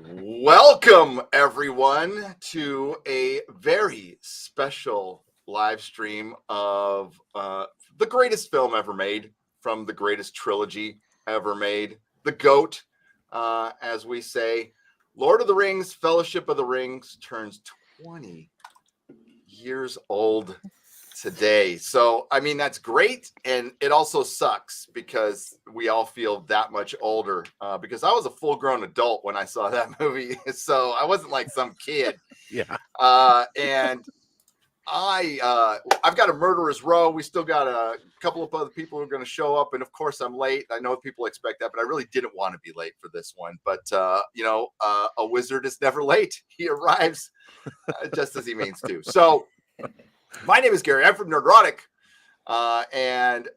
Welcome, everyone, to a very special live stream of the greatest film ever made from the greatest trilogy ever made, the GOAT, as we say. Lord of the Rings, Fellowship of the Rings turns 20 years old today. So, I mean, that's great. And it also sucks because we all feel that much older because I was a full grown adult when I saw that movie. So I wasn't like some kid. Yeah. And I've got a murderer's row. We still got a couple of other people who are going to show up. And of course I'm late. I know people expect that, but I really didn't want to be late for this one. But, a wizard is never late. He arrives just as he means to. So, my name is Gary. I'm from Nerdrotic. And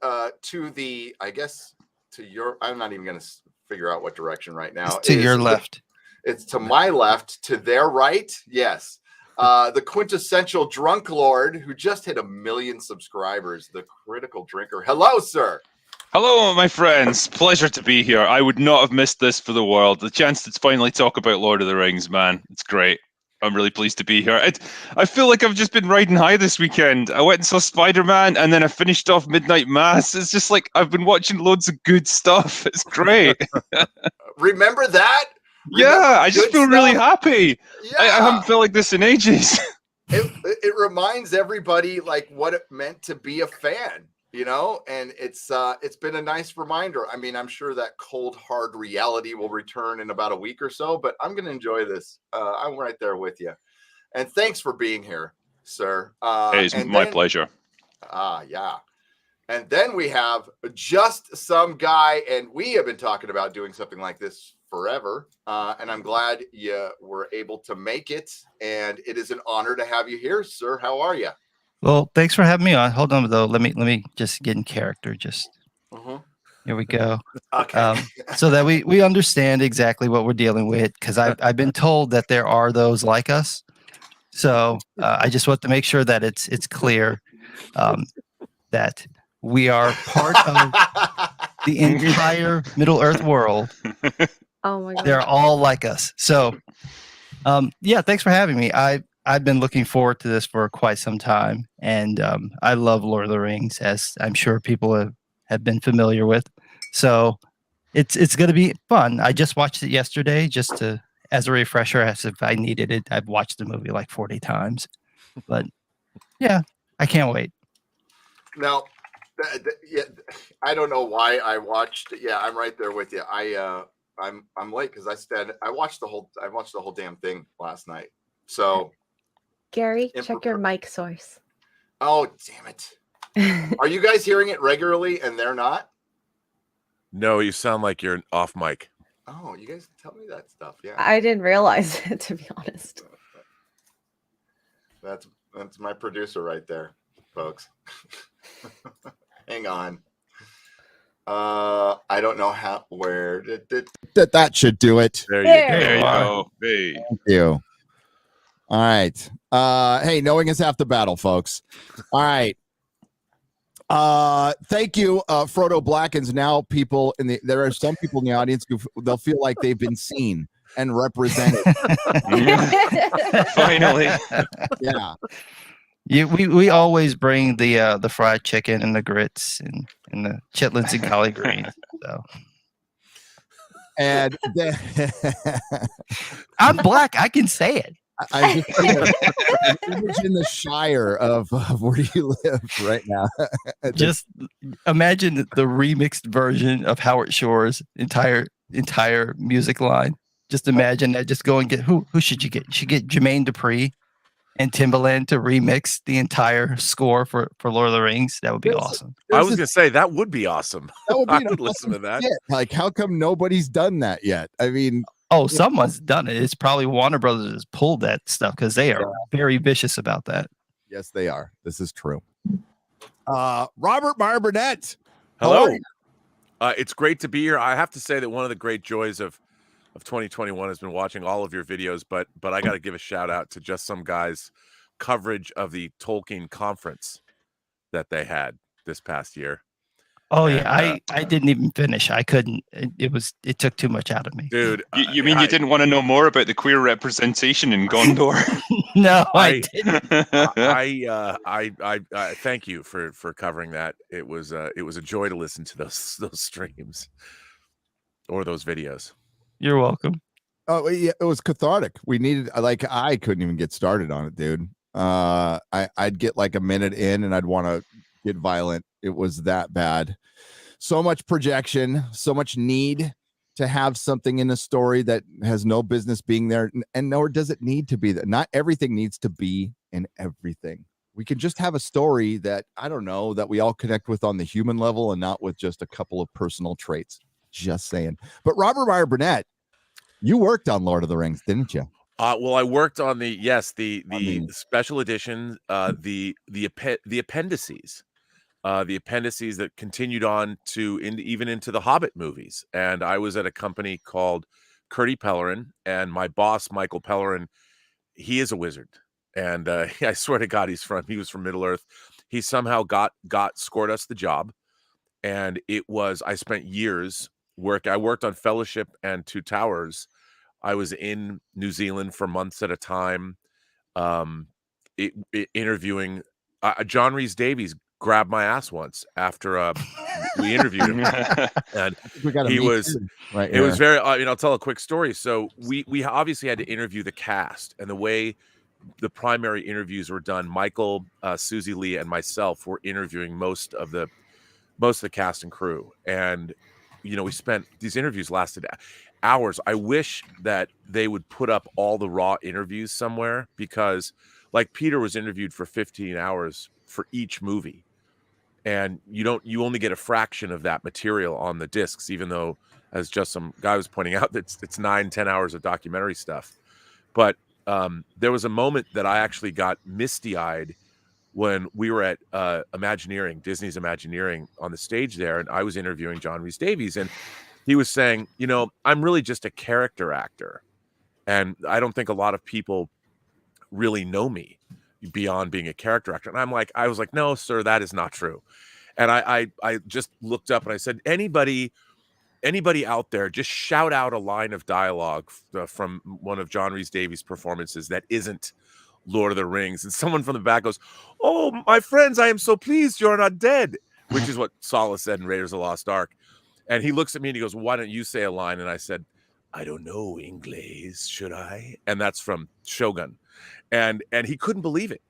to the, I guess, to your, I'm not even going to figure out what direction right now. It's to your left. It's to my left, to their right. Yes. The quintessential drunk lord who just hit 1 million subscribers, the critical drinker. Hello, sir. Hello, my friends. Pleasure to be here. I would not have missed this for the world. The chance to finally talk about Lord of the Rings, man. It's great. I'm really pleased to be here. I feel like I've just been riding high this weekend. I went and saw Spider-Man, and then I finished off Midnight Mass. It's just like I've been watching loads of good stuff. It's great. Remember that? Yeah, I just feel really happy. Yeah. I haven't felt like this in ages. It reminds everybody like what it meant to be a fan, and it's been a nice reminder. I mean, I'm sure that cold hard reality will return in about a week or so, but I'm going to enjoy this. I'm right there with you, and thanks for being here, sir. It's my pleasure. Yeah. And then we have just some guy, and we have been talking about doing something like this forever. And I'm glad you were able to make it. And it is an honor to have you here, sir. How are you? Well, thanks for having me on. Hold on, though. Let me just get in character. Here we go. Okay. So that we understand exactly what we're dealing with, because I've been told that there are those like us. So I just want to make sure that it's clear that we are part of the entire Middle Earth world. Oh my God. They're all like us. So, thanks for having me. I've been looking forward to this for quite some time, and I love Lord of the Rings, as I'm sure people have been familiar with. So, it's going to be fun. I just watched it yesterday, just as a refresher, as if I needed it. I've watched the movie like 40 times, but yeah, I can't wait. Now, I don't know why I watched. Yeah, I'm right there with you. I'm late because I watched the whole damn thing last night. So, Gary, check your mic source. Oh, damn it. Are you guys hearing it regularly and they're not? No, you sound like you're off mic. Oh, you guys tell me that stuff. Yeah. I didn't realize it, to be honest. That's my producer right there, folks. Hang on. I don't know where that should do it. There you go. Hey. Thank you. All right. Hey, knowing is half the battle, folks. All right. Thank you, Frodo Blackens. Now there are some people in the audience who they'll feel like they've been seen and represented. Finally. Yeah. We always bring the fried chicken and the grits and the chitlins and collard greens. So. And I'm black. I can say it. I just imagine the Shire of where you live right now. Just imagine the remixed version of Howard Shore's entire music line. Just imagine that. Just go and get who should you get? You should get Jermaine Dupri and Timbaland to remix the entire score for Lord of the Rings. That would be awesome. I was going to say that would be awesome. That would be I would listen to that. Like, how come nobody's done that yet? I mean, someone's done it. It's probably Warner Brothers has pulled that stuff because they are very vicious about that. Yes, they are. This is true. Robert Meyer Burnett. Hello. It's great to be here. I have to say that one of the great joys of 2021 has been watching all of your videos, but I got to give a shout out to just some guys' coverage of the Tolkien conference that they had this past year. Oh And, yeah, I didn't even finish. I couldn't. It took too much out of me. dude. You mean you didn't want to know more about the queer representation in Gondor? No, I I didn't. I thank you for covering that. It was a joy to listen to those streams or those videos. You're welcome. Oh yeah, it was cathartic. We needed, like, I couldn't even get started on it, dude. I'd get like a minute in and I'd want to get violent. It was that bad. So much projection, so much need to have something in a story that has no business being there, and nor does it need to be that. Not everything needs to be in everything. We can just have a story that, I don't know, that we all connect with on the human level and not with just a couple of personal traits. Just saying. But Robert Meyer Burnett, you worked on Lord of the Rings, didn't you? Well, I worked on the I mean- special edition, the appendices. The appendices that continued on to even into the Hobbit movies. And I was at a company called Curdy Pellerin, and my boss, Michael Pellerin, he is a wizard. And I swear to God, he was from Middle Earth. He somehow scored us the job. And I spent years I worked on Fellowship and Two Towers. I was in New Zealand for months at a time, interviewing John Rhys Davies. Grabbed my ass once after we interviewed him, and We got he was right. it was very I'll tell a quick story. So we obviously had to interview the cast, and the way the primary interviews were done, Michael, Susie Lee, and myself were interviewing most of the cast and crew. And we spent, these interviews lasted hours. I wish that they would put up all the raw interviews somewhere, because like Peter was interviewed for 15 hours for each movie, and you only get a fraction of that material on the discs, even though, as just some guy was pointing out, that it's 9-10 hours of documentary stuff. But there was a moment that I actually got misty-eyed when we were at Imagineering, Disney's Imagineering, on the stage there, and I was interviewing John Rhys Davies, and he was saying, I'm really just a character actor, and I don't think a lot of people really know me beyond being a character actor. And I was like, no, sir, that is not true. And I just looked up and I said, anybody out there, just shout out a line of dialogue from one of John Rhys Davies' performances that isn't Lord of the Rings. And someone from the back goes, oh, my friends, I am so pleased you're not dead, which is what Sala said in Raiders of the Lost Ark. And he looks at me and he goes, why don't you say a line? And I said, I don't know, Inglés, should I? And that's from Shogun. And he couldn't believe it.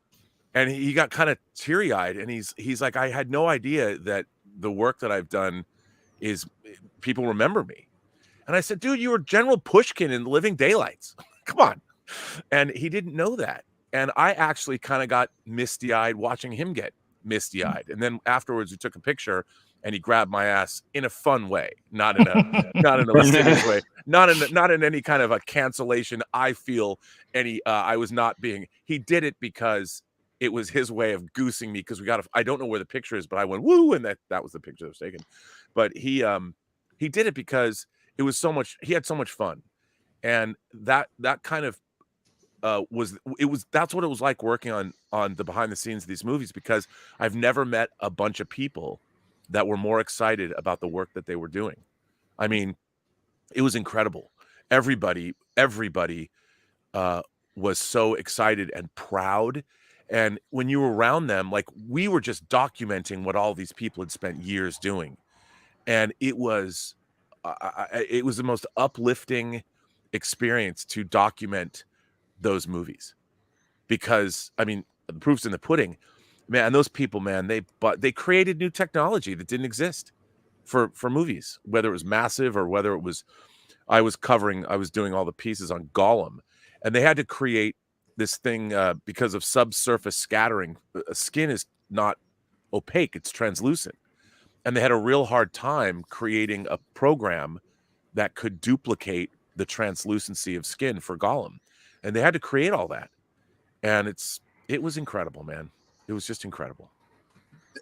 And he got kind of teary-eyed, and he's like, I had no idea that the work that I've done is people remember me. And I said, dude, you were General Pushkin in Living Daylights. Come on. And he didn't know that. And I actually kind of got misty-eyed watching him get misty-eyed. And then afterwards we took a picture, and he grabbed my ass in a fun way, not in a lascivious way, not in any kind of a cancellation. I feel I was not being. He did it because it was his way of goosing me, because I don't know where the picture is, but I went woo, and that was the picture that was taken. But he did it because it was so much. He had so much fun, and that kind of that's what it was like working on the behind the scenes of these movies, because I've never met a bunch of people that were more excited about the work that they were doing. I mean, it was incredible. Everybody was so excited and proud. And when you were around them, like, we were just documenting what all these people had spent years doing. And it was the most uplifting experience to document those movies, because, I mean, the proof's in the pudding. Man, those people, man, they created new technology that didn't exist for movies, whether it was Massive or whether it was, I was doing all the pieces on Gollum, and they had to create this thing because of subsurface scattering. Skin is not opaque, it's translucent. And they had a real hard time creating a program that could duplicate the translucency of skin for Gollum. And they had to create all that. And it was incredible, man. It was just incredible.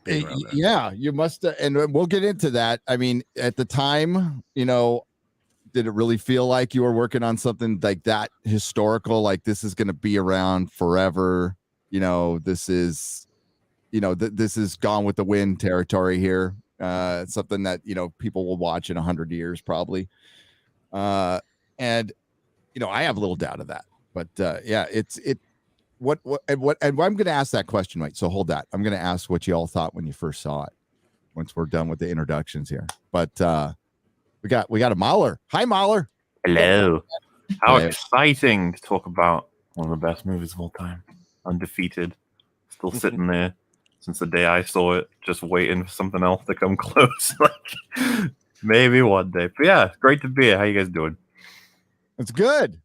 Yeah, you must, and we'll get into that. I mean, at the time, did it really feel like you were working on something like that historical, like this is going to be around forever? This is Gone with the Wind territory here. something that people will watch in 100 years probably. And I have little doubt of that. But yeah, what and I'm going to ask that question, Mike. So hold that. I'm going to ask what you all thought when you first saw it. Once we're done with the introductions here, but we got a MauLer. Hi, MauLer. Hello. How Hello. exciting to talk about one of the best movies of all time. Undefeated. Still sitting there since the day I saw it, just waiting for something else to come close. Like maybe one day. But yeah, it's great to be here. How you guys doing? It's good.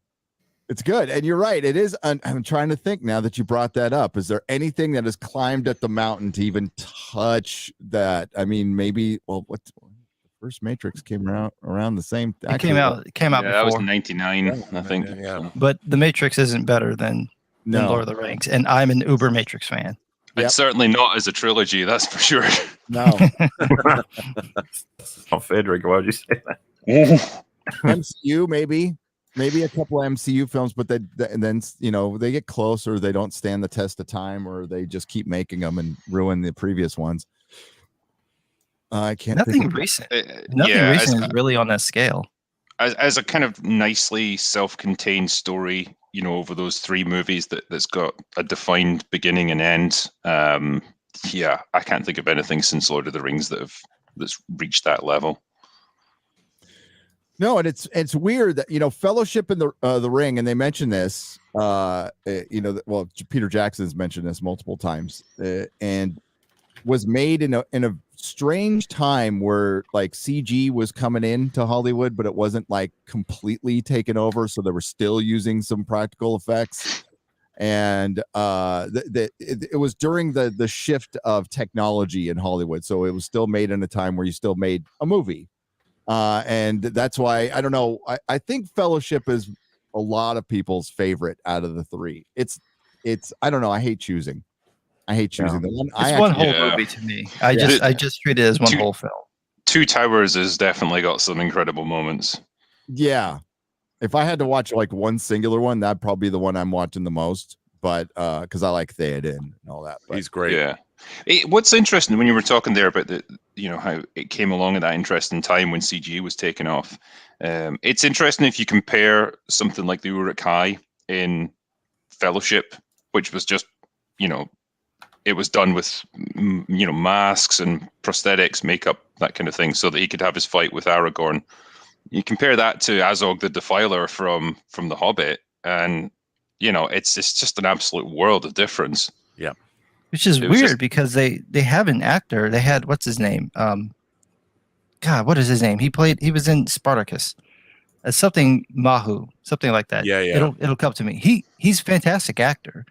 It's good. And you're right. It is. I'm trying to think now that you brought that up. Is there anything that has climbed at the mountain to even touch that? I mean, maybe, what the first Matrix came around the same. It came out Yeah, that was before. 99, I think. Yeah. But the Matrix isn't better than Lord of the Rings. And I'm an uber Matrix fan. Yep. It's certainly not as a trilogy, that's for sure. No. It's not fair, Drake. Why would you say that? MCU, maybe a couple of MCU films, but then they get close, or they don't stand the test of time, or they just keep making them and ruin the previous ones. I can't. Nothing recent. Nothing recent is really on that scale. As a kind of nicely self-contained story, over those three movies that's got a defined beginning and end. Yeah, I can't think of anything since Lord of the Rings that's reached that level. No, and it's weird that Fellowship in the Ring, and they mention this. Peter Jackson's mentioned this multiple times, and was made in a strange time where like CG was coming into Hollywood, but it wasn't like completely taken over, so they were still using some practical effects. And it was during the shift of technology in Hollywood, so it was still made in a time where you still made a movie. And that's why I don't know. I think Fellowship is a lot of people's favorite out of the three. It's I don't know. I hate choosing. The one. It's one whole movie to me. I just treat it as one whole film. Two Towers has definitely got some incredible moments. Yeah, if I had to watch like one singular one, that'd probably be the one I'm watching the most. But because I like Theoden and all that. But, He's great. Yeah. What's interesting when you were talking there about how it came along at that interesting time when CG was taken off. It's interesting if you compare something like the Uruk-hai in Fellowship, which was just it was done with masks and prosthetics, makeup, that kind of thing, so that he could have his fight with Aragorn. You compare that to Azog the Defiler from The Hobbit, and it's just an absolute world of difference. Yeah. Which is weird because they have an actor. They had, what's his name? God, what is his name? He was in Spartacus. Something Mahu, something like that. Yeah. It'll come to me. He's a fantastic actor.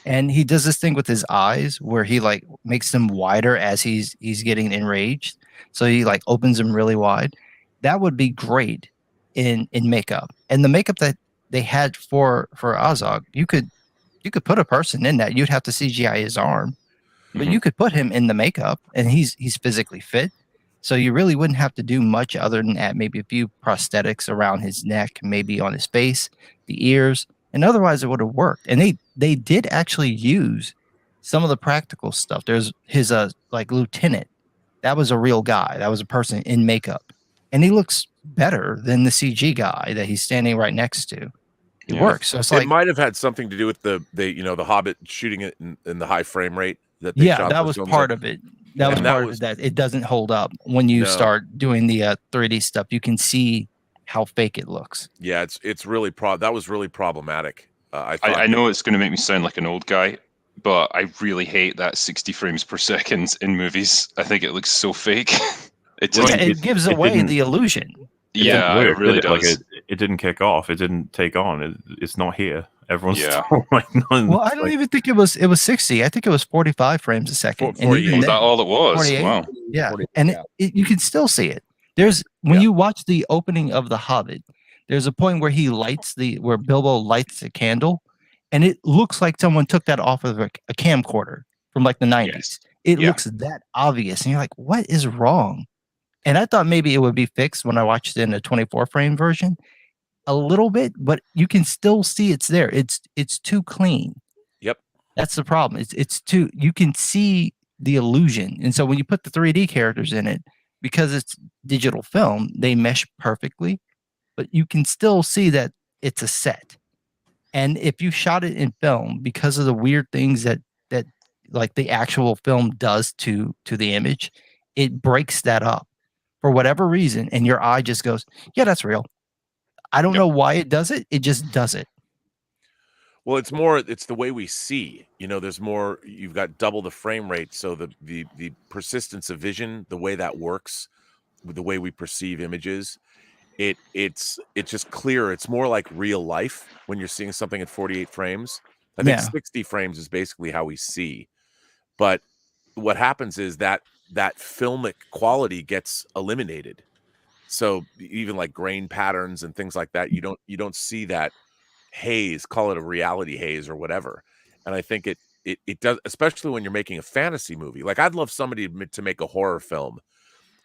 And he does this thing with his eyes where he like makes them wider as he's getting enraged. So he like opens them really wide. That would be great in makeup. And the makeup that they had for Azog, you could put a person in that. You'd have to CGI his arm, but you could put him in the makeup, and he's physically fit. So you really wouldn't have to do much other than add maybe a few prosthetics around his neck, maybe on his face, the ears, and otherwise it would have worked. And they did actually use some of the practical stuff. There's his like lieutenant. That was a real guy. That was a person in makeup, and he looks better than the CG guy that he's standing right next to. It works. So it's it might have had something to do with the Hobbit shooting it in the high frame rate that they shot that was part of it. That was part of it, that it doesn't hold up when you start doing the 3D stuff. You can see how fake it looks. Yeah, it's really that was really problematic. I know it's going to make me sound like an old guy, but I really hate that 60 frames per second in movies. I think it looks so fake. It gives away the illusion. Yeah, it really does. Like it didn't kick off. It didn't take on. It's not here. Everyone's well, I don't even think it was 60. I think it was 45 frames a second. 48. Was that all it was? 48. Wow. Yeah, and you can still see it. When you watch the opening of The Hobbit, there's a point where where Bilbo lights a candle, and it looks like someone took that off of a camcorder from like the 90s. Yes. It looks that obvious, and you're like, what is wrong? And I thought maybe it would be fixed when I watched it in a 24 frame version a little bit, but you can still see it's there. It's too clean. Yep. That's the problem. It's too, you can see the illusion. And so when you put the 3D characters in it, because it's digital film, they mesh perfectly, but you can still see that it's a set. And if you shot it in film, because of the weird things that like the actual film does to the image, it breaks that up for whatever reason, and your eye just goes, yeah, that's real. I don't know why it does it. It just does it. Well, it's the way we see. There's more. You've got double the frame rate, so the persistence of vision, the way that works, with the way we perceive images, it's just clearer. It's more like real life when you're seeing something at 48 frames. I think 60 frames is basically how we see. But what happens is that filmic quality gets eliminated. So even like grain patterns and things like that, you don't see that haze, call it a reality haze or whatever. And I think it does, especially when you're making a fantasy movie. Like, I'd love somebody to make a horror film.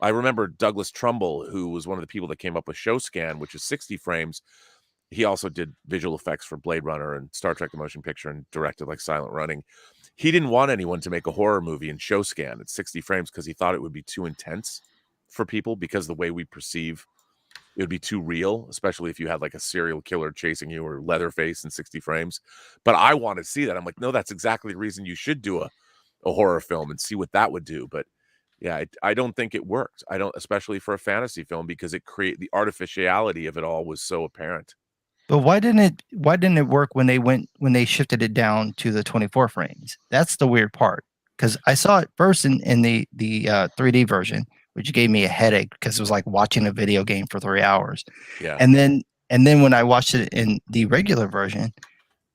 I remember Douglas Trumbull, who was one of the people that came up with ShowScan, which is 60 frames. He also did visual effects for Blade Runner and Star Trek: The Motion Picture, and directed like Silent Running. He didn't want anyone to make a horror movie in ShowScan at 60 frames because he thought it would be too intense for people, because the way we perceive it would be too real, especially if you had like a serial killer chasing you or Leatherface in 60 frames. But I want to see that. I'm like, no, that's exactly the reason you should do a horror film and see what that would do. But yeah, I don't think it worked. I don't, especially for a fantasy film, because the artificiality of it all was so apparent. But why didn't it work when they shifted it down to the 24 frames? That's the weird part, because I saw it first in the 3D version, which gave me a headache because it was like watching a video game for 3 hours. Yeah. And then when I watched it in the regular version,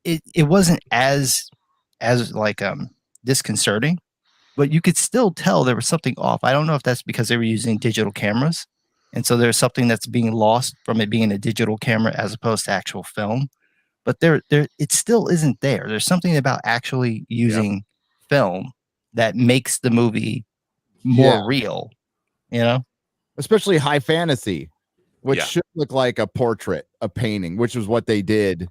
it wasn't as like disconcerting, but you could still tell there was something off. I don't know if that's because they were using digital cameras, and so there's something that's being lost from it being a digital camera as opposed to actual film. But there it still isn't there. There's something about actually using film that makes the movie more real, especially high fantasy, which Yeah. should look like a portrait, a painting, which is what they did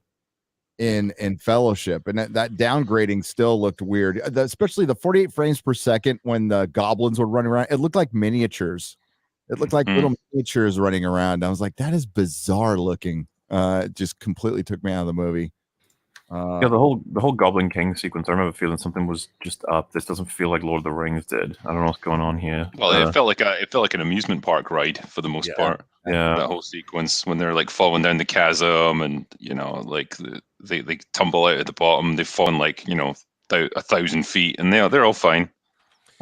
in Fellowship. And that downgrading still looked weird, especially the 48 frames per second when the goblins were running around. It looked like miniatures. It looked like little miniatures running around. I was like, that is bizarre looking. It just completely took me out of the movie. Yeah, the whole Goblin King sequence, I remember feeling something was just up. This doesn't feel like Lord of the Rings did. I don't know what's going on here. Well, it felt like an amusement park ride for the most part. Yeah, that whole sequence when they're like falling down the chasm, and like they tumble out at the bottom. They've fallen like 1,000 feet, and they're all fine.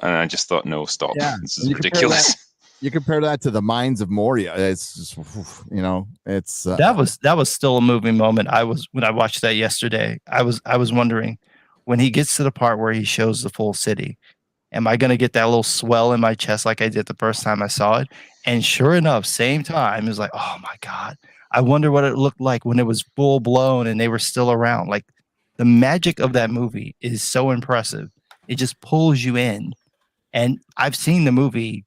And I just thought, no, stop. Yeah. This is ridiculous. You compare that to the Mines of Moria. It's just, it's that was still a moving moment. When I watched that yesterday, I was wondering, when he gets to the part where he shows the full city, am I going to get that little swell in my chest like I did the first time I saw it? And sure enough, same time, it was like, oh my God, I wonder what it looked like when it was full blown and they were still around. Like, the magic of that movie is so impressive. It just pulls you in. And I've seen the movie,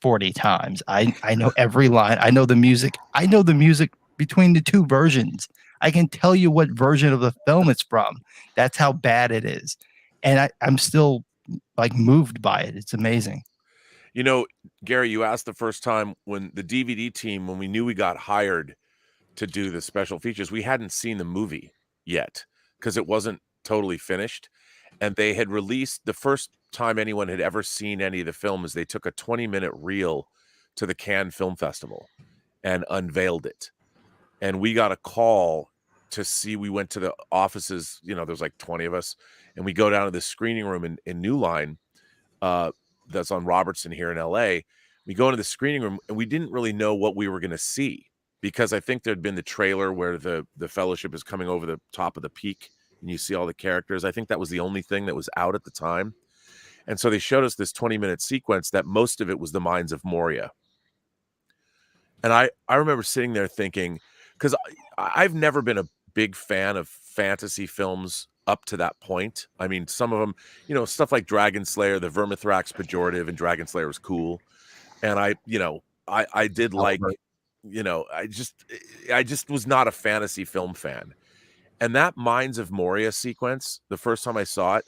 40 times. I know every line. I know the music. I know the music between the two versions. I can tell you what version of the film it's from. That's how bad it is. And I'm still like moved by it. It's amazing. Gary, you asked the first time when the DVD team, when we knew we got hired to do the special features, we hadn't seen the movie yet because it wasn't totally finished. And they had released, the first time anyone had ever seen any of the films, they took a 20-minute reel to the Cannes Film Festival and unveiled it. And we got a call to see, we went to the offices, there's like 20 of us, and we go down to the screening room in New Line, that's on Robertson here in LA. We go into the screening room and we didn't really know what we were going to see, because I think there'd been the trailer where the Fellowship is coming over the top of the peak and you see all the characters. I think that was the only thing that was out at the time. And so they showed us this 20-minute sequence that most of it was the Mines of Moria. And I remember sitting there thinking, because I've never been a big fan of fantasy films up to that point. I mean, some of them, stuff like Dragon Slayer, the Vermithrax pejorative and Dragon Slayer was cool. And I did like, I just was not a fantasy film fan. And that Mines of Moria sequence, the first time I saw it,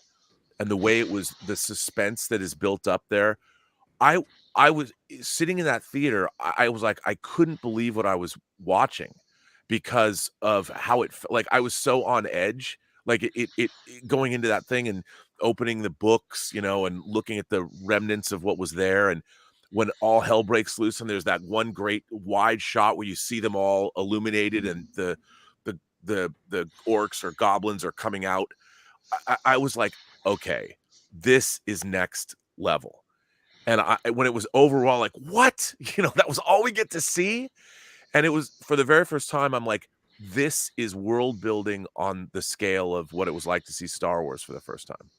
and the way it was, the suspense that is built up there, I I was sitting in that theater. I was like, I couldn't believe what I was watching because of how it felt. Like I was so on edge. Like it going into that thing and opening the books, you know, and looking at the remnants of what was there. And when all hell breaks loose, and there's that one great wide shot where you see them all illuminated, and the orcs or goblins are coming out. I was like, okay, this is next level. And when it was overall, like, what? You know, that was all we get to see. And it was for the very first time, I'm like, this is world building on the scale of what it was like to see Star Wars for the first time.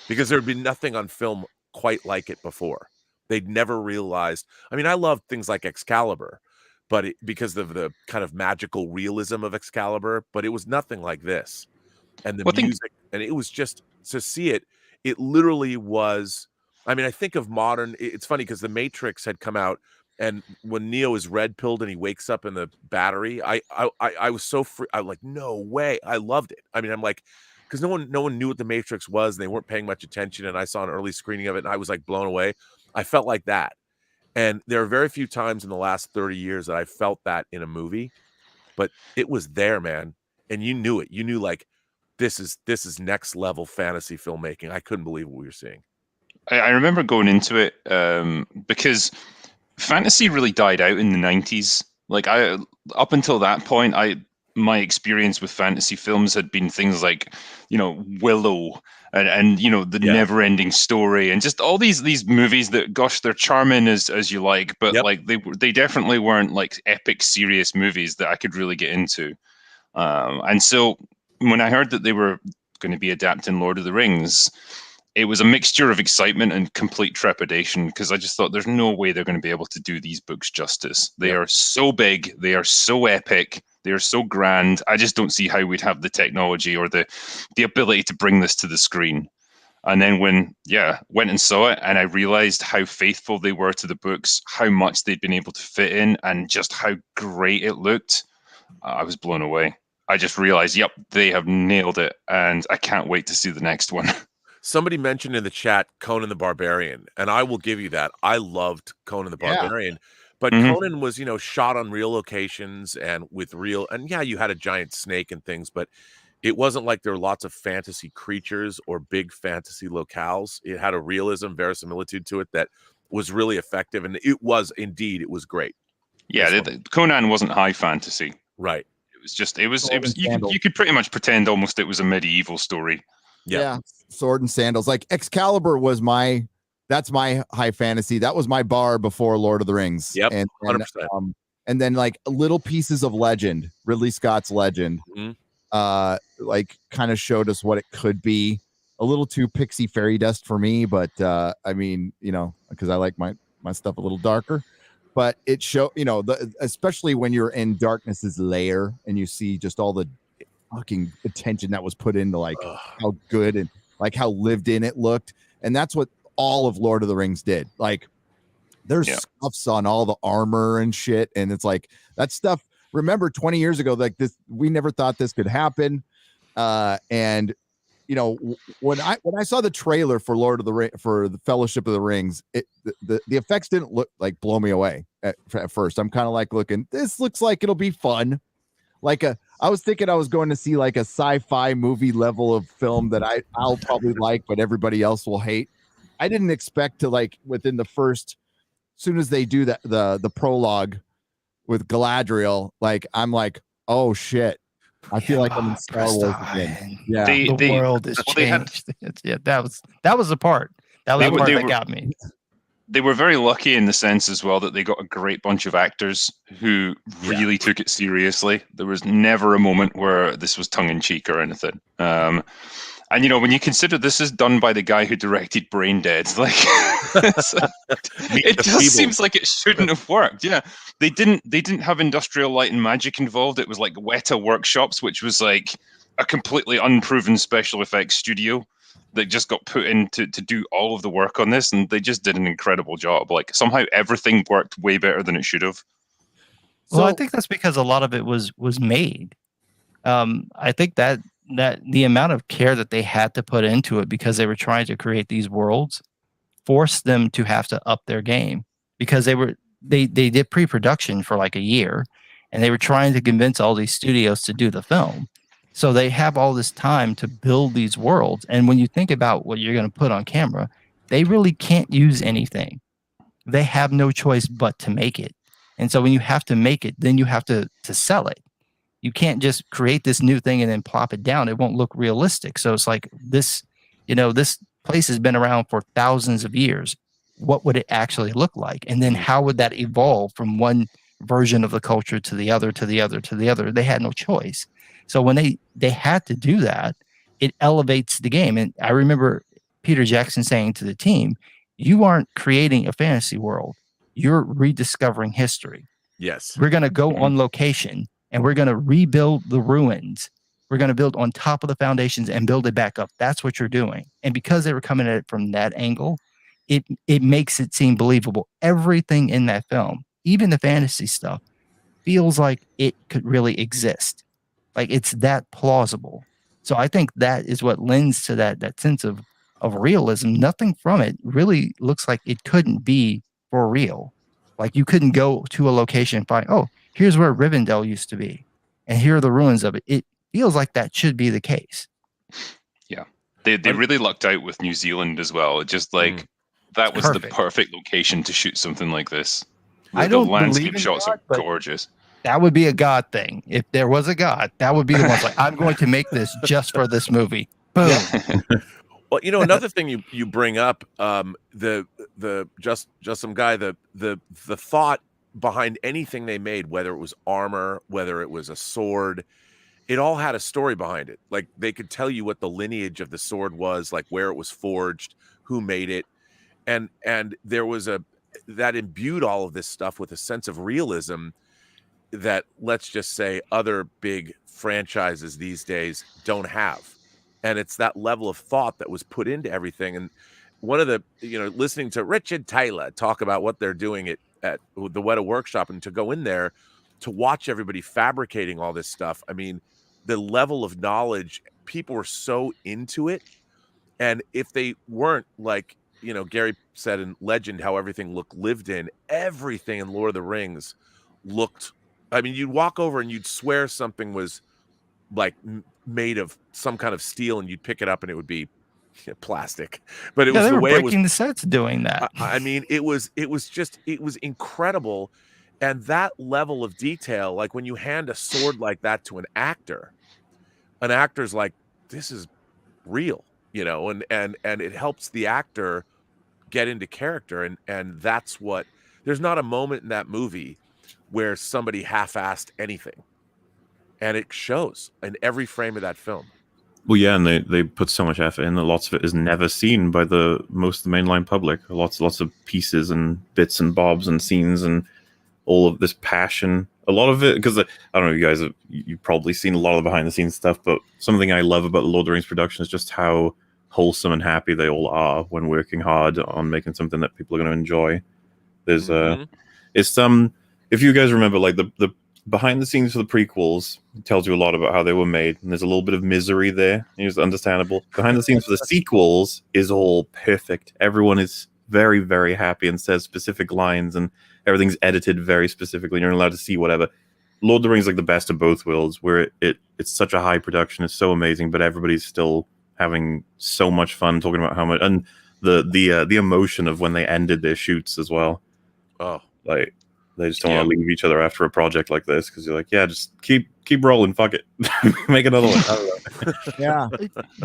Because there had been nothing on film quite like it before. They'd never realized. I mean, I love things like Excalibur, but because of the kind of magical realism of Excalibur, but it was nothing like this. And the music, and it was just to see it, it literally was. I mean, I think of modern. It's funny because The Matrix had come out, and when Neo is red pilled and he wakes up in the battery, I was so free. I'm like, no way. I loved it. I mean, I'm like, because no one knew what The Matrix was, and they weren't paying much attention. And I saw an early screening of it, and I was like blown away. I felt like that. And there are very few times in the last 30 years that I felt that in a movie, but it was there, man. And you knew it. You knew like this is next level fantasy filmmaking. I couldn't believe what we were seeing. I remember going into it because fantasy really died out in the 90s. Like up until that point, my experience with fantasy films had been things like, you know, Willow and you know, the Never Ending Story, and just all these movies that, gosh, they're charming as you like, but like they definitely weren't like epic serious movies that I could really get into. And so when I heard that they were going to be adapting Lord of the Rings, it was a mixture of excitement and complete trepidation, because I just thought there's no way they're going to be able to do these books justice. They are so big, they are so epic, they are so grand. I just don't see how we'd have the technology or the ability to bring this to the screen. And then when, went and saw it, and I realized how faithful they were to the books, how much they'd been able to fit in, and just how great it looked, I was blown away. I just realized, yep, they have nailed it, and I can't wait to see the next one. Somebody mentioned in the chat Conan the Barbarian, and I will give you that. I loved Conan the Barbarian, but Conan was, you know, shot on real locations and with real, and you had a giant snake and things, but it wasn't like there were lots of fantasy creatures or big fantasy locales. It had a realism, verisimilitude to it that was really effective, and it was great. Yeah, Conan wasn't high fantasy. Right. It was just, you could pretty much pretend almost it was a medieval story. Yeah. Sword and sandals. Like Excalibur was that's my high fantasy. That was my bar before Lord of the Rings. Yep. And 100%. And then like little pieces of legend, Ridley Scott's Legend, like kind of showed us what it could be. A little too pixie fairy dust for me, but I mean, you know, because I like my stuff a little darker. But it showed, you know, especially when you're in Darkness's lair and you see just all the fucking attention that was put into like how good and like how lived in it looked. And that's what all of Lord of the Rings did. Like there's scuffs on all the armor and shit. And it's like that stuff. Remember 20 years ago, like this, we never thought this could happen. And you know, when I saw the trailer for for the Fellowship of the Rings, the effects didn't look like blow me away at first. I'm kind of like this looks like it'll be fun. Like I was thinking I was going to see like a sci-fi movie level of film that I'll probably like, but everybody else will hate. I didn't expect to like within the first, soon as they do that, the prologue with Galadriel, like I'm like, oh shit. I feel like I'm in Star Wars again. Yeah, the world has changed. That was the part. That was the part that got me. They were very lucky in the sense as well that they got a great bunch of actors who really took it seriously. There was never a moment where this was tongue in cheek or anything. And you know, when you consider this is done by the guy who directed Brain Dead, like it just seems like it shouldn't have worked. Yeah, they didn't have Industrial Light and Magic involved. It was like Weta Workshops, which was like a completely unproven special effects studio that just got put in to do all of the work on this, and they just did an incredible job. Like somehow everything worked way better than it should have. Well, I think that's because a lot of it was made. I think that the amount of care that they had to put into it because they were trying to create these worlds forced them to have to up their game because they did pre-production for like a year, and they were trying to convince all these studios to do the film. So they have all this time to build these worlds. And when you think about what you're going to put on camera, they really can't use anything. They have no choice but to make it. And so when you have to make it, then you have to sell it. You can't just create this new thing and then plop it down. It won't look realistic. So it's like this, this place has been around for thousands of years. What would it actually look like? And then how would that evolve from one version of the culture to the other, to the other, to the other? They had no choice. So when they had to do that, it elevates the game. And I remember Peter Jackson saying to the team, you aren't creating a fantasy world. You're rediscovering history. Yes. We're going to go on location and we're going to rebuild the ruins. We're going to build on top of the foundations and build it back up. That's what you're doing. And because they were coming at it from that angle, it makes it seem believable. Everything in that film, even the fantasy stuff, feels like it could really exist. Like it's that plausible. So I think that is what lends to that sense of realism. Nothing from it really looks like it couldn't be for real. Like you couldn't go to a location and find, oh, here's where Rivendell used to be, and here are the ruins of it. It feels like that should be the case. Yeah, they really lucked out with New Zealand as well. It just like that was Perfect. the perfect location to shoot something like this. I The don't landscape believe in shots God, are but gorgeous. that would be a God thing. If there was a God, that would be the one. Like, I'm going to make this just for this movie. Boom. Well, another thing you bring up, the just some guy, the thought behind anything they made, whether it was armor, whether it was a sword, it all had a story behind it. Like they could tell you what the lineage of the sword was, like where it was forged, who made it, and there was that imbued all of this stuff with a sense of realism that, let's just say, other big franchises these days don't have. And it's that level of thought that was put into everything. And one of the, listening to Richard Taylor talk about what they're doing at the Weta Workshop, and to go in there to watch everybody fabricating all this stuff. I mean, the level of knowledge, people were so into it. And if they weren't, like, Gary said in Legend, how everything looked lived in, everything in Lord of the Rings looked, I mean, you'd walk over and you'd swear something was like made of some kind of steel, and you'd pick it up and it would be plastic. But it was they the were way it breaking was. the sets doing that. I mean, it was incredible. And that level of detail, like when you hand a sword like that to an actor's like, this is real, and it helps the actor get into character. And that's what, there's not a moment in that movie where somebody half-assed anything. And it shows in every frame of that film. Well, yeah, and they put so much effort in that lots of it is never seen by most of the mainline public. Lots of pieces and bits and bobs and scenes and all of this passion. A lot of it, because I don't know, you guys you've probably seen a lot of the behind the scenes stuff, but something I love about the Lord of the Rings production is just how wholesome and happy they all are when working hard on making something that people are going to enjoy. There's it's if you guys remember, like the behind the scenes for the prequels tells you a lot about how they were made, and there's a little bit of misery there. It's understandable. Behind the scenes for the sequels is all perfect. Everyone is very, very happy and says specific lines, and everything's edited very specifically. You're allowed to see whatever. Lord of the Rings is like the best of both worlds, where it's such a high production, it's so amazing, but everybody's still having so much fun talking about how much, and the emotion of when they ended their shoots as well. Oh, like. They just don't want to leave each other after a project like this, because you're like, yeah, just keep rolling, fuck it, make another one. I don't know. Yeah,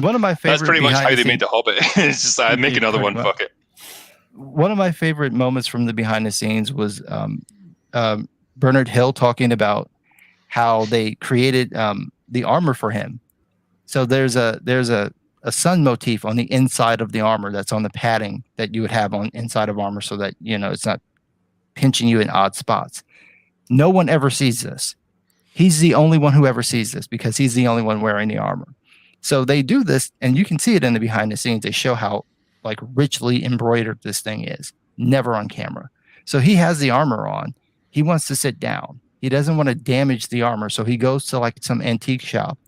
One of my favorite. That's pretty much how they made The Hobbit. It's just make another one, fuck it. One of my favorite moments from the behind the scenes was Bernard Hill talking about how they created the armor for him. So there's a sun motif on the inside of the armor that's on the padding that you would have on inside of armor, so that it's not pinching you in odd spots. No one ever sees this. He's the only one who ever sees this, because he's the only one wearing the armor. So they do this, and you can see it in the behind the scenes. They show how like richly embroidered this thing is, never on camera. So he has the armor on. He wants to sit down. He doesn't want to damage the armor. So he goes to like some antique shop.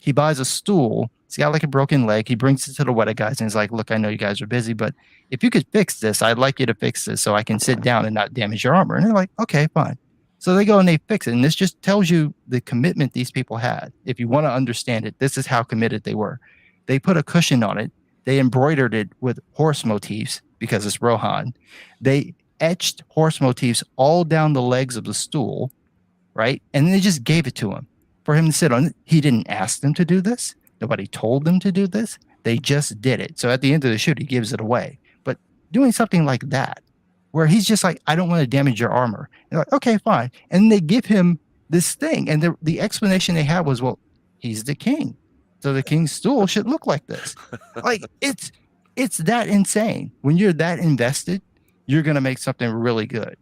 He buys a stool He's got like a broken leg. He brings it to the wedded guys and he's like, look, I know you guys are busy, but if you could fix this, I'd like you to fix this so I can sit down and not damage your armor. And they're like, okay, fine. So they go and they fix it. And this just tells you the commitment these people had. If you want to understand it, this is how committed they were. They put a cushion on it. They embroidered it with horse motifs because it's Rohan. They etched horse motifs all down the legs of the stool, right? And they just gave it to him for him to sit on. He didn't ask them to do this. Nobody told them to do this. They just did it. So at the end of the shoot, he gives it away. But doing something like that, where he's just like, I don't want to damage your armor. They're like, okay, fine. And they give him this thing. And the explanation they had was, well, he's the king. So the king's stool should look like this. Like, it's that insane. When you're that invested, you're going to make something really good.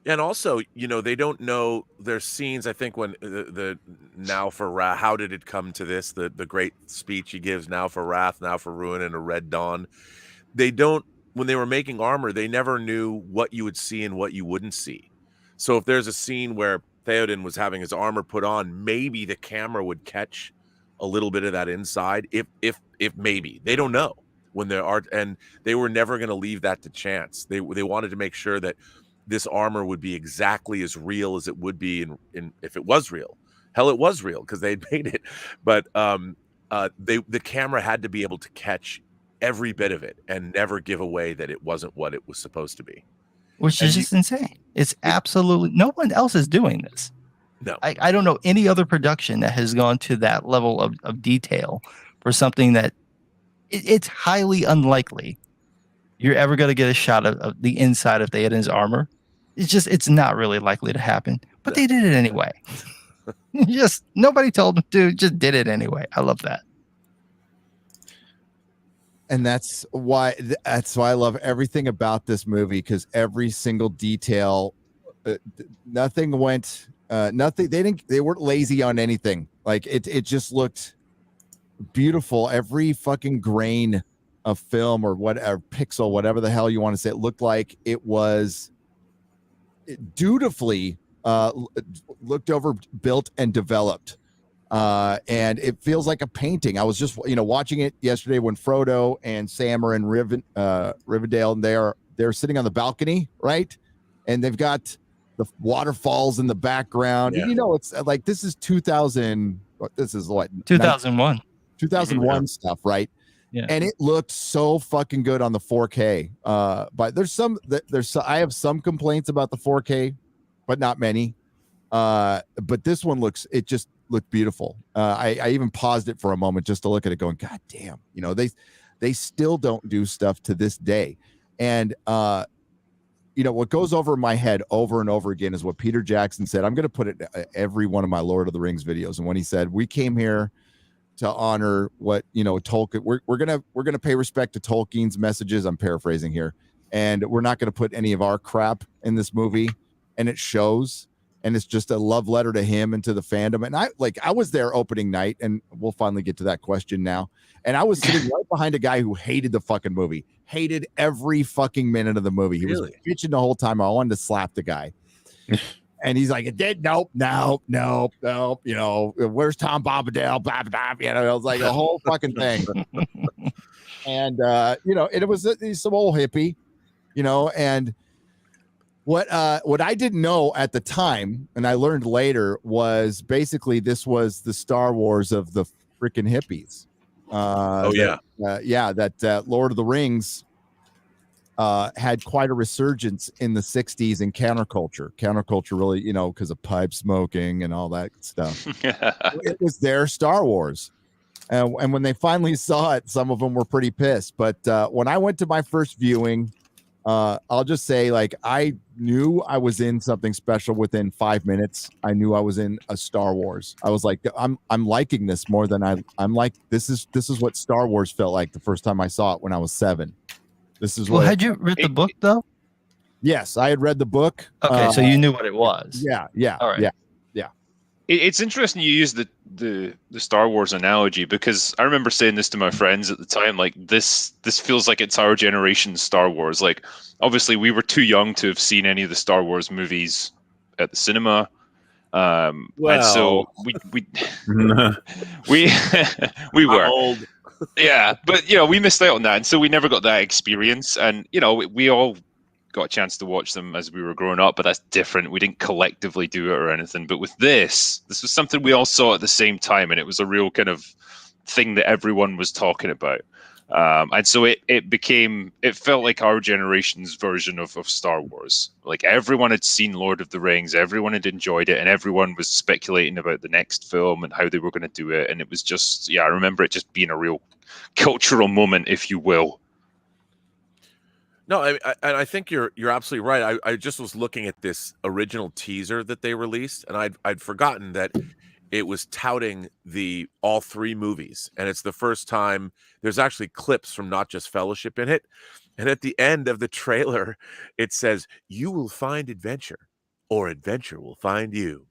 And also, you know, they don't know there's scenes. I think when the now for wrath, how did it come to this? The great speech he gives, now for wrath, now for ruin, and a red dawn. They don't. When they were making armor, they never knew what you would see and what you wouldn't see. So if there's a scene where Theoden was having his armor put on, maybe the camera would catch a little bit of that inside. If maybe they don't know when there are, and they were never going to leave that to chance. They wanted to make sure that this armor would be exactly as real as it would be in if it was real. Hell, it was real because they'd made it. But the camera had to be able to catch every bit of it and never give away that it wasn't what it was supposed to be. Which is just insane. It's absolutely, no one else is doing this. No. I don't know any other production that has gone to that level of detail for something that it's highly unlikely you're ever going to get a shot of the inside of Theoden's armor. It's not really likely to happen, but they did it anyway. Just nobody told them to, just did it anyway. I love that. And that's why I love everything about this movie, because every single detail, nothing went, they weren't lazy on anything. Like it just looked beautiful. Every fucking grain of film or whatever, pixel, whatever the hell you want to say, it looked like it was dutifully looked over, built, and developed. And it feels like a painting. I was just, watching it yesterday when Frodo and Sam are in Rivendell, and they're sitting on the balcony, right? And they've got the waterfalls in the background. Yeah. And, it's like, this is 2000. This is what? 2001. 2001 stuff, right? Yeah. And it looked so fucking good on the 4K. But I have some complaints about the 4K, but not many. But this one just looked beautiful. I even paused it for a moment just to look at it going, God damn, they still don't do stuff to this day. And, what goes over my head over and over again is what Peter Jackson said. I'm going to put it in every one of my Lord of the Rings videos. And when he said, we came here to honor what, Tolkien, we're going to pay respect to Tolkien's messages. I'm paraphrasing here. And we're not going to put any of our crap in this movie. And it shows. And it's just a love letter to him and to the fandom. And I was there opening night, and we'll finally get to that question now. And I was sitting right behind a guy who hated the fucking movie, hated every fucking minute of the movie. He was bitching the whole time. I wanted to slap the guy. And he's like, it did. Nope. Where's Tom Bombadil? Blah, blah, blah. It was like a whole fucking thing. And, it was some old hippie, and what I didn't know at the time, and I learned later, was basically this was the Star Wars of the freaking hippies. That Lord of the Rings had quite a resurgence in the 60s in counterculture. Counterculture really, because of pipe smoking and all that stuff. It was their Star Wars. And when they finally saw it, some of them were pretty pissed. But when I went to my first viewing, I'll just say, like, I knew I was in something special within 5 minutes. I knew I was in a Star Wars. I was like, I'm liking this more than I'm like, this is what Star Wars felt like the first time I saw it when I was 7. This is what. Had you read the book though? Yes, I had read the book. Okay, so you knew what it was. Yeah. All right. Yeah. It's interesting you use the Star Wars analogy, because I remember saying this to my friends at the time, like this feels like it's our generation's Star Wars. Like, obviously we were too young to have seen any of the Star Wars movies at the cinema. And so we we we I'm were. old. Yeah, but we missed out on that, and so we never got that experience. And we all got a chance to watch them as we were growing up, but that's different. We didn't collectively do it or anything. But with this was something we all saw at the same time, and it was a real kind of thing that everyone was talking about. And so it felt like our generation's version of Star Wars. Like everyone had seen Lord of the Rings, everyone had enjoyed it, and everyone was speculating about the next film and how they were going to do it. And it was just, I remember it just being a real cultural moment, if you will. No, I think you're absolutely right. I just was looking at this original teaser that they released, and I'd forgotten that it was touting all three movies, and it's the first time there's actually clips from Not Just Fellowship in it. And at the end of the trailer, it says, "You will find adventure, or adventure will find you."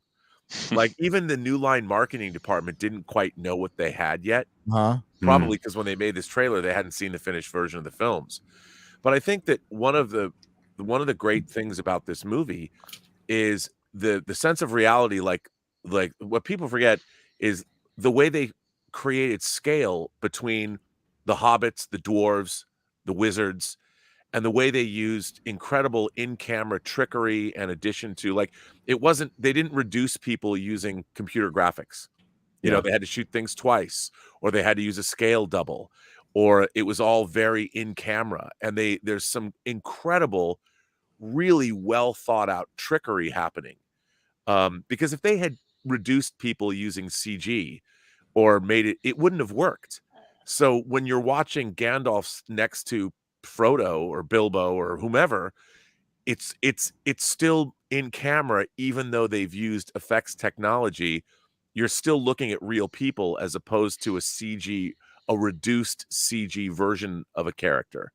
Like even the New Line marketing department didn't quite know what they had yet. Probably because when they made this trailer, they hadn't seen the finished version of the films. But I think that one of the great things about this movie is the sense of reality. Like what people forget is the way they created scale between the hobbits, the dwarves, the wizards, and the way they used incredible in-camera trickery and addition to, like, they didn't reduce people using computer graphics. They had to shoot things twice, or they had to use a scale double, or it was all very in camera. And there's some incredible, really well thought out trickery happening. Because if they had reduced people using CG or made it wouldn't have worked. So when you're watching Gandalf next to Frodo or Bilbo or whomever, it's still in camera, even though they've used effects technology. You're still looking at real people as opposed to a reduced CG version of a character.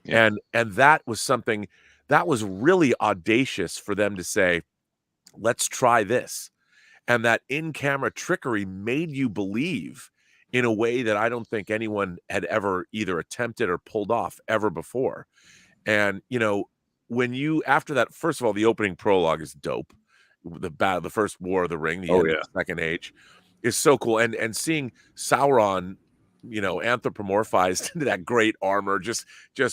Yeah. And that was something that was really audacious for them to say, let's try this. And that in-camera trickery made you believe in a way that I don't think anyone had ever either attempted or pulled off ever before. And, when after that, first of all, the opening prologue is dope. The first War of the Ring, the end of the Second Age, is so cool. And seeing Sauron, anthropomorphized into that great armor, just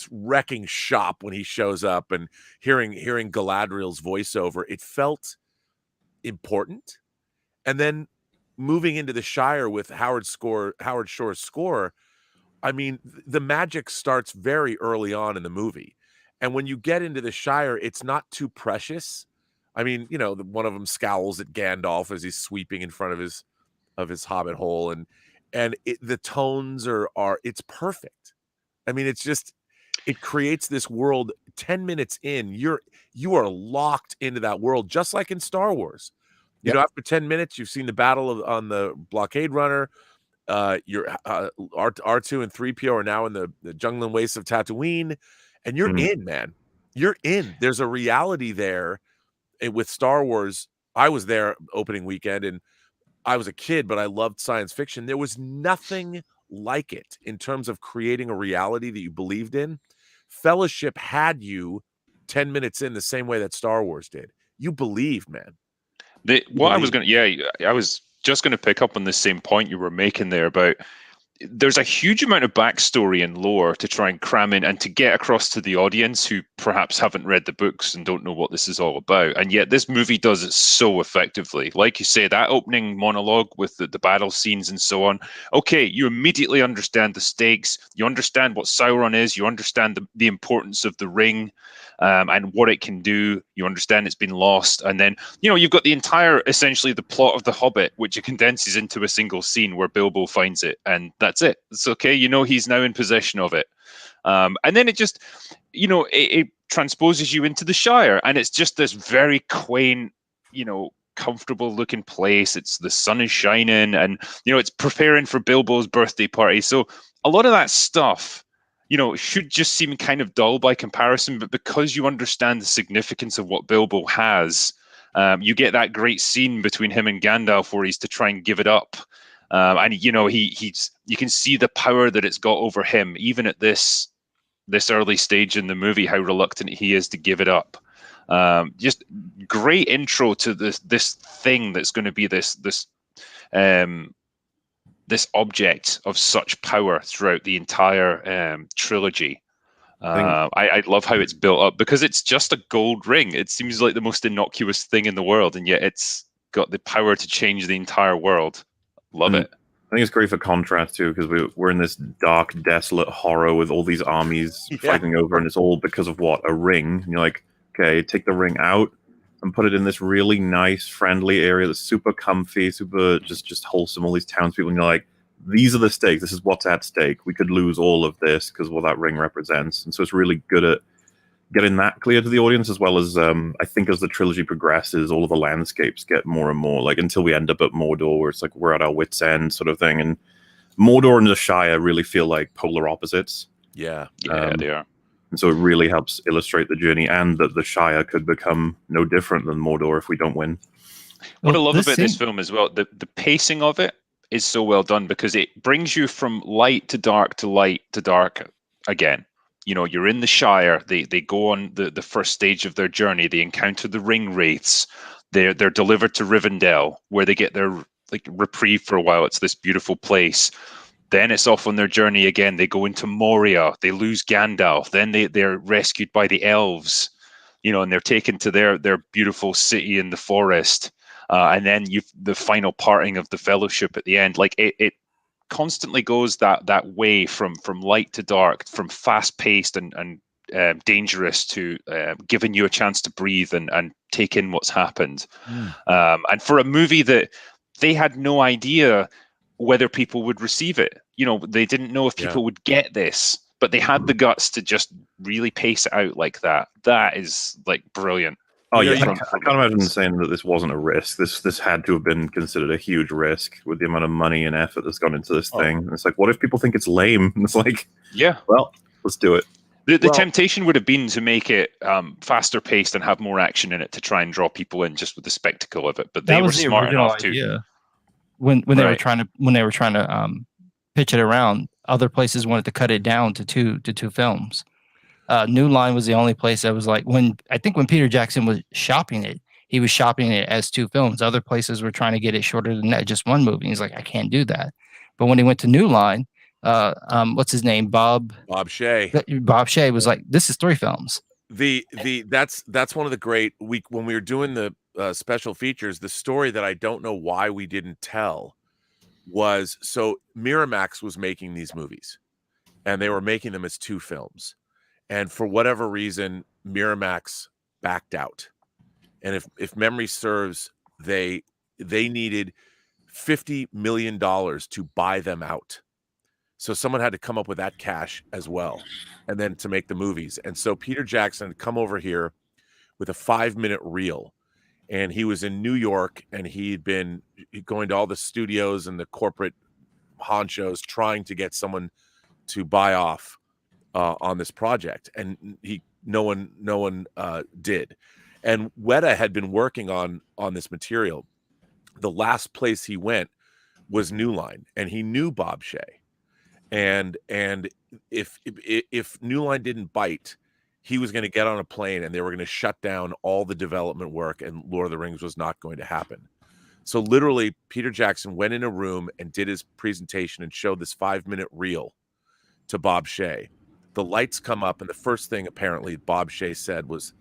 wrecking shop when he shows up, and hearing Galadriel's voiceover, it felt important. And then moving into the Shire with Howard Shore's score, I mean, the magic starts very early on in the movie. And when you get into the Shire, it's not too precious. I mean, one of them scowls at Gandalf as he's sweeping in front of his hobbit hole, and the tones are it's perfect. I mean, it creates this world. 10 minutes in, you are locked into that world, just like in Star Wars. After 10 minutes, you've seen the battle on the blockade runner. Your R2 and 3PO are now in the jungling wastes of Tatooine, and you're in, man. You're in. There's a reality there. And with Star Wars, I was there opening weekend, and I was a kid, but I loved science fiction. There was nothing like it in terms of creating a reality that you believed in. Fellowship had you 10 minutes in the same way that Star Wars did. You believed, man. I was just going to pick up on the same point you were making there about there's a huge amount of backstory and lore to try and cram in and to get across to the audience who perhaps haven't read the books and don't know what this is all about. And yet this movie does it so effectively. Like you say, that opening monologue with the battle scenes and so on. Okay, you immediately understand the stakes. You understand what Sauron is. You understand the importance of the ring. And what it can do. You understand it's been lost. And then, you've got the entire, essentially the plot of The Hobbit, which it condenses into a single scene where Bilbo finds it. And that's it. It's okay. He's now in possession of it. And then it just, it transposes you into the Shire. And it's just this very quaint, comfortable looking place. It's the sun is shining and, it's preparing for Bilbo's birthday party. So a lot of that stuff, should just seem kind of dull by comparison, but because you understand the significance of what Bilbo has, you get that great scene between him and Gandalf where he's to try and give it up. And you can see the power that it's got over him, even at this early stage in the movie, how reluctant he is to give it up. Just great intro to this thing that's going to be this object of such power throughout the entire trilogy. I love how it's built up because it's just a gold ring. It seems like the most innocuous thing in the world, and yet it's got the power to change the entire world. Love it. I think it's great for contrast too, because we're in this dark, desolate horror with all these armies fighting over, and it's all because of what? A ring. And you're like, okay, take the ring out and put it in this really nice, friendly area that's super comfy, super just wholesome. All these townspeople, and you're like, these are the stakes. This is what's at stake. We could lose all of this because of what that ring represents. And so it's really good at getting that clear to the audience, as well as I think as the trilogy progresses, all of the landscapes get more and more like until we end up at Mordor, where it's like we're at our wits' end sort of thing. And Mordor and the Shire really feel like polar opposites. Yeah, they are. And so it really helps illustrate the journey, and that the Shire could become no different than Mordor if we don't win. What I love about this film as well, the pacing of it is so well done because it brings you from light to dark to light to dark again. You know, you're in the Shire. They go on the first stage of their journey. They encounter the ring wraiths. They're delivered to Rivendell, where they get their reprieve for a while. It's this beautiful place. Then it's off on their journey again. They go into Moria. They lose Gandalf. Then they're rescued by the elves, you know, and they're taken to their beautiful city in the forest. And then the final parting of the Fellowship at the end. Like it constantly goes that way from light to dark, from fast paced and dangerous to giving you a chance to breathe and take in what's happened. And for a movie that they had no idea whether people would receive it, you know, they didn't know if people would get this, but they had the guts to just really pace it out like that. That is like brilliant. Oh yeah, I can't imagine saying that this wasn't a risk. This had to have been considered a huge risk with the amount of money and effort that's gone into this thing. And it's like, what if people think it's lame? And it's like, well, let's do it. The temptation would have been to make it faster paced and have more action in it to try and draw people in just with the spectacle of it. But they were smart enough to. When they were trying to pitch it around, other places wanted to cut it down to two films. New Line was the only place that was like, when Peter Jackson was shopping it, he was shopping it as two films. Other places were trying to get it shorter than that, just one movie. He's like, I can't do that. But when he went to New Line, what's his name? Bob Shaye. Bob Shaye was like, this is 3 films. That's one of the great when we were doing the special features. The story that I don't know why we didn't tell was, so Miramax was making these movies, and they were making them as 2 films. And for whatever reason, Miramax backed out. And if memory serves, they needed $50 million to buy them out. So someone had to come up with that cash as well, and then to make the movies. And so Peter Jackson had come over here with a 5-minute reel, and he was in New York, and he'd been going to all the studios and the corporate honchos trying to get someone to buy off on this project, and no one did. And Weta had been working on this material. The last place he went was New Line, and he knew Bob Shaye. And if New Line didn't bite, he was going to get on a plane, and they were going to shut down all the development work, and Lord of the Rings was not going to happen. So literally, Peter Jackson went in a room and did his presentation and showed this 5-minute reel to Bob Shaye. The lights come up, and the first thing apparently Bob Shaye said was,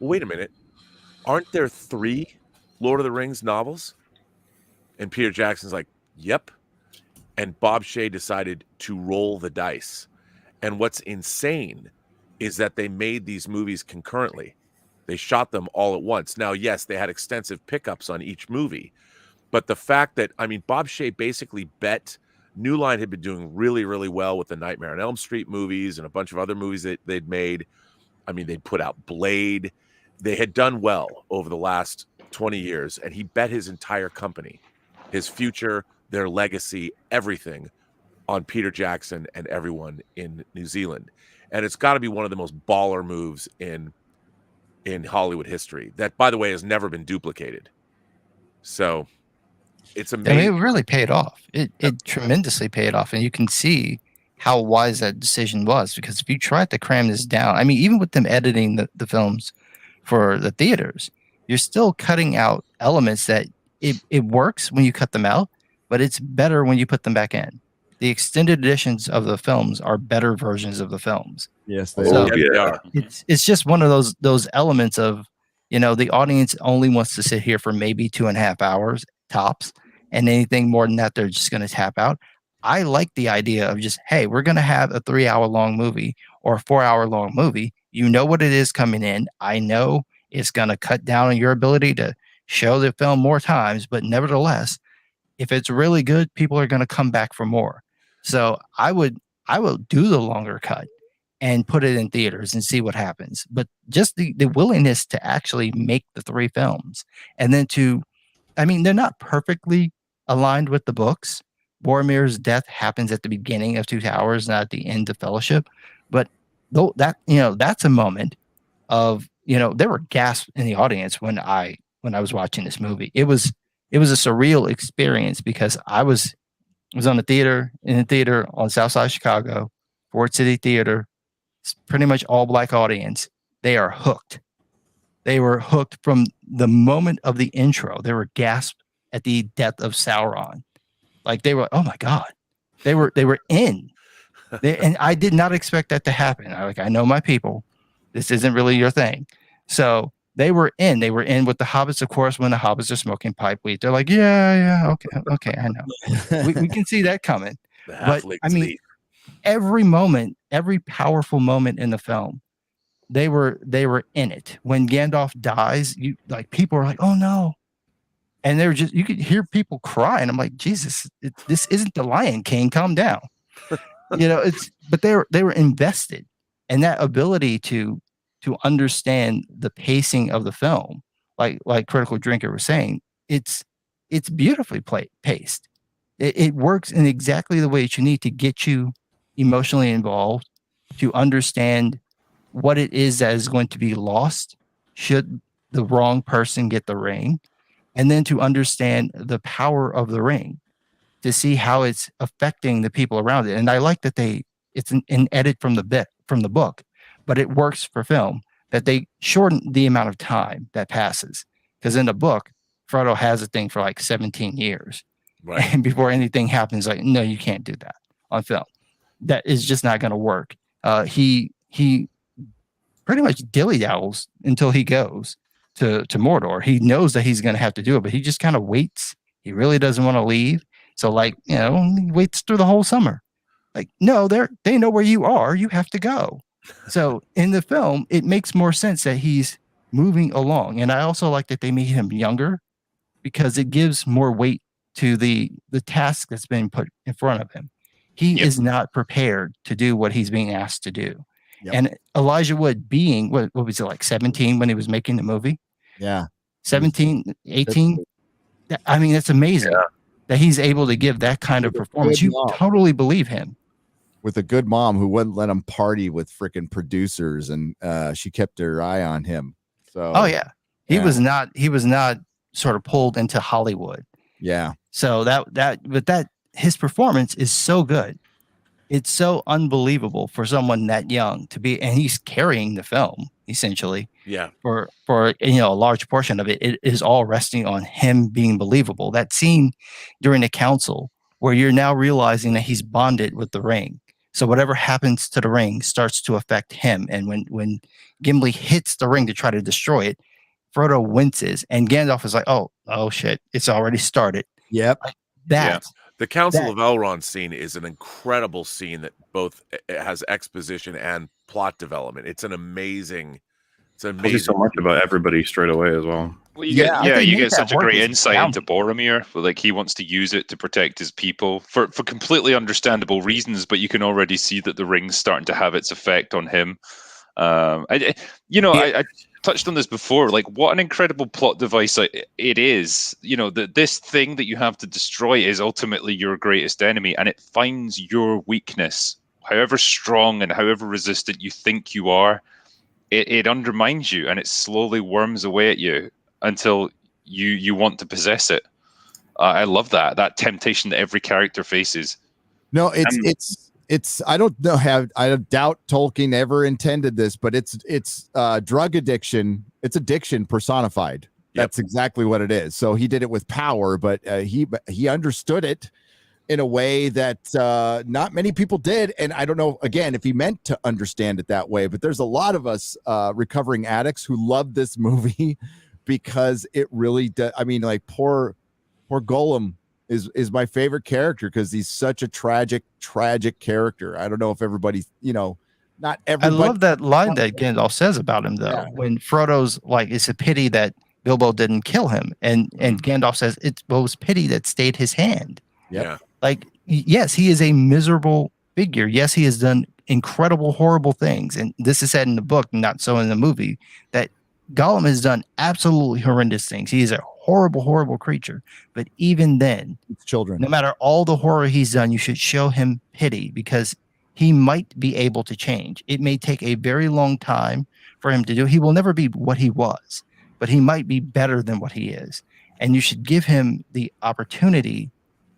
well, wait a minute, aren't there 3 Lord of the Rings novels? And Peter Jackson's like, yep. And Bob Shaye decided to roll the dice. And what's insane is that they made these movies concurrently. They shot them all at once. Now, yes, they had extensive pickups on each movie, but the fact that, Bob Shaye basically bet New Line had been doing really, really well with the Nightmare on Elm Street movies and a bunch of other movies that they'd made. They'd put out Blade. They had done well over the last 20 years, and he bet his entire company, his future, their legacy, everything on Peter Jackson and everyone in New Zealand. And it's got to be one of the most baller moves in Hollywood history that, by the way, has never been duplicated. So it's amazing. It really paid off. It tremendously paid off. And you can see how wise that decision was, because if you tried to cram this down, even with them editing the films for the theaters, you're still cutting out elements that it works when you cut them out, but it's better when you put them back in. The extended editions of the films are better versions of the films. Yes, they So are. Yes, they are. it's just one of those elements of, the audience only wants to sit here for maybe 2.5 hours tops, and anything more than that, they're just going to tap out. I like the idea of just, hey, we're going to have a 3-hour long movie or a 4-hour long movie. You know what it is coming in. I know it's going to cut down on your ability to show the film more times, but nevertheless, if it's really good, people are going to come back for more. So I will do the longer cut and put it in theaters and see what happens. But just the willingness to actually make the 3 films, and then they're not perfectly aligned with the books. Boromir's death happens at the beginning of Two Towers, not at the end of Fellowship. But though that's a moment of, there were gasps in the audience when I was watching this movie. It was a surreal experience because I was in the theater on Southside Chicago, Ford City Theater. It's pretty much all black audience. They are hooked. They were hooked from the moment of the intro. They were gasped at the death of Sauron. Like they were, oh my God. They were in. And I did not expect that to happen. I know my people. This isn't really your thing. So they were in. They were in with the hobbits, of course, when the hobbits are smoking pipe weed. They're like, yeah, okay, I know. we can see that coming. The But halflings I mean, leave. every moment, every powerful moment in the film, they were in it. When Gandalf dies, people are like, oh no. And you could hear people cry. And I'm like, Jesus, this isn't the Lion King. Calm down. But they were invested, and that ability to understand the pacing of the film, like Critical Drinker was saying, it's beautifully paced. It works in exactly the way that you need to get you emotionally involved, to understand what it is that is going to be lost should the wrong person get the ring, and then to understand the power of the ring, to see how it's affecting the people around it. And I like that it's an edit from the book, but it works for film, that they shorten the amount of time that passes. Because in the book, Frodo has a thing for like 17 years. Right. And before anything happens, like, no, you can't do that on film. That is just not going to work. He pretty much dilly-dallies until he goes to Mordor. He knows that he's going to have to do it, but he just kind of waits. He really doesn't want to leave. So he waits through the whole summer. Like, no, they know where you are. You have to go. So in the film, it makes more sense that he's moving along. And I also like that they made him younger, because it gives more weight to the task that's been put in front of him. He is not prepared to do what he's being asked to do. Yep. And Elijah Wood being, what was it, like 17 when he was making the movie? Yeah. 17, 18. I mean, it's amazing that he's able to give that kind of performance. You totally believe him. With a good mom who wouldn't let him party with freaking producers, and she kept her eye on him. So he was not sort of pulled into Hollywood. Yeah. So but his performance is so good. It's so unbelievable for someone that young to be, and he's carrying the film essentially. Yeah. For a large portion of it, it is all resting on him being believable. That scene during the council where you're now realizing that he's bonded with the ring. So whatever happens to the ring starts to affect him. And when Gimli hits the ring to try to destroy it, Frodo winces, and Gandalf is like, oh shit, it's already started. Yep. Like that. Yeah. The Council of Elrond scene is an incredible scene that both has exposition and plot development. It's amazing. Tells you so much about everybody straight away as well. Well, you get such a great insight into Boromir. Like, he wants to use it to protect his people for completely understandable reasons, but you can already see that the ring's starting to have its effect on him. I touched on this before. Like, what an incredible plot device it is. That this thing that you have to destroy is ultimately your greatest enemy, and it finds your weakness, however strong and however resistant you think you are. It undermines you, and it slowly worms away at you until you want to possess it. I love that temptation that every character faces. No, it's I don't know how, I doubt Tolkien ever intended this, but it's drug addiction It's addiction personified. That's exactly what it is. So he did it with power, but he understood it in a way that not many people did. And I don't know, again, if he meant to understand it that way, but there's a lot of us recovering addicts who love this movie because it really does. I mean, like poor Golem is my favorite character because he's such a tragic character. I don't know if everybody, not everybody. I love that line that Gandalf says about him, though, when Frodo's like, it's a pity that Bilbo didn't kill him. And Gandalf says, it was pity that stayed his hand. Yeah. Like, yes, he is a miserable figure. Yes, he has done incredible, horrible things. And this is said in the book, not so in the movie, that Gollum has done absolutely horrendous things. He is a horrible, horrible creature. But even then, it's children. No matter all the horror he's done, you should show him pity because he might be able to change. It may take a very long time for him to do. He will never be what he was, but he might be better than what he is. And you should give him the opportunity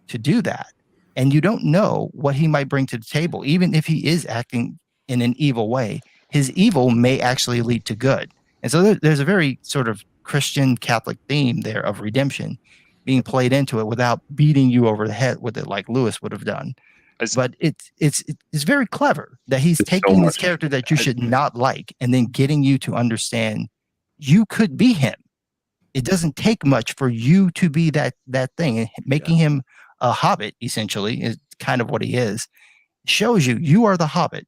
to do that. And you don't know what he might bring to the table. Even if he is acting in an evil way, his evil may actually lead to good. And so there's a very sort of Christian Catholic theme there of redemption being played into it without beating you over the head with it like Lewis would have done. But it's very clever that he's taking this character that you should not like and then getting you to understand you could be him. It doesn't take much for you to be that thing. And making him a hobbit, essentially, is kind of what he is. Shows you are the hobbit.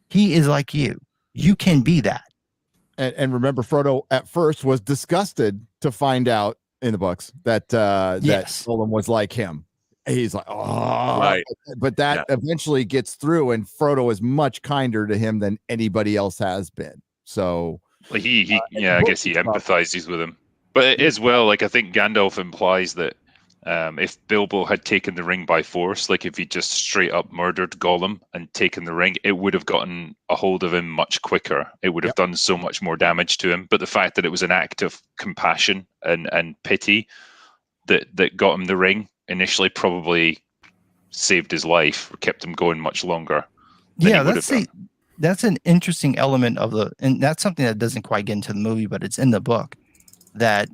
He is like you. You can be that. And remember, Frodo at first was disgusted to find out in the books that that Golem was like him. He's like, oh, right. But that eventually gets through, and Frodo is much kinder to him than anybody else has been. So, like I guess he empathizes with him. But as well, like I think Gandalf implies that if Bilbo had taken the ring by force, like if he just straight up murdered Gollum and taken the ring, it would have gotten a hold of him much quicker. It would have done so much more damage to him. But the fact that it was an act of compassion and pity that got him the ring initially probably saved his life or kept him going much longer. Yeah, that's an interesting element and that's something that doesn't quite get into the movie, but it's in the book, that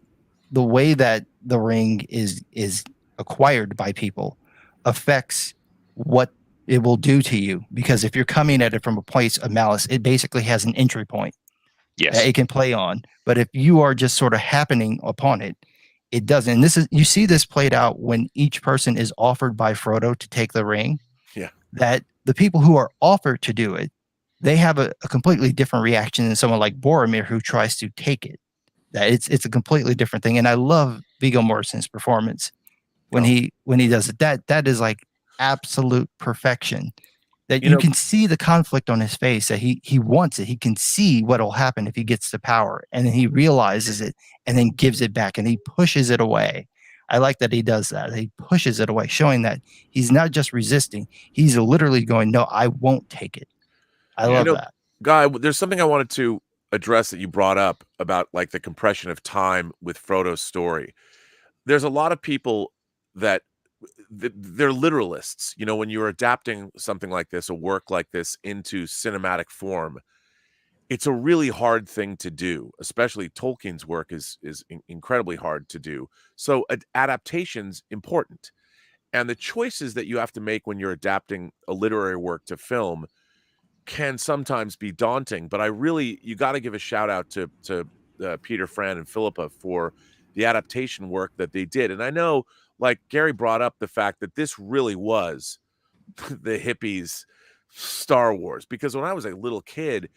the way that the ring is acquired by people affects what it will do to you. Because if you're coming at it from a place of malice, it basically has an entry point that it can play on. But if you are just sort of happening upon it, it doesn't. And you see this played out when each person is offered by Frodo to take the ring. Yeah. That the people who are offered to do it, they have a completely different reaction than someone like Boromir who tries to take it. That it's a completely different thing. And I love Viggo Mortensen's performance when he does it. That is like absolute perfection. That you can see the conflict on his face, that he wants it. He can see what will happen if he gets the power, and then he realizes it and then gives it back and he pushes it away. I like that he does that. He pushes it away, showing that he's not just resisting. He's literally going, no, I won't take it. I love that. Guy, there's something I wanted to address that you brought up about like the compression of time with Frodo's story. There's a lot of people that they're literalists. When you're adapting something like this, a work like this into cinematic form, it's a really hard thing to do. Especially Tolkien's work is incredibly hard to do. So adaptation's important, and the choices that you have to make when you're adapting a literary work to film can sometimes be daunting. But you got to give a shout out to Peter, Fran, and Philippa for the adaptation work that they did. And I know, like Gary brought up the fact that this really was the hippies' Star Wars, because when I was a little kid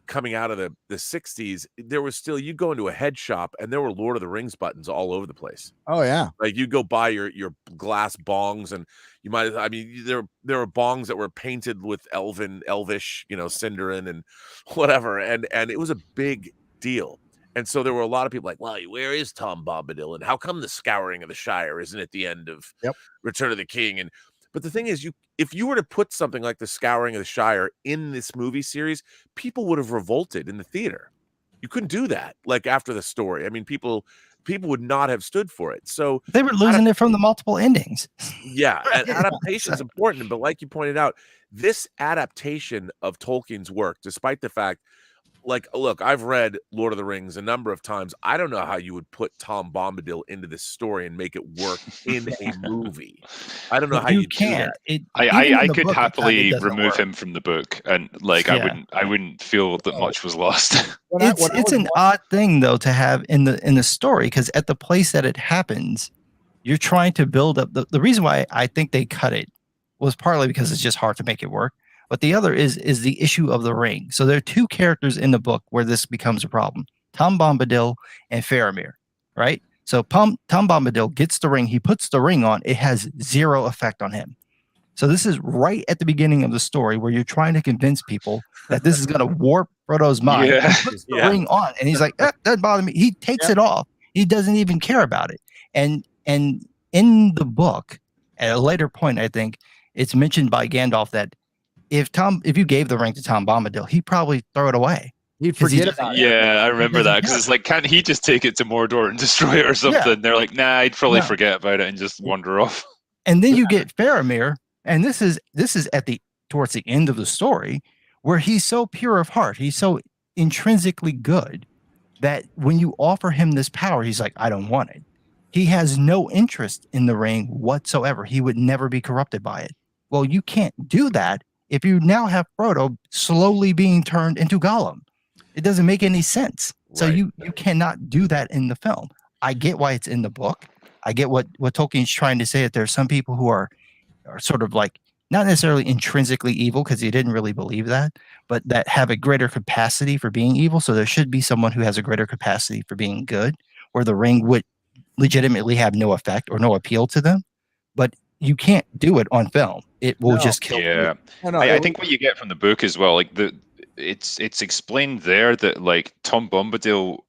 coming out of the 60s, there was still, you go into a head shop and there were Lord of the Rings buttons all over the place. Oh yeah. Like you go buy your glass bongs, and you might, there were bongs that were painted with elvish, Sindarin and whatever. And it was a big deal. And so there were a lot of people like, well, where is Tom Bombadil? And how come the Scouring of the Shire isn't at the end of Return of the King? But the thing is, if you were to put something like the Scouring of the Shire in this movie series, people would have revolted in the theater. You couldn't do that. Like after the story, people would not have stood for it. So they were losing it from the multiple endings. Yeah, and adaptation is important. But like you pointed out, this adaptation of Tolkien's work, despite the fact like, look, I've read Lord of the Rings a number of times. I don't know how you would put Tom Bombadil into this story and make it work in a movie. I don't know how You you do can't. that. I could happily remove him from the book, and like Yeah. I wouldn't feel that much was lost. It's an odd thing though to have in the story, because at the place that it happens, you're trying to build up the reason why I think they cut it was partly because it's just hard to make it work. But the other is the issue of the ring. So there are two characters in the book where this becomes a problem: Tom Bombadil and Faramir, right? So Tom Bombadil gets the ring. He puts the ring on. It has zero effect on him. So this is right at the beginning of the story where you're trying to convince people that this is going to warp Frodo's mind. Yeah. He puts the ring on, and he's like, "Doesn't bother me." He takes it off. He doesn't even care about it. And in the book, at a later point, I think it's mentioned by Gandalf that if you gave the ring to Tom Bombadil, he'd probably throw it away. He'd forget about it. Yeah, I remember that, because it's like, can't he just take it to Mordor and destroy it or something? Yeah. They're like, nah, I'd probably No. forget about it and just wander off. And then you get Faramir, and this is at towards the end of the story, where he's so pure of heart, he's so intrinsically good that when you offer him this power, he's like, I don't want it. He has no interest in the ring whatsoever. He would never be corrupted by it. Well, you can't do that if you now have Frodo slowly being turned into Gollum. It doesn't make any sense. So Right. you cannot do that in the film. I get why it's in the book. I get what Tolkien's trying to say, that there's some people who are sort of like not necessarily intrinsically evil, because he didn't really believe that, but that have a greater capacity for being evil. So there should be someone who has a greater capacity for being good, where the ring would legitimately have no effect or no appeal to them. But you can't do it on film. It will just kill you. I think what you get from the book as well, like it's explained there that like Tom Bombadil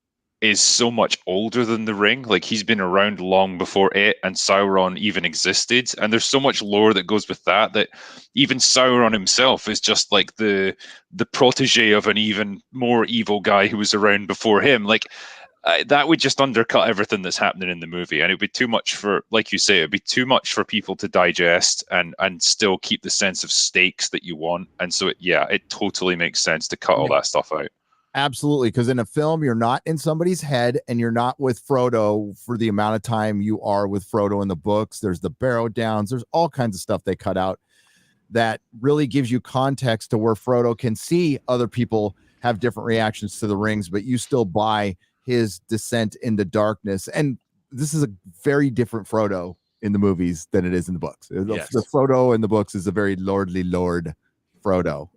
is so much older than the ring. Like, he's been around long before it and Sauron even existed, and there's so much lore that goes with that even Sauron himself is just like the protege of an even more evil guy who was around before him. Like, that would just undercut everything that's happening in the movie, and it'd be too much for, like you say, it'd be too much for people to digest and still keep the sense of stakes that you want. And so it totally makes sense to cut all that stuff out. Absolutely, because in a film, you're not in somebody's head, and you're not with Frodo for the amount of time you are with Frodo in the books. There's the Barrow Downs. There's all kinds of stuff they cut out that really gives you context to where Frodo can see other people have different reactions to the rings, but you still buy his descent into darkness. And this is a very different Frodo in the movies than it is in the books. Yes. The Frodo in the books is a very lordly lord Frodo.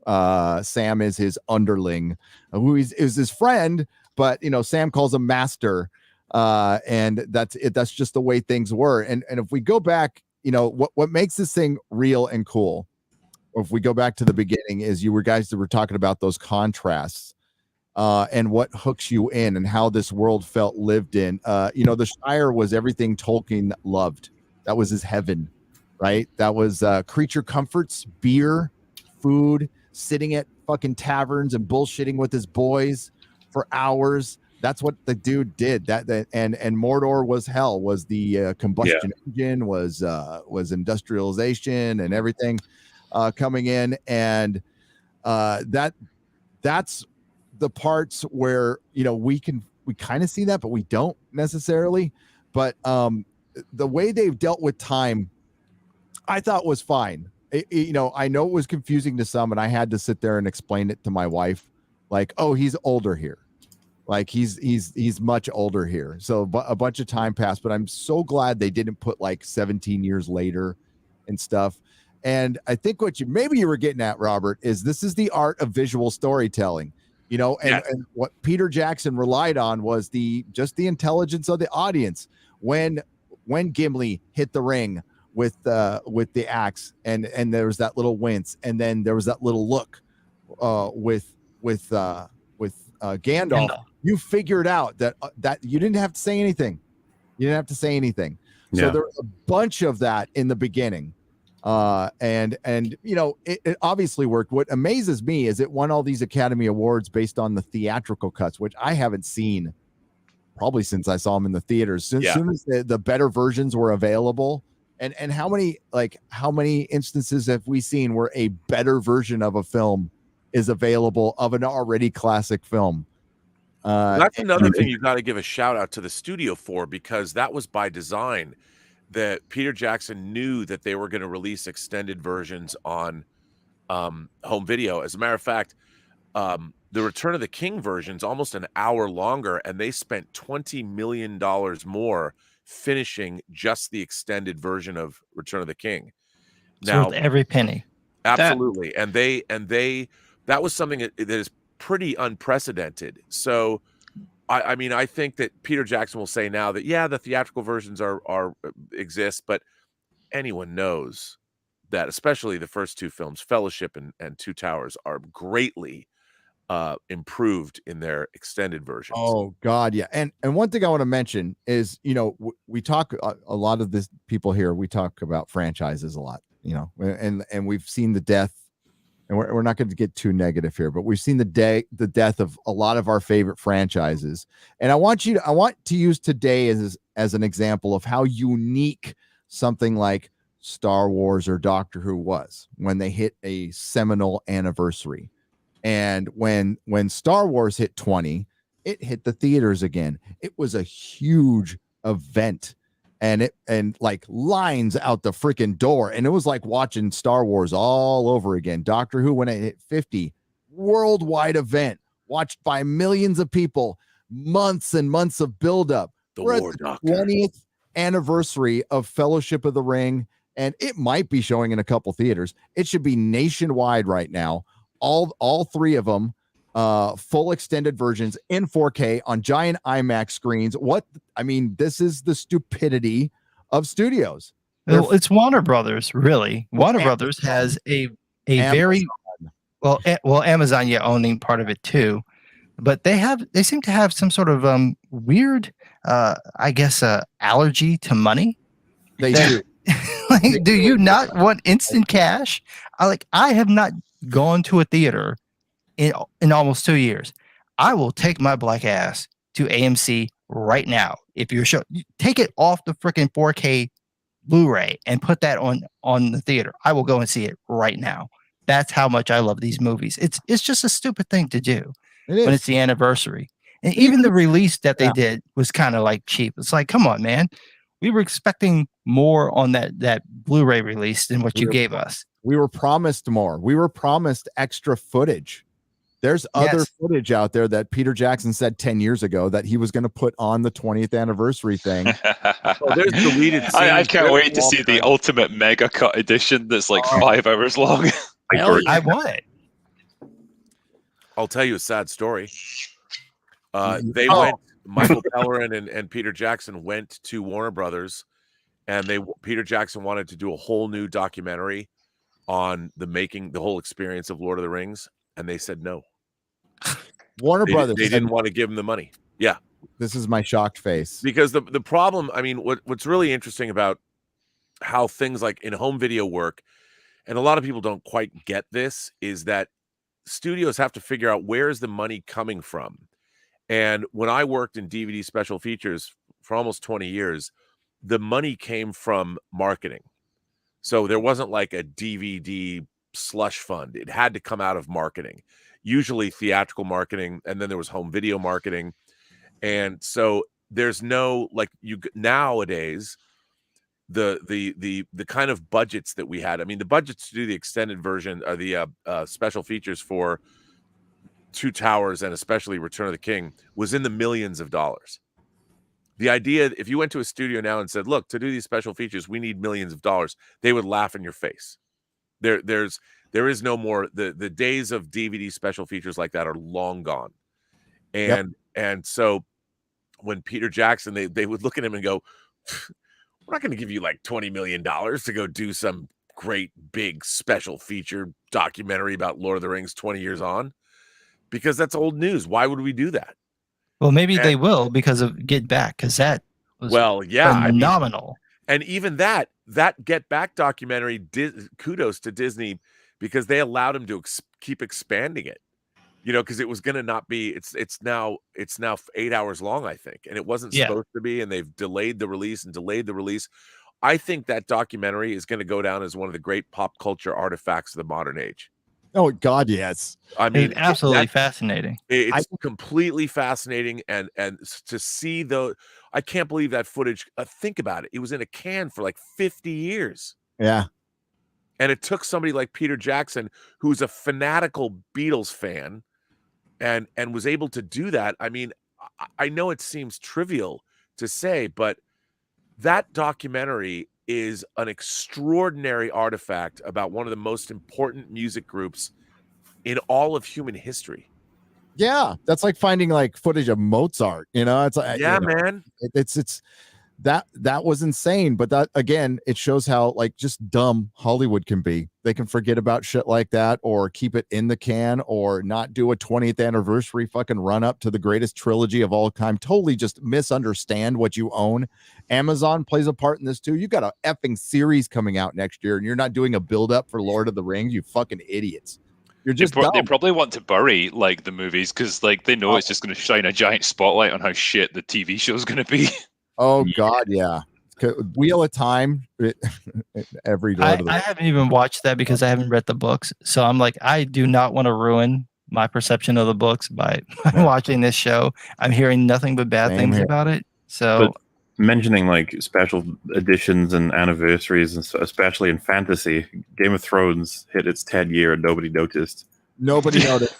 Sam is his underling, who is his friend, but Sam calls him master, and that's it. That's just the way things were. And if we go back, what makes this thing real and cool, or if we go back to the beginning, is you guys were talking about those contrasts, and what hooks you in, and how this world felt lived in. The Shire was everything Tolkien loved. That was his heaven, right? That was creature comforts, beer, food, sitting at fucking taverns and bullshitting with his boys for hours. That's what the dude did. And Mordor was hell. Was the combustion engine, was industrialization and everything coming in, and that's the parts where we kind of see that, but we don't necessarily. But the way they've dealt with time, I thought was fine. I know it was confusing to some, and I had to sit there and explain it to my wife, like, oh, he's older here, like he's much older here. So a bunch of time passed, but I'm so glad they didn't put like 17 years later and stuff. And I think what maybe you were getting at, Robert, is this is the art of visual storytelling, and what Peter Jackson relied on was just the intelligence of the audience. When Gimli hit the ring with the axe, and there was that little wince, and then there was that little look with Gandalf. You figured out that you didn't have to say anything. So there was a bunch of that in the beginning, and it obviously worked. What amazes me is it won all these Academy Awards based on the theatrical cuts, which I haven't seen probably since I saw them in the theaters. Soon as the better versions were available. And how many instances have we seen where a better version of a film is available of an already classic film. That's another thing you got to give a shout out to the studio for, because that was by design. That Peter Jackson knew that they were going to release extended versions on home video. As a matter of fact, the Return of the King version's almost an hour longer, and they spent $20 million more finishing just the extended version of Return of the King. It's Now, worth every penny. absolutely, and they that was something that is pretty unprecedented. So, I mean, I think that Peter Jackson will say now that the theatrical versions are exist, but anyone knows that, especially the first two films, Fellowship and Two Towers, are greatly improved in their extended versions. Oh God, yeah. And one thing I want to mention is, we talk a lot of this people here. We talk about franchises a lot, and we've seen the death, and we're not going to get too negative here, but we've seen the death of a lot of our favorite franchises. And I want to use today as an example of how unique something like Star Wars or Doctor Who was when they hit a seminal anniversary. And when Star Wars hit 20, it hit the theaters again. It was a huge event, and like lines out the freaking door. And it was like watching Star Wars all over again. Doctor Who, when it hit 50, worldwide event watched by millions of people, months and months of buildup. We're at the 20th anniversary of Fellowship of the Ring, and it might be showing in a couple theaters. It should be nationwide right now. All three of them, full extended versions in 4K on giant IMAX screens. This is the stupidity of studios. Well, it's Warner Brothers, really. Warner Brothers has a very well, Amazon, owning part of it too, but they seem to have some sort of weird, allergy to money. They do. Like, do you not want instant cash? I have not gone to a theater in almost 2 years. I will take my black ass to AMC right now. If you're take it off the freaking 4K Blu-ray and put that on the theater. I will go and see it right now. That's how much I love these movies. It's just a stupid thing to do when it's the anniversary. And even the release that they did was kind of like cheap. It's like, come on, man. We were expecting more on that Blu-ray release than what you gave us. We were promised more. We were promised extra footage. There's other footage out there that Peter Jackson said 10 years ago that he was going to put on the 20th anniversary thing. There's deleted scenes. I can't wait to see the ultimate mega cut edition that's like 5 hours long. I want it. I'll tell you a sad story. Michael Pellerin and Peter Jackson went to Warner Brothers, and Peter Jackson wanted to do a whole new documentary on the whole experience of Lord of the Rings, and they said no. Warner Brothers. They didn't want to give him the money. Yeah. This is my shocked face. Because the problem, I mean, what's really interesting about how things like in home video work, and a lot of people don't quite get this, is that studios have to figure out where is the money coming from. And when I worked in DVD special features for almost 20 years, the money came from marketing. So there wasn't like a DVD slush fund. It had to come out of marketing, usually theatrical marketing, and then there was home video marketing. And so there's no nowadays the kind of budgets that we had. I mean, the budgets to do the extended version or the special features for Two Towers and especially Return of the King was in the millions of dollars. The idea, if you went to a studio now and said, look, to do these special features, we need millions of dollars, they would laugh in your face. There is no more, the days of DVD special features like that are long gone. And so when Peter Jackson, they would look at him and go, we're not going to give you like $20 million to go do some great big special feature documentary about Lord of the Rings 20 years on, because that's old news. Why would we do that? Well, maybe they will because of Get Back, because that was phenomenal. And even that Get Back documentary, kudos to Disney, because they allowed him to keep expanding it. Because it was going to not be. It's now 8 hours long, I think, and it wasn't supposed to be. And they've delayed the release. I think that documentary is going to go down as one of the great pop culture artifacts of the modern age. Oh God, yes. I mean, It's absolutely that- fascinating. it's completely fascinating, and to see I can't believe that footage. Think about it; it was in a can for like 50 years, Yeah. and it took somebody like Peter Jackson, who's a fanatical Beatles fan, and was able to do that. I mean, I know it seems trivial to say, but that documentary is an extraordinary artifact about one of the most important music groups in all of human history. Yeah, that's like finding like footage of Mozart. It's like Yeah, man. It's that was insane. But that again, it shows how like just dumb Hollywood can be. They can forget about shit like that, or keep it in the can, or not do a 20th anniversary fucking run up to the greatest trilogy of all time. Totally just misunderstand what you own. Amazon plays a part in this too. You got a effing series coming out next year, and you're not doing a build up for Lord of the Rings. You fucking idiots. You're just they probably want to bury like the movies because like they know it's just going to shine a giant spotlight on how shit the TV show is going to be. Oh God, yeah. Wheel of Time. Every Lord of the I haven't even watched that because I haven't read the books. So I'm like, I do not want to ruin my perception of the books by watching this show. I'm hearing nothing but bad Same things here. about it. So mentioning like special editions and anniversaries, and especially in fantasy, Game of Thrones hit its 10 year and nobody noticed. Nobody noticed.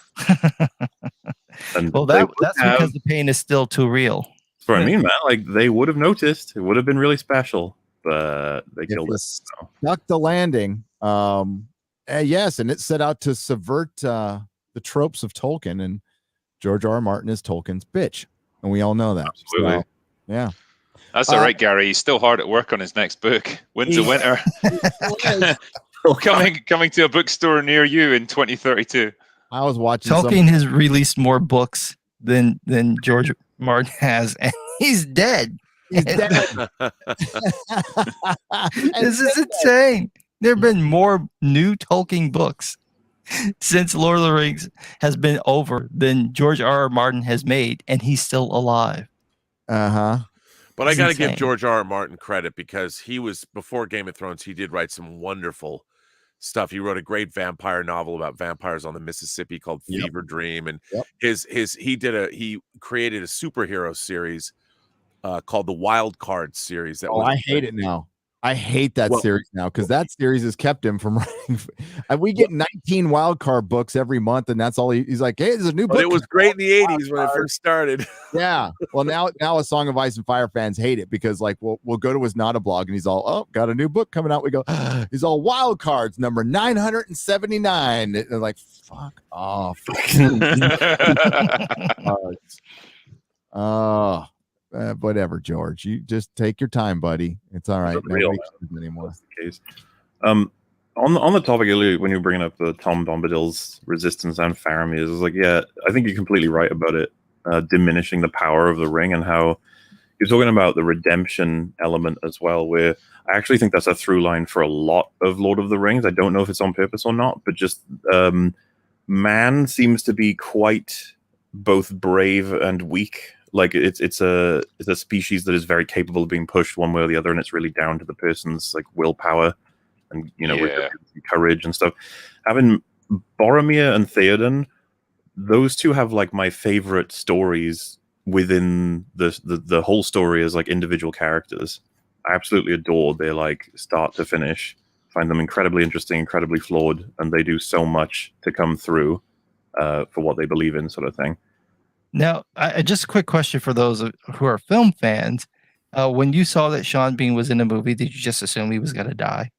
And well, they that's because the pain is still too real. That's what I mean, man. Like they would have noticed. It would have been really special, but they If killed you it. stuck the landing. Yes, and it set out to subvert the tropes of Tolkien, and George R. R. Martin is Tolkien's bitch, and we all know that. Absolutely. So, yeah. That's all right, Gary. He's still hard at work on his next book, Winds of Winter, coming to a bookstore near you in 2032. I was watching. Tolkien has released more books than George Martin has, and he's dead. He's dead. This is insane. There have been more new Tolkien books since Lord of the Rings has been over than George R. R. Martin has made, and he's still alive. Uh-huh. But I got to give insane. George R. R. Martin credit because he was, before Game of Thrones, he did write some wonderful stuff. He wrote a great vampire novel about vampires on the Mississippi called Fever Dream, and he created a superhero series called the Wild Card series. I hate it now. I hate that series now because that series has kept him from writing. We get 19 wild card books every month, and that's all he's like, hey, there's a new book. It was great in the 80s when it first started. Yeah. Well, now A Song of Ice and Fire fans hate it because like we'll go to his Not a Blog and he's all, oh, got a new book coming out. We go, he's all Wild Cards number 979. And they're like, fuck off. Whatever, George. You just take your time, buddy. It's all right. Real, Nobody cares anymore. That's the case. On the topic earlier, when you were bringing up the Tom Bombadil's Resistance and Faramir, I was like, yeah, I think you're completely right about it, diminishing the power of the ring, and how you're talking about the redemption element as well, where I actually think that's a through line for a lot of Lord of the Rings. I don't know if it's on purpose or not, but just man seems to be quite both brave and weak. Like it's a species that is very capable of being pushed one way or the other, and it's really down to the person's like willpower and courage and stuff. Having Boromir and Theoden, those two have like my favorite stories within the whole story as like individual characters. I absolutely adore their like start to finish. Find them incredibly interesting, incredibly flawed, and they do so much to come through for what they believe in, sort of thing. Now, just a quick question for those who are film fans. When you saw that Sean Bean was in the movie, did you just assume he was going to die?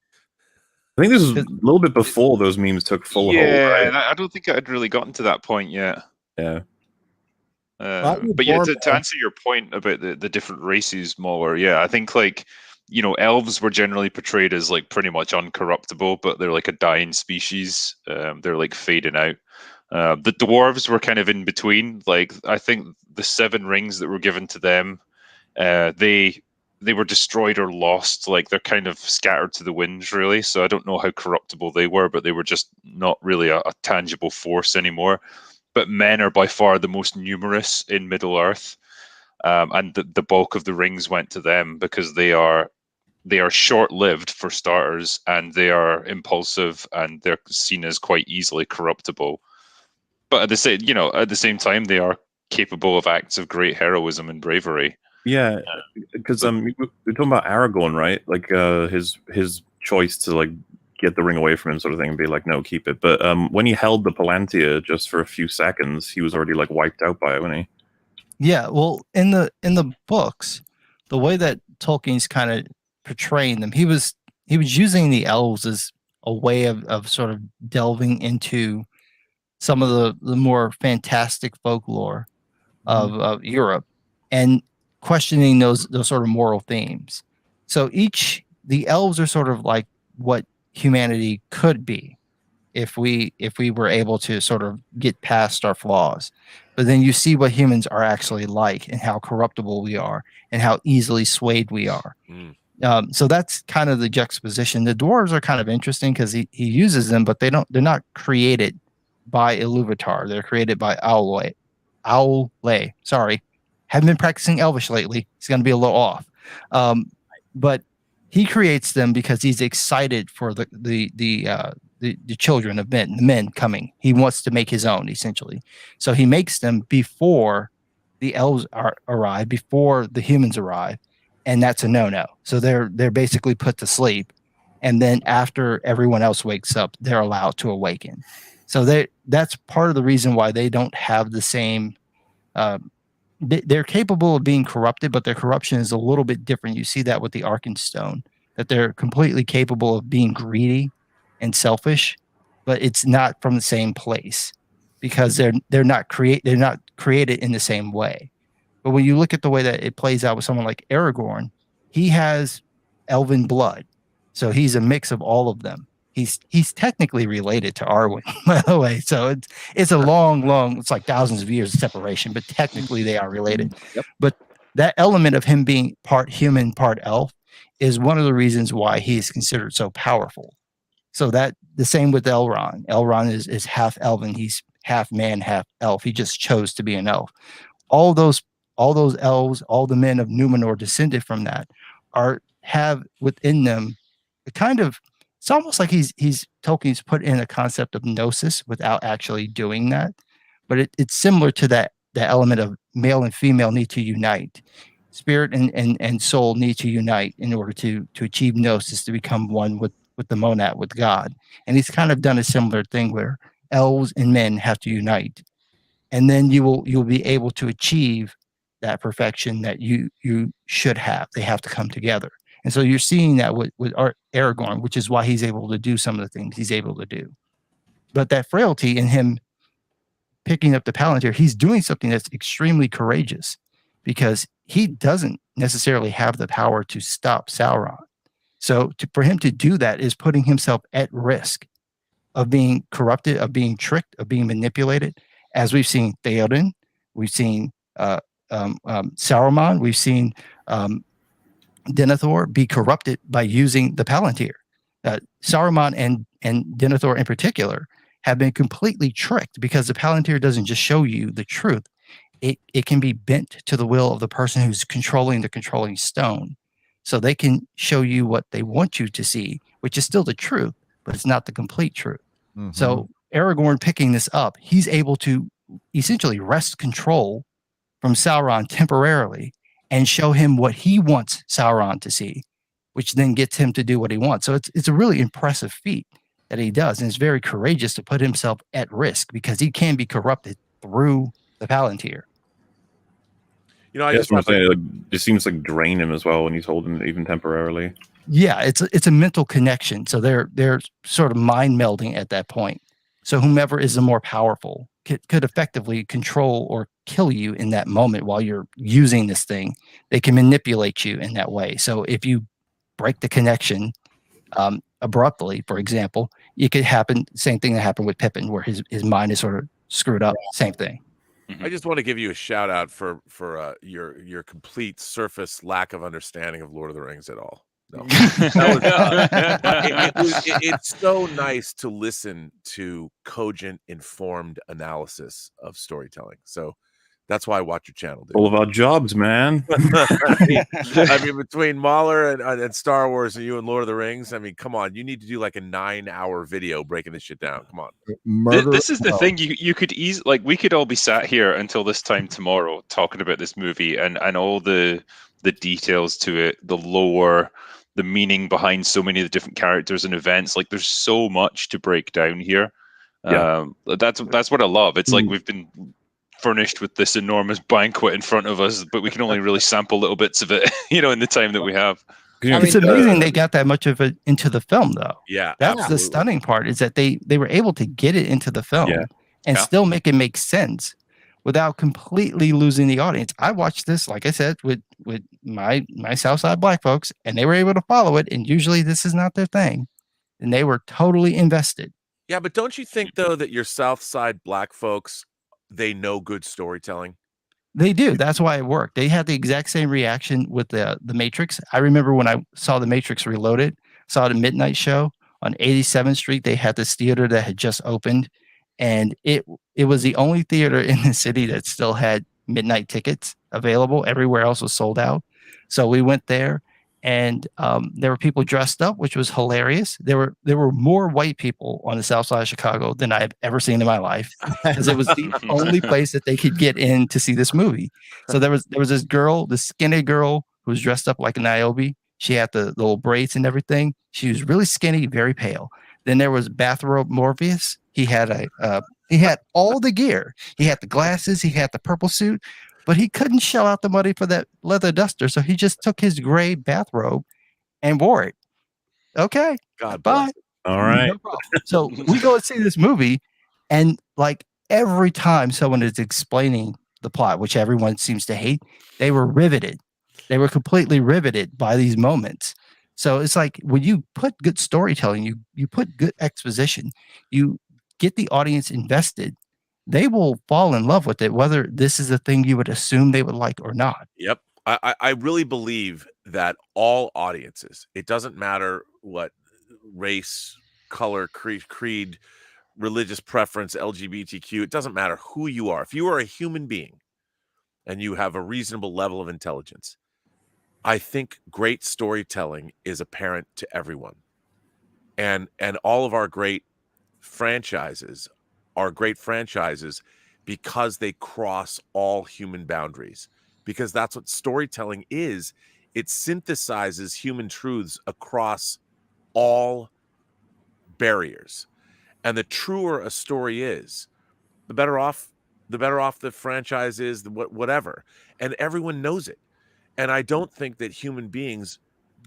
I think this was a little bit before those memes took full hold. Yeah, right? I don't think I'd really gotten to that point yet. Yeah. But yeah, to answer your point about the different races, MauLer, yeah, I think like, elves were generally portrayed as like pretty much uncorruptible, but they're like a dying species. They're like fading out. The dwarves were kind of in between. Like, I think the 7 rings that were given to them, they were destroyed or lost. Like, they're kind of scattered to the winds, really. So I don't know how corruptible they were, but they were just not really a tangible force anymore. But men are by far the most numerous in Middle Earth, and the bulk of the rings went to them because they are they are short-lived for starters, and they are impulsive, and they're seen as quite easily corruptible. But at the same time, they are capable of acts of great heroism and bravery. Yeah, because we're talking about Aragorn, right? Like his choice to like get the ring away from him, sort of thing, and be like, no, keep it. But when he held the Palantir just for a few seconds, he was already like wiped out by it, wasn't he? Yeah, well, in the books, the way that Tolkien's kind of portraying them, he was using the elves as a way of sort of delving into some of the more fantastic folklore of Europe and questioning those sort of moral themes. So the elves are sort of like what humanity could be if we were able to sort of get past our flaws. But then you see what humans are actually like and how corruptible we are and how easily swayed we are. So that's kind of the juxtaposition. The dwarves are kind of interesting because he uses them, but they're not created by Iluvatar. They're created by Aule. Sorry, haven't been practicing Elvish lately. It's going to be a little off. But he creates them because he's excited for the children of men, the men coming. He wants to make his own, essentially. So he makes them before the elves arrive, before the humans arrive, and that's a no-no. So they're basically put to sleep, and then after everyone else wakes up, they're allowed to awaken. So that's part of the reason why they don't have the same. They're capable of being corrupted, but their corruption is a little bit different. You see that with the Arkenstone, that they're completely capable of being greedy and selfish, but it's not from the same place because they're not created in the same way. But when you look at the way that it plays out with someone like Aragorn, he has elven blood, so he's a mix of all of them. He's technically related to Arwen, by the way. So it's a long, it's like thousands of years of separation, but technically they are related. Yep. But that element of him being part human, part elf is one of the reasons why he is considered so powerful. So that the same with Elrond. Elrond is half elven. He's half man, half elf. He just chose to be an elf. All those elves, all the men of Numenor descended from that, have within them a kind of. It's almost like Tolkien's put in a concept of gnosis without actually doing that, but it's similar to that element of male and female need to unite. Spirit and soul need to unite in order to achieve gnosis, to become one with the monad, with God. And he's kind of done a similar thing where elves and men have to unite, and then you'll be able to achieve that perfection that you should have. They have to come together. And so you're seeing that with Aragorn, which is why he's able to do some of the things he's able to do. But that frailty in him picking up the Palantir, he's doing something that's extremely courageous because he doesn't necessarily have the power to stop Sauron. So for him to do that is putting himself at risk of being corrupted, of being tricked, of being manipulated, as we've seen Theoden, we've seen Saruman, we've seen Denethor be corrupted by using the Palantir. Saruman and Denethor in particular have been completely tricked because the Palantir doesn't just show you the truth. It can be bent to the will of the person who's controlling the controlling stone. So they can show you what they want you to see, which is still the truth, but it's not the complete truth. Mm-hmm. So Aragorn picking this up, he's able to essentially wrest control from Sauron temporarily and show him what he wants Sauron to see, which then gets him to do what he wants. So it's a really impressive feat that he does. And it's very courageous to put himself at risk because he can be corrupted through the Palantir. You know, I just want to say, it seems like drain him as well when he's holding it, even temporarily. Yeah, it's a mental connection. So they're sort of mind melding at that point. So whomever is the more powerful could effectively control or kill you in that moment while you're using this thing. They can manipulate you in that way. So if you break the connection abruptly, for example, it could happen. Same thing that happened with Pippin, where his mind is sort of screwed up. Same thing. I just want to give you a shout out for your complete surface lack of understanding of Lord of the Rings at all. No. It's so nice to listen to cogent, informed analysis of storytelling. So That's why I watch your channel, dude. All of our jobs, man. I mean, between MauLer and Star Wars and you and Lord of the Rings, I mean, come on, you need to do like a 9-hour video breaking this shit down. Come on. This is the thing. You could easily, like, we could all be sat here until this time tomorrow talking about this movie and all the details to it, the lore, the meaning behind so many of the different characters and events. Like, there's so much to break down here. Yeah. That's what I love. It's like we've been furnished with this enormous banquet in front of us, but we can only really sample little bits of it, in the time that we have. It's amazing they got that much of it into the film, though. Yeah, that's absolutely. the stunning part, is that they were able to get it into the film and still make it make sense without completely losing the audience. I watched this, like I said, with my Southside Black folks, and they were able to follow it. And usually this is not their thing, and they were totally invested. Yeah, but don't you think though that your Southside Black folks, they know good storytelling? They do. That's why it worked. They had the exact same reaction with the Matrix. I remember when I saw the Matrix Reloaded, saw the midnight show on 87th Street. They had this theater that had just opened, and it was the only theater in the city that still had midnight tickets available. Everywhere else was sold out. So we went there, and there were people dressed up, which was hilarious. There were more white people on the south side of Chicago than I've ever seen in my life, because it was the only place that they could get in to see this movie. So there was this girl, this skinny girl, who was dressed up like a Niobe. She had the little braids and everything. She was really skinny, very pale. Then there was Bathrobe Morpheus. He had he had all the gear. He had the glasses. He had the purple suit. But he couldn't shell out the money for that leather duster, so he just took his gray bathrobe and wore it. Okay, God bye. bless it. All right. No problem. So we go and see this movie, and like every time someone is explaining the plot, which everyone seems to hate, they were riveted. They were completely riveted by these moments. So it's like when you put good storytelling, you put good exposition, you get the audience invested, they will fall in love with it, whether this is a thing you would assume they would like or not. Yep. I really believe that all audiences, it doesn't matter what race, color, creed, religious preference, LGBTQ, it doesn't matter who you are. If you are a human being and you have a reasonable level of intelligence, I think great storytelling is apparent to everyone. And all of our great franchises are great franchises because they cross all human boundaries, because that's what storytelling is. It synthesizes human truths across all barriers. And the truer a story is, the better off the franchise is, whatever. And everyone knows it. And I don't think that human beings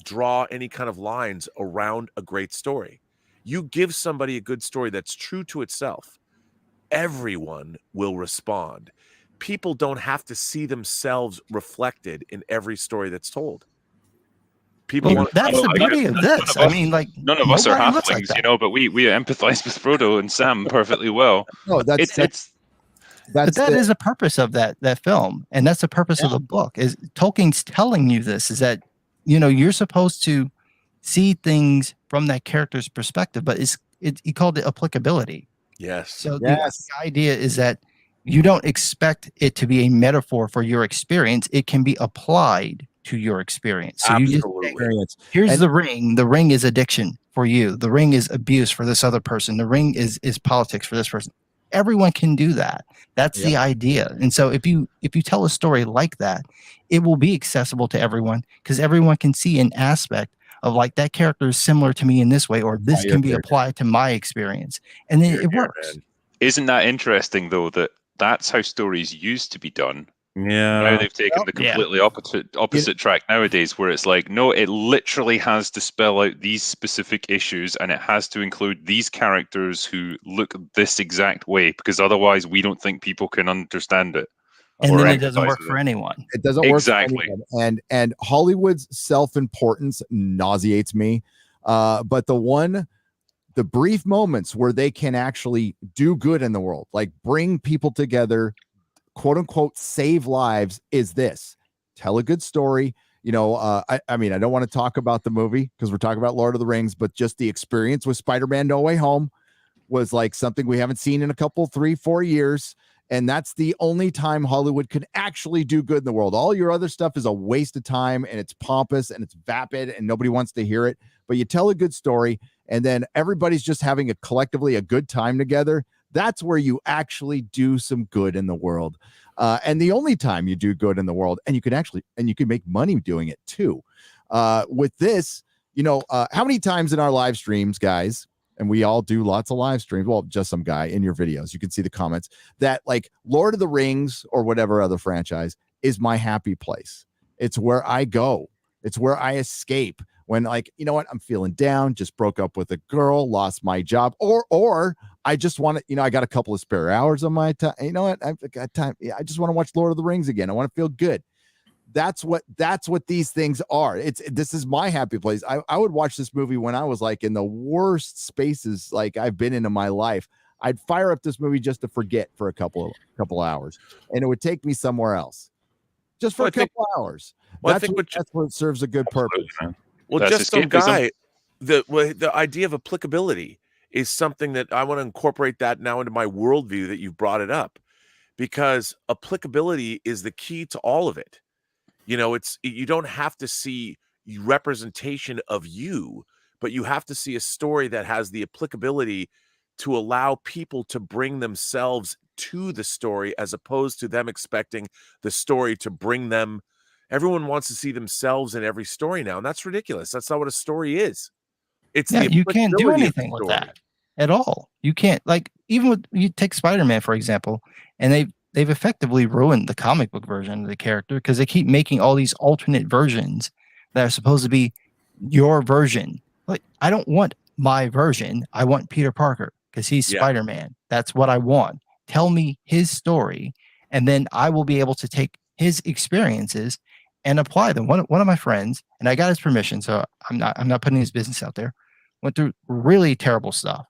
draw any kind of lines around a great story. You give somebody a good story that's true to itself, everyone will respond. People don't have to see themselves reflected in every story that's told. People that's the beauty of this. I mean, like, none of us are nobody looks like halflings, that. but we empathize with Frodo and Sam perfectly well. No, But that is the purpose of that film, and that's the purpose of the book. Is Tolkien's telling you this, is that you're supposed to see things from that character's perspective, but he called it applicability. Yes. So the idea is that you don't expect it to be a metaphor for your experience. It can be applied to your experience. So Absolutely. you just say, here's the ring. The ring is addiction for you. The ring is abuse for this other person. The ring is politics for this person. Everyone can do that. That's the idea. And so if you tell a story like that, it will be accessible to everyone, because everyone can see an aspect of, like, that character is similar to me in this way, or this can be applied to my experience. And then it works. Isn't that interesting, though, that that's how stories used to be done? Yeah. Now they've taken the completely opposite track nowadays, where it's like, no, it literally has to spell out these specific issues, and it has to include these characters who look this exact way, because otherwise we don't think people can understand it. And then it doesn't work for anyone. It doesn't work exactly. for anyone. And Hollywood's self-importance nauseates me. But the brief moments where they can actually do good in the world, like bring people together, quote unquote, save lives, is this: tell a good story. I mean, I don't want to talk about the movie because we're talking about Lord of the Rings, but just the experience with Spider-Man No Way Home was like something we haven't seen in a couple, 3-4 years. And that's the only time Hollywood can actually do good in the world. All your other stuff is a waste of time, and it's pompous and it's vapid and nobody wants to hear it. But you tell a good story and then everybody's just having collectively a good time together. That's where you actually do some good in the world. And the only time you do good in the world, and you can make money doing it too. With this, how many times in our live streams, guys, and we all do lots of live streams. Well, just some guy in your videos. You can see the comments that like Lord of the Rings or whatever other franchise is my happy place. It's where I go. It's where I escape when, like, you know what, I'm feeling down, just broke up with a girl, lost my job, or I just want to, I got a couple of spare hours on my time. You know what? I've got time. I just want to watch Lord of the Rings again. I want to feel good. That's what these things are. This is my happy place. I would watch this movie when I was like in the worst spaces like I've been in my life. I'd fire up this movie just to forget for a couple hours, and it would take me somewhere else, just for a couple hours. Well, That's what serves a good purpose. Well, That's just some escapism. guy. The idea of applicability is something that I want to incorporate that now into my worldview that you've brought it up, because applicability is the key to all of it. You don't have to see representation of you, but you have to see a story that has the applicability to allow people to bring themselves to the story, as opposed to them expecting the story to bring them. Everyone wants to see themselves in every story now, and that's ridiculous. That's not what a story is. It's You can't do applicability of the anything with story. that at all. You can't, like, even with, you take Spider-Man, for example, and they've effectively ruined the comic book version of the character because they keep making all these alternate versions that are supposed to be your version. Like, I don't want my version. I want Peter Parker because he's Spider-Man. That's what I want. Tell me his story, and then I will be able to take his experiences and apply them. One of my friends, and I got his permission, so I'm not putting his business out there, went through really terrible stuff.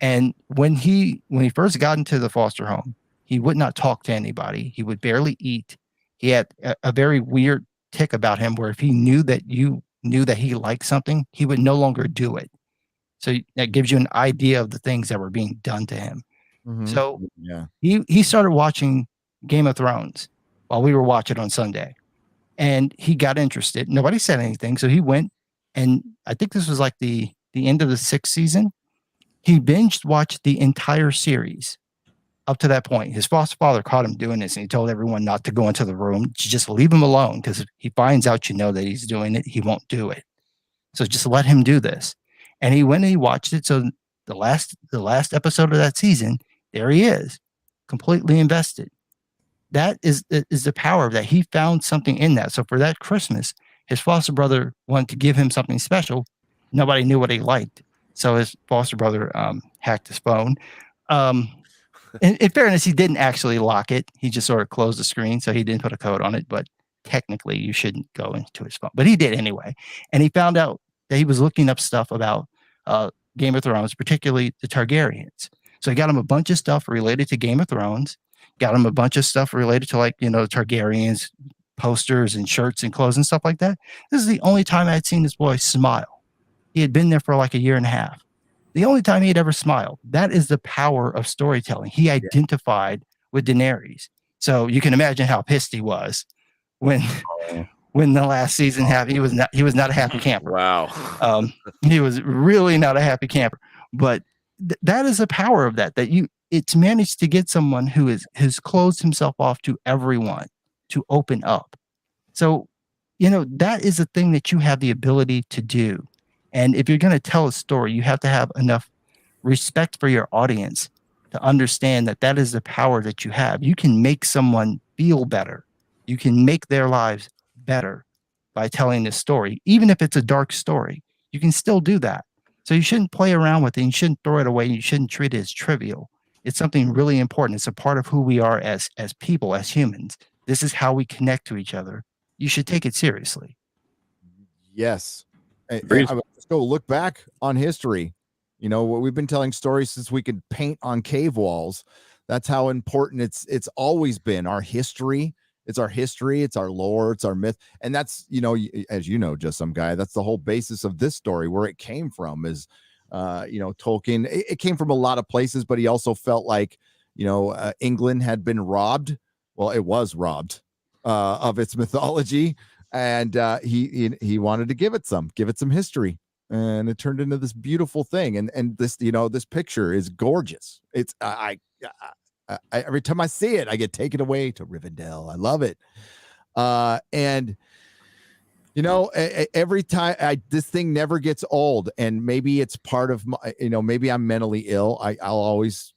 And when he first got into the foster home, he would not talk to anybody. He would barely eat. He had a very weird tick about him where if he knew that you knew that he liked something, he would no longer do it. So that gives you an idea of the things that were being done to him. Mm-hmm. So he started watching Game of Thrones while we were watching on Sunday. And he got interested. Nobody said anything. So he went, and I think this was like the end of the 6th season. He binged watched the entire series up to that point. His foster father caught him doing this, and he told everyone not to go into the room. Just leave him alone, because if he finds out that he's doing it, he won't do it. So just let him do this. And he went and he watched it. So the last episode of that season, there he is, completely invested. That is the power of that. He found something in that. So for that Christmas, his foster brother wanted to give him something special. Nobody knew what he liked. So his foster brother hacked his phone. In fairness, he didn't actually lock it. He just sort of closed the screen, so he didn't put a code on it. But technically, you shouldn't go into his phone. But he did anyway. And he found out that he was looking up stuff about Game of Thrones, particularly the Targaryens. So he got him a bunch of stuff related to Game of Thrones. Got him a bunch of stuff related to, like, the Targaryens, posters and shirts and clothes and stuff like that. This is the only time I had seen this boy smile. He had been there for like a year and a half. The only time he had ever smiled. That is the power of storytelling. He identified with Daenerys. So you can imagine how pissed he was when the last season happened. He was not a happy camper. Wow. He was really not a happy camper. But that is the power of that it's managed to get someone who has closed himself off to everyone to open up. So, that is a thing that you have the ability to do. And if you're going to tell a story, you have to have enough respect for your audience to understand that is the power that you have. You can make someone feel better. You can make their lives better by telling this story. Even if it's a dark story, you can still do that. So you shouldn't play around with it. You shouldn't throw it away. You shouldn't treat it as trivial. It's something really important. It's a part of who we are as people, as humans. This is how we connect to each other. You should take it seriously. Yes. Let's go look back on history. We've been telling stories since we could paint on cave walls. That's how important it's always been. Our history. It's our history. It's our lore. It's our myth. And that's, as just some guy, that's the whole basis of this story. Where it came from is, Tolkien. It came from a lot of places, but he also felt like, England had been robbed. Well, it was robbed of its mythology, and he wanted to give it some history, and it turned into this beautiful thing. And this this picture is gorgeous. It's I every time I see it, I get taken away to Rivendell. I love it. And every time this thing never gets old, and maybe it's part of my, maybe I'm mentally ill. I'll always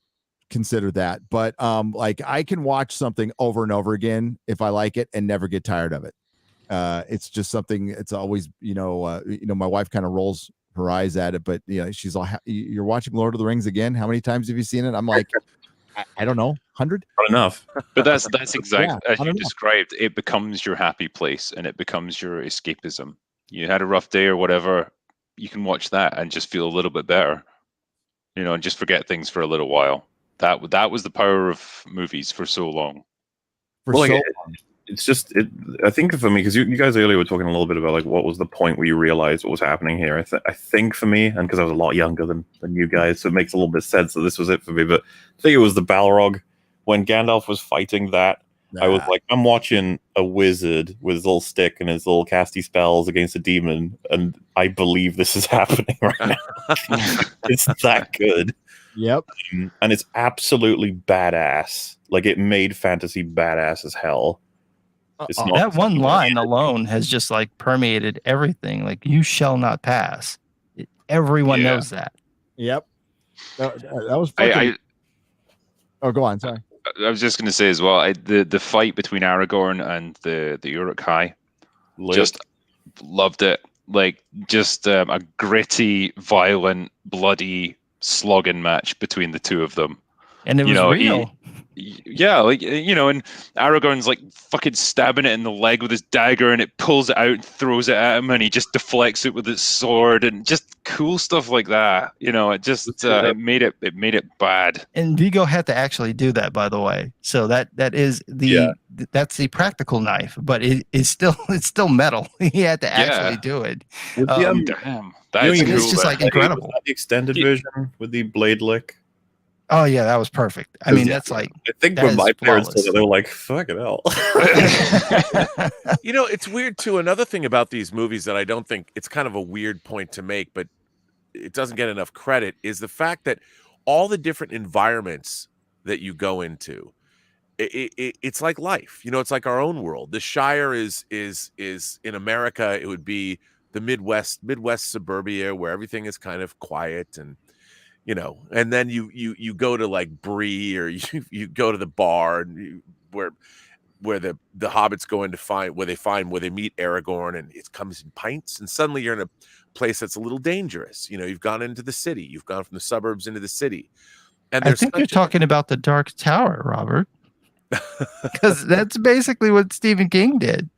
consider that, but like I can watch something over and over again if I like it and never get tired of it. It's just something. It's always, my wife kind of rolls her eyes at it, but she's all, "You're watching Lord of the Rings again? How many times have you seen it?" I'm like, I don't know, 100. Not enough. But that's exactly as I you don't know. described. It becomes your happy place, and it becomes your escapism. You had a rough day or whatever, you can watch that and just feel a little bit better, and just forget things for a little while. That was the power of movies for so long. It's just I think for me, because you guys earlier were talking a little bit about like what was the point where you realized what was happening here. I think for me, and because I was a lot younger than you guys, so it makes a little bit of sense that this was it for me. But I think it was the Balrog when Gandalf was fighting that. I was like, I'm watching a wizard with his little stick and his little casty spells against a demon, and I believe this is happening right now. It's that good. Yep. And it's absolutely badass. Like, it made fantasy badass as hell. It's not That one line alone has just like permeated everything. Like, you shall not pass. Everyone knows that. Yep. That was fucking... Oh, go on. Sorry. I was just going to say as well, the fight between Aragorn and the Uruk-hai, just loved it. Like, just a gritty, violent, bloody slogging match between the two of them. And it was real. And Aragorn's like fucking stabbing it in the leg with his dagger, and it pulls it out and throws it at him, and he just deflects it with his sword, and just cool stuff like that. It just it made it bad. And Vigo had to actually do that, by the way. So that's the practical knife, but it's still metal. He had to actually do it. Damn, that's cool. It's just like incredible. The extended version with the blade lick. Oh yeah, that was perfect. I mean, that's like, I think when my parents said it, they were like, "Fuck it hell." It's weird too. Another thing about these movies that I don't think, it's kind of a weird point to make, but it doesn't get enough credit, is the fact that all the different environments that you go into, it's like life. It's like our own world. The Shire is in America. It would be the Midwest suburbia, where everything is kind of quiet, and and then you go to like Bree, or you go to the bar, and where the hobbits go in to find where they meet Aragorn, and it comes in pints, and suddenly you're in a place that's a little dangerous. You've gone into the city, you've gone from the suburbs into the city, and I think you're talking about the Dark Tower, Robert, because that's basically what Stephen King did.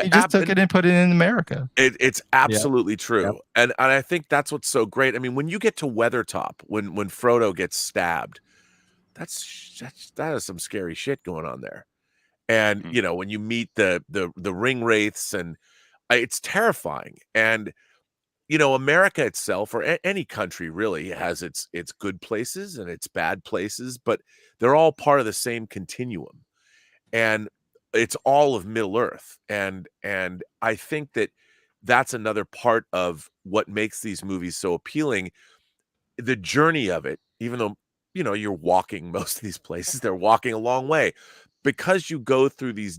He just took it and put it in America. It's absolutely true. Yep. And I think that's what's so great. I mean, when you get to Weathertop, when Frodo gets stabbed, that is some scary shit going on there. And when you meet the ring wraiths, and it's terrifying. And America itself, or any country really, has its good places and its bad places, but they're all part of the same continuum. And it's all of Middle Earth, and I think that's another part of what makes these movies so appealing. The journey of it, even though you're walking most of these places, they're walking a long way, because you go through these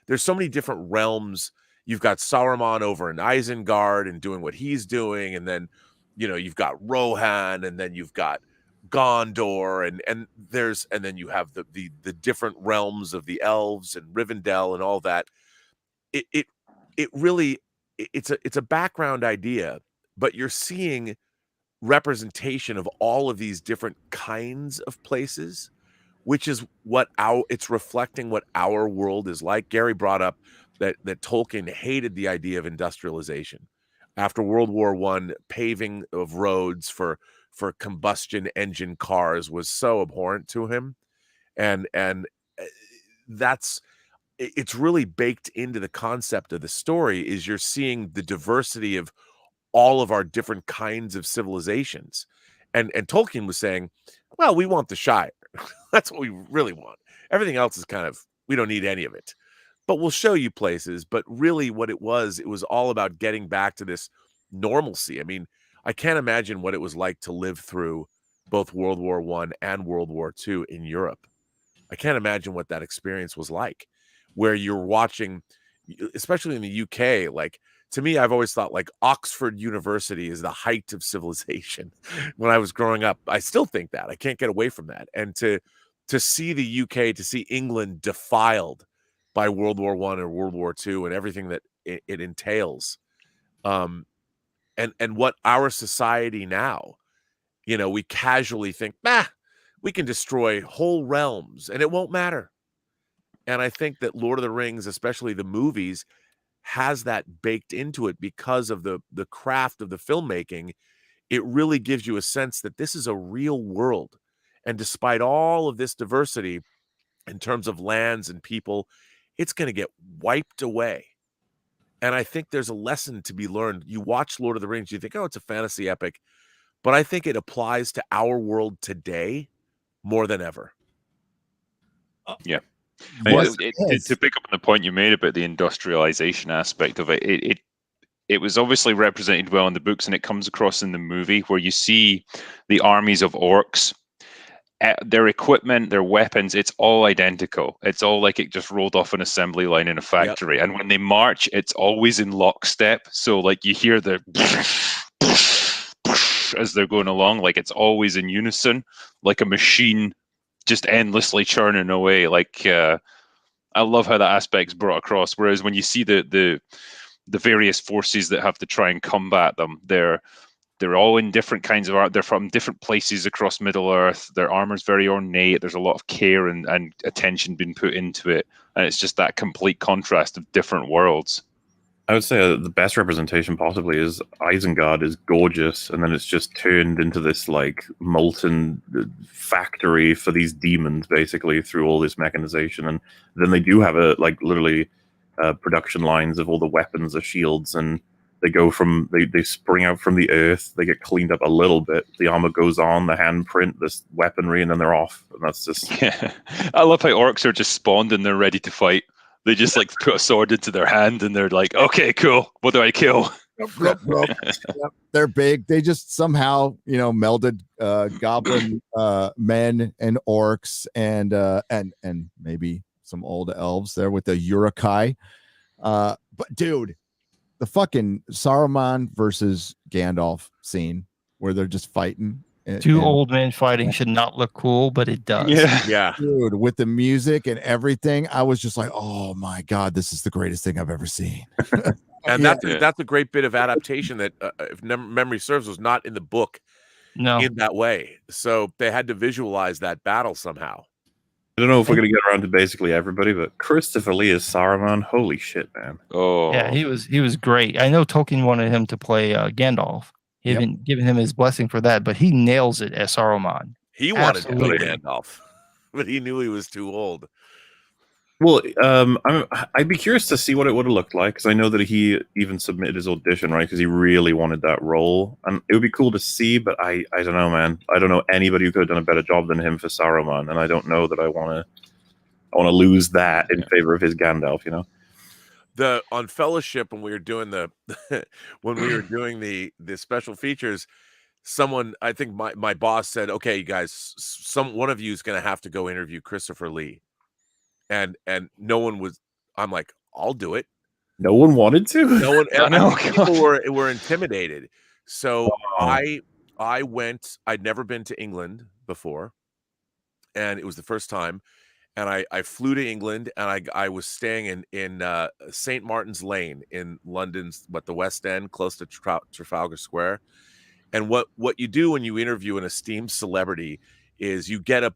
there's so many different realms. You've got Saruman over in Isengard and doing what he's doing, and then you've got Rohan, and then you've got Gondor, and then you have the different realms of the elves and Rivendell and all that. It really, it's a background idea, but you're seeing representation of all of these different kinds of places, which is what it's reflecting what our world is like. Gary brought up that Tolkien hated the idea of industrialization. After World War I, paving of roads for combustion engine cars was so abhorrent to him, and it's really baked into the concept of the story. Is you're seeing the diversity of all of our different kinds of civilizations, and Tolkien was saying, well, we want the Shire, That's what we really want. Everything else is kind of, we don't need any of it. But we'll show you places. But really what it was all about getting back to this normalcy. I mean, I can't imagine what it was like to live through both World War I and World War II in Europe. I can't imagine what that experience was like, where you're watching, especially in the UK, like, to me, I've always thought like Oxford University is the height of civilization. When I was growing up, I still think that. I can't get away from that. And to see the UK, to see England defiled by World War I or World War II and everything that it entails, and what our society now, we casually think, we can destroy whole realms and it won't matter. And I think that Lord of the Rings, especially the movies, has that baked into it because of the craft of the filmmaking. It really gives you a sense that this is a real world. And despite all of this diversity in terms of lands and people, it's going to get wiped away. And I think there's a lesson to be learned. You watch Lord of the Rings, you think, oh, it's a fantasy epic. But I think it applies to our world today more than ever. Yeah. Yes, To pick up on the point you made about the industrialization aspect of it, it was obviously represented well in the books, and it comes across in the movie where you see the armies of orcs, their equipment, their weapons, it's all identical. It's all like it just rolled off an assembly line in a factory. Yep. And when they march, it's always in lockstep. So like you hear the as they're going along, like it's always in unison, like a machine just endlessly churning away. Like I love how that aspect's brought across. Whereas when you see the various forces that have to try and combat them, they're all in different kinds of art. They're from different places across Middle Earth. Their armor's very ornate. There's a lot of care and attention being put into it, and it's just that complete contrast of different worlds. I would say the best representation possibly is Isengard is gorgeous, and then it's just turned into this like molten factory for these demons, basically, through all this mechanization. And then they do have literally production lines of all the weapons, the shields, and they go from they spring out from the earth. They get cleaned up a little bit. The armor goes on, the handprint, this weaponry, and then they're off. And that's just I love how orcs are just spawned and they're ready to fight. They just like put a sword into their hand and they're like, okay, cool. What do I kill? Yep. They're big. They just somehow, melded goblin men and orcs and maybe some old elves there with the Urukai. But dude, the fucking Saruman versus Gandalf scene where they're just fighting. Two old men fighting should not look cool, but it does. Yeah. Dude, with the music and everything, I was just like, oh my God, this is the greatest thing I've ever seen. And that's a great bit of adaptation that, if memory serves, was not in the book in that way. So they had to visualize that battle somehow. I don't know if we're going to get around to basically everybody, but Christopher Lee as Saruman, holy shit, man. Oh. Yeah, he was great. I know Tolkien wanted him to play Gandalf. He hadn't given him his blessing for that, but he nails it as Saruman. He wanted to play Gandalf, but he knew he was too old. Well, I'd be curious to see what it would have looked like, because I know that he even submitted his audition, right? Because he really wanted that role, and it would be cool to see. But I don't know, man. I don't know anybody who could have done a better job than him for Saruman, and I don't know that I want to lose that in favor of his Gandalf. On Fellowship, when we were doing the special features, someone, I think my boss said, okay, you guys, one of you is going to have to go interview Christopher Lee. And no one was. I'm like, I'll do it. No one wanted to. No one. People were intimidated. So I went. I'd never been to England before, and it was the first time. And I flew to England, and I was staying in St. Martin's Lane in London's, the West End, close to Trafalgar Square. And what you do when you interview an esteemed celebrity is you get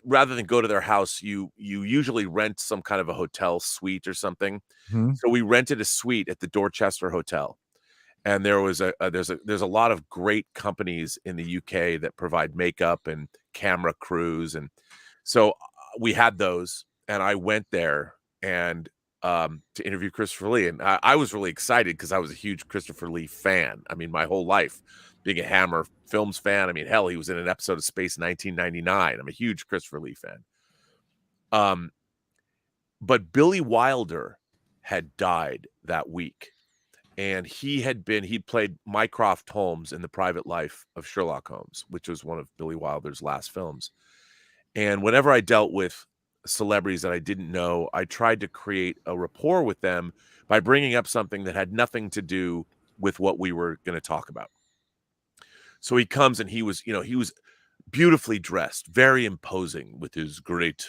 rather than go to their house, you usually rent some kind of a hotel suite or something. Mm-hmm. So we rented a suite at the Dorchester Hotel, and there's a lot of great companies in the UK that provide makeup and camera crews, and so we had those. And I went there and to interview Christopher Lee, and I was really excited because I was a huge Christopher Lee fan. I mean, my whole life, being a Hammer Films fan. I mean, hell, he was in an episode of Space 1999. I'm a huge Christopher Lee fan. But Billy Wilder had died that week, and he'd played Mycroft Holmes in The Private Life of Sherlock Holmes, which was one of Billy Wilder's last films. And whenever I dealt with celebrities that I didn't know, I tried to create a rapport with them by bringing up something that had nothing to do with what we were going to talk about. So he comes, and he was beautifully dressed, very imposing with his great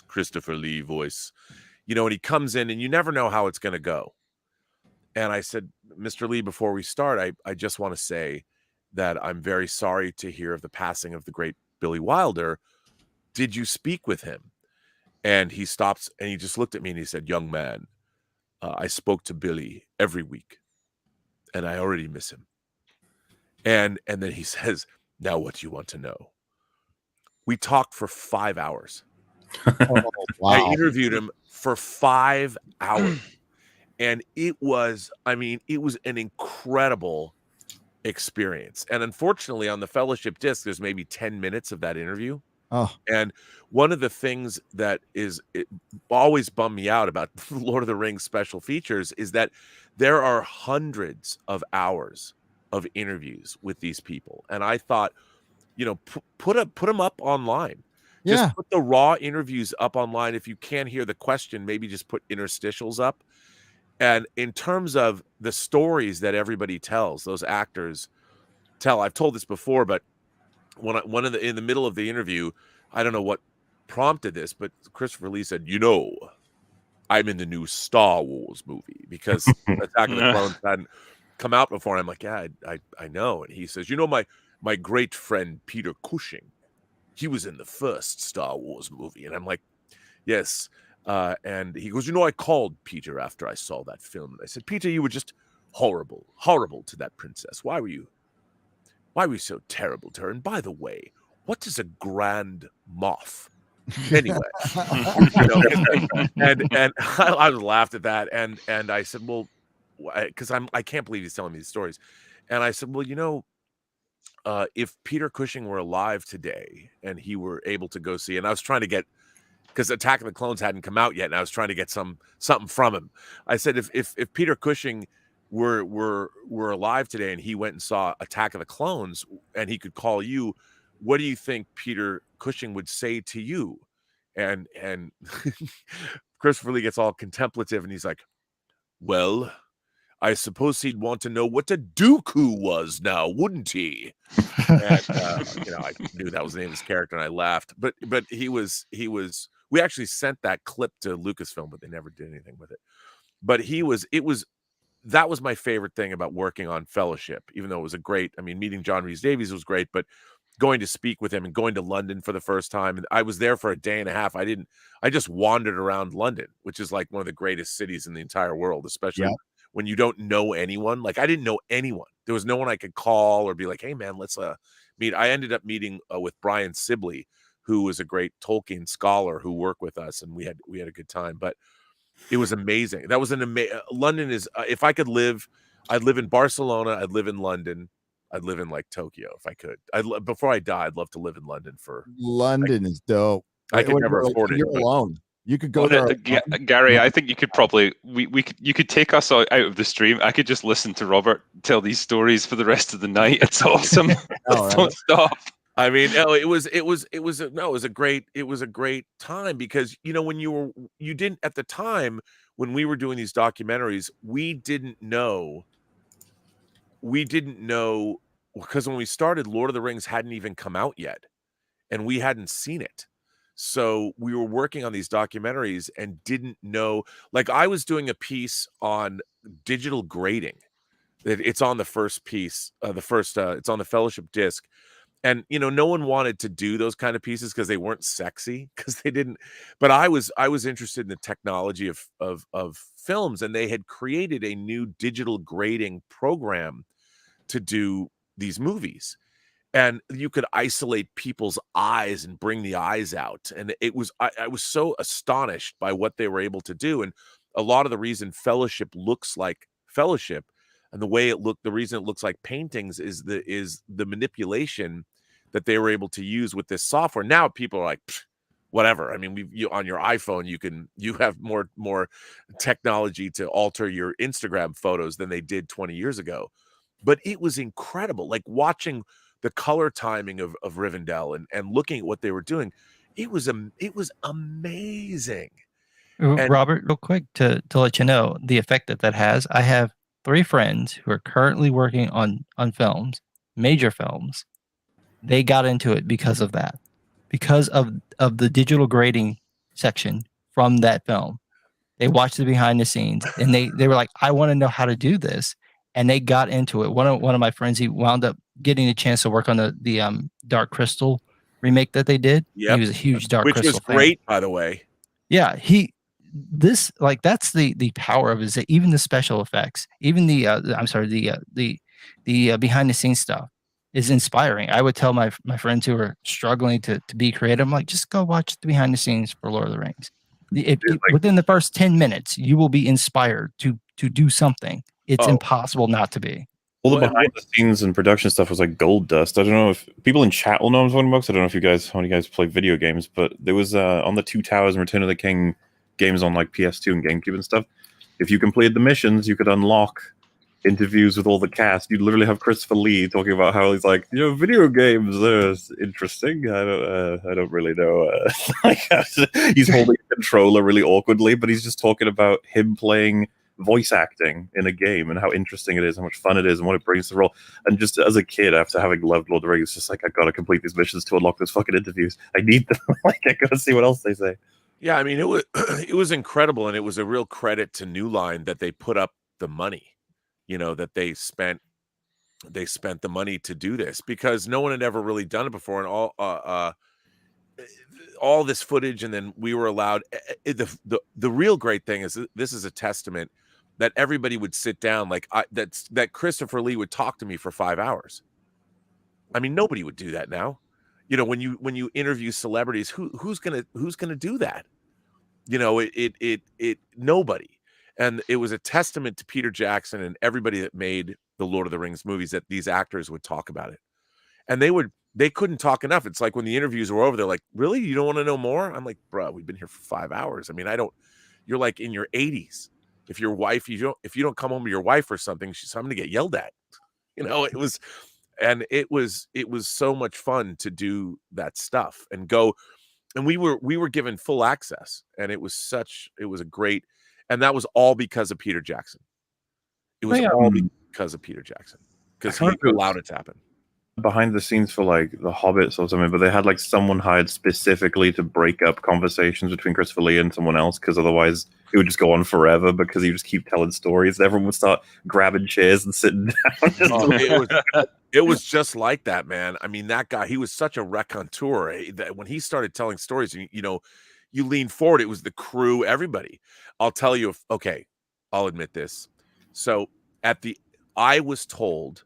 Christopher Lee voice, and he comes in, and you never know how it's going to go. And I said, Mr. Lee, before we start, I just want to say that I'm very sorry to hear of the passing of the great Billy Wilder. Did you speak with him? And he stops, and he just looked at me, and he said, young man, I spoke to Billy every week, and I already miss him. And then he says, now what do you want to know? We talked for 5 hours. Oh, wow. I interviewed him for 5 hours. And it was an incredible experience. And unfortunately, on the Fellowship disc, there's maybe 10 minutes of that interview. Oh. And one of the things that always bummed me out about Lord of the Rings special features is that there are hundreds of hours of interviews with these people. And I thought, put them up online. Just put the raw interviews up online. If you can't hear the question, maybe just put interstitials up. And in terms of the stories that everybody tells, those actors tell, I've told this before, but in the middle of the interview, I don't know what prompted this, but Christopher Lee said, I'm in the new Star Wars movie, because Attack of the Clones hadn't come out before. And I'm like, yeah, I know. And he says, my great friend Peter Cushing, he was in the first Star Wars movie. And I'm like, yes. And he goes, I called Peter after I saw that film. And I said, Peter, you were just horrible to that princess. Why were you so terrible to her? And by the way, what is a grand moff? Anyway, and I laughed at that. And I said, well, because I can't believe he's telling me these stories. And I said, well, if Peter Cushing were alive today and he were able to go see, and I was trying to get, because Attack of the Clones hadn't come out yet, and I was trying to get something from him. I said, if Peter Cushing were alive today and he went and saw Attack of the Clones and he could call you, what do you think Peter Cushing would say to you? And Christopher Lee gets all contemplative, and he's like, well, I suppose he'd want to know what a Dooku was now, wouldn't he? And I knew that was the name of his character, and I laughed. But he was. We actually sent that clip to Lucasfilm, but they never did anything with it. But that was my favorite thing about working on Fellowship, even though it was meeting John Rhys Davies was great, but going to speak with him and going to London for the first time. And I was there for a day and a half. I just wandered around London, which is like one of the greatest cities in the entire world, especially when you don't know anyone. Like, I didn't know anyone. There was no one I could call or be like, hey man, let's meet. I ended up meeting with Brian Sibley, who was a great Tolkien scholar who worked with us, and we had a good time. But it was amazing. That was London is, if I could live, I'd live in Barcelona, I'd live in London, I'd live in like Tokyo if I could. Before I die, I'd love to live in London for. London is dope. I could never afford it. You're alone. You could go there. Gary, I think you could probably you could take us out of the stream. I could just listen to Robert tell these stories for the rest of the night. It's awesome. Don't stop. I mean, no, it was a great time, because when you didn't, at the time when we were doing these documentaries, we didn't know, because when we started, Lord of the Rings hadn't even come out yet, and we hadn't seen it. So we were working on these documentaries and didn't know. Like, I was doing a piece on digital grading. It's on the first piece, it's on the Fellowship disc. And no one wanted to do those kind of pieces because they weren't sexy, because they didn't. But I was interested in the technology of films, and they had created a new digital grading program to do these movies, and you could isolate people's eyes and bring the eyes out. And I was so astonished by what they were able to do. And a lot of the reason Fellowship looks like Fellowship, And the way it looked, the reason it looks like paintings is the manipulation that they were able to use with this software. Now people are like, whatever. I mean, on your iPhone, you have more technology to alter your Instagram photos than they did 20 years ago. But it was incredible, like watching the color timing of Rivendell and looking at what they were doing. It was amazing. And Robert, real quick to let you know the effect that has. I have 3 friends who are currently working on films, major films. They got into it because of that, because of the digital grading section from that film. They watched the behind the scenes and they were like, I want to know how to do this. And they got into it. One of my friends, he wound up getting a chance to work on the Dark Crystal remake that they did. Yep. He was a huge Dark which Crystal was fan. great, by the way. Yeah, that's the power of it, is that even the special effects, even the behind the scenes stuff is inspiring. I would tell my friends who are struggling to be creative, I'm like, just go watch the behind the scenes for Lord of the Rings. Within the first 10 minutes, you will be inspired to do something. It's impossible not to be. All the behind the scenes and production stuff was like gold dust. I don't know if people in chat will know what I'm talking about, 'cause I don't know if how many guys play video games, but there was on the Two Towers and Return of the King games on like PS2 and GameCube and stuff. If you completed the missions, you could unlock interviews with all the cast. You'd literally have Christopher Lee talking about how he's like, video games are interesting. I don't really know. He's holding a controller really awkwardly, but he's just talking about him playing voice acting in a game and how interesting it is, how much fun it is, and what it brings to the role. And just as a kid, after having loved Lord of the Rings, it's just like, I gotta complete these missions to unlock those fucking interviews. I need them. I gotta see what else they say. Yeah, I mean, it was incredible, and it was a real credit to New Line that they put up the money, that they spent the money to do this, because no one had ever really done it before, and all this footage, and then we were allowed. The real great thing is this is a testament that everybody would sit down, like that Christopher Lee would talk to me for 5 hours. I mean, nobody would do that now. When you interview celebrities, who's gonna do that? Nobody. And it was a testament to Peter Jackson and everybody that made the Lord of the Rings movies that these actors would talk about it. And they couldn't talk enough. It's like when the interviews were over, they're like, really? You don't want to know more? I'm like, bro, we've been here for 5 hours. I mean, you're like in your 80s. If your wife, if you don't come home to your wife or something, I'm going to get yelled at. It was so much fun to do that stuff and go. And we were given full access, and it was a great, and that was all because of Peter Jackson. It was all because of Peter Jackson, because he allowed it to happen. Behind the scenes for like the Hobbits or something, but they had like someone hired specifically to break up conversations between Christopher Lee and someone else, because otherwise it would just go on forever, because you just keep telling stories. Everyone would start grabbing chairs and sitting down. It was just like that, man. I mean, that guy, he was such a raconteur that when he started telling stories, you lean forward, it was the crew, everybody. I'll tell you, I'll admit this. So I was told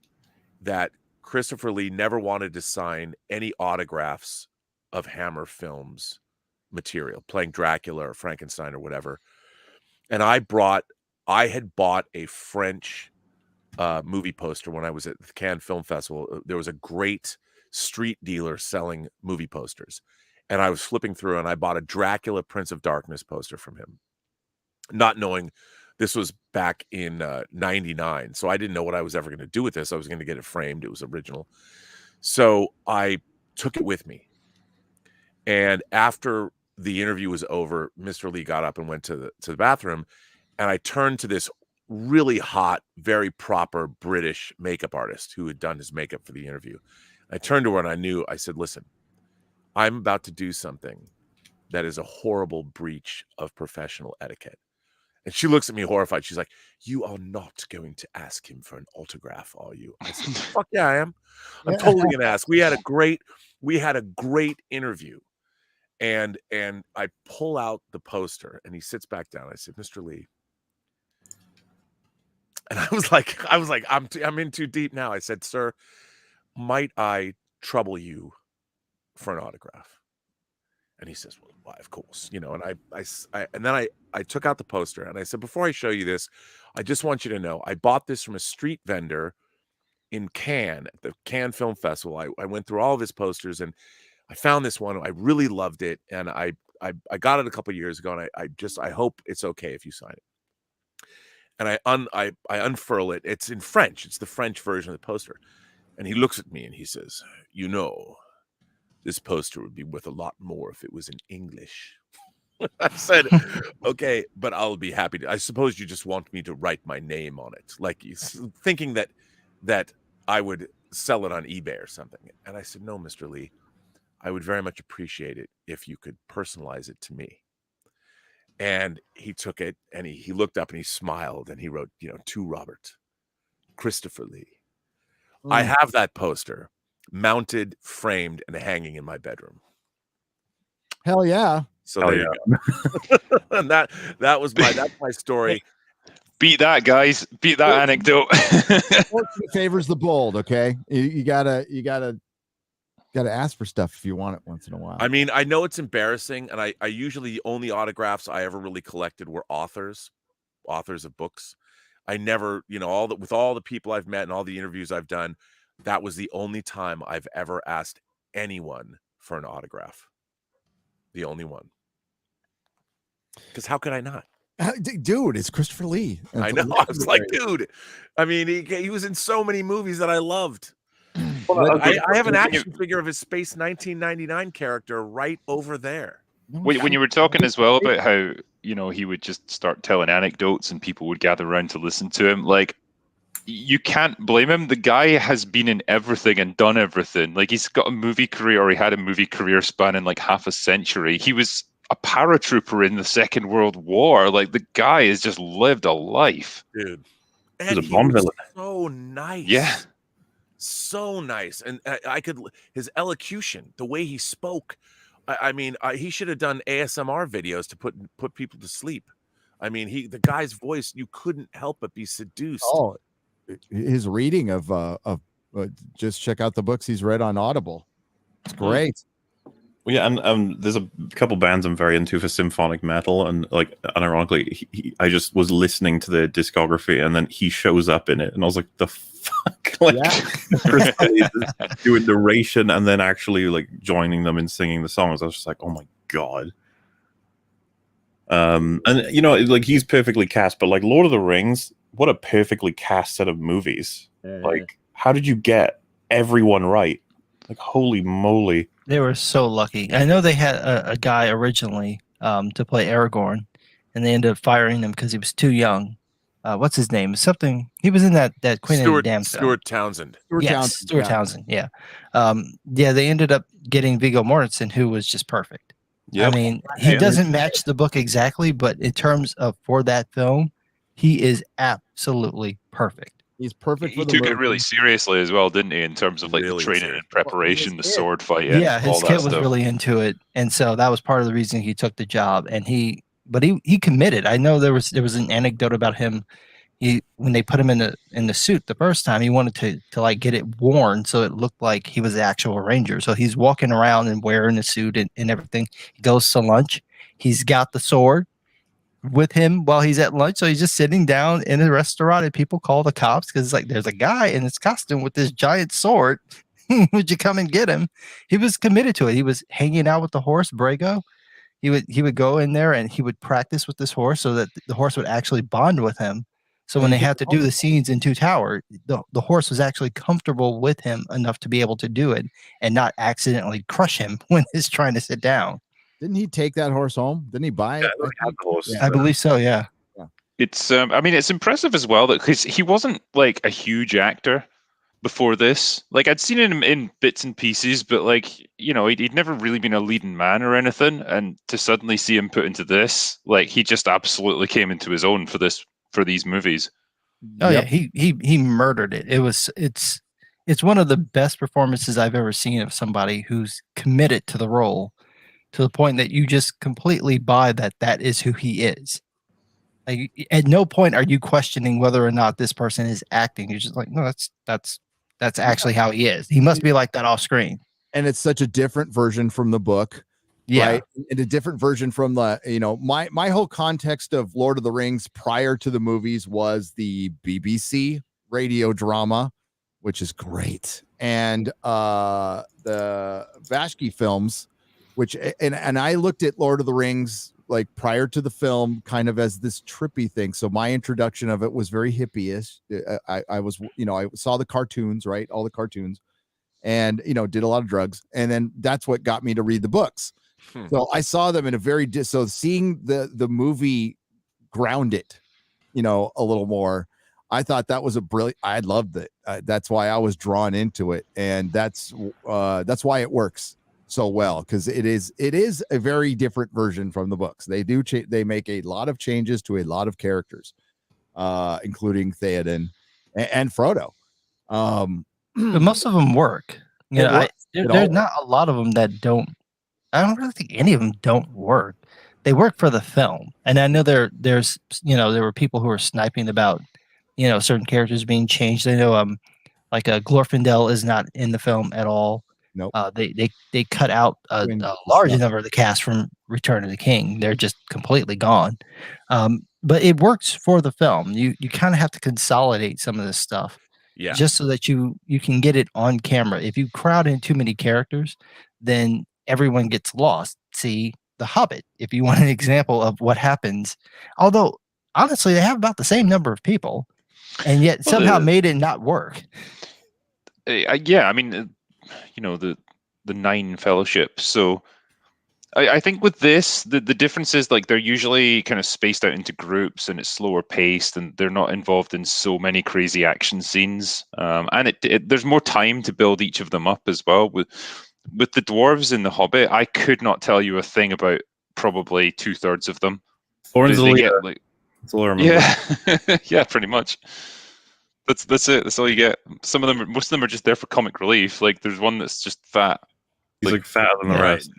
that Christopher Lee never wanted to sign any autographs of Hammer Films material, playing Dracula or Frankenstein or whatever. And I had bought a French movie poster when I was at the Cannes Film Festival. There was a great street dealer selling movie posters, and I was flipping through, and I bought a Dracula Prince of Darkness poster from him, not knowing this was back in 99. So I didn't know what I was ever going to do with this. I was going to get it framed. It was original. So I took it with me. And after the interview was over, Mr. Lee got up and went to the bathroom. And I turned to this really hot, very proper British makeup artist who had done his makeup for the interview. I turned to her and I said, listen, I'm about to do something that is a horrible breach of professional etiquette. And she looks at me horrified. She's like, you are not going to ask him for an autograph, are you? I said, fuck yeah, I am. I'm totally going to ask. We had a great interview. And I pull out the poster, and he sits back down. I said, Mr. Lee. And I was like, I'm in too deep now. I said, sir, might I trouble you for an autograph? And he says, well, why, of course, you know. And and then I took out the poster and I said, before I show you this, I just want you to know I bought this from a street vendor in Cannes, at the Cannes Film Festival. I went through all of his posters and I found this one. I really loved it, and I got it a couple of years ago, and I hope it's okay if you sign it. And I unfurl it. It's in French. It's the French version of the poster. And he looks at me and he says, you know, this poster would be worth a lot more if it was in English. I said, okay, but I'll be happy to. I suppose you just want me to write my name on it, like thinking that I would sell it on eBay or something. And I said, no, Mr. Lee, I would very much appreciate it if you could personalize it to me. And he took it and he looked up and he smiled and he wrote, you know, to Robert, Christopher Lee. I have that poster mounted, framed, and hanging in my bedroom. Hell yeah. So there you go. And that's my story. Hey, beat that, guys. Beat that anecdote. Fortune favors the bold, okay? You gotta ask for stuff if you want it once in a while. I mean, I know it's embarrassing, and I usually the only autographs I ever really collected were authors of books. I never, you know, with all the people I've met and all the interviews I've done, that was the only time I've ever asked anyone for an autograph. The only one. Because how could I not? Dude, it's Christopher Lee. I know. I was like, dude. I mean, he was in so many movies that I loved. Well, I have an action figure of his Space 1999 character right over there. When you were talking as well about how, you know, he would just start telling anecdotes and people would gather around to listen to him, like, you can't blame him. The guy has been in everything and done everything. Like, he's got a movie career, or he had a movie career spanning like half a century. He was a paratrooper in the Second World War. Like, the guy has just lived a life. Dude. And He's a bomb villain. So nice. Yeah. So nice. And his elocution, the way he spoke, I mean, he should have done ASMR videos to put people to sleep. I mean, the guy's voice, you couldn't help but be seduced. Oh, his reading of just check out the books he's read on Audible. It's great. Well, yeah, and there's a couple bands I'm very into for symphonic metal, and like, unironically, I just was listening to the discography, and then he shows up in it, and I was like, the fuck, like, Chris Kelly doing narration and then actually like joining them and singing the songs. I was just like, oh my god. And you know, like, he's perfectly cast, but like Lord of the Rings, what a perfectly cast set of movies. Like, how did you get everyone right? Like, holy moly. They were so lucky. I know they had a guy originally to play Aragorn, and they ended up firing him because he was too young. What's his name? Something. He was in that Queen of the Damned film. Stuart Townsend. Stuart Townsend. Yeah. Yeah. They ended up getting Viggo Mortensen, who was just perfect. Yep. I mean, he doesn't match the book exactly, but in terms of for that film, he is absolutely perfect. He's perfect. He took it really seriously as well, didn't he? In terms of like Really the training serious. and preparation, the sword fighting. Yeah, all his that kid was stuff. really into it, and so that was part of the reason he took the job. And he committed. I know there was an anecdote about him. When they put him in the suit the first time, he wanted to like get it worn so it looked like he was the actual ranger. So he's walking around and wearing the suit and everything. He goes to lunch. He's got the sword with him while he's at lunch. So he's just sitting down in a restaurant and people call the cops because it's like, there's a guy in his costume with this giant sword. Would you come and get him? He was committed to it. He was hanging out with the horse, Brago. He would go in there and he would practice with this horse so that the horse would actually bond with him. So when they had to do the scenes in Two Tower, the horse was actually comfortable with him enough to be able to do it and not accidentally crush him when he's trying to sit down. Didn't he take that horse home? Didn't he buy it? I believe so, yeah. It's I mean, it's impressive as well that because he wasn't like a huge actor before this. Like, I'd seen him in bits and pieces, but like, you know, he'd never really been a leading man or anything. And to suddenly see him put into this, like, he just absolutely came into his own for these movies. Oh yeah, he murdered it. It's one of the best performances I've ever seen of somebody who's committed to the role to the point that you just completely buy that is who he is. Like, at no point are you questioning whether or not this person is acting. You're just like, no, that's actually how he is. He must be like that off screen. And it's such a different version from the book. Yeah. Right. And a different version from the, my whole context of Lord of the Rings prior to the movies was the BBC radio drama, which is great. And the Vashki films, which and I looked at Lord of the Rings like prior to the film kind of as this trippy thing. So my introduction of it was very hippie-ish. I was, I saw the cartoons, right? All the cartoons, and did a lot of drugs. And then that's what got me to read the books. So I saw them in a very so seeing the movie ground it, a little more. I thought that was a brilliant. I loved it. That's why I was drawn into it, and that's why it works so well, because it is a very different version from the books. They do they make a lot of changes to a lot of characters, including Theoden and Frodo. But most of them work. There's not a lot of them that don't. I don't really think any of them don't work. They work for the film, and I know there were people who were sniping about certain characters being changed. I know like Glorfindel is not in the film at all. Nope. They cut out a large number of the cast from Return of the King. They're just completely gone. But it works for the film. You kind of have to consolidate some of this stuff. Yeah. Just so that you can get it on camera. If you crowd in too many characters, then everyone gets lost. See The Hobbit, if you want an example of what happens. Although, honestly, they have about the same number of people, and yet somehow made it not work. Yeah, I mean, the 9 fellowships. So I think with this, the difference is like they're usually kind of spaced out into groups, and it's slower paced, and they're not involved in so many crazy action scenes. And there's more time to build each of them up as well. With the dwarves in The Hobbit, I could not tell you a thing about probably 2/3 of them. Thorin's They the get, leader. That's all I remember. yeah, yeah, pretty much. That's it. That's all you get. Most of them are just there for comic relief. Like there's one that's just fat. He's like fatter than the rest.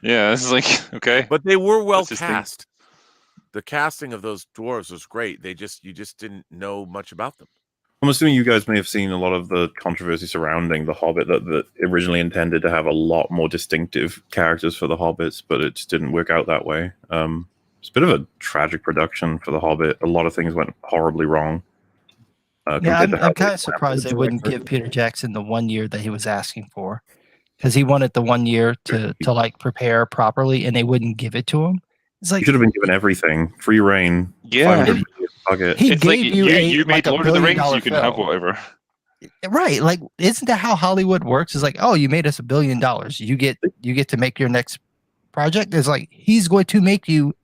Yeah, this is like okay. But they were well That's his thing. cast. The casting of those dwarves was great. You just didn't know much about them. I'm assuming you guys may have seen a lot of the controversy surrounding The Hobbit that originally intended to have a lot more distinctive characters for the Hobbits, but it just didn't work out that way. It's a bit of a tragic production for The Hobbit. A lot of things went horribly wrong. Yeah, I'm kind of surprised they wouldn't give Peter Jackson the 1 year that he was asking for, because he wanted the 1 year to like prepare properly, and they wouldn't give it to him. It's like you should have been given everything, free reign. Yeah, he it's gave like you made like Lord of the Rings, you can film. have whatever. Right? Like, isn't that how Hollywood works? It's like, oh, you made us $1 billion, you get to make your next project. It's like he's going to make you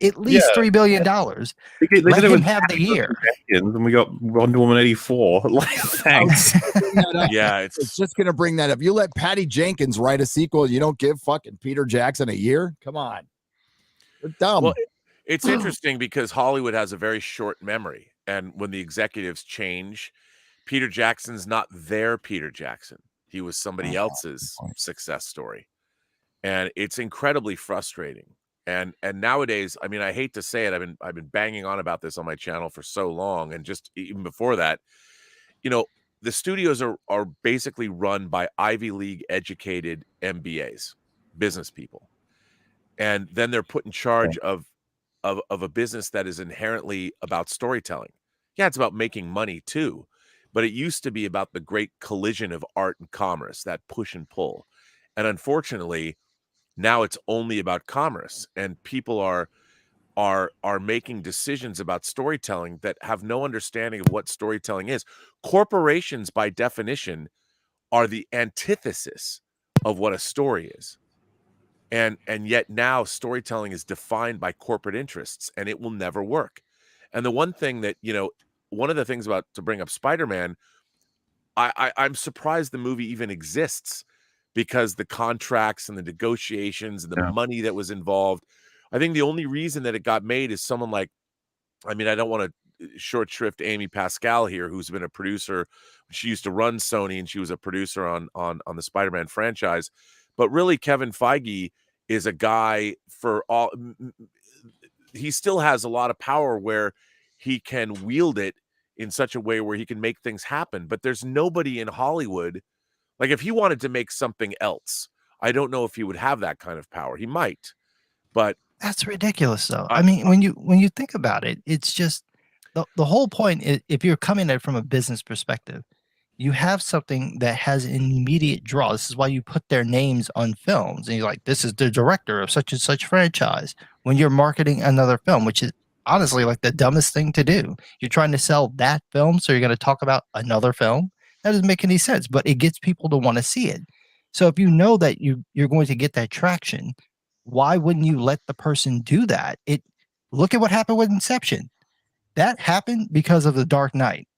at least $3 billion. They Let did it him with have the year. And we got Wonder Woman 84. Like, thanks. Yeah, It's just gonna bring that up. You let Patty Jenkins write a sequel, you don't give fucking Peter Jackson a year? Come on. They're dumb. Well, it's interesting because Hollywood has a very short memory, and when the executives change, Peter Jackson's not their Peter Jackson. He was somebody else's success story, and it's incredibly frustrating. And nowadays, I mean, I hate to say it, I've been banging on about this on my channel for so long, and just even before that, the studios are basically run by Ivy League educated MBAs, business people, and then they're put in charge of a business that is inherently about storytelling. Yeah, it's about making money too, but it used to be about the great collision of art and commerce, that push and pull, and unfortunately, now it's only about commerce, and people are making decisions about storytelling that have no understanding of what storytelling is. Corporations, by definition, are the antithesis of what a story is. And yet now storytelling is defined by corporate interests, and it will never work. And the one thing that, one of the things about, to bring up Spider-Man, I'm surprised the movie even exists, because the contracts and the negotiations and the money that was involved. I think the only reason that it got made is someone like, I mean, I don't want to short shrift Amy Pascal here, who's been a producer. She used to run Sony, and she was a producer on the Spider-Man franchise. But really, Kevin Feige is a guy for all. He still has a lot of power where he can wield it in such a way where he can make things happen. But there's nobody in Hollywood. Like, if he wanted to make something else, I don't know if he would have that kind of power. He might, but That's ridiculous, though. I- I mean, when you think about it, it's just the whole point is, if you're coming at it from a business perspective, you have something that has an immediate draw. This is why you put their names on films, and you're like, this is the director of such and such franchise. When you're marketing another film, which is honestly like the dumbest thing to do, you're trying to sell that film, so you're going to talk about another film. That doesn't make any sense, but it gets people to want to see it. So if you know that you're going to get that traction, why wouldn't you let the person do that? Look at what happened with Inception. That happened because of The Dark Knight.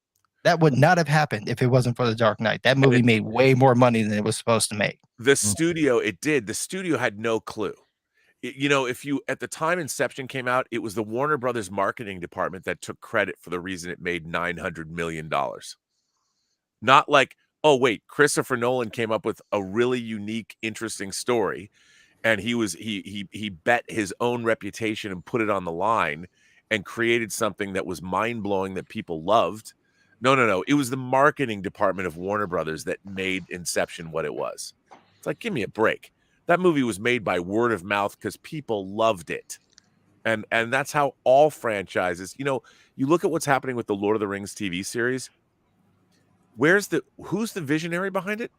That would not have happened if it wasn't for The Dark Knight. That movie made way more money than it was supposed to make. the studio, the studio had no clue. If you, at the time Inception came out, it was the Warner Brothers marketing department that took credit for the reason it made $900 million. Not like, oh wait, Christopher Nolan came up with a really unique, interesting story, and he bet his own reputation and put it on the line and created something that was mind-blowing that people loved. No. It was the marketing department of Warner Brothers that made Inception what it was. It's like, give me a break. That movie was made by word of mouth because people loved it. And that's how all franchises, you look at what's happening with the Lord of the Rings TV series. Who's the visionary behind it?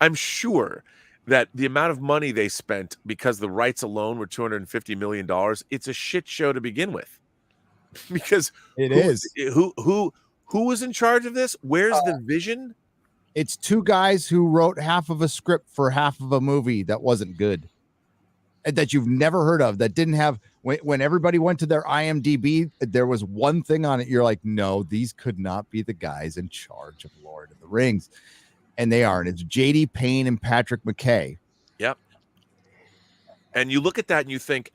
I'm sure that the amount of money they spent, because the rights alone were $250 million, it's a shit show to begin with. Because who was in charge of this? Where's the vision? It's two guys who wrote half of a script for half of a movie that wasn't good, that you've never heard of, that didn't have, when everybody went to their IMDb, there was one thing on it. You're like, no, these could not be the guys in charge of Lord of the Rings. And they are. And it's J.D. Payne and Patrick McKay. Yep. And you look at that and you think,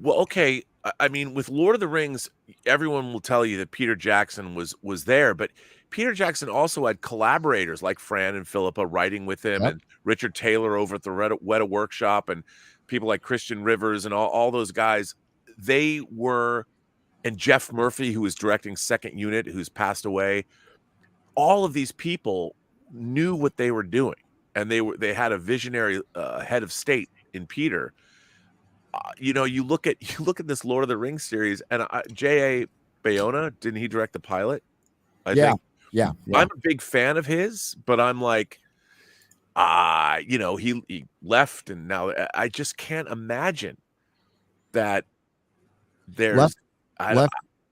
well, okay, I mean, with Lord of the Rings, everyone will tell you that Peter Jackson was there, but Peter Jackson also had collaborators like Fran and Philippa writing with him, and Richard Taylor over at the Weta Workshop, and people like Christian Rivers and all those guys. They were, and Jeff Murphy, who was directing Second Unit, who's passed away. All of these people knew what they were doing, and they had a visionary head of state in Peter. You look at this Lord of the Rings series, and J.A. Bayona, didn't he direct the pilot? I think. Yeah. I'm a big fan of his, but I'm like, he left, and now I just can't imagine that there's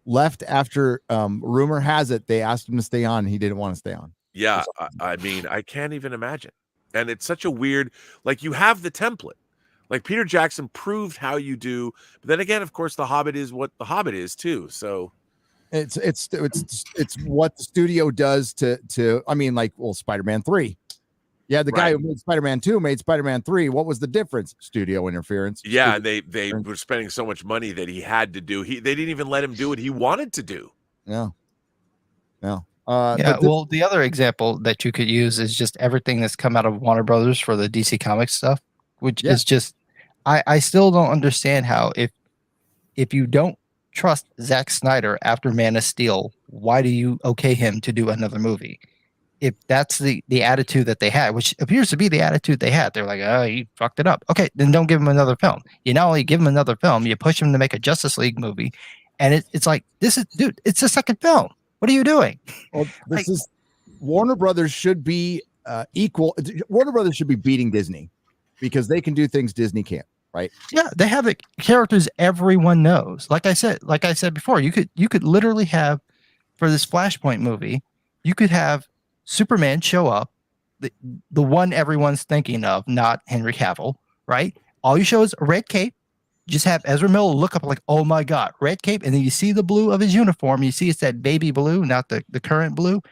left after rumor has it they asked him to stay on. He didn't want to stay on. Yeah, I mean, I can't even imagine. And it's such a weird, like, you have the template. Like, Peter Jackson proved how you do, but then again, of course, The Hobbit is what The Hobbit is too. So it's what the studio does to I mean, like, well, Spider-Man 3. Yeah, the guy who made Spider-Man 2 made Spider-Man 3. What was the difference? Studio interference. Yeah, they were spending so much money that he had to do. They didn't even let him do what he wanted to do. No. Well, the other example that you could use is just everything that's come out of Warner Brothers for the DC Comics stuff, which is just, I still don't understand how, if you don't trust Zack Snyder after Man of Steel, why do you okay him to do another movie? If that's the attitude that they had, which appears to be the attitude they had, they're like, oh, he fucked it up. Okay, then don't give him another film. You not only give him another film, you push him to make a Justice League movie, and it's like, dude, it's the second film. What are you doing? Well, Warner Brothers should be equal. Warner Brothers should be beating Disney because they can do things Disney can't, right? Yeah, they have characters everyone knows. Like I said before, you could literally have, for this Flashpoint movie, you could have Superman show up, the one everyone's thinking of, not Henry Cavill, right? All you show is a red cape. Just have Ezra Miller look up like, oh my God, red cape. And then you see the blue of his uniform. You see it's that baby blue, not the current blue.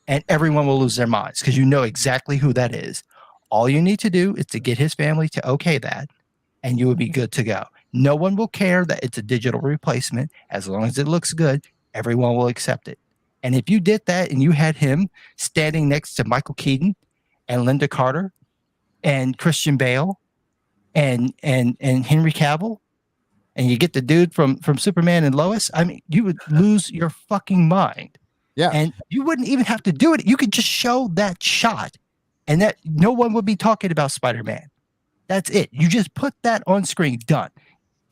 And everyone will lose their minds because you know exactly who that is. All you need to do is to get his family to okay that, and you will be good to go. No one will care that it's a digital replacement. As long as it looks good, everyone will accept it. And if you did that and you had him standing next to Michael Keaton and Linda Carter and Christian Bale and Henry Cavill, and you get the dude from Superman and Lois, I mean, you would lose your fucking mind. Yeah. And you wouldn't even have to do it. You could just show that shot, and that no one would be talking about Spider-Man. That's it. You just put that on screen. Done.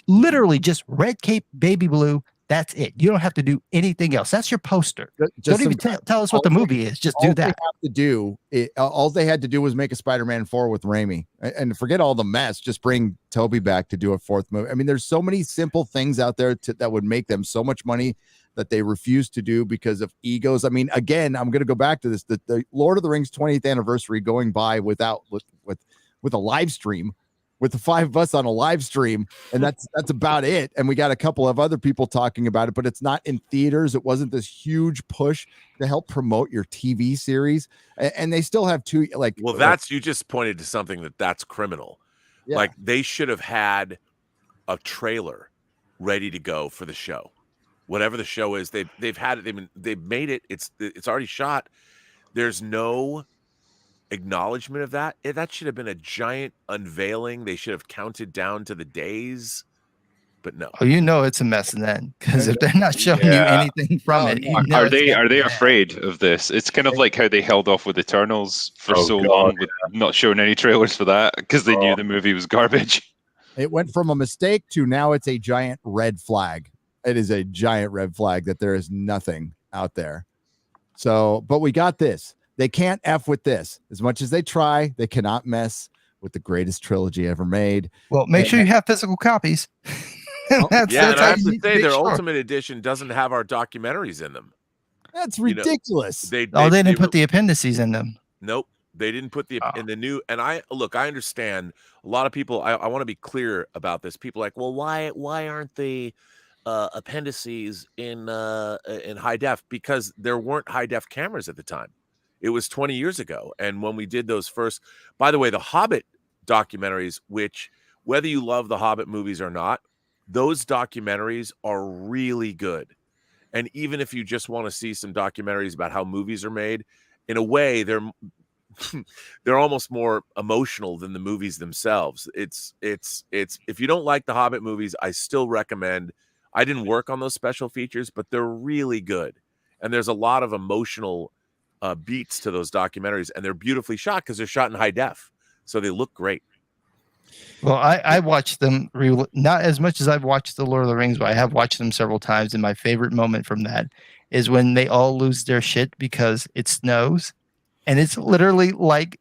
Literally just red cape, baby blue. That's it. You don't have to do anything else. That's your poster. Just Don't even tell us what the movie is. Just do that. All they had to do was make a Spider-Man 4 with Raimi, and forget all the mess. Just bring Toby back to do a fourth movie. I mean, there's so many simple things out there that would make them so much money that they refuse to do because of egos. I mean, again, I'm going to go back to this: the Lord of the Rings 20th anniversary going by with a live stream. With the 5 of us on a live stream, and that's about it. And we got a couple of other people talking about it, but it's not in theaters. It wasn't this huge push to help promote your TV series, and they still have two. You just pointed to something that's criminal. Yeah. Like they should have had a trailer ready to go for the show, whatever the show is. They've had it. They've made it. It's already shot. There's no acknowledgement of that. That should have been a giant unveiling. They should have counted down to the days, but no. Oh, you know it's a mess then, because if they're not showing you anything from it, you know are they afraid of this? It's kind of like how they held off with Eternals for long, with not showing any trailers for that because they knew the movie was garbage. It went from a mistake to now it's a giant red flag. It is a giant red flag that there is nothing out there. So, but we got this. They can't F with this. As much as they try, they cannot mess with the greatest trilogy ever made. Well, make sure you have physical copies. And I have to say, their Ultimate Edition doesn't have our documentaries in them. That's ridiculous. They didn't put the appendices in them. Nope. They didn't put in the new. And I understand a lot of people. I want to be clear about this. People are like, well, why aren't the appendices in high def? Because there weren't high def cameras at the time. It was 20 years ago. And when we did those first, by the way, the Hobbit documentaries, which whether you love the Hobbit movies or not, those documentaries are really good. And even if you just want to see some documentaries about how movies are made, in a way, they're almost more emotional than the movies themselves. It's if you don't like the Hobbit movies, I still recommend. I didn't work on those special features, but they're really good. And there's a lot of emotional beats to those documentaries, and they're beautifully shot because they're shot in high def, so they look great. Well, I watched them not as much as I've watched the Lord of the Rings, but I have watched them several times, and my favorite moment from that is when they all lose their shit because it snows, and it's literally like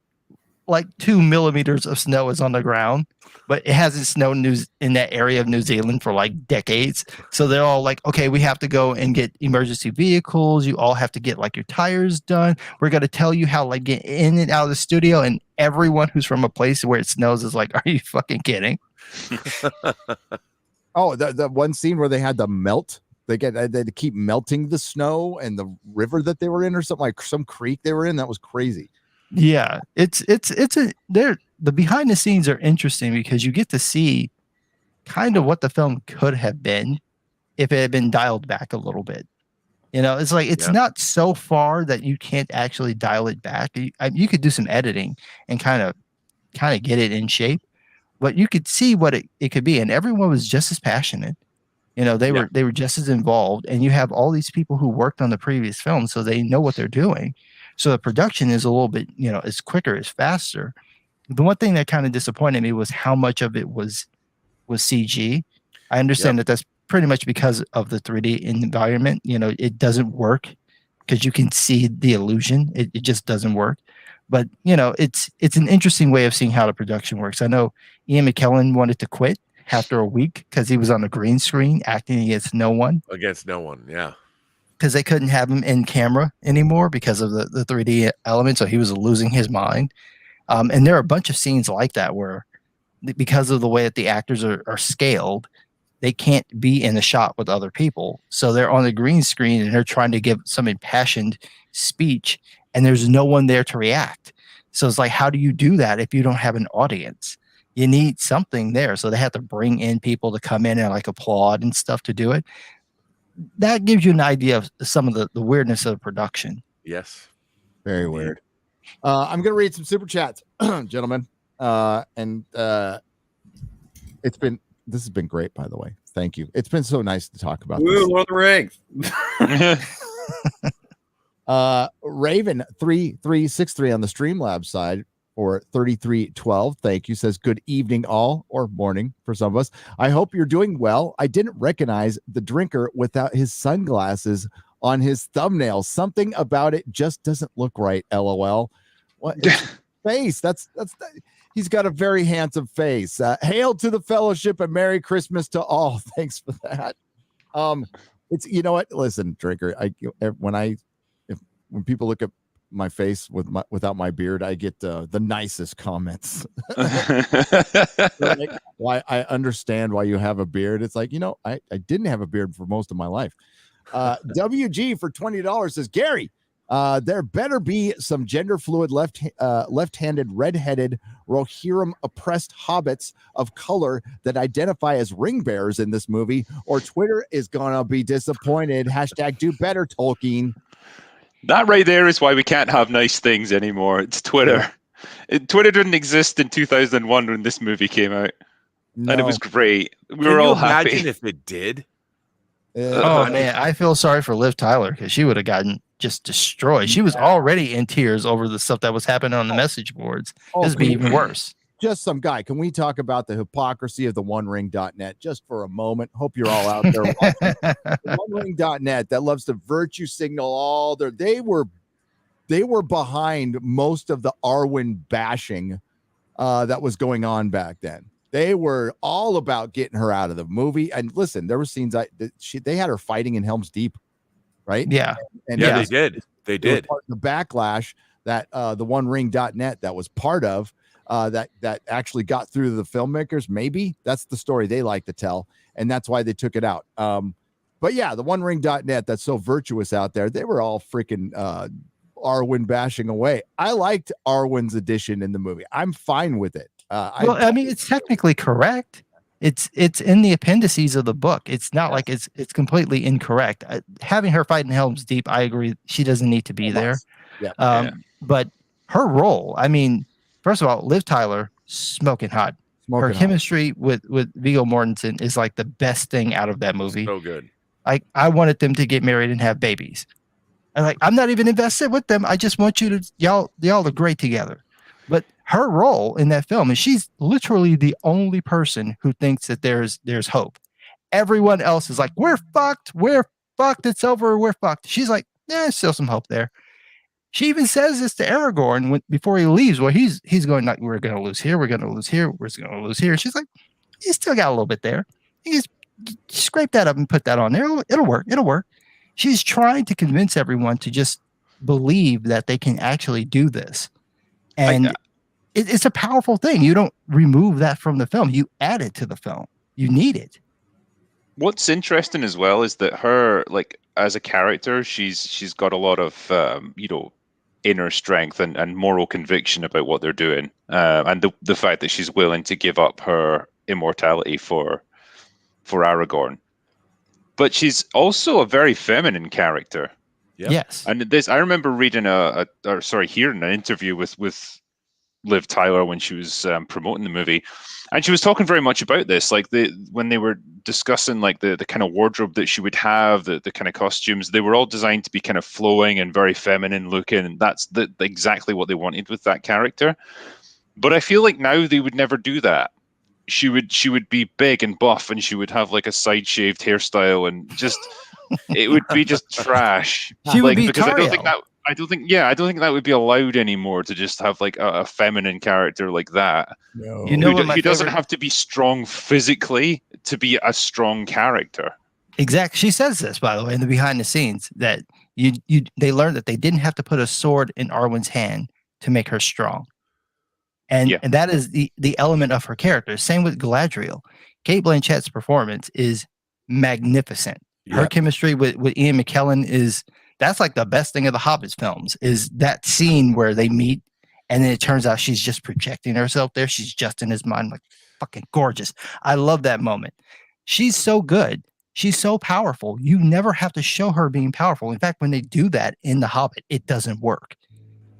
2 millimeters of snow is on the ground, but it hasn't snowed in that area of New Zealand for like decades. So they're all like, okay, we have to go and get emergency vehicles. You all have to get like your tires done. We're going to tell you how like get in and out of the studio. And everyone who's from a place where it snows is like, are you fucking kidding? Oh, the one scene where they had to melt. They keep melting the snow and the river that they were in, or something, like some creek they were in. That was crazy. Yeah, the behind the scenes are interesting because you get to see kind of what the film could have been if it had been dialed back a little bit. You know, it's like it's not so far that you can't actually dial it back. You could do some editing and kind of get it in shape, but you could see what it could be, and everyone was just as passionate. You know, they were just as involved, and you have all these people who worked on the previous film, so they know what they're doing. So the production is a little bit, it's quicker, it's faster. The one thing that kind of disappointed me was how much of it was CG. I understand that that's pretty much because of the 3D environment. It doesn't work because you can see the illusion. It just doesn't work. But, it's an interesting way of seeing how the production works. I know Ian McKellen wanted to quit after a week because he was on a green screen acting against no one. Yeah. Because they couldn't have him in camera anymore because of the 3D element. So he was losing his mind. And there are a bunch of scenes like that where because of the way that the actors are scaled, they can't be in the shot with other people. So they're on the green screen and they're trying to give some impassioned speech and there's no one there to react. So it's like, how do you do that if you don't have an audience? You need something there. So they have to bring in people to come in and like applaud and stuff to do it. That gives you an idea of some of the weirdness of the production. Yes. Very weird. I'm going to read some super chats, gentlemen. This has been great, by the way. Thank you. It's been so nice to talk about this. Lord of the Rings. Raven 3363 on the Streamlabs side for 3312. Thank you. Says, good evening, all, or morning for some of us. I hope you're doing well. I didn't recognize the drinker without his sunglasses on his thumbnail. Something about it just doesn't look right. LOL. What? Face. That's he's got a very handsome face. Hail to the fellowship and Merry Christmas to all. Thanks for that. It's, you know what? Listen, drinker. When people look at my face without my beard, I get the nicest comments. Like, why I understand why you have a beard. It's like, I didn't have a beard for most of my life. WG for $20 says, Gary, there better be some gender fluid left-handed redheaded Rohirrim oppressed hobbits of color that identify as ring bearers in this movie, or Twitter is gonna be disappointed. Hashtag do better, Tolkien. That right there is why we can't have nice things anymore. It's Twitter. Twitter didn't exist in 2001 when this movie came out. No. And it was great. We Can were you all imagine happy. if it did? Oh man, I feel sorry for Liv Tyler because she would have gotten just destroyed. She was already in tears over the stuff that was happening on the message boards. This would be even worse. Just some guy. Can we talk about the hypocrisy of the OneRing.net just for a moment? Hope you're all out there watching. The OneRing.net that loves to virtue signal all their. They were behind most of the Arwen bashing that was going on back then. They were all about getting her out of the movie. And listen, there were scenes they had her fighting in Helm's Deep, right? Yeah. And Yeah, they did. They It was did. part of the backlash that the OneRing.net that was part of. That actually got through to the filmmakers. Maybe that's the story they like to tell, and that's why they took it out. But yeah, the OneRing.net that's so virtuous out there, they were all freaking Arwen bashing away. I liked Arwen's edition in the movie. I'm fine with it. I mean, it's technically correct. It's in the appendices of the book. It's not like it's completely incorrect. Having her fight in Helm's Deep, I agree. She doesn't need to be there. Yeah. But her role, I mean, first of all, Liv Tyler, smoking hot. Her chemistry with Viggo Mortensen is like the best thing out of that movie. So good. I wanted them to get married and have babies. I'm not even invested with them. I just want you to y'all are great together. But her role in that film is she's literally the only person who thinks that there's hope. Everyone else is like, we're fucked. It's over. We're fucked. She's like, there's still some hope there. She even says this to Aragorn before he leaves, where he's going like, we're going to lose here. We're going to lose here. We're going to lose here. She's like, you still got a little bit there. You just scrape that up and put that on there. It'll work. It'll work. She's trying to convince everyone to just believe that they can actually do this. And it's a powerful thing. You don't remove that from the film. You add it to the film. You need it. What's interesting as well is that her, like, as a character, she's got a lot of inner strength and moral conviction about what they're doing, and the fact that she's willing to give up her immortality for Aragorn. But she's also a very feminine character. Yep. Yes. And I remember reading hearing an interview with Liv Tyler when she was promoting the movie, and she was talking very much about this, like when they were discussing like the kind of wardrobe that she would have, the kind of costumes, they were all designed to be kind of flowing and very feminine looking, and that's exactly what they wanted with that character. But I feel like now they would never do that. She would be big and buff, and she would have like a side shaved hairstyle, and just it would be just trash. She would be because Tauriel. I don't think that would be allowed anymore, to just have like a feminine character like that. No. You know what my He doesn't favorite- have to be strong physically to be a strong character. Exactly. She says this, by the way, in the behind the scenes, that they learned that they didn't have to put a sword in Arwen's hand to make her strong. And that is the element of her character. Same with Galadriel. Kate Blanchett's performance is magnificent. Her chemistry with Ian McKellen that's like the best thing of the Hobbit films, is that scene where they meet and then it turns out she's just projecting herself there. She's just in his mind, like fucking gorgeous. I love that moment. She's so good. She's so powerful. You never have to show her being powerful. In fact, when they do that in The Hobbit, it doesn't work.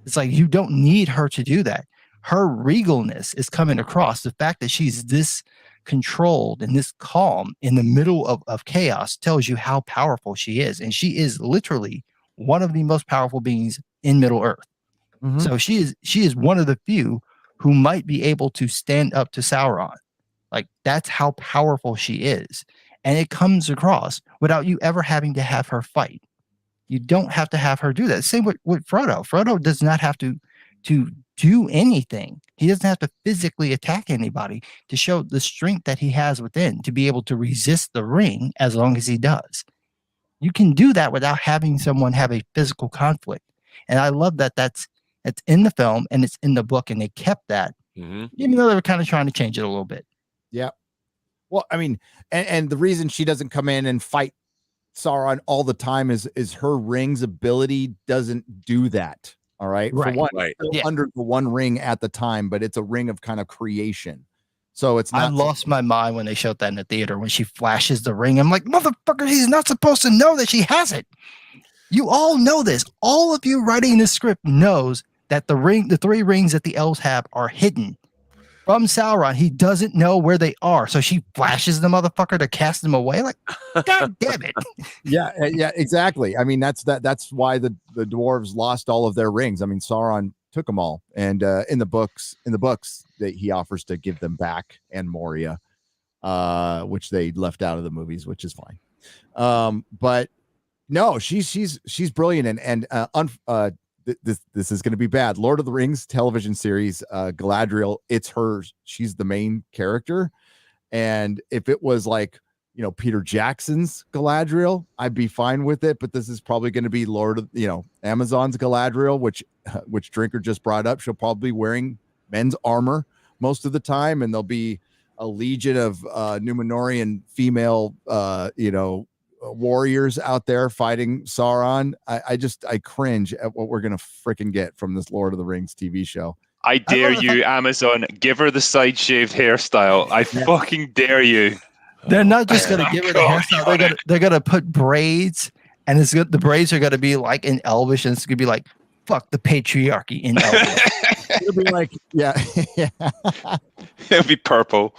It's like you don't need her to do that. Her regalness is coming across. The fact that she's this controlled and this calm in the middle of chaos tells you how powerful she is. And she is literally one of the most powerful beings in Middle Earth. Mhm. So she is one of the few who might be able to stand up to Sauron. Like that's how powerful she is. And it comes across without you ever having to have her fight. You don't have to have her do that. Same with Frodo. Frodo does not have to do anything. He doesn't have to physically attack anybody to show the strength that he has within to be able to resist the ring as long as he does. You can do that without having someone have a physical conflict. And I love that that's in the film and it's in the book and they kept that, Mhm. even though they were kind of trying to change it a little bit. Yeah. Well, I mean, and the reason she doesn't come in and fight Sauron all the time is her ring's ability doesn't do that. All right. Right, For one, right. it's still Yeah. under the one ring at the time, but it's a ring of kind of creation. So it's I not lost my mind when they showed that in the theater when she flashes the ring. I'm like, motherfucker, he's not supposed to know that she has it. You all know this. All of you writing this script knows that the three rings that the elves have are hidden from Sauron. He doesn't know where they are. So she flashes the motherfucker to cast them away. Like, God damn it. yeah, exactly. I mean, that's why the dwarves lost all of their rings. I mean, Sauron took them all. And in the books that he offers to give them back, and Moria, which they left out of the movies, which is fine. But no, she's brilliant, and this is going to be bad. Lord of the Rings television series, Galadriel, it's hers. She's the main character, and if it was like Peter Jackson's Galadriel, I'd be fine with it. But this is probably going to be Amazon's Galadriel, which Drinker just brought up. She'll probably be wearing men's armor most of the time, and there'll be a legion of Numenorian female warriors out there fighting Sauron. I cringe at what we're gonna freaking get from this Lord of the Rings TV show. I dare you, Amazon, give her the side shaved hairstyle. I fucking dare you. They're not just gonna give her the hairstyle. They're gonna put braids, and the braids are gonna be like in Elvish, and it's gonna be like fuck the patriarchy in Elvish. It'll be like, yeah. It'll be purple.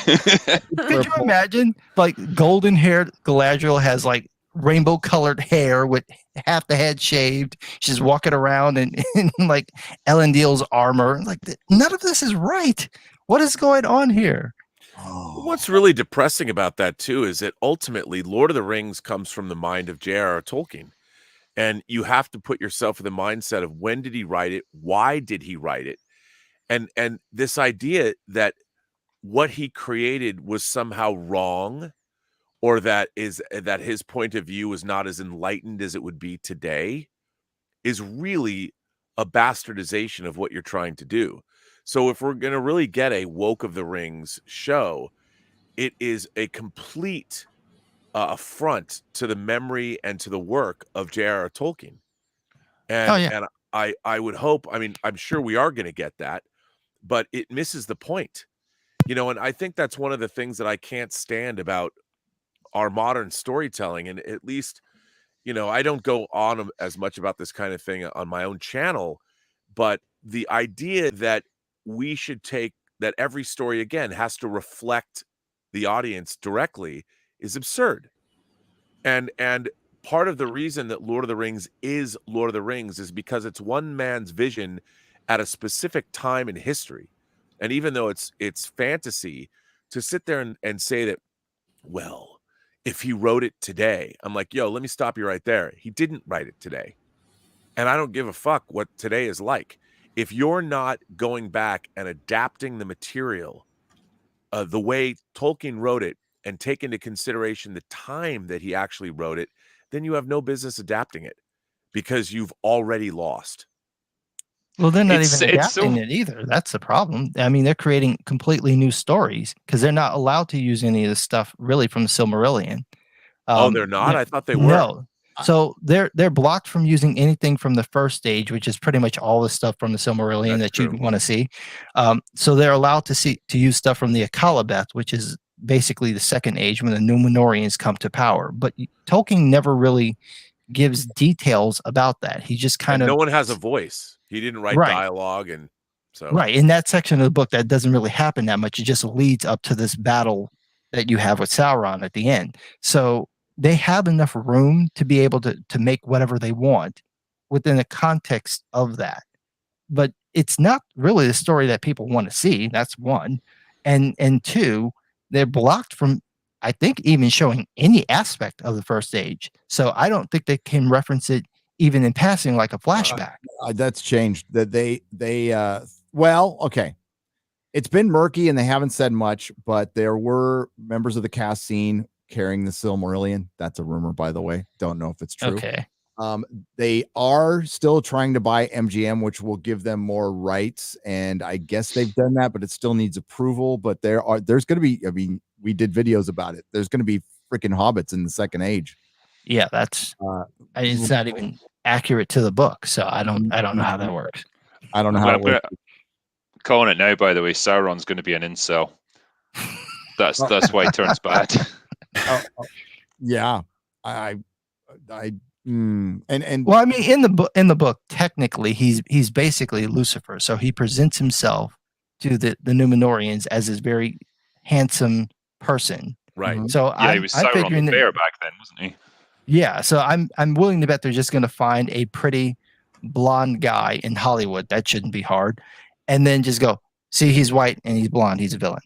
Could you imagine like golden haired Galadriel has like rainbow colored hair with half the head shaved? She's walking around in like Elendil's armor. Like none of this is right. What is going on here? What's really depressing about that too is that ultimately Lord of the Rings comes from the mind of J.R.R. Tolkien. And you have to put yourself in the mindset of when did he write it? Why did he write it? And this idea that what he created was somehow wrong, or that his point of view was not as enlightened as it would be today, is really a bastardization of what you're trying to do. So if we're going to really get a Woke of the Rings show, it is a complete affront to the memory and to the work of J.R.R. Tolkien. And, and I would hope, I mean, I'm sure we are going to get that, but it misses the point. And I think that's one of the things that I can't stand about our modern storytelling. And at least, I don't go on as much about this kind of thing on my own channel, but the idea that we should that every story, again, has to reflect the audience directly is absurd. And part of the reason that Lord of the Rings is Lord of the Rings is because it's one man's vision at a specific time in history. And even though it's fantasy, to sit there and say that, well, if he wrote it today, I'm like, yo, let me stop you right there. He didn't write it today. And I don't give a fuck what today is like. If you're not going back and adapting the material the way Tolkien wrote it and take into consideration the time that he actually wrote it, then you have no business adapting it because you've already lost. Well, they're not even adapting it either. That's the problem. I mean, they're creating completely new stories because they're not allowed to use any of this stuff really from Silmarillion. They're not? I thought they were. No. So they're blocked from using anything from the first stage, which is pretty much all the stuff from the Silmarillion that you want to see. So they're allowed to use stuff from the Akalabeth, which is basically the second age when the Numenorians come to power. But Tolkien never really gives details about that. He just kind of no one has a voice. He didn't write dialogue, and so in that section of the book that doesn't really happen that much. It just leads up to this battle that you have with Sauron at the end. So they have enough room to be able to make whatever they want within the context of that. but it's not really the story that people want to see. That's one, and two, they're blocked from, I think, even showing any aspect of the First Age. So I don't think they can reference it even in passing, like a flashback. That's changed. That well, okay. It's been murky and they haven't said much, but there were members of the cast seen carrying the Silmarillion. That's a rumor, by the way. Don't know if it's true. Okay. They are still trying to buy MGM, which will give them more rights, and I guess they've done that, but it still needs approval. But there's going to be, I mean, we did videos about it. There's going to be freaking hobbits in the Second Age. Yeah, that's it's not even accurate to the book, so I don't know how that works. I don't know how it works. Calling it now, by the way, Sauron's going to be an incel. That's why he turns bad. Yeah, and well, I mean, in the book, technically, he's basically Lucifer. So he presents himself to the Numenorians as this very handsome person. Right. So yeah, he was Sauron the bear back then, wasn't he? Yeah. So I'm willing to bet they're just going to find a pretty blonde guy in Hollywood. That shouldn't be hard. And then just go, see, he's white and he's blonde. He's a villain.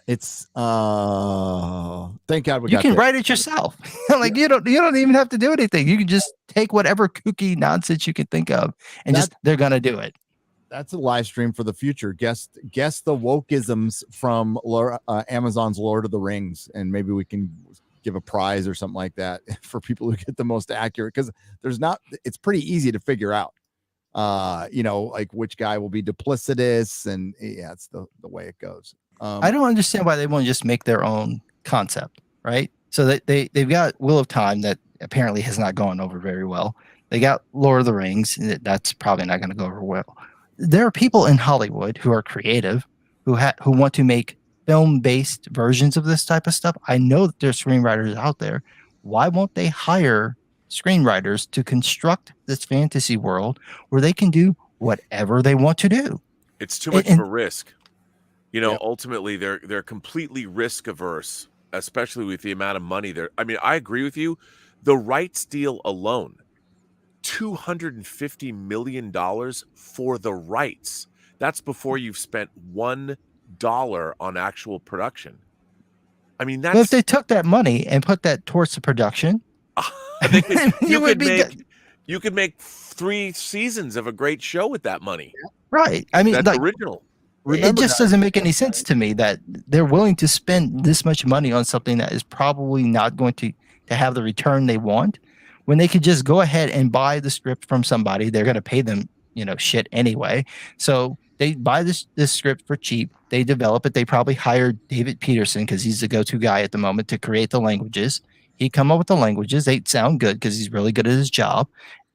It's thank God you can write it yourself. Like you don't even have to do anything. You can just take whatever kooky nonsense you can think of and they're gonna do it. That's a live stream for the future. Guess the wokeisms from Amazon's Lord of the Rings, and maybe we can give a prize or something like that for people who get the most accurate, because it's pretty easy to figure out. Like which guy will be duplicitous, and yeah, it's the way it goes. I don't understand why they won't just make their own concept, right? So they've got Wheel of Time that apparently has not gone over very well. They got Lord of the Rings, and that's probably not going to go over well. There are people in Hollywood who are creative, who want to make film-based versions of this type of stuff. I know that there's screenwriters out there. Why won't they hire screenwriters to construct this fantasy world where they can do whatever they want to do? It's too much of a risk. Ultimately, they're completely risk averse, especially with the amount of money there. I mean, I agree with you. The rights deal alone, $250 million for the rights. That's before you've spent $1 on actual production. I mean, that's. Well, if they took that money and put that towards the production, you could make 3 seasons of a great show with that money. Right. I mean, that's original. It just doesn't make any sense to me that they're willing to spend this much money on something that is probably not going to have the return they want, when they could just go ahead and buy the script from somebody. They're going to pay them, shit anyway. So they buy this script for cheap. They develop it. They probably hired David Peterson, because he's the go-to guy at the moment, to create the languages. He'd come up with the languages. They sound good because he's really good at his job.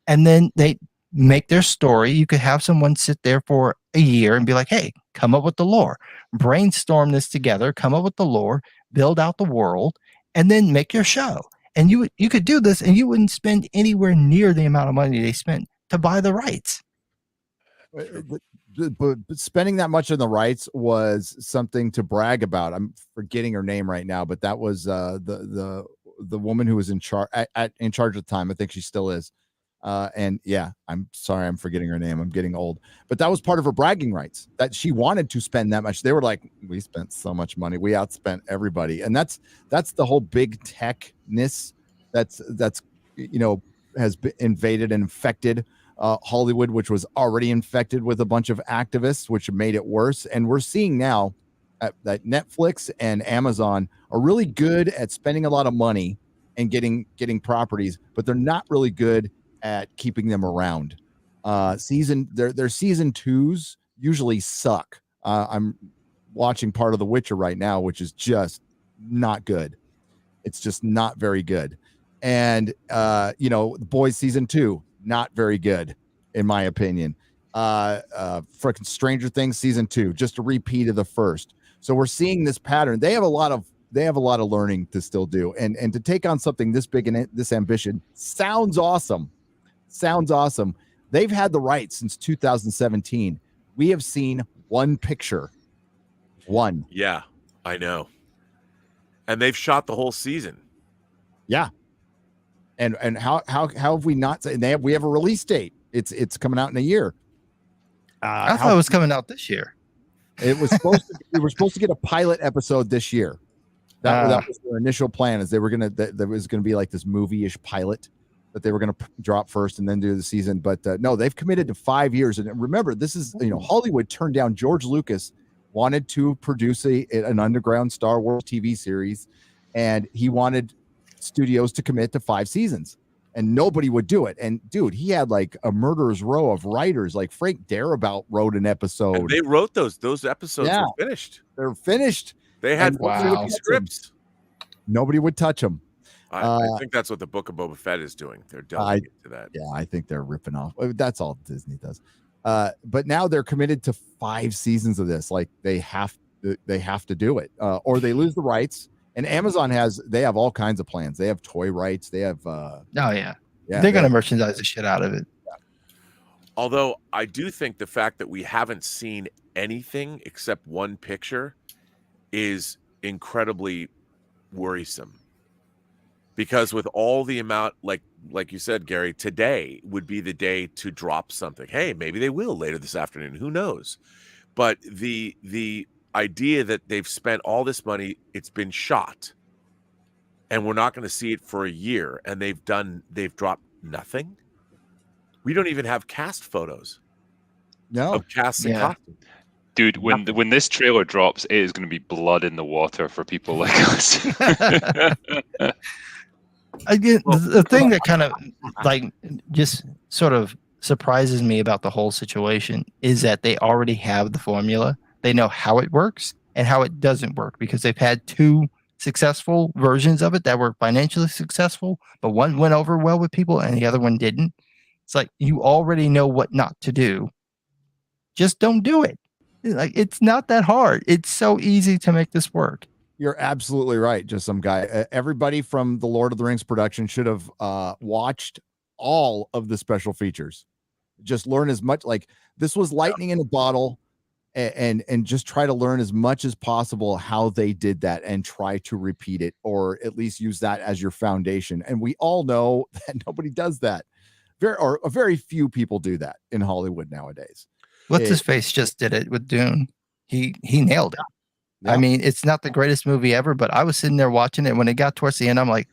And then they make their story. You could have someone sit there for a year and be like, hey, come up with the lore, brainstorm this together, come up with the lore, build out the world, and then make your show. And you could do this and you wouldn't spend anywhere near the amount of money they spent to buy the rights. But spending that much on the rights was something to brag about. I'm forgetting her name right now, but that was the woman who was in charge at the time. I think she still is. And yeah, I'm sorry, I'm forgetting her name. I'm getting old, but that was part of her bragging rights, that she wanted to spend that much. They were like, we spent so much money. We outspent everybody. And that's the whole big techness that's, has been invaded and infected Hollywood, which was already infected with a bunch of activists, which made it worse. And we're seeing now that Netflix and Amazon are really good at spending a lot of money and getting properties, but they're not really good at keeping them around. Their season 2s usually suck. I'm watching part of The Witcher right now, which is just not good. It's just not very good. And The Boys season 2, not very good in my opinion. Freaking Stranger Things season 2, just a repeat of the first. So we're seeing this pattern. They have a lot of learning to still do, and to take on something this big and this ambition sounds awesome. They've had the rights since 2017. We have seen one picture. One. Yeah, I know. And they've shot the whole season. Yeah. And how have we not? And we have a release date. It's coming out in a year. I thought it was coming out this year. It was supposed to. We were supposed to get a pilot episode this year. That was their initial plan. Is there was gonna be like this movie-ish pilot that they were gonna drop first and then do the season. But no, they've committed to 5 years. And remember, this is Hollywood turned down. George Lucas wanted to produce an underground Star Wars TV series, and he wanted studios to commit to 5 seasons. And nobody would do it. And dude, he had like a murderer's row of writers. Like Frank Darabont wrote an episode. And they wrote those episodes were finished. They're finished. They had wow. scripts. Nobody would touch them. I think that's what the Book of Boba Fett is doing. They're delving into that. Yeah, I think they're ripping off. That's all Disney does. But now they're committed to 5 seasons of this. Like they have to do it, or they lose the rights. And Amazon they have all kinds of plans. They have toy rights. They have they're going to merchandise the shit out of it. Yeah. Although I do think the fact that we haven't seen anything except one picture is incredibly worrisome. Because with all the amount, like you said, Gary, today would be the day to drop something. Hey, maybe they will later this afternoon. Who knows? But the idea that they've spent all this money, it's been shot, and we're not going to see it for a year, and they've dropped nothing. We don't even have cast photos. No, of casts and costumes. Dude, when this trailer drops, it is going to be blood in the water for people like us. Again, the thing that kind of like just sort of surprises me about the whole situation is that they already have the formula. They know how it works and how it doesn't work because they've had 2 successful versions of it that were financially successful, but one went over well with people and the other one didn't. It's like you already know what not to do. Just don't do it. Like it's not that hard. It's so easy to make this work. You're absolutely right. Just some guy. Everybody from the Lord of the Rings production should have watched all of the special features. Just learn as much. Like this was lightning in a bottle, and just try to learn as much as possible how they did that and try to repeat it, or at least use that as your foundation. And we all know that nobody does that. Very few people do that in Hollywood nowadays. What's his face just did it with Dune. He nailed it. Yeah. I mean, it's not the greatest movie ever, but I was sitting there watching it. When it got towards the end, I'm like,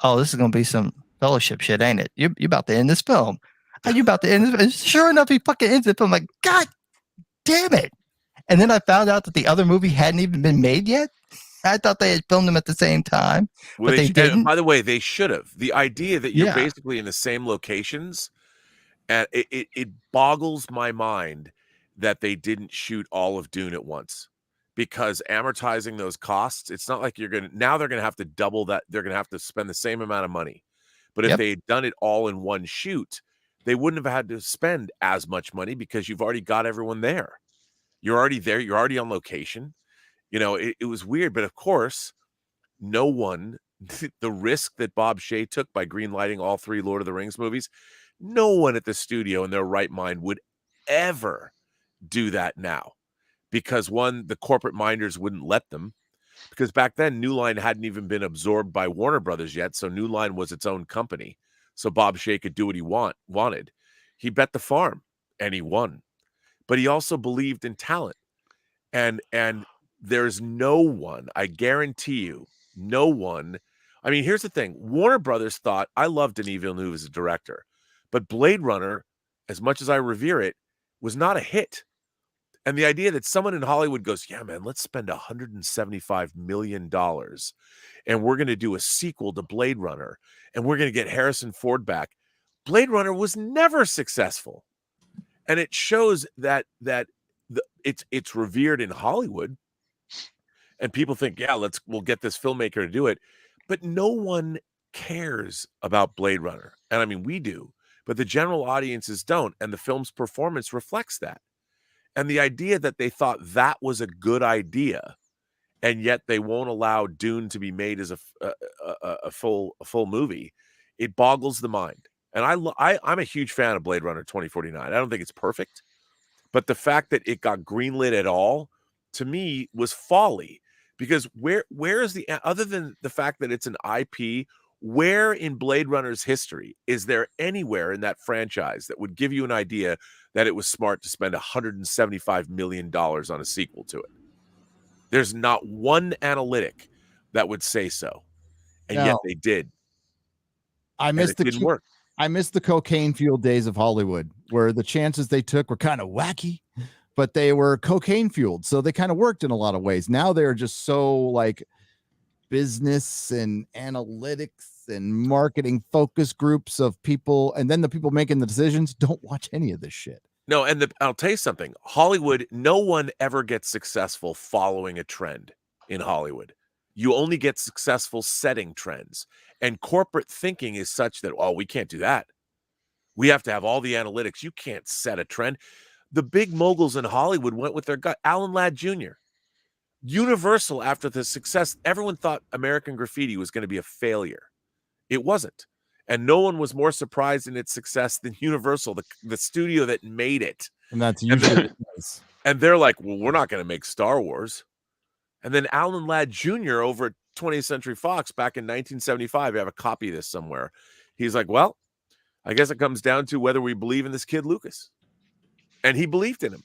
oh, this is going to be some Fellowship shit, ain't it? You're about to end this film. Are you about to end this? And sure enough, he fucking ends it. I'm like, God damn it. And then I found out that the other movie hadn't even been made yet. I thought they had filmed them at the same time, but they didn't. By the way, they should have. The idea that you're basically in the same locations, and it boggles my mind that they didn't shoot all of Dune at once. Because amortizing those costs, it's not like they're going to have to double that. They're going to have to spend the same amount of money. But if they had done it all in one shoot, they wouldn't have had to spend as much money because you've already got everyone there. You're already there. You're already on location. It was weird. But of course, no one, the risk that Bob Shea took by greenlighting all 3 Lord of the Rings movies, no one at the studio in their right mind would ever do that now. Because one, the corporate minders wouldn't let them, because back then New Line hadn't even been absorbed by Warner Brothers yet. So New Line was its own company. So Bob Shea could do what he wanted. He bet the farm and he won, but he also believed in talent. And there's no one, I guarantee you, no one. I mean, here's the thing. Warner Brothers thought, I love Denis Villeneuve as a director, but Blade Runner, as much as I revere it, was not a hit. And the idea that someone in Hollywood goes, yeah, man, let's spend $175 million and we're going to do a sequel to Blade Runner and we're going to get Harrison Ford back. Blade Runner was never successful. And it shows that it's revered in Hollywood. And people think, yeah, we'll get this filmmaker to do it. But no one cares about Blade Runner. And I mean, we do, but the general audiences don't. And the film's performance reflects that. And the idea that they thought that was a good idea, and yet they won't allow Dune to be made as a full movie, it boggles the mind. And I'm a huge fan of Blade Runner 2049. I don't think it's perfect, but the fact that it got greenlit at all, to me, was folly. Because where is the, other than the fact that it's an IP Where in Blade Runner's history is there anywhere in that franchise that would give you an idea that it was smart to spend $175 million on a sequel to it? There's not one analytic that would say so. And yet No. they did. I And missed it didn't work. I missed the cocaine fueled days of Hollywood where the chances they took were kind of wacky, but they were cocaine fueled. So they kind of worked in a lot of ways. Now they're just so like business and analytics and marketing focus groups of people. And then the people making the decisions don't watch any of this shit. No, and I'll tell you something. Hollywood, no one ever gets successful following a trend in Hollywood. You only get successful setting trends. And corporate thinking is such that, oh, we can't do that. We have to have all the analytics. You can't set a trend. The big moguls in Hollywood went with their gut. Alan Ladd Jr. Universal, after the success, everyone thought American Graffiti was going to be a failure. It wasn't. And no one was more surprised in its success than Universal, the studio that made it. And that's usually and they're like, well, we're not going to make Star Wars. And then Alan Ladd Jr. over at 20th Century Fox back in 1975, I have a copy of this somewhere. He's like, well, I guess it comes down to whether we believe in this kid, Lucas. And he believed in him.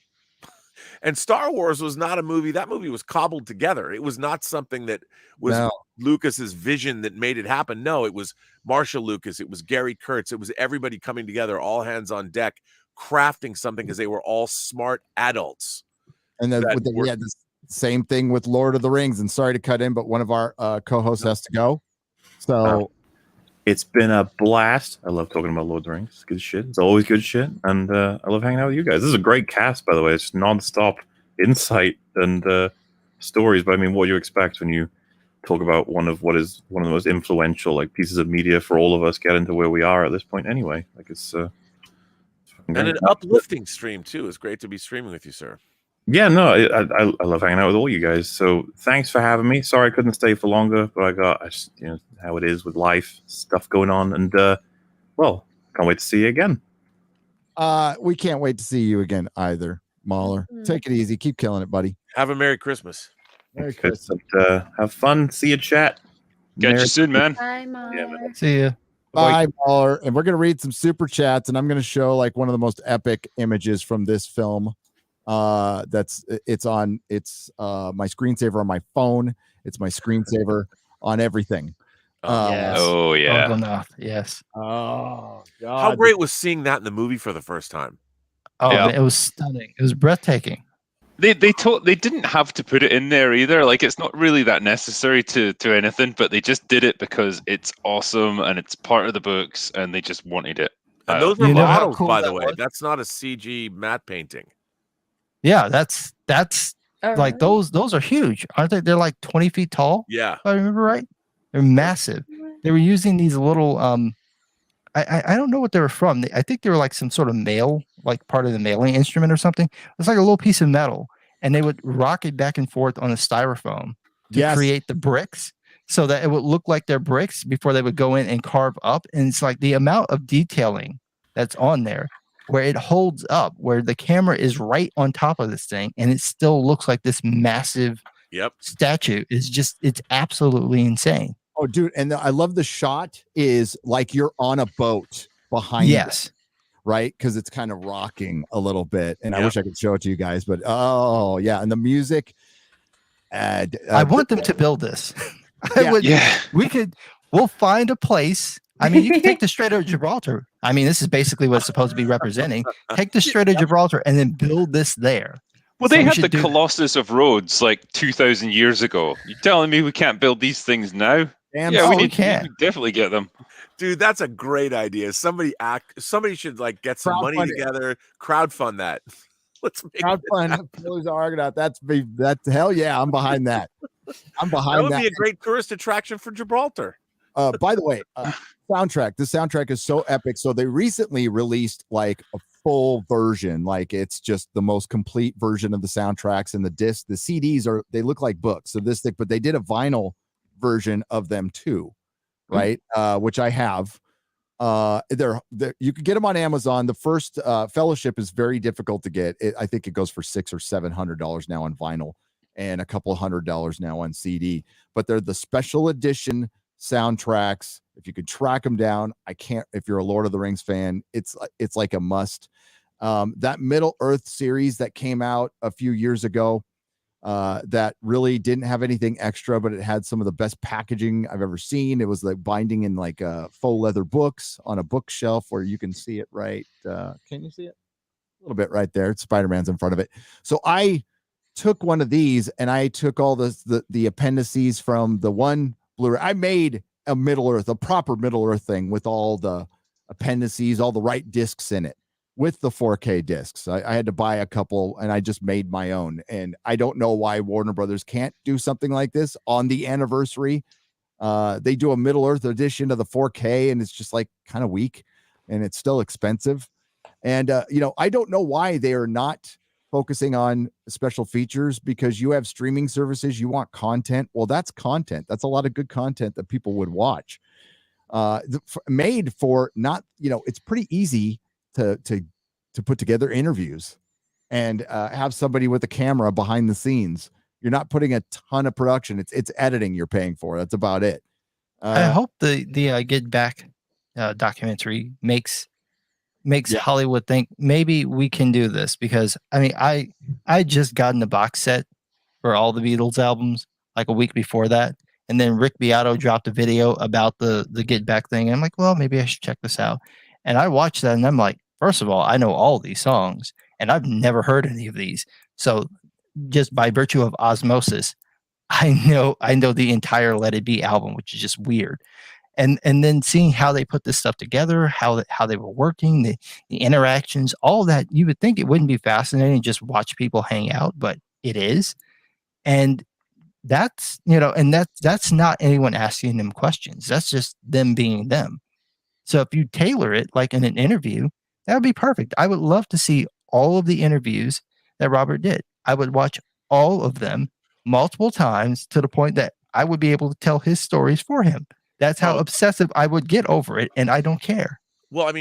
And Star Wars was not a movie. That movie was cobbled together. It was not something that was Lucas's vision that made it happen. No, it was Marshall Lucas. It was Gary Kurtz. It was everybody coming together, all hands on deck, crafting something because they were all smart adults. And then we had the same thing with Lord of the Rings. And sorry to cut in, but one of our co-hosts has to go. So it's been a blast. I love talking about Lord of the Rings. It's good shit. It's always good shit. And I love hanging out with you guys. This is a great cast, by the way. It's just nonstop insight and stories. But I mean, what do you expect when you talk about one of the most influential like pieces of media for all of us get into where we are at this point anyway? Like it's and an uplifting stream too. It's great to be streaming with you, sir. Yeah, no, I love hanging out with all you guys. So thanks for having me. Sorry I couldn't stay for longer, but I just, you know, how it is with life stuff going on. And well, can't wait to see you again. We can't wait to see you again either, MauLer. Take it easy. Keep killing it, buddy. Have a Merry Christmas. Merry Christmas. Have fun. See you, chat. Catch you soon, man. Bye, MauLer. See ya. Bye, MauLer. And we're gonna read some super chats, and I'm gonna show like one of the most epic images from this film. It's my screensaver on my phone. It's my screensaver on everything. Yes. Oh yeah. Argonaut, yes. Oh God. How great was seeing that in the movie for the first time? Oh, Yeah. man, it was stunning. It was breathtaking. They didn't have to put it in there either. Like it's not really that necessary to anything, but they just did it because it's awesome and it's part of the books, and they just wanted it. And those were You know how models, cool by the that way. was? That's not a CG matte painting. Yeah, that's Oh, like really? those are huge, aren't they? They're like 20 feet tall. Yeah. If I remember right. They're massive. They were using these little I don't know what they were from. I think they were like some sort of mail, like part of the mailing instrument or something. It's like a little piece of metal, and they would rock it back and forth on a styrofoam to create the bricks, so that it would look like they're bricks before they would go in and carve up. And it's like the amount of detailing that's on there, where it holds up, where the camera is right on top of this thing, and it still looks like this massive statue. It's absolutely insane. Oh, dude, and I love the shot is like you're on a boat behind it, right? Because it's kind of rocking a little bit. And I wish I could show it to you guys, but oh yeah, and the music. I want them to build this. Yeah. We'll find a place. I mean, you can take the Strait of Gibraltar. I mean, this is basically what it's supposed to be representing. Take the Strait of Gibraltar and then build this there. Well, So they we had should the do that. Colossus of Rhodes like 2,000 years ago. You're telling me we can't build these things now? Yeah, we we need can. to definitely get them. Dude, that's a great idea. Somebody should like get some money Crowdfund it. together, crowdfund that. Let's make Crowdfund Pillars of Argonaut. That's hell yeah, I'm behind that. I'm that behind would that. be a great tourist attraction for Gibraltar. By the way, soundtrack. The soundtrack is so epic. So they recently released like a full version. Like it's just the most complete version of the soundtracks, and the disc, the CDs they look like books. So this thing, but they did a vinyl version of them too, right? Which I have. They're you could get them on Amazon. The first Fellowship is very difficult to get. I think it goes for $600 or $700 now on vinyl, and a couple $100 now on CD. But they're the special edition soundtracks If you could track them down, I can't. If you're a Lord of the Rings fan, it's like a must. That Middle Earth series that came out a few years ago, that really didn't have anything extra, but it had some of the best packaging I've ever seen. It was like binding in like faux leather books on a bookshelf where you can see it right. Can you see it? A little bit right there. Spider-Man's in front of it. So I took one of these and I took all the appendices from the one Blu-ray. I made a proper Middle Earth thing with all the appendices, all the right discs in it, with the 4K discs. I had to buy a couple and I just made my own. And I don't know why Warner Brothers can't do something like this on the anniversary. They do a Middle Earth edition of the 4K and it's just like kind of weak and it's still expensive. And, I don't know why they are not focusing on special features, because you have streaming services, you want content. Well, that's content. That's a lot of good content that people would watch. Made for not, it's pretty easy to put together interviews and have somebody with a camera behind the scenes. You're not putting a ton of production. It's editing you're paying for. That's about it. I hope the Get Back documentary makes Hollywood think maybe we can do this, because I mean I just gotten the box set for all the Beatles albums like a week before that, and then Rick Beato dropped a video about the Get Back thing. And I'm like, well, maybe I should check this out. And I watched that and I'm like, first of all, I know all these songs and I've never heard any of these. So just by virtue of osmosis, I know the entire Let It Be album, which is just weird. And then seeing how they put this stuff together, how they were working, the interactions, all that, you would think it wouldn't be fascinating to just watch people hang out, but it is. And that's, and that's not anyone asking them questions. That's just them being them. So if you tailor it like in an interview, that would be perfect. I would love to see all of the interviews that Robert did. I would watch all of them multiple times to the point that I would be able to tell his stories for him. That's how obsessive I would get over it, and I don't care. Well,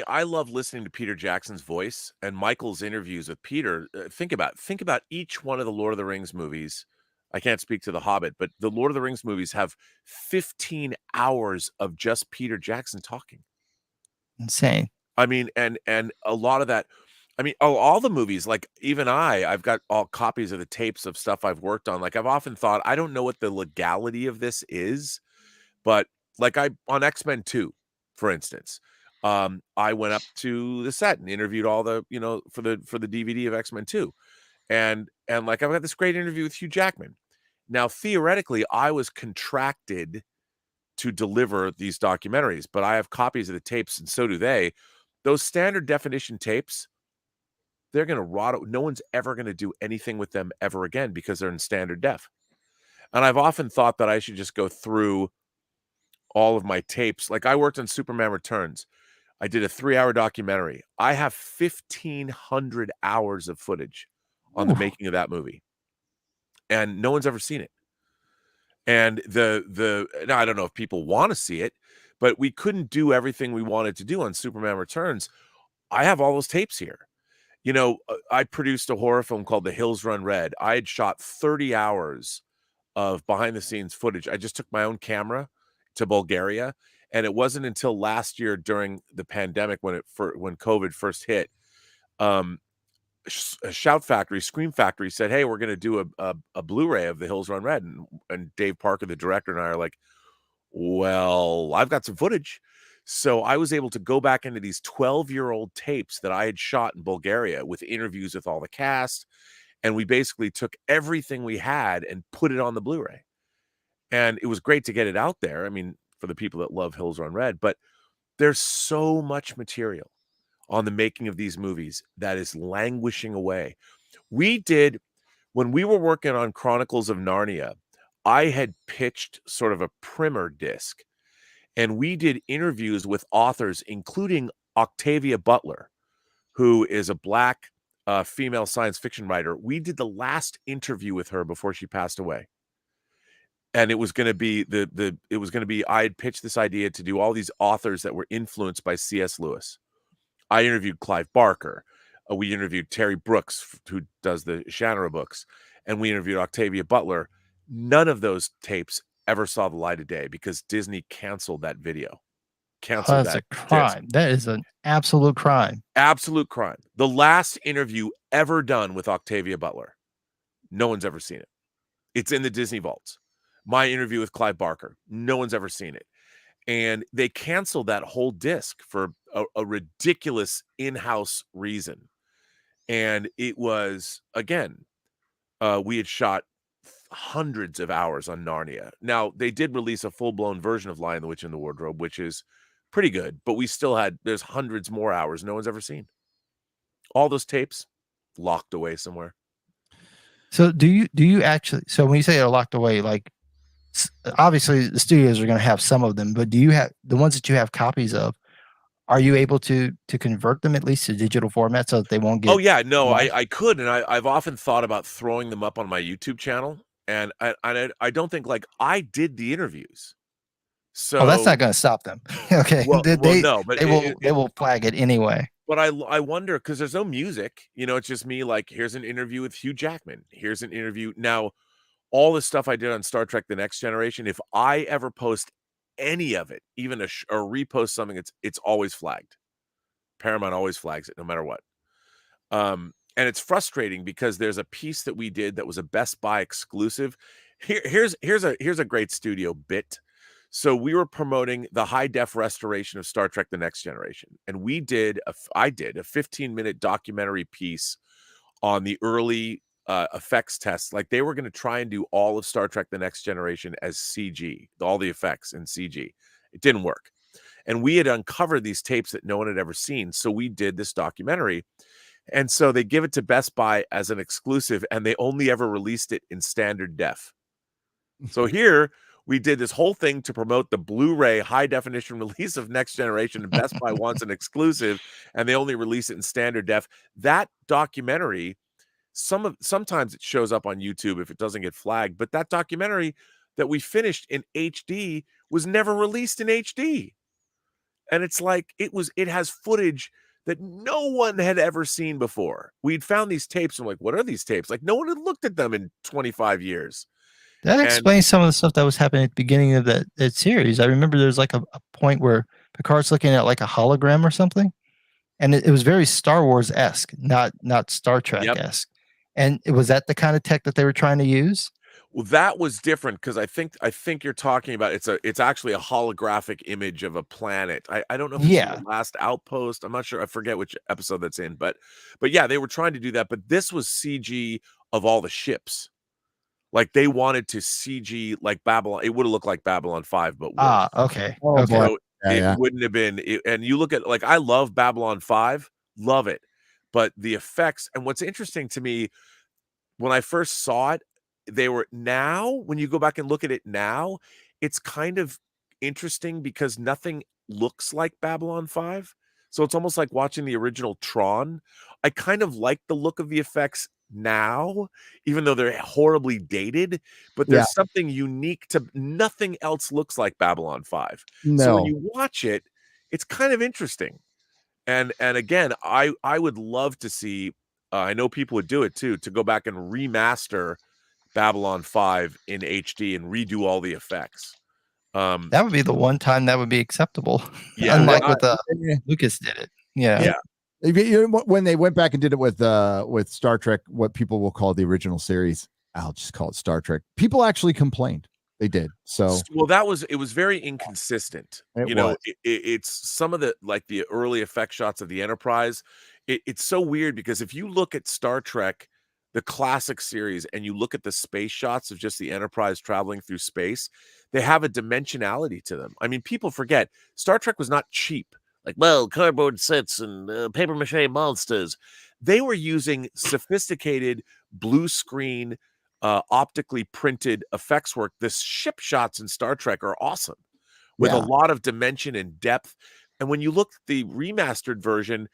I love listening to Peter Jackson's voice and Michael's interviews with Peter. Think about each one of the Lord of the Rings movies. I can't speak to The Hobbit, but the Lord of the Rings movies have 15 hours of just Peter Jackson talking. Insane. I mean, and a lot of that. I mean, all the movies, like even I've got all copies of the tapes of stuff I've worked on. Like I've often thought, I don't know what the legality of this is, but like on X-Men 2, for instance, I went up to the set and interviewed all the, for the DVD of X-Men 2. And like I've got this great interview with Hugh Jackman. Now, theoretically, I was contracted to deliver these documentaries, but I have copies of the tapes and so do they. Those standard definition tapes, they're going to rot. No one's ever going to do anything with them ever again because they're in standard def. And I've often thought that I should just go through all of my tapes. Like I worked on Superman Returns. I did a 3-hour documentary. I have 1,500 hours of footage on the making of that movie. And no one's ever seen it. And now I don't know if people want to see it, but we couldn't do everything we wanted to do on Superman Returns. I have all those tapes here. I produced a horror film called The Hills Run Red. I had shot 30 hours of behind the scenes footage. I just took my own camera to Bulgaria. And it wasn't until last year during the pandemic when COVID first hit, Shout Factory, Scream Factory said, hey, we're going to do a Blu-ray of The Hills Run Red. And Dave Parker, the director, and I are like, well, I've got some footage. So I was able to go back into these 12-year-old tapes that I had shot in Bulgaria with interviews with all the cast. And we basically took everything we had and put it on the Blu-ray. And it was great to get it out there. I mean, for the people that love Hills Run Red, but there's so much material on the making of these movies that is languishing away. When we were working on Chronicles of Narnia, I had pitched sort of a primer disc, and we did interviews with authors, including Octavia Butler, who is a Black female science fiction writer. We did the last interview with her before she passed away. And it was going to be I had pitched this idea to do all these authors that were influenced by C.S. Lewis. I interviewed Clive Barker. We interviewed Terry Brooks, who does the Shannara books. And we interviewed Octavia Butler. None of those tapes ever saw the light of day because Disney canceled that video. Oh, Canceled that's that a disc. crime. That is an absolute crime. Absolute crime. The last interview ever done with Octavia Butler. No one's ever seen it. It's in the Disney vaults. My interview with Clive Barker. No one's ever seen it. And they canceled that whole disc for a ridiculous in-house reason. And it was, again, we had shot hundreds of hours on Narnia. Now, they did release a full-blown version of Lion, the Witch, and the Wardrobe, which is pretty good, but we still had, there's hundreds more hours no one's ever seen. All those tapes locked away somewhere. So do you actually, so when you say they're locked away, like obviously the studios are going to have some of them, but do you have the ones that you have copies of? Are you able to convert them at least to digital format so that they won't get? Oh yeah, no, lost? I could, and I've often thought about throwing them up on my YouTube channel, and I don't think like I did the interviews, so Oh, that's not going to stop them. Okay, well, no, but they will flag it anyway. But I wonder because there's no music, you know, it's just me. Like, here's an interview with Hugh Jackman. Here's an interview now. All the stuff I did on Star Trek: The Next Generation. If I ever post any of it, even or repost something, it's always flagged. Paramount always flags it, no matter what. And it's frustrating because there's a piece that we did that was a Best Buy exclusive. Here's a great studio bit. So we were promoting the high def restoration of Star Trek: The Next Generation, and I did a 15-minute documentary piece on the early effects tests. Like, they were going to try and do all of Star Trek: The Next Generation as CG, all the effects in CG. It didn't work. And we had uncovered these tapes that no one had ever seen. So we did this documentary. And so they give it to Best Buy as an exclusive, and they only ever released it in standard def. So here we did this whole thing to promote the Blu-ray high definition release of Next Generation, and Best Buy wants an exclusive, and they only release it in standard def. That documentary, sometimes it shows up on YouTube if it doesn't get flagged, but that documentary that we finished in HD was never released in HD. And it's like, it has footage that no one had ever seen before. We'd found these tapes and like, what are these tapes? Like, no one had looked at them in 25 years. That explains some of the stuff that was happening at the beginning of that series. I remember there's like a point where Picard's looking at like a hologram or something, and it was very Star Wars-esque, not Star Trek-esque. Yep. And was that the kind of tech that they were trying to use? Well, that was different because I think you're talking about it's actually a holographic image of a planet. I don't know if it's the Last Outpost. I'm not sure. I forget which episode that's in, but yeah, they were trying to do that. But this was CG of all the ships. Like, they wanted to CG like Babylon. It would have looked like Babylon 5, but worse. Okay. Oh, okay. boy. So it wouldn't have been. And you look at, like, I love Babylon 5, love it, but the effects, and what's interesting to me when I first saw it, when you go back and look at it now, it's kind of interesting because nothing looks like Babylon 5. So it's almost like watching the original Tron. I kind of like the look of the effects now, even though they're horribly dated, but there's something unique to, nothing else looks like Babylon 5. No. So when you watch it, it's kind of interesting. And again, I would love to see, I know people would do it too, to go back and remaster Babylon 5 in HD and redo all the effects. That would be the one time that would be acceptable. Yeah, Unlike Lucas did it. Yeah. When they went back and did it with Star Trek, what people will call the original series, I'll just call it Star Trek. People actually complained. They did. So well, it was very inconsistent. It's some of the early effect shots of the Enterprise. It's so weird because if you look at Star Trek, the classic series, and you look at the space shots of just the Enterprise traveling through space, they have a dimensionality to them. I mean, people forget Star Trek was not cheap. Like, well, cardboard sets and paper mache monsters. They were using sophisticated blue screen, optically printed effects work. The ship shots in Star Trek are awesome with a lot of dimension and depth. And when you look at the remastered version,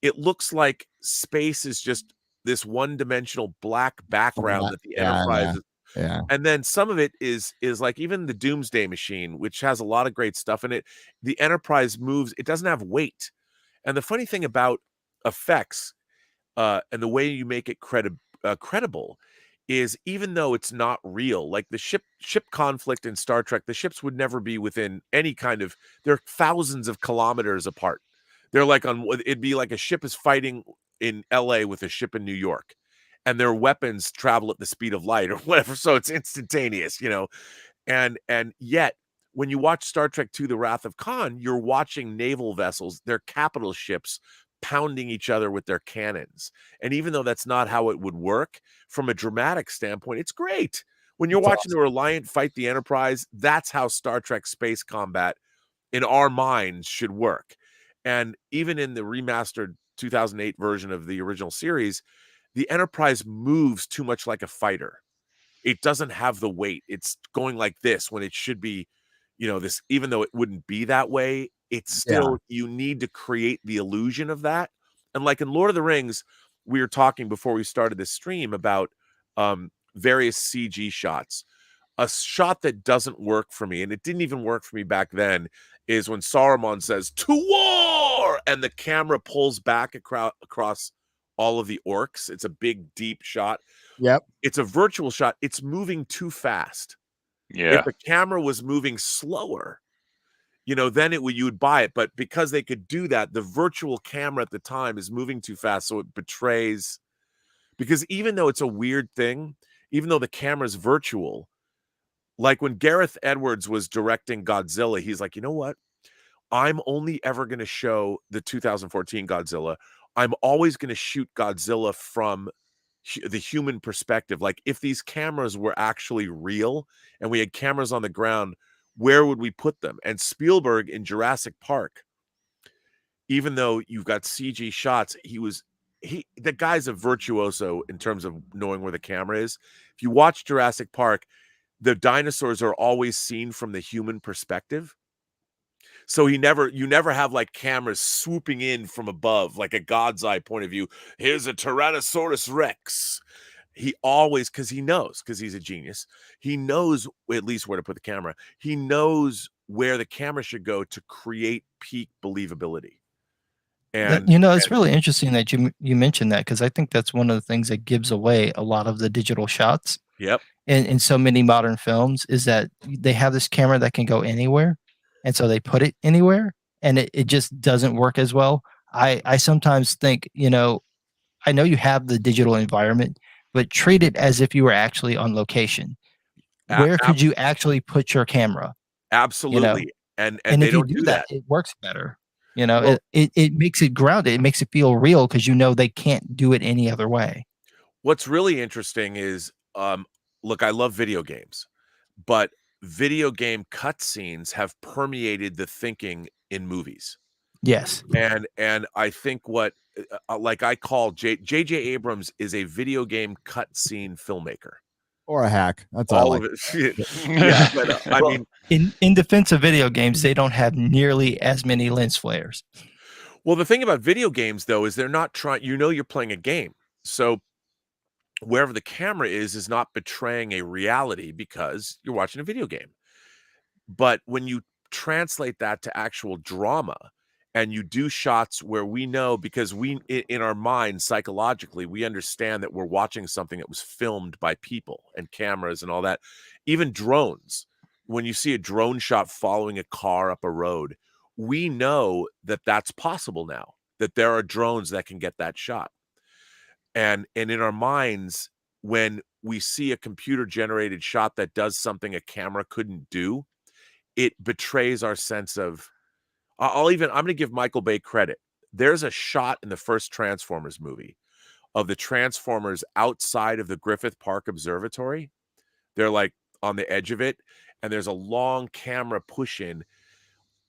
it looks like space is just this one-dimensional black background that the Enterprise is. Yeah. And then some of it is like even the Doomsday Machine, which has a lot of great stuff in it. The Enterprise moves, it doesn't have weight. And the funny thing about effects and the way you make it credible is even though it's not real, like the ship conflict in Star Trek, the ships would never be within any kind of, they're thousands of kilometers apart. They're like it'd be like a ship is fighting in LA with a ship in New York, and their weapons travel at the speed of light or whatever. So it's instantaneous, and yet when you watch Star Trek II, The Wrath of Khan, you're watching naval vessels, their capital ships, pounding each other with their cannons. And even though that's not how it would work, from a dramatic standpoint, it's great. When you're It's watching the Reliant fight the Enterprise, that's how Star Trek space combat in our minds should work. And even in the remastered 2008 version of the original series, the Enterprise moves too much like a fighter. It doesn't have the weight. It's going like this when it should be, this, even though it wouldn't be that way, it's still, you need to create the illusion of that. And like in Lord of the Rings, we were talking before we started this stream about various CG shots. A shot that doesn't work for me, and it didn't even work for me back then, is when Saruman says, "To war!" and the camera pulls back across all of the orcs. It's a big, deep shot. Yep. It's a virtual shot. It's moving too fast. Yeah. If the camera was moving slower, then you would buy it. But because they could do that, the virtual camera at the time is moving too fast, so it betrays. Because even though it's a weird thing, even though the camera's virtual, like when Gareth Edwards was directing Godzilla, he's like, you know what? I'm only ever going to show the 2014 Godzilla. I'm always going to shoot Godzilla from the human perspective. Like if these cameras were actually real and we had cameras on the ground, where would we put them? And Spielberg in Jurassic Park, even though you've got CG shots, the guy's a virtuoso in terms of knowing where the camera is. If you watch Jurassic Park, the dinosaurs are always seen from the human perspective. So you never have like cameras swooping in from above, like a God's eye point of view. Here's a Tyrannosaurus Rex. He always, because he's a genius, he knows at least where to put the camera. He knows where the camera should go to create peak believability. And it's really interesting that you mentioned that, because I think that's one of the things that gives away a lot of the digital shots. Yep. In so many modern films, is that they have this camera that can go anywhere, and so they put it anywhere, and it just doesn't work as well. I sometimes think, I know you have the digital environment, but treat it as if you were actually on location. Where could you actually put your camera? Absolutely. And if they you don't do that, it works better. Well, it makes it grounded. It makes it feel real, because they can't do it any other way. What's really interesting is, look, I love video games, but video game cutscenes have permeated the thinking in movies. Yes. And I think what, like I call J.J. Abrams is a video game cutscene filmmaker. Or a hack. That's all like. of it. Yeah, but I mean, in defense of video games, they don't have nearly as many lens flares. Well, the thing about video games, though, is they're not trying. You're playing a game, so wherever the camera is not betraying a reality because you're watching a video game. But when you translate that to actual drama, and you do shots where we know, because in our minds psychologically, we understand that we're watching something that was filmed by people and cameras and all that. Even drones, when you see a drone shot following a car up a road, we know that that's possible now, that there are drones that can get that shot. And in our minds, when we see a computer generated shot that does something a camera couldn't do, it betrays our sense of, I'm going to give Michael Bay credit. There's a shot in the first Transformers movie of the Transformers outside of the Griffith Park Observatory. They're like on the edge of it, and there's a long camera push in.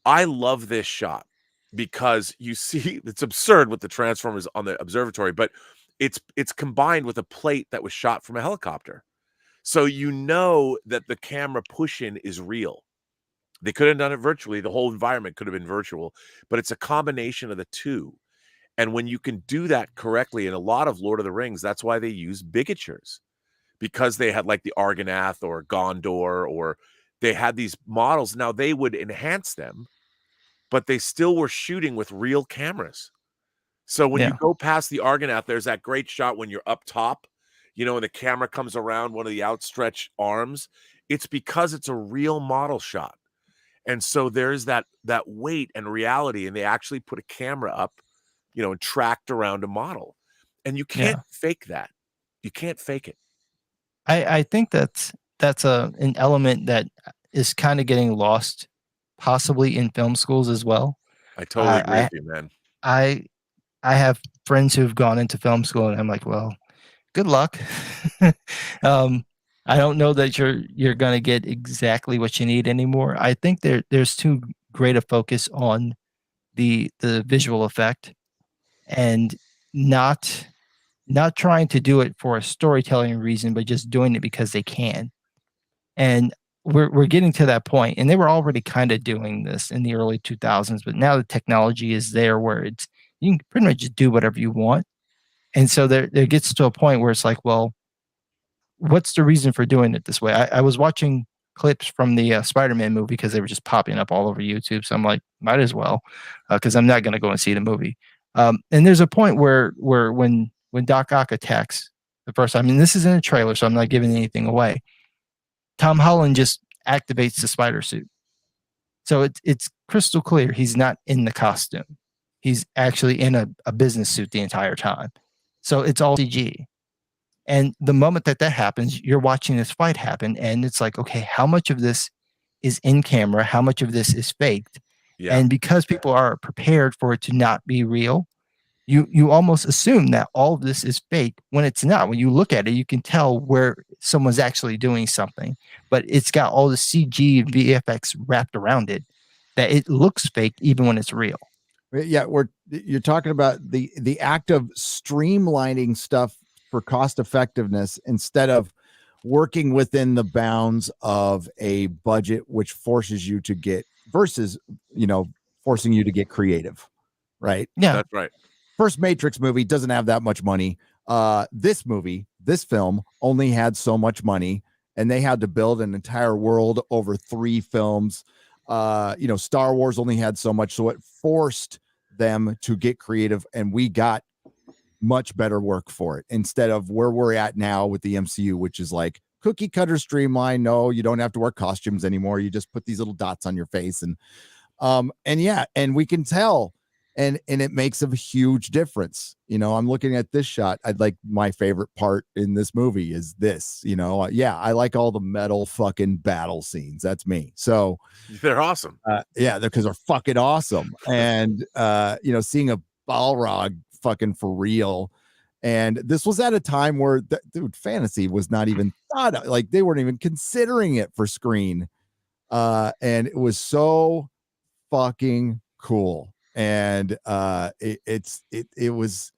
I love this shot because you see, it's absurd with the Transformers on the observatory, but it's combined with a plate that was shot from a helicopter. So that the camera push in is real. They could have done it virtually. The whole environment could have been virtual, but it's a combination of the two. And when you can do that correctly, in a lot of Lord of the Rings, that's why they use bigatures, because they had like the Argonath or Gondor, or they had these models. Now they would enhance them, but they still were shooting with real cameras. So when you go past the Argonath, there's that great shot when you're up top, you know, and the camera comes around one of the outstretched arms, it's because it's a real model shot. And so there's that weight and reality, and they actually put a camera up, you know, and tracked around a model. And you can't fake that. You can't fake it. I think that's an element that is kind of getting lost, possibly in film schools as well. I totally agree with you, man. I have friends who've gone into film school, and I'm like, well, good luck. I don't know that you're going to get exactly what you need anymore. I think there's too great a focus on the visual effect, and not trying to do it for a storytelling reason, but just doing it because they can. And we're getting to that point, and they were already kind of doing this in the early 2000s, but now the technology is there where you can pretty much just do whatever you want. And so there gets to a point where it's like, well, what's the reason for doing it this way? I was watching clips from the Spider-Man movie because they were just popping up all over YouTube. So I'm like, might as well, because I'm not going to go and see the movie. And there's a point where when Doc Ock attacks the first time, and this is in a trailer, so I'm not giving anything away, Tom Holland just activates the spider suit. So it's crystal clear he's not in the costume. He's actually in a business suit the entire time. So it's all CG. And the moment that happens, you're watching this fight happen, and it's like, okay, how much of this is in camera? How much of this is faked? Yeah. And because people are prepared for it to not be real, you almost assume that all of this is fake when it's not. When you look at it, you can tell where someone's actually doing something, but it's got all the CG and VFX wrapped around it that it looks fake even when it's real. Yeah, you're talking about the act of streamlining stuff for cost effectiveness instead of working within the bounds of a budget, which forces you to get versus, you know, forcing you to get creative, right? Yeah, That's right. First Matrix movie doesn't have that much money. This film only had so much money, and they had to build an entire world over 3 films. You know, Star Wars only had so much, so it forced them to get creative, and we got much better work for it instead of where we're at now with the MCU, which is like cookie cutter streamline. No, you don't have to wear costumes anymore. You just put these little dots on your face, and yeah, and we can tell, and it makes a huge difference. You know, I'm looking at this shot. I'd like my favorite part in this movie is this, you know, yeah, I like all the metal fucking battle scenes. That's me. So They're awesome. yeah, because they're fucking awesome. And you know, seeing a Balrog fucking for real. And this was at a time where dude, fantasy was not even thought of, like they weren't even considering it for screen. And it was so fucking cool. And it was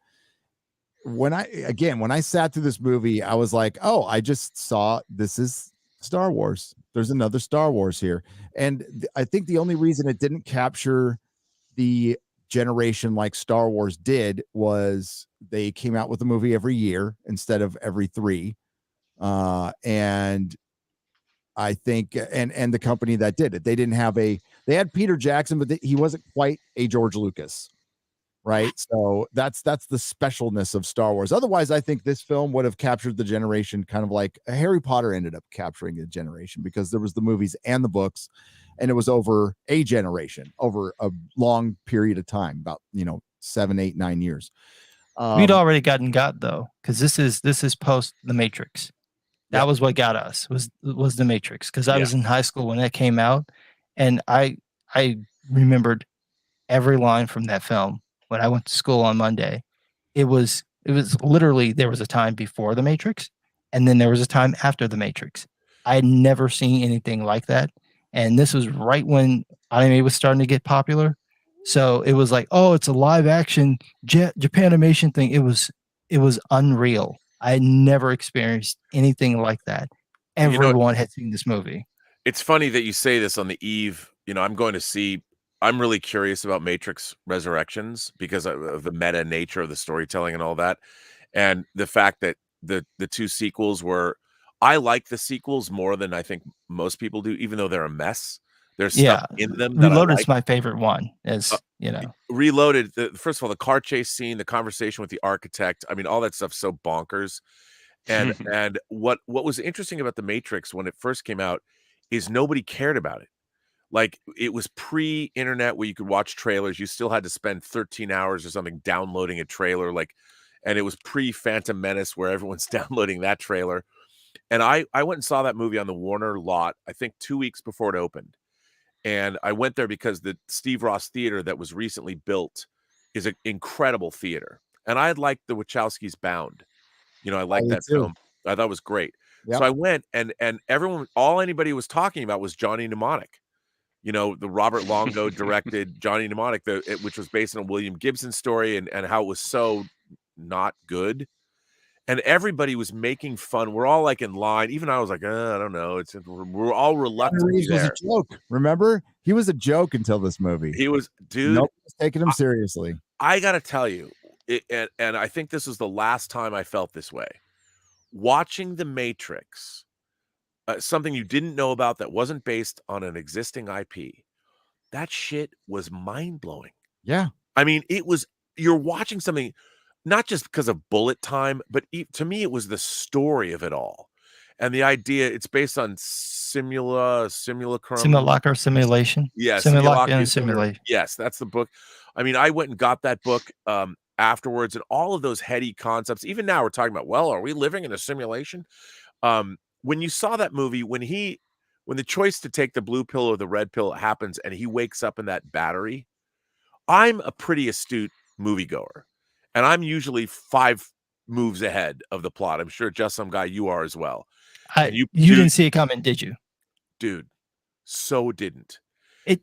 when I sat through this movie, I was like, oh, I just saw this is Star Wars. There's another Star Wars here. And I think the only reason it didn't capture the generation like Star Wars did was they came out with a movie every year instead of every 3. And I think, and the company that did it, they had Peter Jackson, but he wasn't quite a George Lucas. Right. So that's the specialness of Star Wars. Otherwise, I think this film would have captured the generation kind of like Harry Potter ended up capturing the generation, because there was the movies and the books, and it was over a generation, over a long period of time, about, 7, 8, 9 years. We'd already got though, because this is post The Matrix. That was what got us was The Matrix, because I was in high school when that came out, and I remembered every line from that film when I went to school on Monday. It was literally, there was a time before The Matrix, and then there was a time after The Matrix. I had never seen anything like that, and this was right when anime was starting to get popular. So it was like, oh, it's a live action Japanimation thing. It was unreal. I had never experienced anything like that. Everyone had seen this movie. It's funny that you say this on the eve. I'm really curious about Matrix Resurrections because of the meta nature of the storytelling and all that. And the fact that the 2 sequels I like the sequels more than I think most people do, even though they're a mess. There's stuff in them that Reloaded's my favorite one, Reloaded, first of all, the car chase scene, the conversation with the architect, I mean, all that stuff's so bonkers. And what was interesting about The Matrix when it first came out is nobody cared about it. Like, it was pre-internet where you could watch trailers. You still had to spend 13 hours or something downloading a trailer, like, and it was pre-Phantom Menace where everyone's downloading that trailer. And I went and saw that movie on the Warner lot, I think 2 weeks before it opened. And I went there because the Steve Ross Theater that was recently built is an incredible theater. And I had liked the Wachowskis Bound. You know, I liked did that too. film. I thought it was great. Yep. So I went, and everyone, all anybody was talking about was Johnny Mnemonic. You know, the Robert Longo directed Johnny Mnemonic, which was based on a William Gibson story, and how it was so not good. And everybody was making fun. We're all like in line. Even I was like, I don't know. We're all reluctant. Reeves was a joke. Remember, he was a joke until this movie. He was, dude. Nobody was taking him seriously. I gotta tell you, and I think this was the last time I felt this way. Watching The Matrix, something you didn't know about that wasn't based on an existing IP, that shit was mind-blowing. Yeah. I mean, you're watching something, not just because of bullet time, but to me, it was the story of it all. And the idea, it's based on simulacrum. Simulacrum simulation. Yeah, Simulacrum simulation. Yes, that's the book. I mean, I went and got that book afterwards, and all of those heady concepts. Even now, we're talking about, well, are we living in a simulation? When you saw that movie, when the choice to take the blue pill or the red pill happens, and he wakes up in that battery, I'm a pretty astute moviegoer, and I'm usually 5 moves ahead of the plot. I'm sure just some guy you are as well. You didn't see it coming, did you? Dude, so didn't.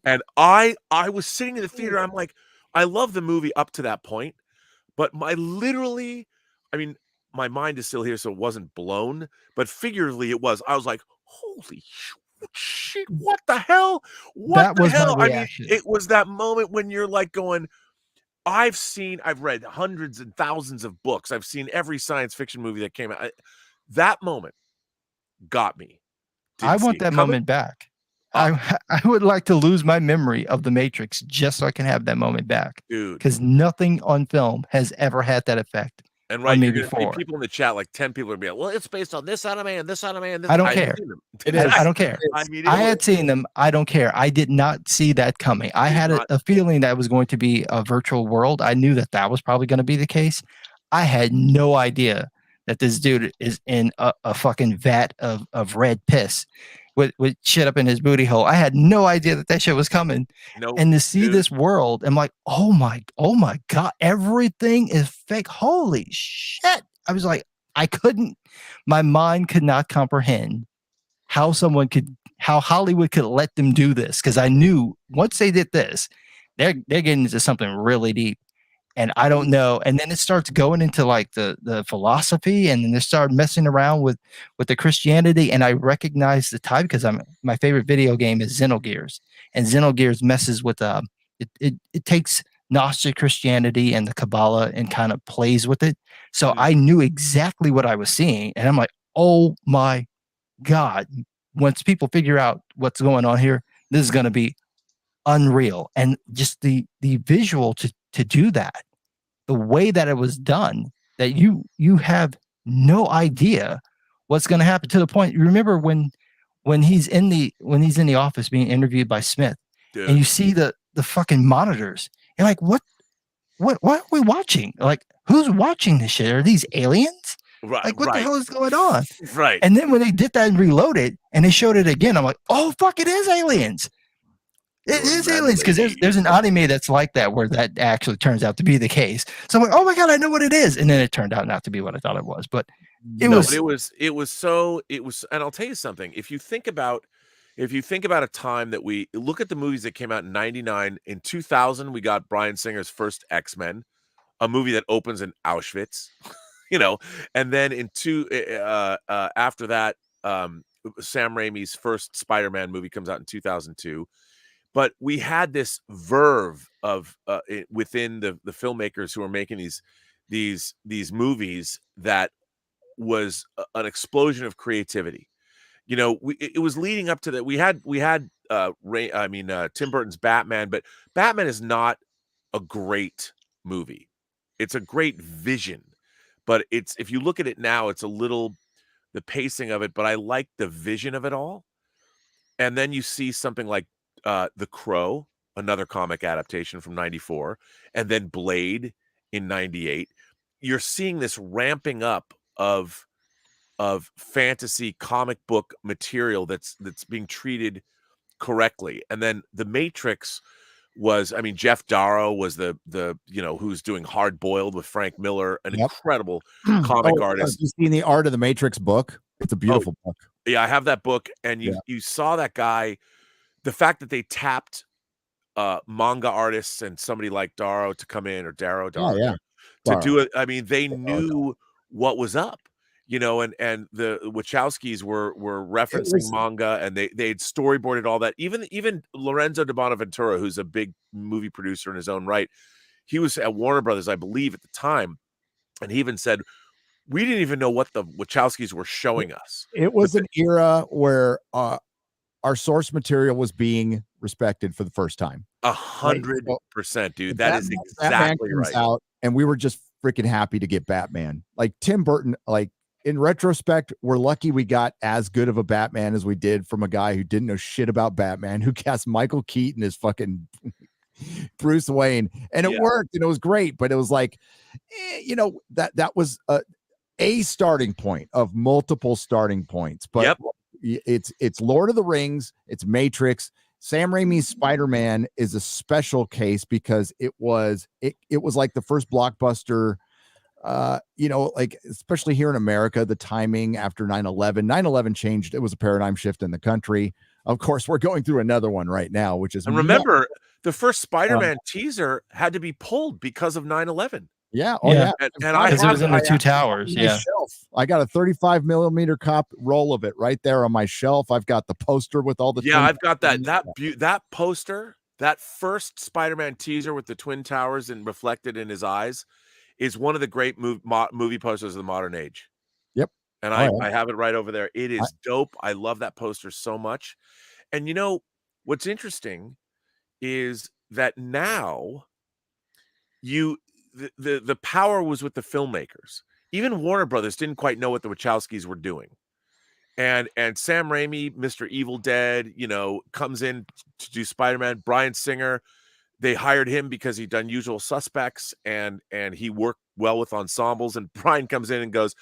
And I was sitting in the theater. I'm like, I love the movie up to that point, but my mind is still here, so it wasn't blown, but figuratively it was. I was like, holy shit, what the hell? What the hell? I mean, it was that moment when you're like going, I've read hundreds and thousands of books. I've seen every science fiction movie that came out. That moment got me. I want that moment back. I would like to lose my memory of The Matrix just so I can have that moment back. Dude. Because nothing on film has ever had that effect. And right, you're going to see people in the chat, like 10 people are going to be like, well, it's based on this anime and this anime and this. I don't care. I don't care. I had seen them. I don't care. I did not see that coming. I had a feeling that it was going to be a virtual world. I knew that was probably going to be the case. I had no idea that this dude is in a fucking vat of red piss with shit up in his booty hole. I had no idea that shit was coming. Nope, and to see this world, I'm like, oh my God, everything is fake. Holy shit. I was like, my mind could not comprehend how Hollywood could let them do this. Cause I knew once they did this, they're getting into something really deep. And I don't know. And then it starts going into like the philosophy, and then they start messing around with the Christianity. And I recognize the type because my favorite video game is Xenogears, and Xenogears messes with it takes Gnostic Christianity and the Kabbalah and kind of plays with it. So I knew exactly what I was seeing, and I'm like, oh my God! Once people figure out what's going on here, this is going to be unreal. And just the visual to do that, the way that it was done, that you have no idea what's going to happen, to the point. You remember when he's in the office being interviewed by Smith, Dude. And you see the fucking monitors. You're like, what are we watching? Like, who's watching this shit? Are these aliens? Right. Like, what the hell is going on? Right. And then when they did that and reloaded and they showed it again, I'm like, oh fuck, it is aliens. It is aliens, because there's an anime that's like that where that actually turns out to be the case. So I'm like, oh my God, I know what it is, and then it turned out not to be what I thought it was. But it was, and I'll tell you something. If you think about a time that we look at the movies that came out in '99, in 2000, we got Bryan Singer's first X-Men, a movie that opens in Auschwitz, and then after that, Sam Raimi's first Spider-Man movie comes out in 2002. But we had this verve of within the filmmakers who are making these movies that was an explosion of creativity. It was leading up to that. We had Tim Burton's Batman, but Batman is not a great movie. It's a great vision, but it's if you look at it now, it's a little the pacing of it, but I like the vision of it all. And then you see something like The Crow, another comic adaptation from 94, and then Blade in 98. You're seeing this ramping up of fantasy comic book material that's being treated correctly. And then The Matrix was, I mean, Jeff Darrow was the who's doing Hard Boiled with Frank Miller, an incredible comic artist. You seen the Art of the Matrix book? It's a beautiful book. Yeah, I have that book, and you saw that guy. The fact that they tapped manga artists and somebody like Darrow to come in, or Darrow to do it. I mean, they knew what was up, and the Wachowskis were referencing manga, and they had storyboarded all that. Even Lorenzo de Bonaventura, who's a big movie producer in his own right, he was at Warner Brothers, I believe, at the time, and he even said, we didn't even know what the Wachowskis were showing us. It was an era where our source material was being respected for the first time. 100%, dude. That is exactly right. Out, and we were just freaking happy to get Batman. Like Tim Burton, like in retrospect, we're lucky we got as good of a Batman as we did from a guy who didn't know shit about Batman, who cast Michael Keaton as fucking Bruce Wayne, and it worked, and it was great. But it was like, that was a starting point of multiple starting points. But it's Lord of the Rings, it's Matrix. Sam Raimi's Spider-Man is a special case because it was like the first blockbuster, like especially here in America, the timing after 9/11. 9/11 changed. It was a paradigm shift in the country. Of course, we're going through another one right now, which is, and remember, the first Spider-Man teaser had to be pulled because of 9/11. Yeah. And it was in the two towers. Yeah. I got a 35 millimeter roll of it right there on my shelf. I've got the poster with all the. Yeah, I've got that poster, that first Spider-Man teaser with the twin towers and reflected in his eyes, is one of the great movie posters of the modern age. Yep. And I have it right over there. It is dope. I love that poster so much. And what's interesting is that now the power was with the filmmakers. Even Warner Brothers didn't quite know what the Wachowskis were doing. And Sam Raimi, Mr. Evil Dead, comes in to do Spider-Man. Bryan Singer, they hired him because he'd done Usual Suspects, and he worked well with ensembles. And Brian comes in and goes,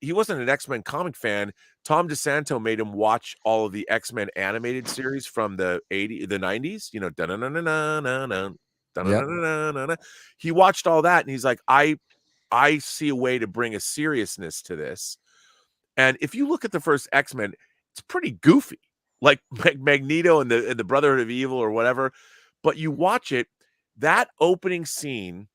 he wasn't an X-Men comic fan. Tom DeSanto made him watch all of the X-Men animated series from the 90s, He watched all that, and he's like, I see a way to bring a seriousness to this. And if you look at the first X-Men, it's pretty goofy, like Magneto and the Brotherhood of Evil or whatever. But you watch it, that opening scene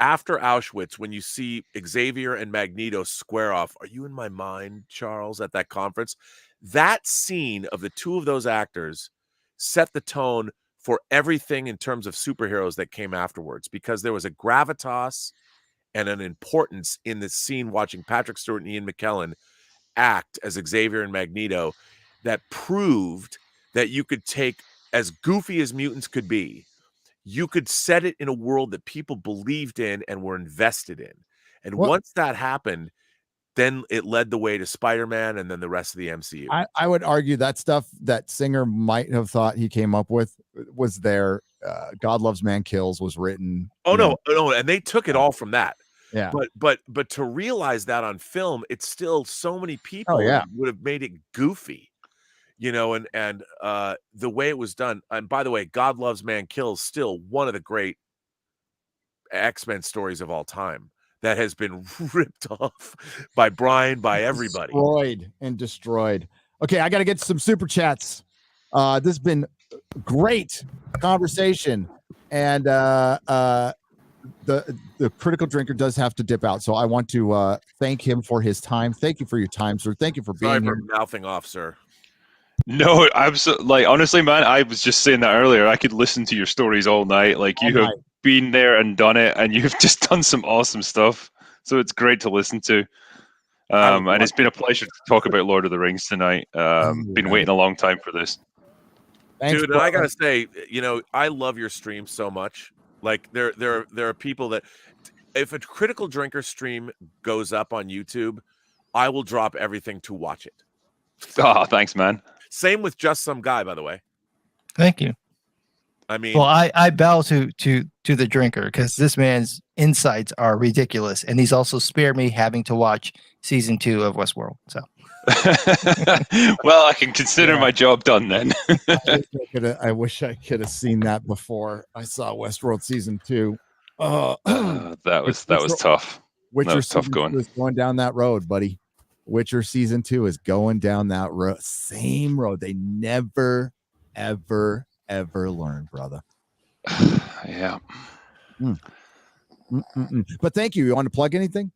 after Auschwitz, when you see Xavier and Magneto square off, are you in my mind, Charles, at that conference? That scene of the two of those actors set the tone for everything in terms of superheroes that came afterwards, because there was a gravitas and an importance in the scene watching Patrick Stewart and Ian McKellen act as Xavier and Magneto that proved that you could take, as goofy as mutants could be, you could set it in a world that people believed in and were invested in. And once that happened, then it led the way to Spider-Man and then the rest of the MCU. I would argue that stuff that Singer might have thought he came up with was there. God Loves Man Kills was written. No, and they took it all from that. Yeah. But to realize that on film, it's still so many people would have made it goofy, and the way it was done. And by the way, God Loves Man Kills, still one of the great X-Men stories of all time that has been ripped off by Brian, by everybody. Destroyed. Okay, I got to get some super chats. This has been great conversation, and the critical drinker does have to dip out, so I want to thank him for his time. Thank you for your time, sir. Thank you for being here. Mouthing off, sir. No, absolutely. Like, honestly, man, I was just saying that earlier. I could listen to your stories all night. Like, you have been there and done it, and you've just done some awesome stuff. So it's great to listen to. And it's been a pleasure to talk about Lord of the Rings tonight. Been waiting a long time for this. Thanks, dude. And I gotta say, I love your stream so much. Like there are people that if a critical drinker stream goes up on YouTube, I will drop everything to watch it. Oh, thanks, man. Same with Just Some Guy, by the way. Thank you. I mean, Well, I bow to the drinker because this man's insights are ridiculous, and he's also spared me having to watch season 2 of Westworld. So, Well, I can consider my job done then. I wish I could have seen that before I saw Westworld season 2. That was tough. Witcher That was tough season going. 2 is going down that road, buddy. Witcher season 2 is going down that road. Same road. They never, ever, ever learn, brother. Yeah. But thank you. You want to plug anything?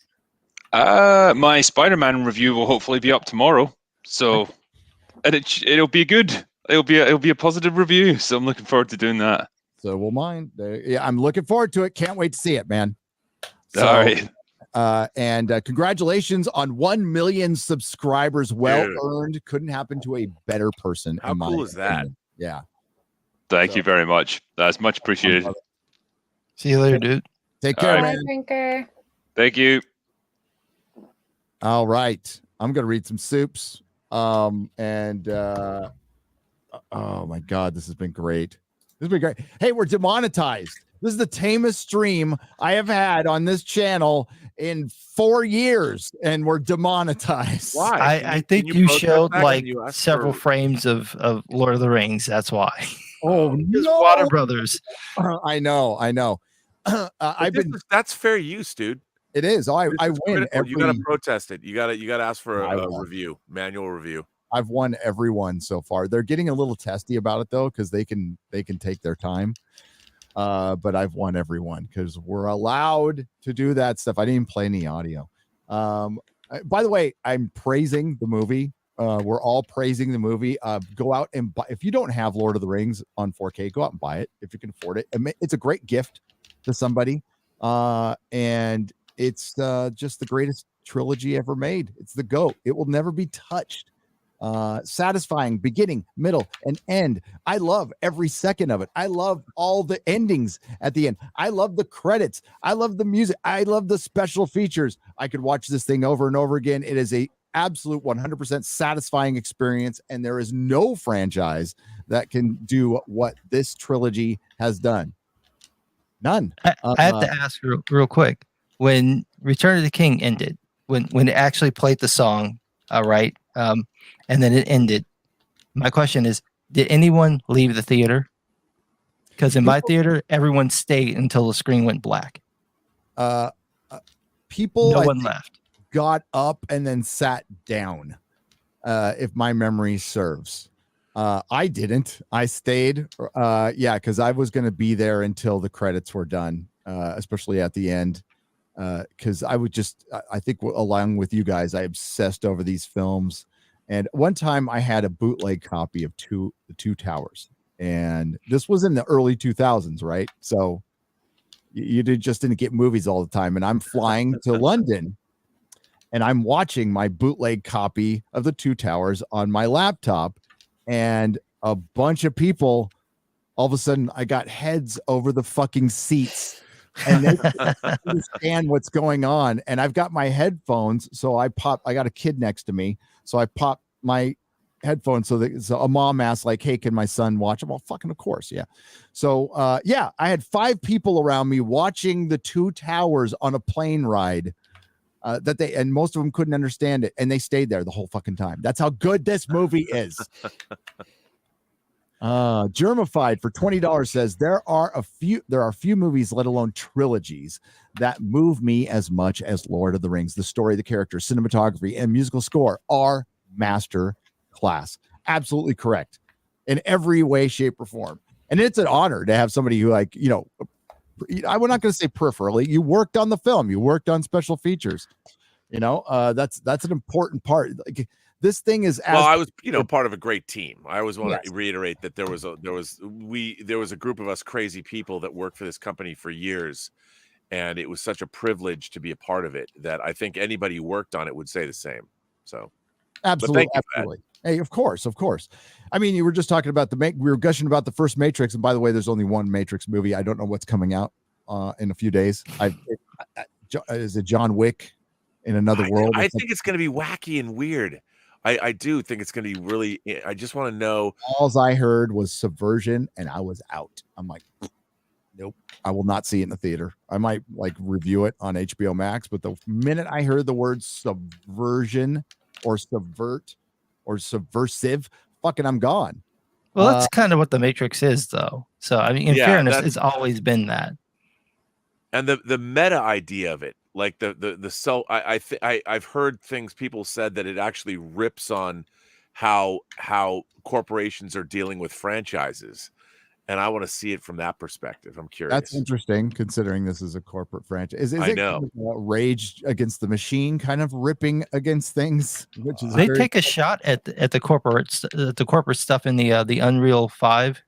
My Spider-Man review will hopefully be up tomorrow. So, and it'll be good. It'll be a positive review. So I'm looking forward to doing that. So will mine. Yeah, I'm looking forward to it. Can't wait to see it, man. So, All right. And congratulations on 1 million subscribers. Well earned. Couldn't happen to a better person. how cool is that? Yeah. Thank you very much. That's much appreciated. see you later, dude. Take care, All Bye, man. drinker. Thank you. All right. I'm gonna read some soups. Oh my god, this has been great. This has been great. Hey, we're demonetized. This is the tamest stream I have had on this channel in 4 years, and we're demonetized. Why? I think you protest showed that? Can like you ask several for- frames of Lord of the Rings. That's why. Oh Just no! Water Brothers. I know. But I've been. that's fair use, dude. It is. I This win is critical. every. You got to protest it. You got to ask for I a will. review, manual review. I've won every one so far. They're getting a little testy about it though, because they can take their time. But I've won every one because we're allowed to do that stuff. I didn't even play any audio. By the way, I'm praising the movie. We're all praising the movie. Go out and buy. If you don't have Lord of the Rings on 4K, go out and buy it if you can afford it. It's a great gift to somebody, and it's just the greatest trilogy ever made. It's the GOAT. It will never be touched. Satisfying beginning, middle, and end. I love every second of it. I love all the endings at the end. I love the credits. I love the music. I love the special features. I could watch this thing over and over again. It is a absolute 100% satisfying experience, and there is no franchise that can do what this trilogy has done. None. I have to ask real quick. When Return of the King ended, when it actually played the song, right, and then it ended, my question is, did anyone leave the theater? Because in my theater, everyone stayed until the screen went black. People No I one think, left. got up and then sat down, if my memory serves. I didn't. I stayed. Because I was going to be there until the credits were done, especially at the end. Because I think along with you guys, I obsessed over these films. And one time I had a bootleg copy of the Two Towers. And this was in the early 2000s, right? So you just didn't get movies all the time. And I'm flying to London, and I'm watching my bootleg copy of the Two Towers on my laptop, and a bunch of people, all of a sudden I got heads over the fucking seats, and they don't understand what's going on. And I've got my headphones, so I got a kid next to me, so I pop my headphones so a mom asked, like, hey, can my son watch them? Well, fucking of course, yeah. So I had 5 people around me watching the Two Towers on a plane ride, and most of them couldn't understand it, and they stayed there the whole fucking time. That's how good this movie is. Germified for $20 says there are few movies, let alone trilogies, that move me as much as Lord of the Rings. The story, the characters, cinematography, and musical score are master class. Absolutely correct in every way, shape, or form. And it's an honor to have somebody who, like, I'm not going to say peripherally, you worked on the film, you worked on special featers, that's an important part. Like, this thing is I was part of a great team. I always want to reiterate that there was a group of us crazy people that worked for this company for years, and it was such a privilege to be a part of it that I think anybody who worked on it would say the same. So absolutely. Hey, of course. I mean, you were just talking about we were gushing about the first Matrix, and by the way, there's only one Matrix movie. I don't know what's coming out. in a few days. Is it John Wick in another world? I think it's going to be wacky and weird. I do think it's going to be really. I just want to know. All I heard was subversion, and I was out. I'm like, nope, I will not see it in the theater. I might like review it on HBO Max, but the minute I heard the word subversion or subvert or subversive, fucking, I'm gone. Well, that's kind of what the Matrix is, though. So, I mean, in fairness, it's always been that. And the meta idea of it, like I've heard things people said that it actually rips on how corporations are dealing with franchises, and I want to see it from that perspective. I'm curious. That's interesting, considering this is a corporate franchise. Is I it know. kind of Rage Against the Machine, kind of ripping against things? Which is They take a shot at the corporate stuff in the Unreal 5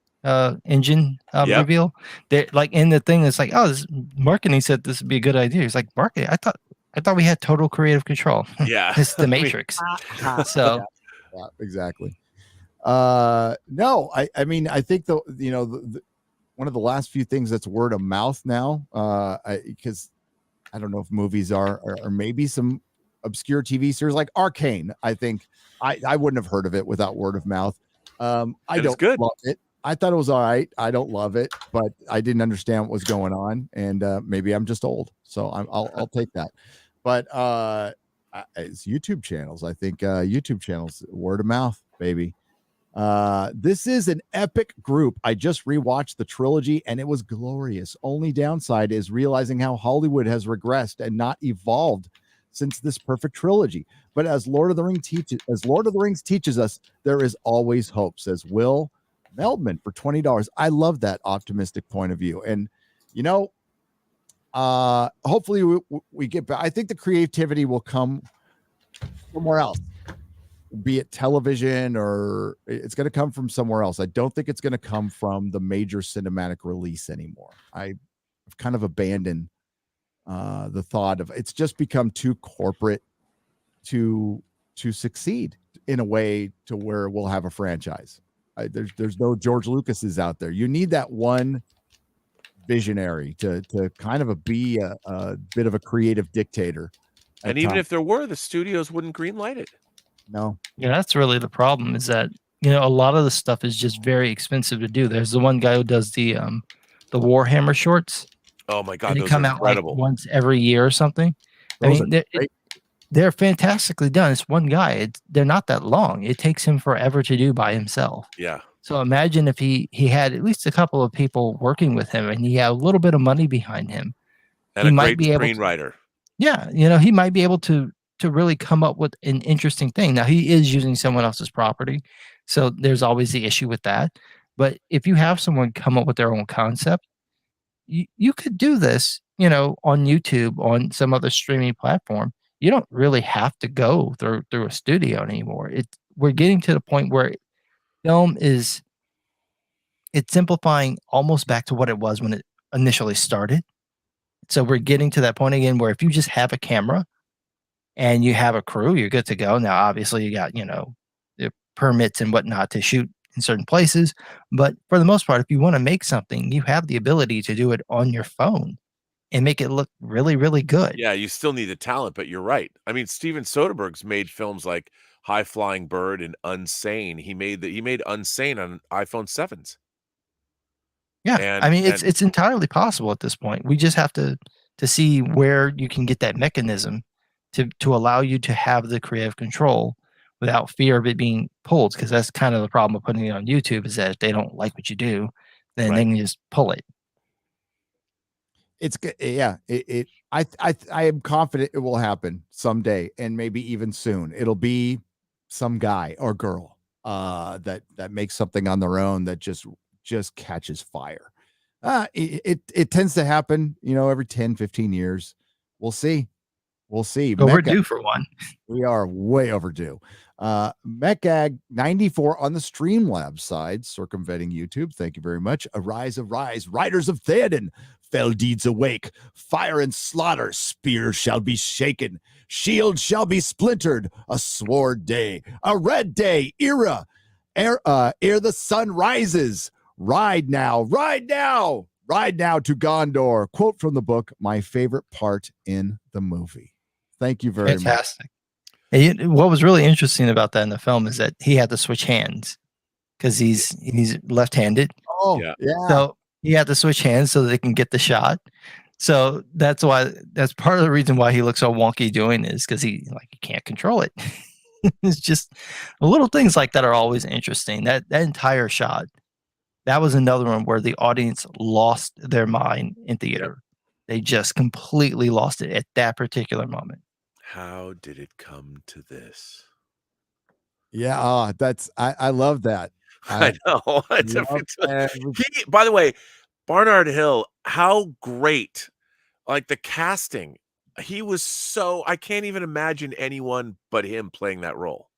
engine reveal. They like in the thing. It's like, oh, this marketing said this would be a good idea. It's like, marketing. I thought we had total creative control. Yeah, It's the Matrix. So yeah, exactly. No, I mean, I think the one of the last few things that's word of mouth now, because I don't know if movies are or maybe some obscure TV series like Arcane. I think I wouldn't have heard of it without word of mouth. I don't love it. I thought it was all right. I don't love it, but I didn't understand what was going on, and maybe I'm just old, so I'll take that. But it's YouTube channels. I think YouTube channels, word of mouth, baby. This is an epic group. I just rewatched the trilogy and it was glorious. Only downside is realizing how Hollywood has regressed and not evolved since this perfect trilogy. But as Lord of the Rings teaches us, there is always hope, says Will Meldman for $20. I love that optimistic point of view. And hopefully we get back. I think the creativity will come somewhere else, be it television, or it's going to come from somewhere else. I don't think it's going to come from the major cinematic release anymore. I've kind of abandoned the thought of it's just become too corporate to succeed in a way to where we'll have a franchise. There's no George Lucas's out there. You need that one visionary to kind of be a bit of a creative dictator. And even if there were, the studios wouldn't greenlight it. No. Yeah, that's really the problem, is that a lot of the stuff is just very expensive to do. There's the one guy who does the Warhammer shorts. Oh my god, they those come are out incredible. like once every year or something. Those I mean, they're fantastically done. It's one guy. They're not that long. It takes him forever to do by himself. Yeah. So imagine if he had at least a couple of people working with him, and he had a little bit of money behind him. And he a might great be screenwriter. He might be able to really come up with an interesting thing. Now, he is using someone else's property, so there's always the issue with that. But if you have someone come up with their own concept, you could do this, on YouTube, on some other streaming platform. You don't really have to go through a studio anymore. We're getting to the point where film it's simplifying almost back to what it was when it initially started. So we're getting to that point again where if you just have a camera and you have a crew, you're good to go. Now, obviously, you got, the permits and whatnot to shoot in certain places. But for the most part, if you want to make something, you have the ability to do it on your phone and make it look really, really good. Yeah, you still need the talent, but you're right. I mean, Steven Soderbergh's made films like High Flying Bird and Unsane. He made Unsane on iPhone 7s. Yeah, I mean, it's entirely possible at this point. We just have to see where you can get that mechanism to allow you to have the creative control without fear of it being pulled, because that's kind of the problem of putting it on YouTube, is that if they don't like what you do, then they can just pull it. It's good. Yeah. I am confident it will happen someday, and maybe even soon. It'll be some guy or girl that makes something on their own that just catches fire. It tends to happen, every 10, 15 years. We'll see. But we're due for one. We are way overdue. MechAg 94 on the Streamlabs side, circumventing YouTube. Thank you very much. Arise, riders of Theoden. Fell deeds awake. Fire and slaughter. Spears shall be shaken. Shields shall be splintered. A sword day. A red day. Ere the sun rises. Ride now. Ride now to Gondor. Quote from the book, my favorite part in the movie. Thank you very much. Fantastic. And what was really interesting about that in the film is that he had to switch hands because he's left-handed. Oh, Yeah. yeah. So he had to switch hands so they can get the shot. So that's part of the reason why he looks so wonky doing this, because he can't control it. It's just little things like that are always interesting. That entire shot, that was another one where the audience lost their mind in theater. They just completely lost it at that particular moment. How did it come to this? Yeah, I love that. I know. love By the way, Barnard Hill, how great. Like the casting, he was so, I can't even imagine anyone but him playing that role.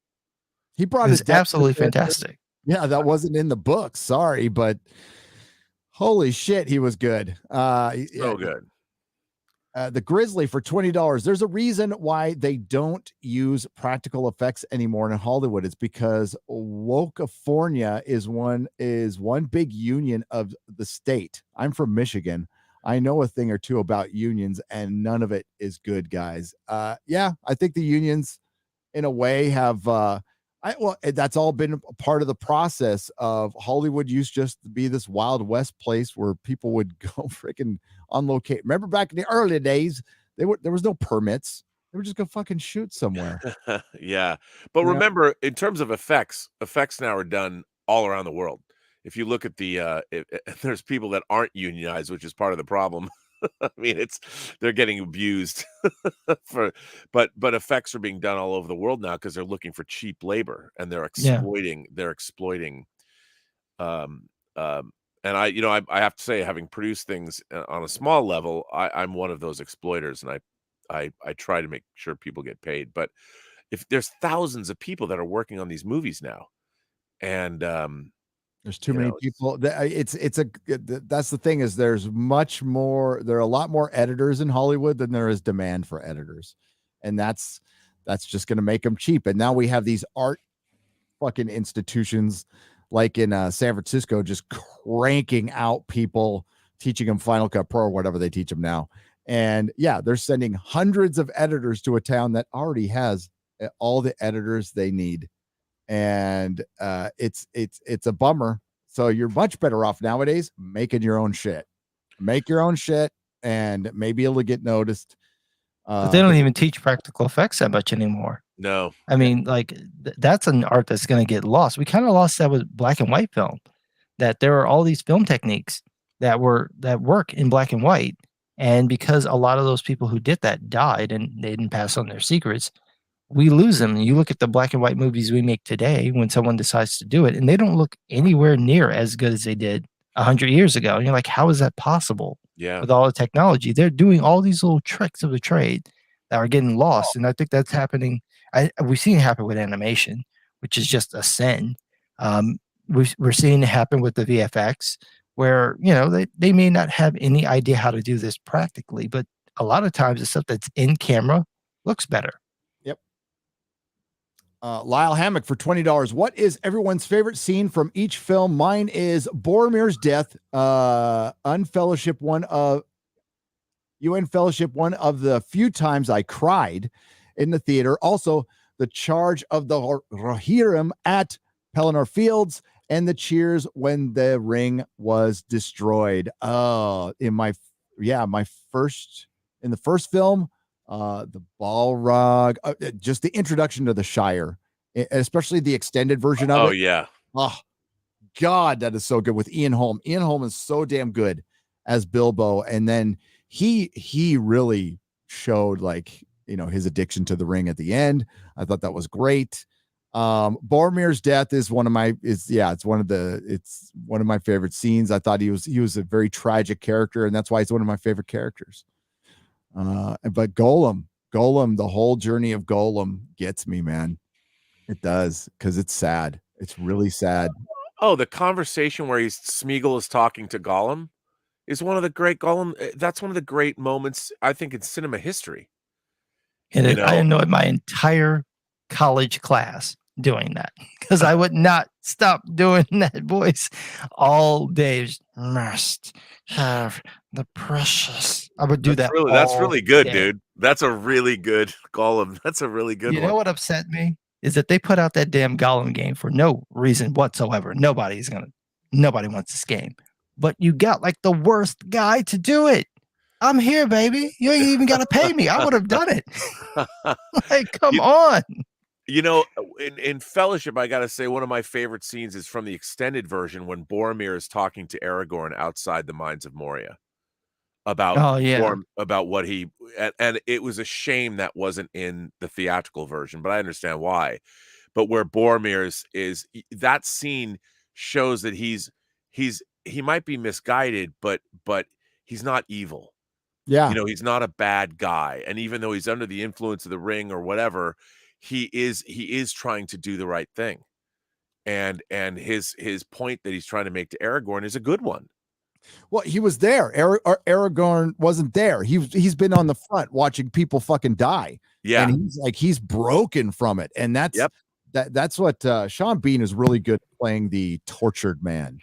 He brought It was his depth absolutely to it. fantastic. Yeah, that wasn't in the book. Sorry, but holy shit, he was good. So good. The Grizzly for $20. There's a reason why they don't use practical effects anymore in Hollywood. It's because Wokefornia is one big union of the state. I'm from Michigan. I know a thing or two about unions, and none of it is good, guys. Yeah, I think the unions, in a way, have. That's all been a part of the process of Hollywood. Used just to be this Wild West place where people would go freaking on location. Remember back in the early days, there was no permits. They were just gonna fucking shoot somewhere. Yeah. But Yeah. remember, in terms of effects now are done all around the world. If you look at there's people that aren't unionized, which is part of the problem. I mean, they're getting abused but effects are being done all over the world now because they're looking for cheap labor and they're exploiting and I have to say, having produced things on a small level, I'm one of those exploiters, and I try to make sure people get paid. But if there's thousands of people that are working on these movies now, and there's too many people. That's the thing, is there are a lot more editors in Hollywood than there is demand for editors, and that's just going to make them cheap. And now we have these art fucking institutions like in San Francisco just cranking out people, teaching them Final Cut Pro or whatever they teach them now. And yeah, they're sending hundreds of editors to a town that already has all the editors they need. And it's a bummer. So you're much better off nowadays making your own shit. Make your own shit, and maybe it'll get noticed. But they don't even teach practical effects that much anymore. No. I mean, that's an art that's going to get lost. We kind of lost that with black and white film, that there are all these film techniques that work in black and white. And because a lot of those people who did that died and they didn't pass on their secrets, we lose them. You look at the black and white movies we make today when someone decides to do it, and they don't look anywhere near as good as they did 100 years ago. And you're like, how is that possible? Yeah. With all the technology, they're doing all these little tricks of the trade that are getting lost. And I think that's happening. We've seen it happen with animation, which is just a sin. We're seeing it happen with the VFX, where, they may not have any idea how to do this practically, but a lot of times the stuff that's in camera looks better. Yep. Lyle Hammock for $20. What is everyone's favorite scene from each film? Mine is Boromir's death, Unfellowship, one of the few times I cried in the theater. Also, the charge of the Rohirrim at Pelennor Fields, and the cheers when the ring was destroyed. Oh, in the first film, the Balrog, just the introduction to the Shire, especially the extended version of it. Oh yeah. Oh God, that is so good with Ian Holm. Ian Holm is so damn good as Bilbo, and then he really showed his addiction to the ring at the end. I thought that was great. Boromir's death is one of my favorite scenes. I thought he was a very tragic character, and that's why he's one of my favorite characters. But Golem, the whole journey of Golem gets me, man. It does, because it's sad. It's really sad. Oh, the conversation where Smeagol is talking to Gollum is one of the great that's one of the great moments, I think, in cinema history. And I know my entire college class doing that because I would not stop doing that voice all day. Must have the precious. I would do that. That's all really good, day. dude. That's a really good Gollum. That's a really good You one. know what upset me is that they put out that damn Gollum game for no reason whatsoever. Nobody wants this game, but you got like the worst guy to do it. I'm here, baby. You ain't even got to pay me. I would have done it. Like, come on. You know, in Fellowship, I gotta say one of my favorite scenes is from the extended version when Boromir is talking to Aragorn outside the Mines of Moria about about what he and it was a shame that wasn't in the theatrical version, but I understand why. But where Boromir is that scene shows that he might be misguided, but he's not evil. Yeah. You know, he's not a bad guy, and even though he's under the influence of the ring or whatever, he is trying to do the right thing, and his point that he's trying to make to Aragorn is a good one. Well, he was there. Aragorn wasn't there. He's been on the front watching people fucking die. Yeah, and he's broken from it, and that's what Sean Bean is really good at, playing the tortured man.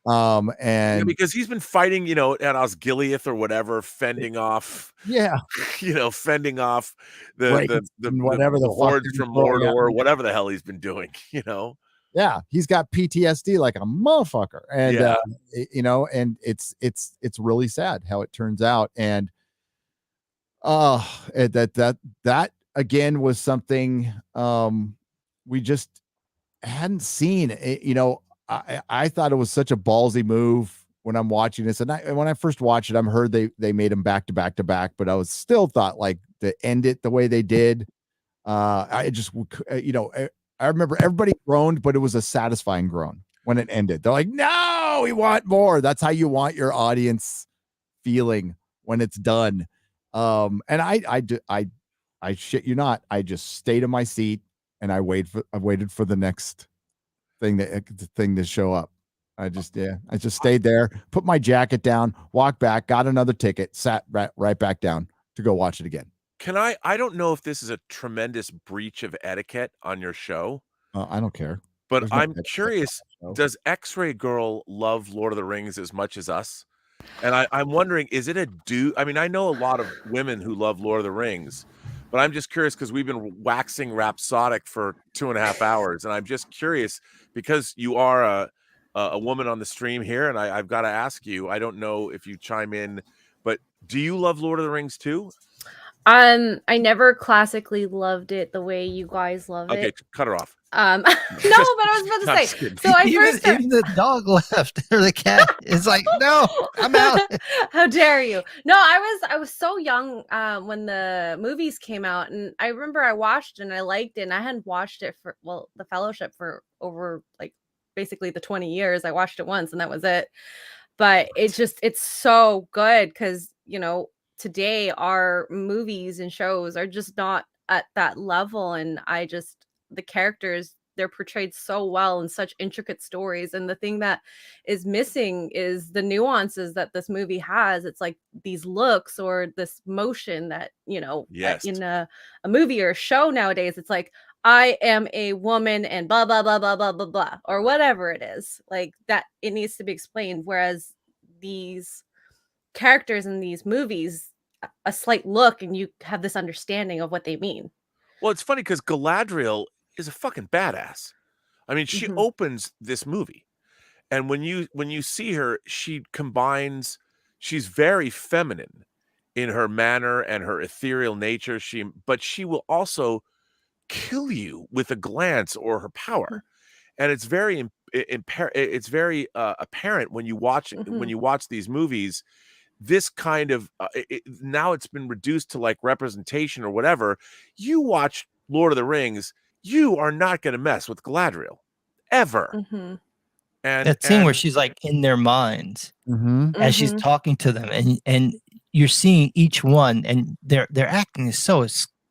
And because he's been fighting, at Osgiliath or whatever, fending off, fending off the whatever the hordes from Mordor or whatever the hell he's been doing, Yeah, he's got PTSD like a motherfucker, and and it's really sad how it turns out, and that again was something we just hadn't seen. I thought it was such a ballsy move when I'm watching this, and when I first watched it, I heard they made him back to back to back, but I was still thought like to end it the way they did. I just I remember everybody groaned, but it was a satisfying groan when it ended. They're like, "No, we want more." That's how you want your audience feeling when it's done. And I shit you not, I just stayed in my seat and I waited for the next thing to show up. I just stayed there, put my jacket down, walked back, got another ticket, sat right back down to go watch it again. I don't know if this is a tremendous breach of etiquette on your show. I don't care. But I'm curious, does X-Ray Girl love Lord of the Rings as much as us? And I'm wondering, is it a dude? I mean, I know a lot of women who love Lord of the Rings, but I'm just curious because we've been waxing rhapsodic for 2.5 hours. And I'm just curious because you are a woman on the stream here, and I've got to ask you, I don't know if you chime in, but do you love Lord of the Rings too? I never classically loved it the way you guys love it. Okay, cut her off. No, but I was about to say. So even the dog left or the cat is like, no, I'm out. How dare you? No, I was so young when the movies came out, and I remember I watched it and I liked it, and I hadn't watched it for the Fellowship for over like basically the 20 years. I watched it once and that was it. But it's so good because today our movies and shows are just not at that level, and the characters, they're portrayed so well in such intricate stories, and the thing that is missing is the nuances that this movie has. It's like these looks or this motion that yes. in a movie or a show nowadays, it's like, I am a woman and blah blah blah blah blah blah blah, or whatever it is, like that it needs to be explained, whereas these characters in these movies, a slight look and you have this understanding of what they mean. Well, it's funny because Galadriel is a fucking badass. I mean, she opens this movie, and when you see her, she's very feminine in her manner and her ethereal nature. But she will also kill you with a glance or her power, and it's very apparent when you watch these movies. This kind of now it's been reduced to like representation or whatever. You watch Lord of the Rings, you are not going to mess with Galadriel ever. And that scene where she's like in their minds as she's talking to them, and you're seeing each one, and their acting is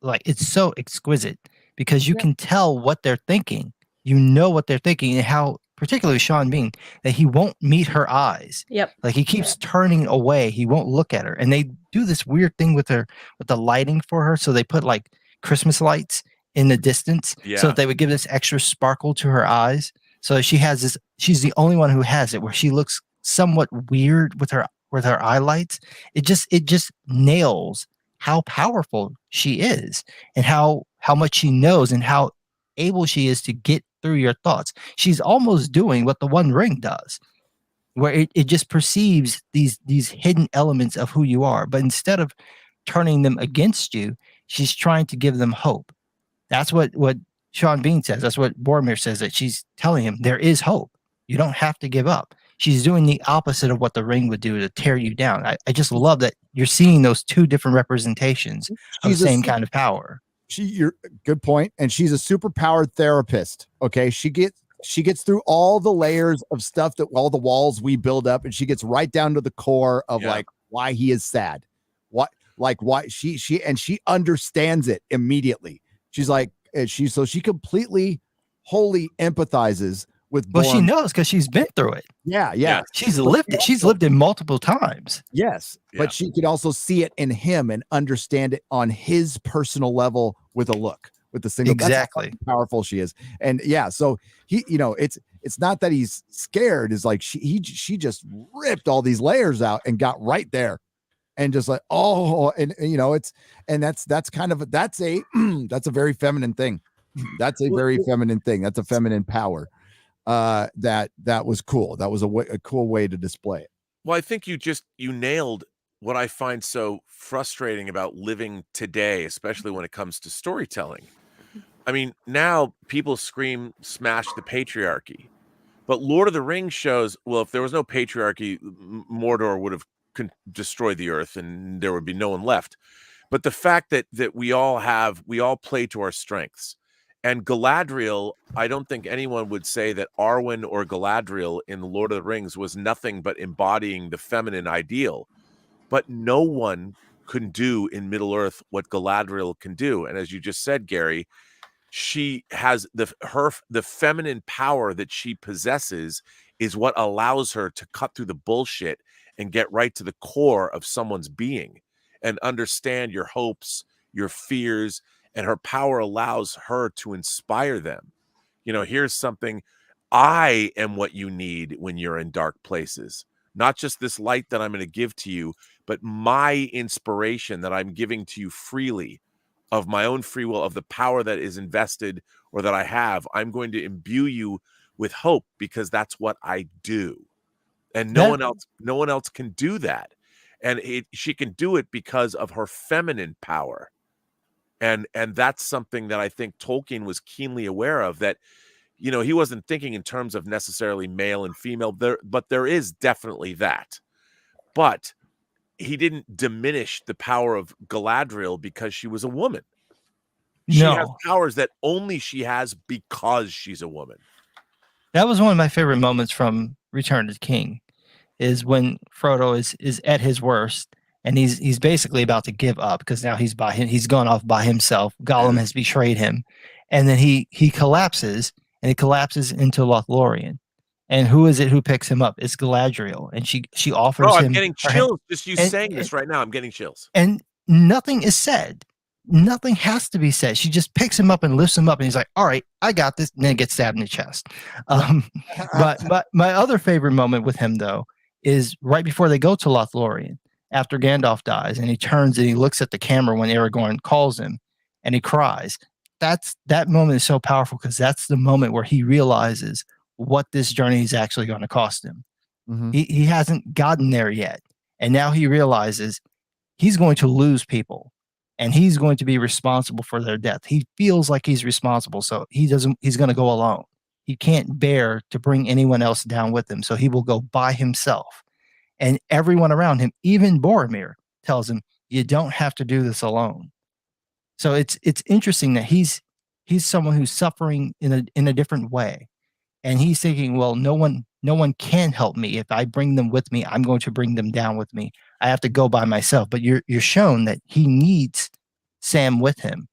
it's so exquisite because you can tell what they're thinking. You know what they're thinking, and how, particularly Sean Bean, that he won't meet her eyes. Yep. Like he keeps turning away. He won't look at her. And they do this weird thing with the lighting for her. So they put like Christmas lights in the distance, so Yeah. that they would give this extra sparkle to her eyes. So she has this. She's the only one who has it, where she looks somewhat weird with her highlights. It just nails how powerful she is, and how much she knows, and how able she is to get through your thoughts. She's almost doing what the One Ring does, where it just perceives these hidden elements of who you are, but instead of turning them against you, she's trying to give them hope. That's what Sean Bean says. That's what Boromir says, that she's telling him there is hope. You don't have to give up. She's doing the opposite of what the ring would do, to tear you down. I just love that you're seeing those two different representations of the She's a same super- kind of power. You're good point. And she's a super powered therapist. Okay. She gets through all the layers of stuff, that all the walls we build up, and she gets right down to the core of Yeah. like why he is sad. Why she understands it immediately. She's like, she completely wholly empathizes with Well, she Boromir. knows because she's been through it. Yeah. She's lived it. She's lived it multiple times. Yes, Yeah. but she could also see it in him and understand it on his personal level with a look, with the single. That's how Exactly. powerful she is. And yeah, so he, it's not that he's scared. Is like she just ripped all these layers out and got right there, and just like, oh, and that's kind of that's a that's a very feminine thing. That's a very feminine thing. That's a feminine power. That was cool. That was a cool way to display it. Well, I think you nailed what I find so frustrating about living today, especially when it comes to storytelling. I mean, now people scream, smash the patriarchy. But Lord of the Rings shows, well, if there was no patriarchy, Mordor would have destroyed the earth and there would be no one left. But the fact that we all play to our strengths. And Galadriel, I don't think anyone would say that Arwen or Galadriel in The Lord of the Rings was nothing but embodying the feminine ideal. But no one can do in Middle-earth what Galadriel can do. And as you just said, Gary, she has the feminine power that she possesses is what allows her to cut through the bullshit and get right to the core of someone's being and understand your hopes, your fears, and her power allows her to inspire them. Here's something. I am what you need when you're in dark places. Not just this light that I'm going to give to you, but my inspiration that I'm giving to you freely, of my own free will, of the power that is invested or that I have. I'm going to imbue you with hope because that's what I do. And no one else can do that. And she can do it because of her feminine power. And that's something that I think Tolkien was keenly aware of, that, he wasn't thinking in terms of necessarily male and female there, but there is definitely that. But he didn't diminish the power of Galadriel because she was a woman. She has powers that only she has because she's a woman. That was one of my favorite moments from Return of the King, is when Frodo is at his worst, and he's basically about to give up because now he's gone off by himself. Gollum has betrayed him, and then he collapses, and he collapses into Lothlorien. And who is it who picks him up? It's Galadriel, and she offers him. I'm getting chills just you saying this right now. I'm getting chills. And nothing is said. Nothing has to be said. She just picks him up and lifts him up, and he's like, "All right, I got this." And then gets stabbed in the chest. But my other favorite moment with him, though, is right before they go to Lothlorien, after Gandalf dies, and he turns and he looks at the camera when Aragorn calls him, and he cries. That moment is so powerful because that's the moment where he realizes what this journey is actually going to cost him. Mm-hmm. He hasn't gotten there yet, and now he realizes he's going to lose people, and he's going to be responsible for their death. He feels like he's responsible, so he's going to go alone. He can't bear to bring anyone else down with him, so he will go by himself. And everyone around him, even Boromir, tells him, "You don't have to do this alone." So it's interesting that he's someone who's suffering in a different way, and he's thinking, well, no one can help me. If I bring them with me, I'm going to bring them down with me. I have to go by myself. But you're shown that he needs Sam with him.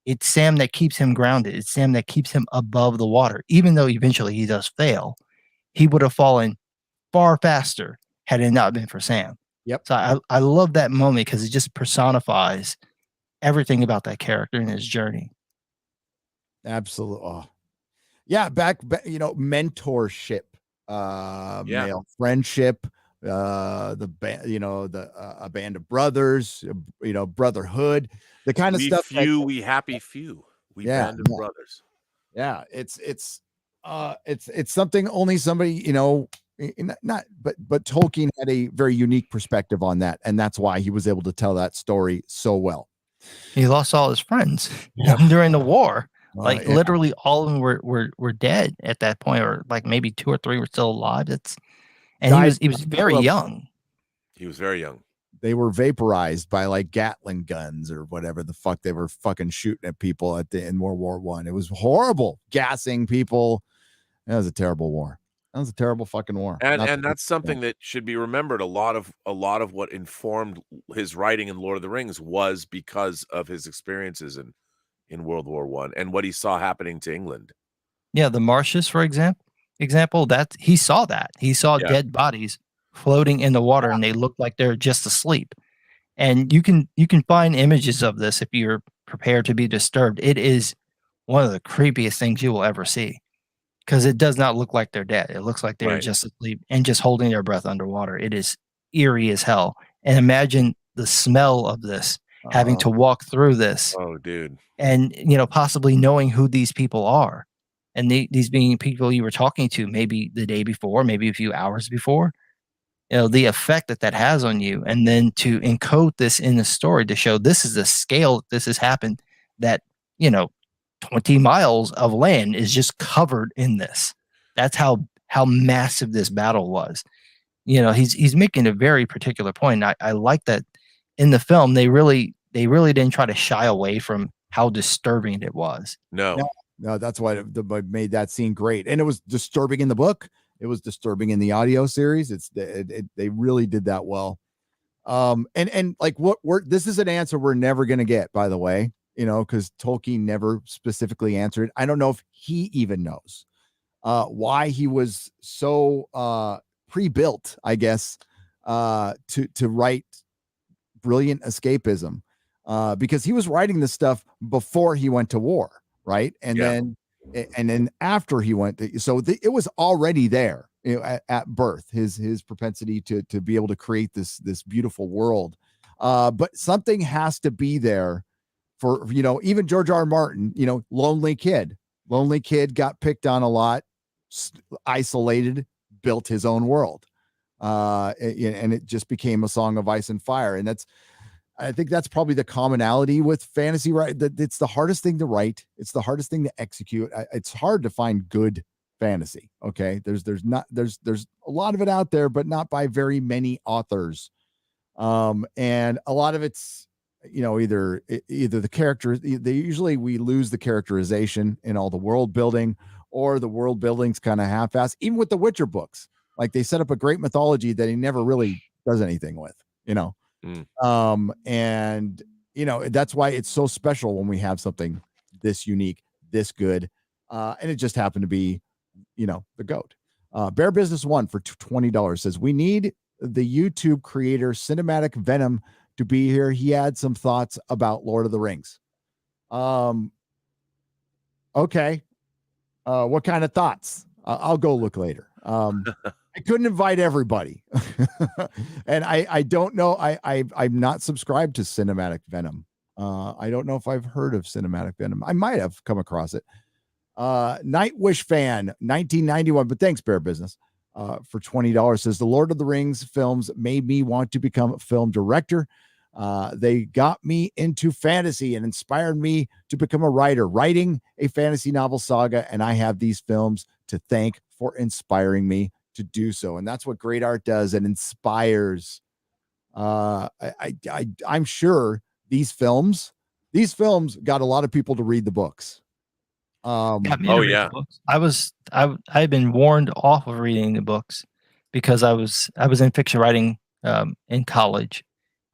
It's Sam that keeps him grounded. It's Sam that keeps him above the water. Even though eventually he does fail, he would have fallen far faster had it not been for Sam. Yep. So I love that moment because it just personifies everything about that character and his journey. Absolutely. Oh. Yeah, you know, mentorship, male friendship, the band, you know, a band of brothers, you know, brotherhood, the kind of We stuff. few, we happy few, we Yeah, band of brothers. yeah, it's something only somebody, you know, not but Tolkien had a very unique perspective on that, and that's why he was able to tell that story so well. He lost all his friends Yep. during the war. Like Yeah. literally all of them were dead at that point, or like maybe 2 or 3 were still alive. He was very young. He was very young. They were vaporized by like Gatling guns or whatever the fuck they were fucking shooting at people in World War One. It was horrible, gassing people. That was a terrible war. That was a terrible fucking war. And that's something that should be remembered. A lot of what informed his writing in Lord of the Rings was because of his experiences in World War One and what he saw happening to England. Yeah, the marshes, for example, that he saw dead bodies floating in the water, and they look like they're just asleep. And you can find images of this if you're prepared to be disturbed. It is one of the creepiest things you will ever see, because it does not look like they're dead. It looks like they're just asleep and just holding their breath underwater. It is eerie as hell. And imagine the smell of this, having to walk through this. Oh, dude. And, you know, possibly knowing who these people are. And these being people you were talking to maybe the day before, maybe a few hours before. You know, the effect that has on you. And then to encode this in the story to show this is the scale this has happened, that, you know, 20 miles of land is just covered in this. That's how massive this battle was. You know, he's making a very particular point. I like that in the film they really didn't try to shy away from how disturbing it was. No, that's why made that scene great. And it was disturbing in the book. It was disturbing in the audio series. They really did that well. And like this is an answer we're never going to get, by the way, you know, because Tolkien never specifically answered it. I don't know if he even knows why he was so pre-built, I guess, to write brilliant escapism, because he was writing this stuff before he went to war, right? And then after he went to, it was already there, you know, at birth, his propensity to be able to create this beautiful world. But something has to be there for, you know, even George R. R. Martin, you know, lonely kid got picked on a lot, isolated, built his own world. And it just became a song of ice and fire. And I think that's probably the commonality with fantasy, right? That it's the hardest thing to write. It's the hardest thing to execute. It's hard to find good fantasy. Okay. There's a lot of it out there, but not by very many authors. And a lot of it's, you know, either the characters, we lose the characterization in all the world building, or the world building's kind of half-assed. Even with the Witcher books, like they set up a great mythology that he never really does anything with, you know. And you know, that's why it's so special when we have something this unique, this good, and it just happened to be, you know, the GOAT. Bear Business One for $20 says, we need the YouTube creator Cinematic Venom to be here. He had some thoughts about Lord of the Rings. Okay. What kind of thoughts? I'll go look later. I couldn't invite everybody. And I don't know. I'm not subscribed to Cinematic Venom. I don't know if I've heard of Cinematic Venom. I might have come across it. Nightwish fan 1991, but thanks, Bear Business, for $20 says, the Lord of the Rings films made me want to become a film director. They got me into fantasy and inspired me to become a writer, writing a fantasy novel saga. And I have these films to thank for inspiring me to do so. And that's what great art does. It inspires. I'm sure these films got a lot of people to read the books. The books. I've been warned off of reading the books because I was in fiction writing in college,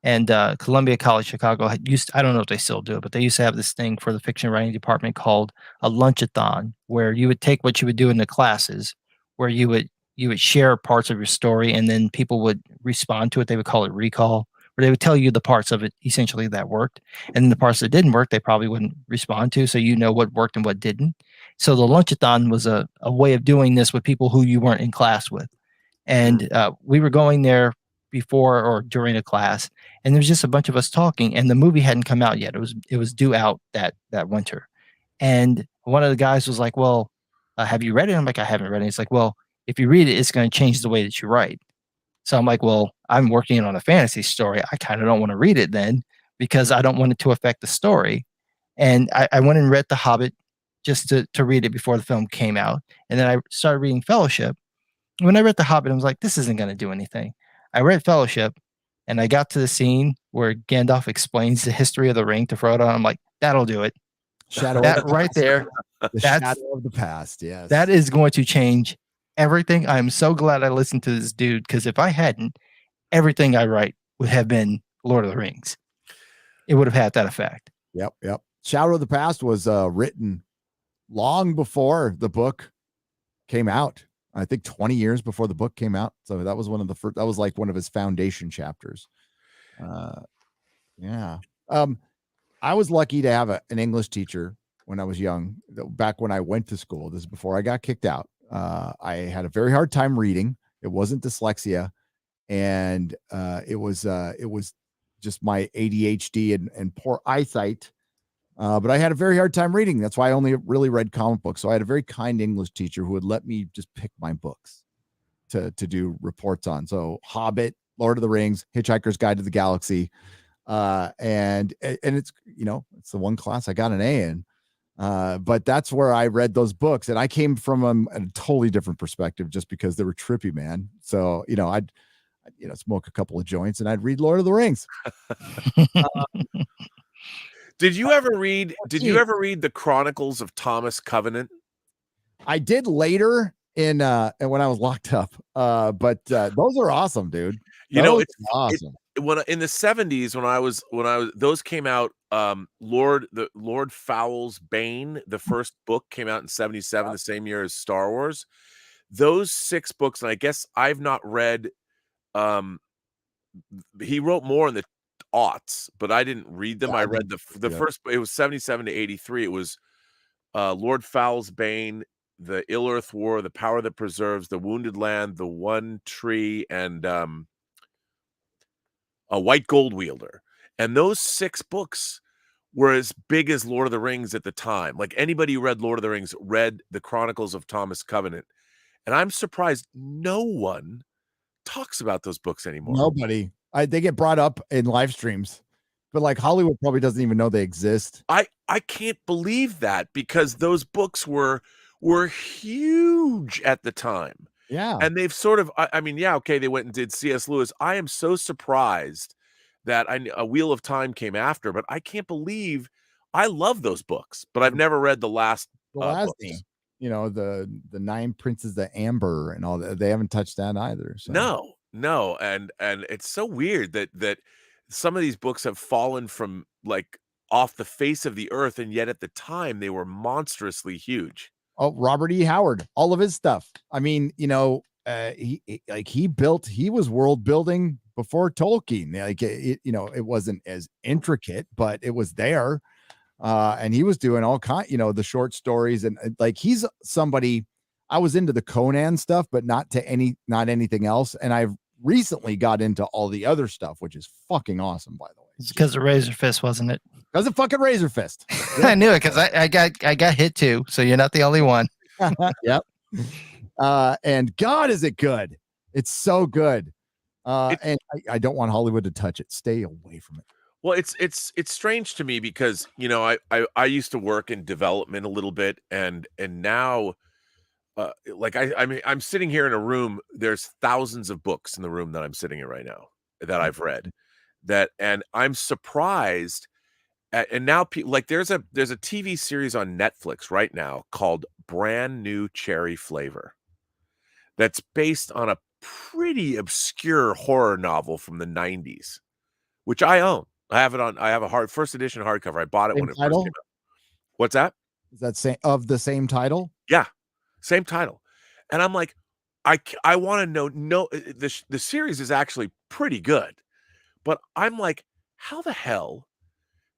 and Columbia College Chicago I don't know if they still do it, but they used to have this thing for the fiction writing department called a lunchathon, where you would take what you would do in the classes, where you would share parts of your story, and then people would respond to it. They would call it recall, where they would tell you the parts of it essentially that worked, and then the parts that didn't work, they probably wouldn't respond to, so you know what worked and what didn't. So the lunchathon was a way of doing this with people who you weren't in class with. And we were going there before or during a class, and there was just a bunch of us talking, and the movie hadn't come out yet. It was due out that winter. And one of the guys was like, well, have you read it? I'm like, I haven't read it. He's like, well, if you read it, it's going to change the way that you write. So I'm like, well, I'm working on a fantasy story. I kind of don't want to read it then because I don't want it to affect the story. And I went and read The Hobbit just to read it before the film came out. And then I started reading Fellowship. When I read The Hobbit, I was like, this isn't going to do anything. I read Fellowship, and I got to the scene where Gandalf explains the history of the ring to Frodo. I'm like, that'll do it. Shadow That of the right past. there, The shadow of the past. Yes. that is going to change everything. I'm so glad I listened to this dude, because if I hadn't, everything I write would have been Lord of the Rings. It would have had that effect. Yep. Shadow of the Past was written long before the book came out. I think 20 years before the book came out. So that was one of the first, that was like one of his foundation chapters. Yeah. I was lucky to have an English teacher when I was young, back when I went to school. This is before I got kicked out. I had a very hard time reading. It wasn't dyslexia. And it was just my ADHD and poor eyesight. But I had a very hard time reading. That's why I only really read comic books. So I had a very kind English teacher who would let me just pick my books to do reports on. So Hobbit, Lord of the Rings, Hitchhiker's Guide to the Galaxy. And it's, it's the one class I got an A in. But that's where I read those books. And I came from a totally different perspective just because they were trippy, man. So, I'd smoke a couple of joints and I'd read Lord of the Rings. Did you ever read the Chronicles of Thomas Covenant? I did later when I was locked up. But those are awesome, dude. It's awesome. When in the 70s, when I was those came out, Lord Fowl's Bane, the first book came out in 77, the same year as Star Wars. Those 6 books, and I guess I've not read, he wrote more in the aughts, but I didn't read them. I read the first, it was 77 to 83. It was Lord Fowl's Bane, the Ill-Earth War, The Power That Preserves, The Wounded Land, The One Tree, and A White Gold Wielder. And those 6 books were as big as Lord of the Rings at the time. Like, anybody who read Lord of the Rings read the Chronicles of Thomas Covenant. And I'm surprised no one talks about those books anymore. Nobody. They get brought up in live streams, but like Hollywood probably doesn't even know they exist. I can't believe that, because those books were huge at the time. Yeah. And they've sort of, okay, they went and did C.S. Lewis. I am so surprised that A Wheel of Time came after, but I can't believe, I love those books, but I've never read the last books. The 9 Princes of Amber and all that. They haven't touched that either. So. No. And it's so weird that some of these books have fallen from like off the face of the earth, and yet at the time they were monstrously huge. Oh, Robert E. Howard, all of his stuff. I mean, he was world building before Tolkien. Like it wasn't as intricate, but it was there. And he was doing all the short stories, and like he's somebody. I was into the Conan stuff, but not anything else. And I've recently got into all the other stuff, which is fucking awesome, by the way. It's because of Razor Fist, wasn't it? Because of fucking Razor Fist. I knew it, because I got hit too. So you're not the only one. Yep. And God, is it good? It's so good. And I don't want Hollywood to touch it. Stay away from it. Well, it's strange to me because I used to work in development a little bit, and now I'm sitting here in a room. There's thousands of books in the room that I'm sitting in right now that I've read. And I'm surprised. And now there's a TV series on Netflix right now called Brand New Cherry Flavor. That's based on a pretty obscure horror novel from the 90s, which I own. I have a first edition hardcover. I bought it when it first came out. What's that? Is that the same title? Yeah, same title. And I'm like, I want to know. No, the series is actually pretty good, But I'm like, how the hell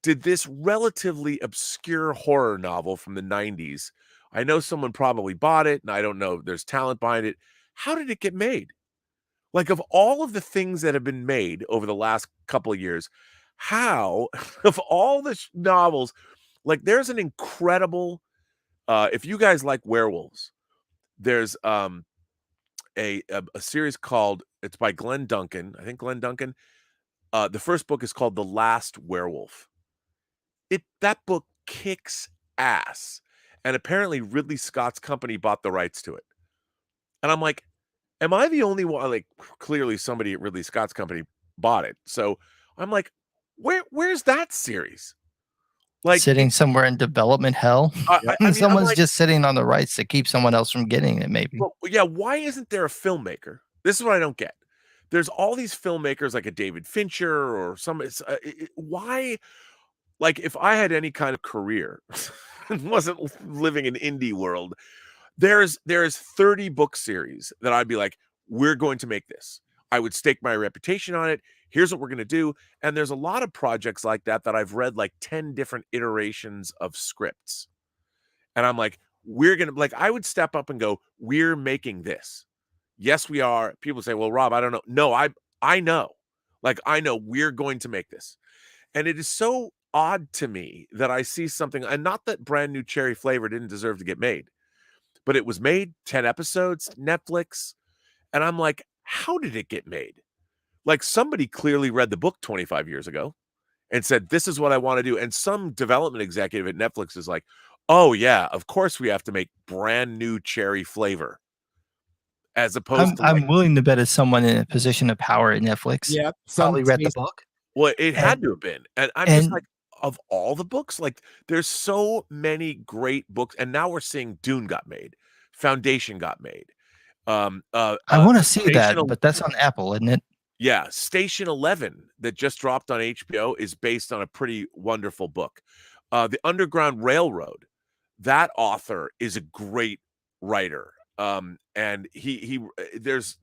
did this relatively obscure horror novel from the 90s? I know someone probably bought it, and I don't know, there's talent behind it. How did it get made? Like, of all of the things that have been made over the last couple of years, how, of all the novels, like, there's an incredible, if you guys like werewolves, there's a series called, it's by Glenn Duncan. I think Glenn Duncan. The first book is called The Last Werewolf. That book kicks ass. And apparently Ridley Scott's company bought the rights to it. And I'm like, am I the only one? Like, clearly somebody at Ridley Scott's company bought it. So I'm like, where's that series? Like, sitting somewhere in development hell. I mean, Someone's like, just sitting on the rights to keep someone else from getting it, maybe. well, yeah, why isn't there a filmmaker? This is what I don't get. There's all these filmmakers like a David Fincher or some. Why? Like, if I had any kind of career and wasn't living in indie world, there's 30 book series that I'd be like, we're going to make this. I would stake my reputation on it. Here's what we're going to do. And there's a lot of projects like that I've read like 10 different iterations of scripts. And I'm like, I would step up and go, we're making this. Yes, we are. People say, well, Rob, I don't know. No, I know. Like, I know we're going to make this. And it is so odd to me that I see something, and not that Brand New Cherry Flavor didn't deserve to get made, but it was made, 10 episodes, Netflix. And I'm like, how did it get made? Like, somebody clearly read the book 25 years ago and said, this is what I want to do. And some development executive at Netflix is like, oh yeah, of course we have to make Brand New Cherry Flavor. As opposed to, I'm willing to bet it's someone in a position of power at Netflix. Yeah, Probably read the book. Well, it had to have been. And I'm just like, of all the books, like, there's so many great books. And now we're seeing Dune got made. Foundation got made. I want to see that, Station but that's on Apple, isn't it? Yeah, Station 11 that just dropped on HBO is based on a pretty wonderful book. The Underground Railroad, that author is a great writer. And there's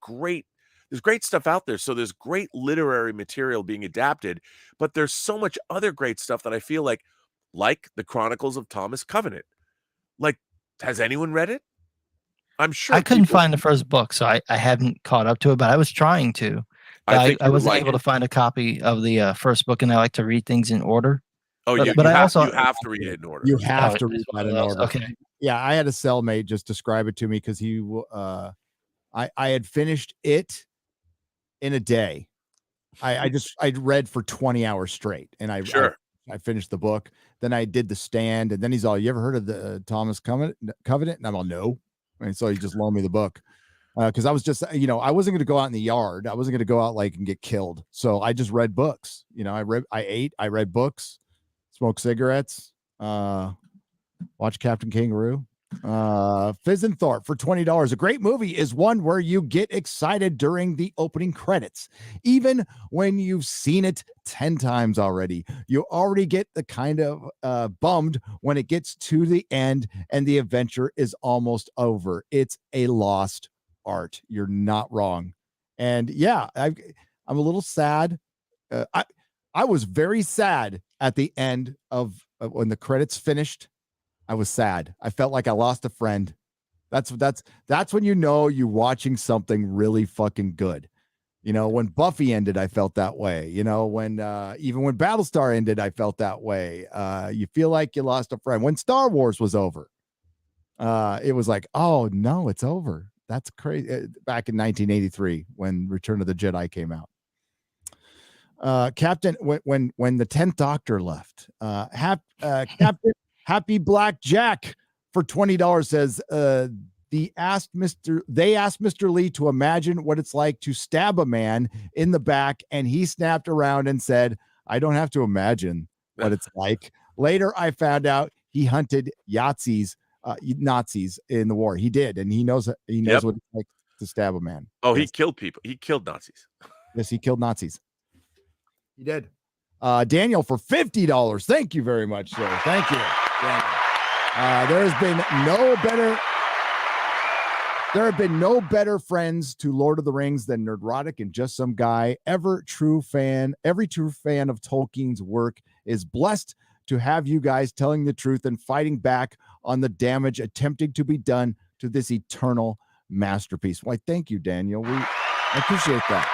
great stuff out there. So there's great literary material being adapted, but there's so much other great stuff that I feel like the Chronicles of Thomas Covenant. Like, has anyone read it? I'm sure I couldn't find the first book, so I haven't caught up to it, but I was trying to. I wasn't able to find a copy of the first book, and I like to read things in order. Oh, but you have to read it in order. You have to read that in order. Okay. Yeah, I had a cellmate just describe it to me because I had finished it in a day. I read for 20 hours straight, and I finished the book. Then I did The Stand, and then he's all, "You ever heard of the Thomas Covenant?" And I'm all, "No." And so he just loaned me the book because I was just, I wasn't going to go out in the yard. I wasn't going to go out and get killed. So I just read books. I read books, smoked cigarettes, watched Captain Kangaroo. Fizz and Thorpe for $20. A great movie is one where you get excited during the opening credits, even when you've seen it 10 times already. You already get the kind of bummed when it gets to the end and the adventure is almost over. It's a lost art. You're not wrong. And yeah, I'm a little sad. I was very sad at the end of when the credits finished. I was sad. I felt like I lost a friend. That's when you're watching something really fucking good. When Buffy ended, I felt that way. When even when Battlestar ended, I felt that way. You feel like you lost a friend. When Star Wars was over, it was like, oh no, it's over. That's crazy. Back in 1983, when Return of the Jedi came out. Captain, when the 10th Doctor left, Captain Happy Black Jack for $20 says they asked Mr. Lee to imagine what it's like to stab a man in the back, and he snapped around and said, "I don't have to imagine what it's like." Later, I found out he hunted Nazis in the war. He did, and he knows what it's like to stab a man. Oh, yes. He killed people. He killed Nazis. Yes, he killed Nazis. He did. Daniel for $50. Thank you very much, sir. Thank you. There's been no better. There have been no better friends to Lord of the Rings than Nerdrotic and Just Some Guy. Every true fan of Tolkien's work is blessed to have you guys telling the truth and fighting back on the damage attempting to be done to this eternal masterpiece. Why, thank you, Daniel. I appreciate that.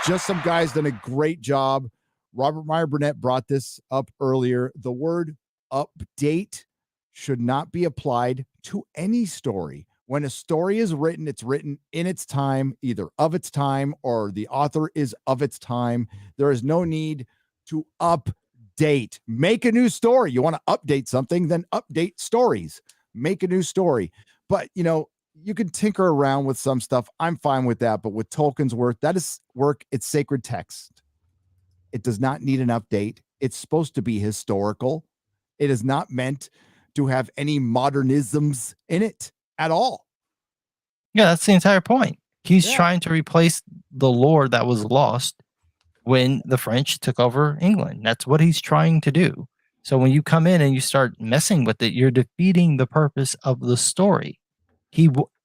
Just Some Guy's done a great job. Robert Meyer Burnett brought this up earlier. The word update should not be applied to any story. When a story is written, it's written in its time, either of its time or the author is of its time. There is no need to update. Make a new story. You want to update something, then update stories. Make a new story. But, you know, you can tinker around with some stuff. I'm fine with that. But with Tolkien's work, that is work. It's sacred text. It does not need an update. It's supposed to be historical. It is not meant to have any modernisms in it at all. Yeah, that's the entire point. He's trying to replace the lore that was lost when the French took over England. That's what he's trying to do. So when you come in and you start messing with it, you're defeating the purpose of the story.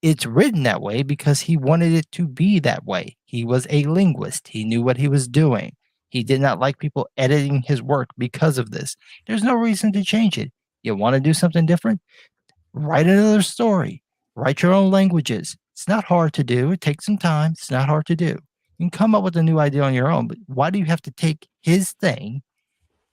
It's written that way because he wanted it to be that way. He was a linguist. He knew what he was doing. He did not like people editing his work because of this. There's no reason to change it. You want to do something different? Write another story. Write your own languages. It's not hard to do. It takes some time. It's not hard to do. You can come up with a new idea on your own, but why do you have to take his thing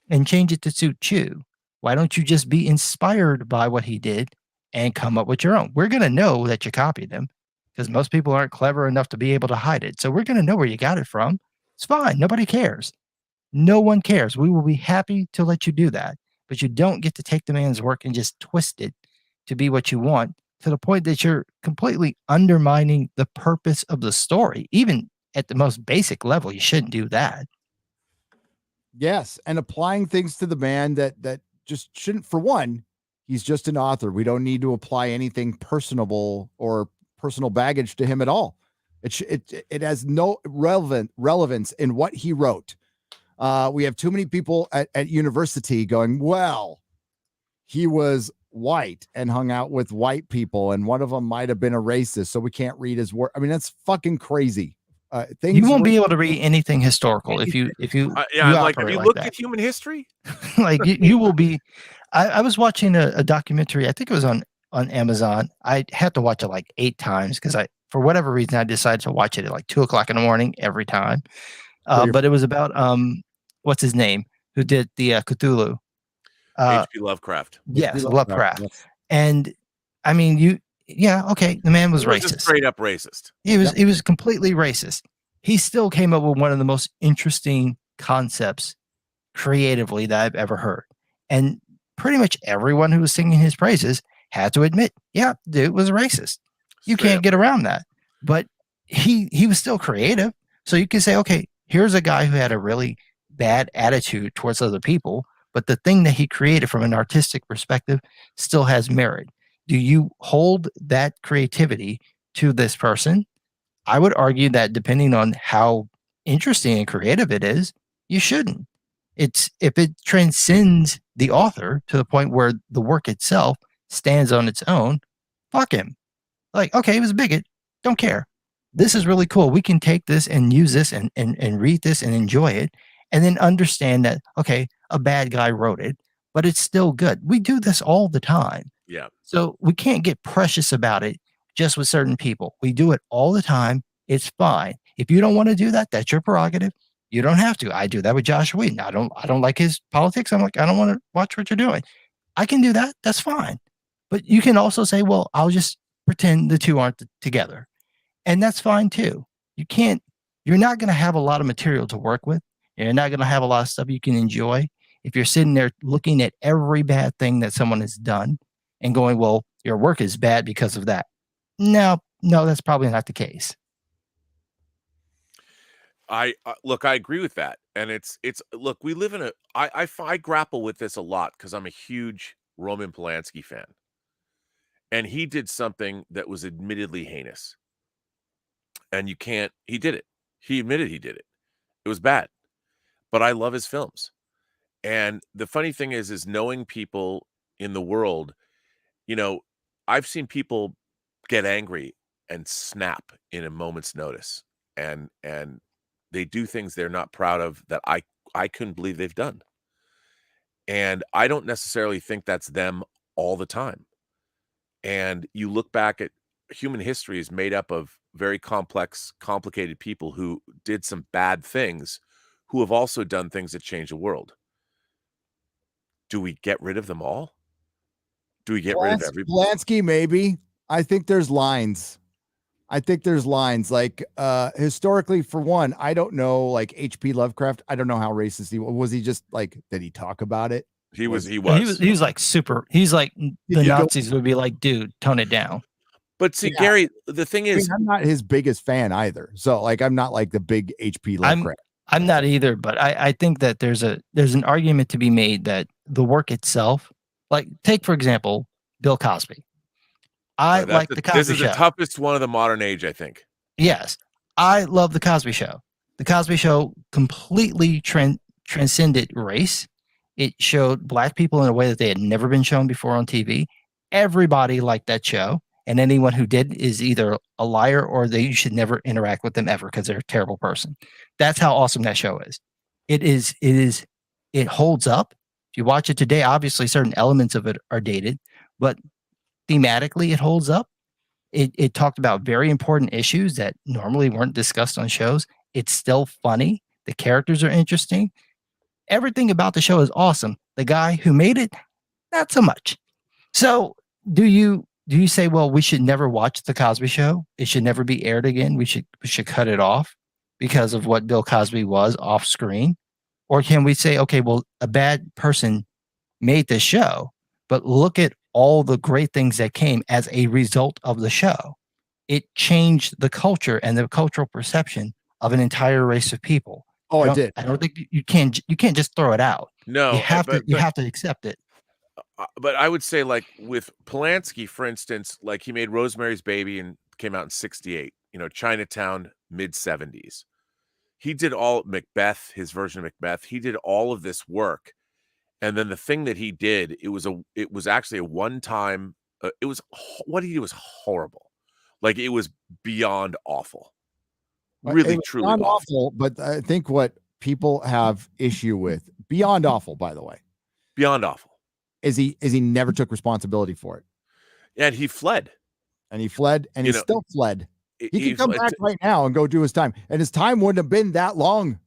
and change it to suit you? Why don't you just be inspired by what he did and come up with your own? We're going to know that you copied him because most people aren't clever enough to be able to hide it. So we're going to know where you got it from. It's fine. Nobody cares. No one cares. We will be happy to let you do that. But you don't get to take the man's work and just twist it to be what you want, to the point that you're completely undermining the purpose of the story. Even at the most basic level, you shouldn't do that. Yes, and applying things to the man that just shouldn't. For one, he's just an author. We don't need to apply anything personable or personal baggage to him at all. It has no relevance in what he wrote. We have too many people at university going, well, he was white and hung out with white people, and one of them might have been a racist, so we can't read his work. I mean, that's fucking crazy. You won't be able to read anything historical if you like, have you looked at human history? Like you will be. I was watching a documentary. I think it was on Amazon. I had to watch it like 8 times because for whatever reason, I decided to watch it at like 2:00 in the morning every time. But it was about what's his name, who did the Cthulhu. H.P. Lovecraft. Yes, Lovecraft. Yes. And I mean, okay, the man was racist. Just straight up racist. He was completely racist. He still came up with one of the most interesting concepts creatively that I've ever heard. And pretty much everyone who was singing his praises had to admit, yeah, dude was racist. You can't get around that. But he was still creative. So you can say, okay, here's a guy who had a really bad attitude towards other people, but the thing that he created from an artistic perspective still has merit. Do you hold that creativity to this person? I would argue that depending on how interesting and creative it is, you shouldn't. If it transcends the author to the point where the work itself stands on its own, fuck him. Like, okay, he was a bigot. Don't care. This is really cool. We can take this and use this and read this and enjoy it. And then understand that, okay, a bad guy wrote it, but it's still good. We do this all the time. Yeah. So we can't get precious about it just with certain people. We do it all the time. It's fine. If you don't want to do that, that's your prerogative. You don't have to. I do that with Josh Whedon. I don't like his politics. I'm like, I don't want to watch what you're doing. I can do that. That's fine. But you can also say, well, I'll just pretend the two aren't together. And that's fine too. You're not going to have a lot of material to work with. You're not going to have a lot of stuff you can enjoy if you're sitting there looking at every bad thing that someone has done and going, well, your work is bad because of that. No, that's probably not the case. I agree with that. And it's look, we live in I grapple with this a lot because I'm a huge Roman Polanski fan. And he did something that was admittedly heinous. And he did it. He admitted he did it. It was bad. But I love his films. And the funny thing is knowing people in the world you know, I've seen people get angry and snap in a moment's notice, and they do things they're not proud of that I couldn't believe they've done. And I don't necessarily think that's them all the time. And you look back at human history is made up of very complex, complicated people who did some bad things, who have also done things that change the world. Do we get rid of them all? Do we get rid of everybody? Polanski, maybe. I think there's lines. Like historically, for one, I don't know, like H.P. Lovecraft. I don't know how racist he was. He just like, did he talk about it? He was He was like super. He's like the Nazis would be like, dude, tone it down. But see, Gary, the thing is, I'm not his biggest fan either. So like, I'm not like the big H.P. Lovecraft. I'm not either, but I think that there's an argument to be made that the work itself, like take for example, Bill Cosby. I like the Cosby Show. This is the toughest one of the modern age, I think. Yes, I love the Cosby Show. The Cosby Show completely transcended race. It showed black people in a way that they had never been shown before on TV. Everybody liked that show, and anyone who did is either a liar or you should never interact with them ever because they're a terrible person. That's how awesome that show is. It holds up. If you watch it today, obviously certain elements of it are dated, but thematically it holds up. It talked about very important issues that normally weren't discussed on shows. It's still funny. The characters are interesting. Everything about the show is awesome. The guy who made it, not so much. So do you say, well, we should never watch the Cosby Show? It should never be aired again. We should cut it off because of what Bill Cosby was off screen? Or can we say, okay, well, a bad person made this show, but look at all the great things that came as a result of the show. It changed the culture and the cultural perception of an entire race of people. Oh, it did. I don't think you can't just throw it out. No, you have to accept it. But I would say, like with Polanski, for instance, like he made Rosemary's Baby and came out in '68. You know, Chinatown, mid '70s. He did all Macbeth, his version of Macbeth. He did all of this work. And then the thing that he did, it was actually a one-time. What he did was horrible, like it was beyond awful, really truly awful. But I think what people have issue with, beyond awful, by the way, beyond awful, is he never took responsibility for it, and he fled, and he still fled. He can come back right now and go do his time, and his time wouldn't have been that long.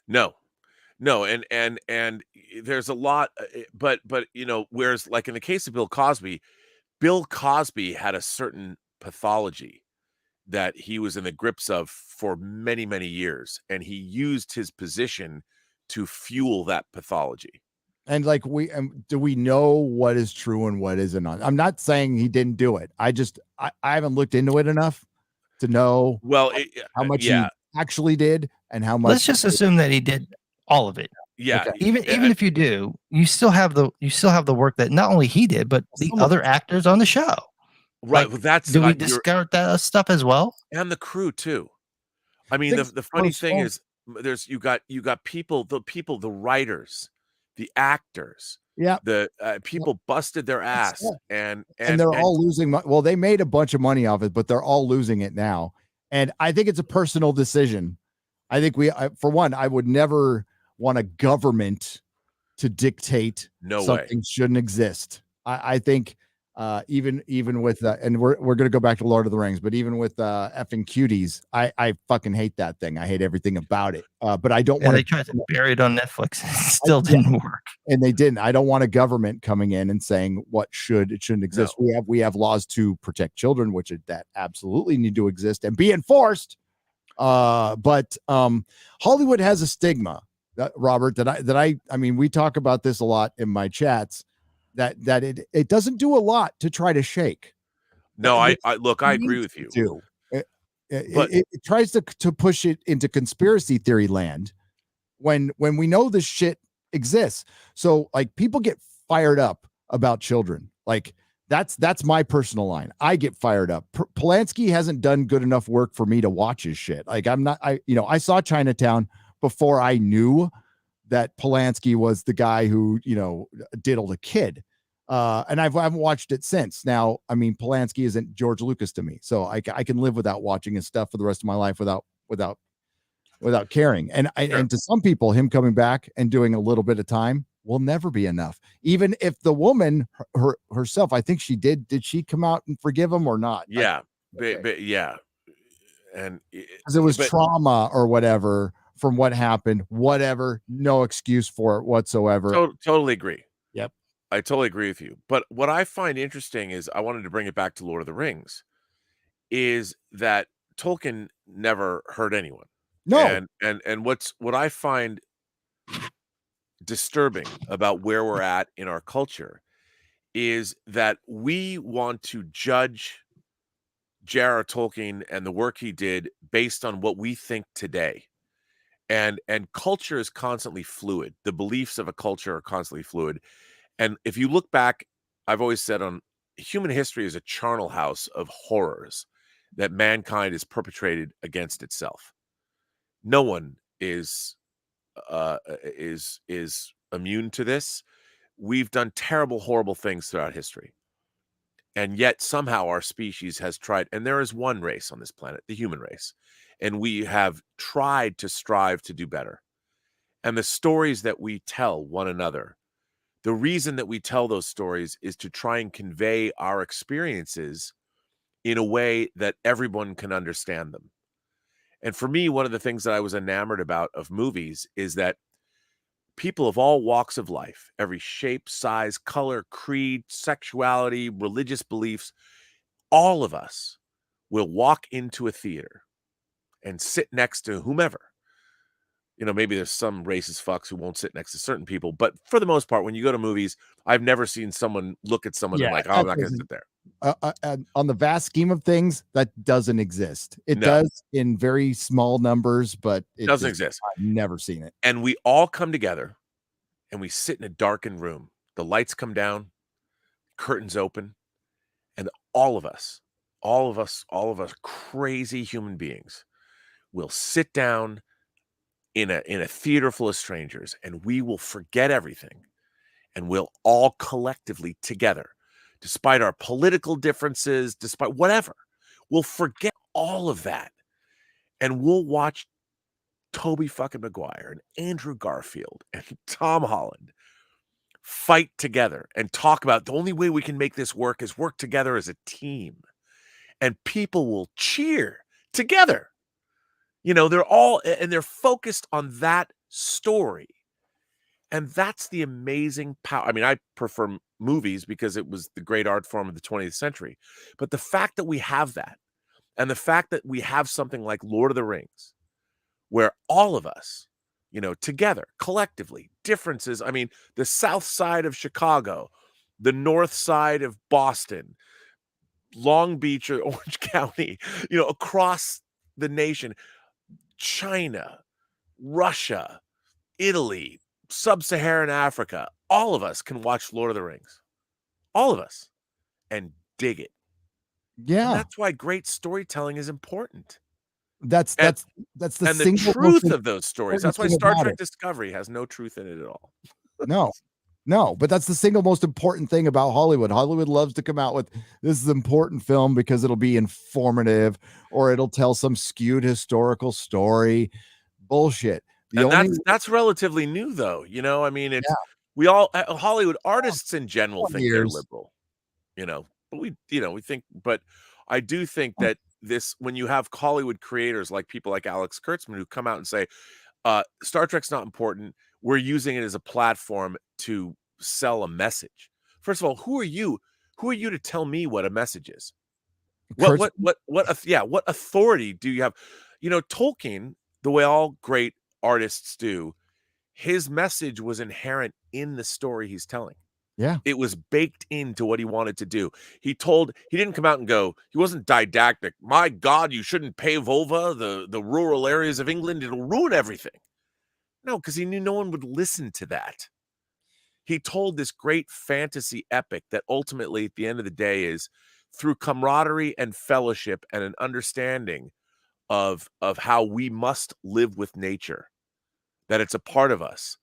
No, and there's a lot, but you know, whereas like in the case of Bill Cosby had a certain pathology that he was in the grips of for many, many years, and he used his position to fuel that pathology. And like do we know what is true and what isn't? I'm not saying he didn't do it. I haven't looked into it enough to know how much he actually did and how much. Let's just assume that he did all of it. Yeah. Okay. Even if you do, you still have the work that not only he did, but the other actors on the show. Right. Like, Well, do we discard that stuff as well? And the crew too. I mean, the funny thing is, you got people, the writers, the actors, the people busted their ass, and they're all losing money. Well, they made a bunch of money off it, but they're all losing it now. And I think it's a personal decision. I think for one, I would never want a government to dictate something shouldn't exist. I think even with and we're going to go back to Lord of the Rings, but even with effing cuties, I fucking hate that thing. I hate everything about it. But I don't want they tried to bury it on Netflix. It still didn't work. And they didn't. I don't want a government coming in and saying it shouldn't exist. No. We have laws to protect children, which that absolutely need to exist and be enforced. But Hollywood has a stigma, Robert, I mean, we talk about this a lot in my chats, that it doesn't do a lot to try to shake. No, I agree with you. It tries to push it into conspiracy theory land when we know this shit exists. So like people get fired up about children. Like that's my personal line. I get fired up. Polanski hasn't done good enough work for me to watch his shit. Like I saw Chinatown before I knew that Polanski was the guy who, diddled a kid. And I haven't watched it since. Now, I mean, Polanski isn't George Lucas to me, so I can live without watching his stuff for the rest of my life without caring. And Sure. and to some people, him coming back and doing a little bit of time will never be enough. Even if the woman herself, I think she did she come out and forgive him or not? Yeah, okay. yeah, and Because it was but trauma or whatever from what happened, whatever, no excuse for it whatsoever. totally agree. Yep. I totally agree with you. But what I find interesting is I wanted to bring it back to Lord of the Rings, is that Tolkien never hurt anyone. No. And what I find disturbing about where we're at in our culture is that we want to judge J.R.R. Tolkien and the work he did based on what we think today. And culture is constantly fluid. The beliefs of a culture are constantly fluid. And if you look back, I've always said on human history is a charnel house of horrors that mankind has perpetrated against itself. No one is immune to this. We've done terrible, horrible things throughout history. And yet somehow our species has tried, and there is one race on this planet, the human race, and we have tried to strive to do better. And the stories that we tell one another, the reason that we tell those stories is to try and convey our experiences in a way that everyone can understand them. And for me, one of the things that I was enamored about of movies is that people of all walks of life, every shape, size, color, creed, sexuality, religious beliefs, all of us will walk into a theater and sit next to whomever. You know, maybe there's some racist fucks who won't sit next to certain people, but for the most part, when you go to movies, I've never seen someone look at someone and like, oh, I'm not going to sit there. On the vast scheme of things, that doesn't exist. It does in very small numbers, but it doesn't exist. I've never seen it. And we all come together and we sit in a darkened room. The lights come down, curtains open, and all of us crazy human beings will sit down in a theater full of strangers, and we will forget everything, and we'll all collectively together, despite our political differences, despite whatever, we'll forget all of that, and we'll watch Tobey fucking Maguire and Andrew Garfield and Tom Holland fight together and talk about the only way we can make this work is work together as a team. And people will cheer together. You know, they're focused on that story. And that's the amazing power. I mean, I prefer movies because it was the great art form of the 20th century. But the fact that we have that, and the fact that we have something like Lord of the Rings, where all of us, you know, together, collectively, differences. I mean, the south side of Chicago, the north side of Boston, Long Beach or Orange County, you know, across the nation, China, Russia, Italy, Sub-Saharan Africa, all of us can watch Lord of the Rings. All of us. And dig it. Yeah. And that's why great storytelling is important. That's the and the single truth of those stories. That's why thing Star about Trek it. Discovery has no truth in it at all. No, but that's the single most important thing about Hollywood. Hollywood loves to come out with this is an important film because it'll be informative or it'll tell some skewed historical story. Bullshit. That's relatively new, though. You know, I mean, it's we all Hollywood artists in general think they're liberal. You know, but we think, but I do think that when you have Hollywood creators like people like Alex Kurtzman who come out and say, Star Trek's not important. We're using it as a platform to sell a message. First of all, who are you? Who are you to tell me what a message is? What authority do you have? You know, Tolkien, the way all great artists do, his message was inherent in the story he's telling. Yeah. It was baked into what he wanted to do. He didn't come out and go, he wasn't didactic. My God, you shouldn't pave over the rural areas of England. It'll ruin everything. No, because he knew no one would listen to that. He told this great fantasy epic that ultimately, at the end of the day, is through camaraderie and fellowship and an understanding of how we must live with nature, that it's a part of us.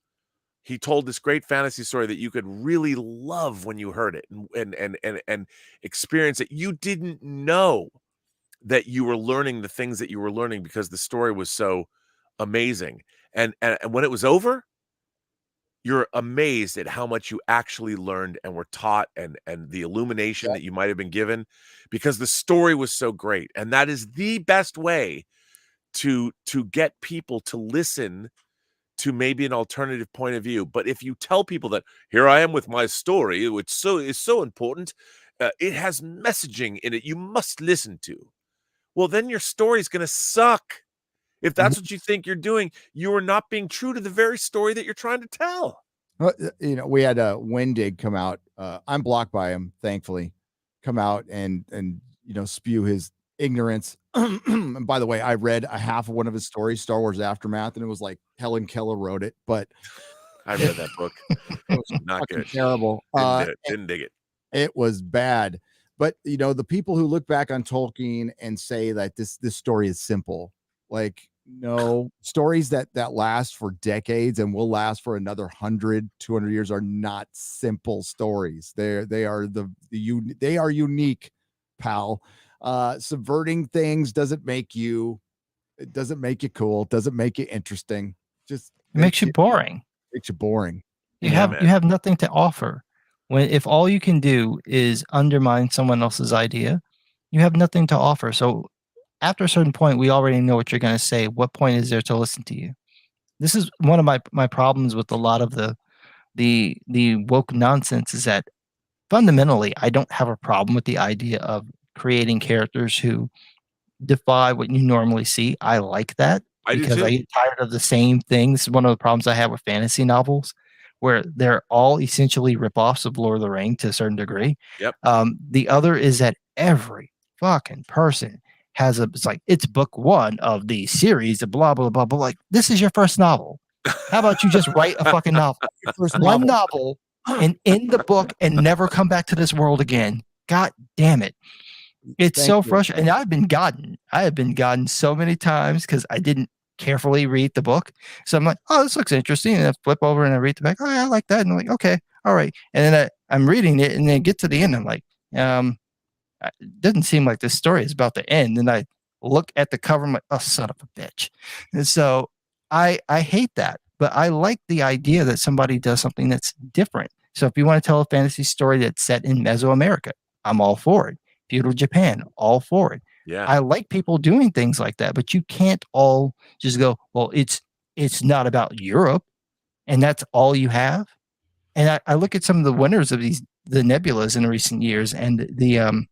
He told this great fantasy story that you could really love when you heard it and experience it. You didn't know that you were learning the things that you were learning because the story was so amazing. And when it was over, you're amazed at how much you actually learned and were taught and the illumination that you might have been given because the story was so great. And that is the best way to get people to listen to maybe an alternative point of view. But if you tell people that here I am with my story, which is so important, it has messaging in it you must listen to. Well, then your story is going to suck. If that's what you think you're doing, you are not being true to the very story that you're trying to tell. Well, we had a Wendig come out. I'm blocked by him, thankfully. Come out and spew his ignorance. And by the way, I read a half of one of his stories, Star Wars Aftermath, and it was like Helen Keller wrote it, but I read that book. It was not good. Terrible. Didn't dig it. It was bad. But the people who look back on Tolkien and say that this story is simple, like no, stories that last for decades and will last for another 100, 200 years are not simple stories. They are unique, pal. Subverting things doesn't make you cool, doesn't make you interesting. Just It makes you boring. Makes you boring. You have nothing to offer. If all you can do is undermine someone else's idea, you have nothing to offer. So after a certain point, we already know what you're going to say. What point is there to listen to you? This is one of my problems with a lot of the woke nonsense is that fundamentally, I don't have a problem with the idea of creating characters who defy what you normally see. I like that because I get tired of the same thing. This is one of the problems I have with fantasy novels, where they're all essentially ripoffs of Lord of the Rings to a certain degree. Yep. The other is that every fucking person has it's book one of the series of blah, blah, blah, blah. Like, this is your first novel. How about you just write a fucking novel? One novel and end the book and never come back to this world again. God damn it. It's so frustrating. And I have been gotten so many times because I didn't carefully read the book. So I'm like, oh, this looks interesting. And I flip over and I read the back. Oh, yeah, I like that. And I'm like, okay, all right. And then I'm reading it and then get to the end. I'm like, it doesn't seem like this story is about to end. And I look at the cover. I'm like, oh, son of a bitch. And so I hate that. But I like the idea that somebody does something that's different. So if you want to tell a fantasy story that's set in Mesoamerica, I'm all for it. Feudal Japan, all for it. Yeah. I like people doing things like that, but you can't all just go, well, it's not about Europe, and that's all you have. And I look at some of the winners of the Nebulas in recent years, and the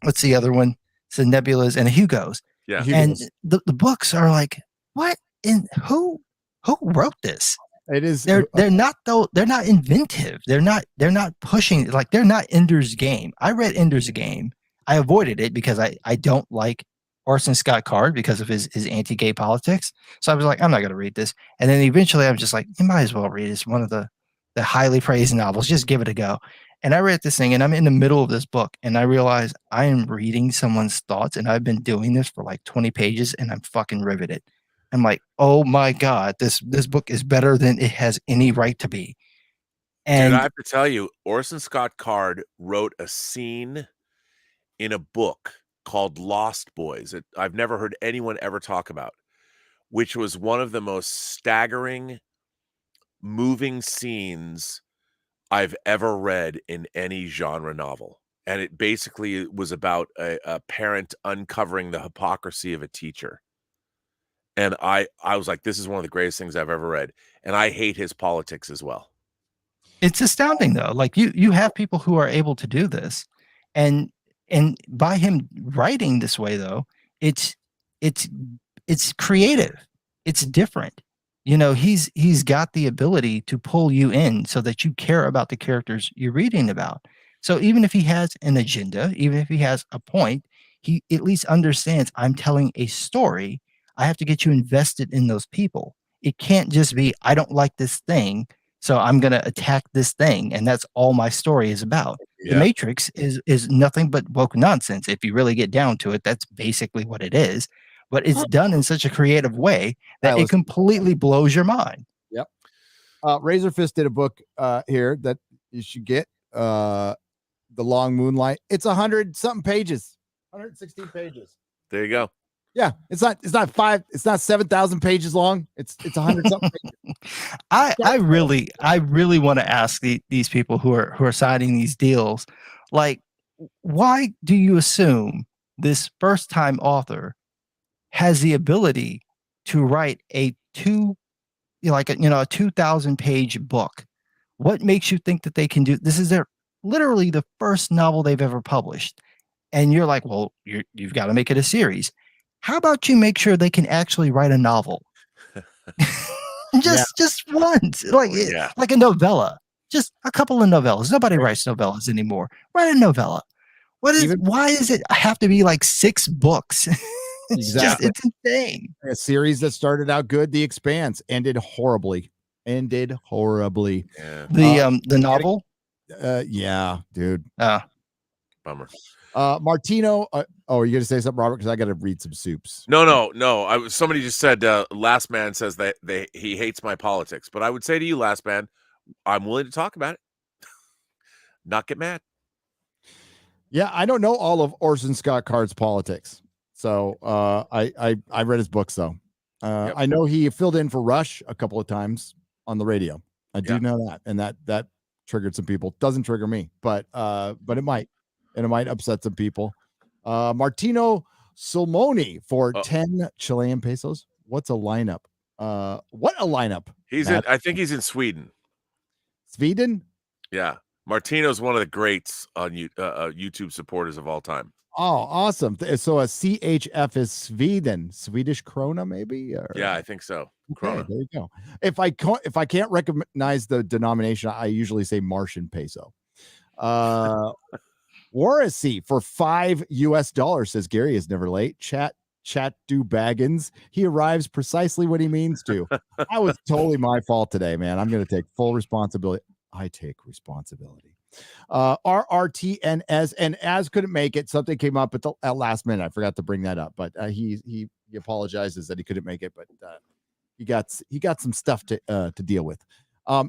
what's the other one? It's the Nebulas and the Hugos. Yeah. And the books are like, what in who wrote this? It is. They're not inventive. They're not pushing, like, they're not Ender's Game. I read Ender's Game. I avoided it because I don't like Orson Scott Card because of his anti-gay politics. So I was like, I'm not going to read this. And then eventually I'm just like, you might as well read it. It's one of the highly praised novels. Just give it a go. And I read this thing and I'm in the middle of this book and I realize I am reading someone's thoughts and I've been doing this for like 20 pages and I'm fucking riveted. I'm like, oh my God, this book is better than it has any right to be. And dude, I have to tell you, Orson Scott Card wrote a scene in a book called Lost Boys that I've never heard anyone ever talk about, which was one of the most staggering, moving scenes I've ever read in any genre novel. And it basically was about a parent uncovering the hypocrisy of a teacher. And I was like, this is one of the greatest things I've ever read. And I hate his politics as well. It's astounding though. Like you have people who are able to do this. And by him writing this way though, it's creative. It's different. You know, he's got the ability to pull you in so that you care about the characters you're reading about. So even if he has an agenda, even if he has a point, he at least understands I'm telling a story. I have to get you invested in those people. It can't just be, I don't like this thing, so I'm going to attack this thing. And that's all my story is about. Yeah. The Matrix is nothing but woke nonsense. If you really get down to it, that's basically what it is. But it's done in such a creative way that it completely blows your mind. Yep. Razor Fist did a book here that you should get. The Long Moonlight. It's 100 something pages, 116 pages. There you go. Yeah, it's not 7,000 pages long. It's 100 something pages. I really want to ask these people who are signing these deals, like, why do you assume this first time author has the ability to write a 2,000 page book? What makes you think that they can do this? Is their literally the first novel they've ever published, and you're like, well, you've got to make it a series. How about you make sure they can actually write a novel? just once, like a novella, just a couple of novellas. Nobody writes novellas anymore. Write a novella. Why does it have to be like 6 books? Exactly. It's insane. A series that started out good, The Expanse, ended horribly. Yeah. The novel. Yeah, dude. Bummer. Martino. You're gonna say something, Robert? Because I got to read some soups. No. Somebody just said Last Man says that he hates my politics, but I would say to you, Last Man, I'm willing to talk about it. Not get mad. Yeah, I don't know all of Orson Scott Card's politics, so I read his books though. Yep. I know he filled in for Rush a couple of times on the radio. I do know that, and that triggered some people. Doesn't trigger me, but it might. And it might upset some people. Martino Solmoni for 10 Chilean pesos. What's a lineup? What a lineup. I think he's in Sweden. Sweden? Yeah. Martino's one of the greats on YouTube supporters of all time. Oh, awesome. So a CHF is Sweden. Swedish krona, maybe? Yeah, I think so. Okay, there you go. If I can't recognize the denomination, I usually say Martian peso. Warasy for $5 says Gary is never late. Chat do Baggins. He arrives precisely when he means to. That was totally my fault today, man. I'm going to take full responsibility. I take responsibility. RRTNS and as couldn't make it. Something came up at last minute. I forgot to bring that up, but he apologizes that he couldn't make it, but he got some stuff to deal with.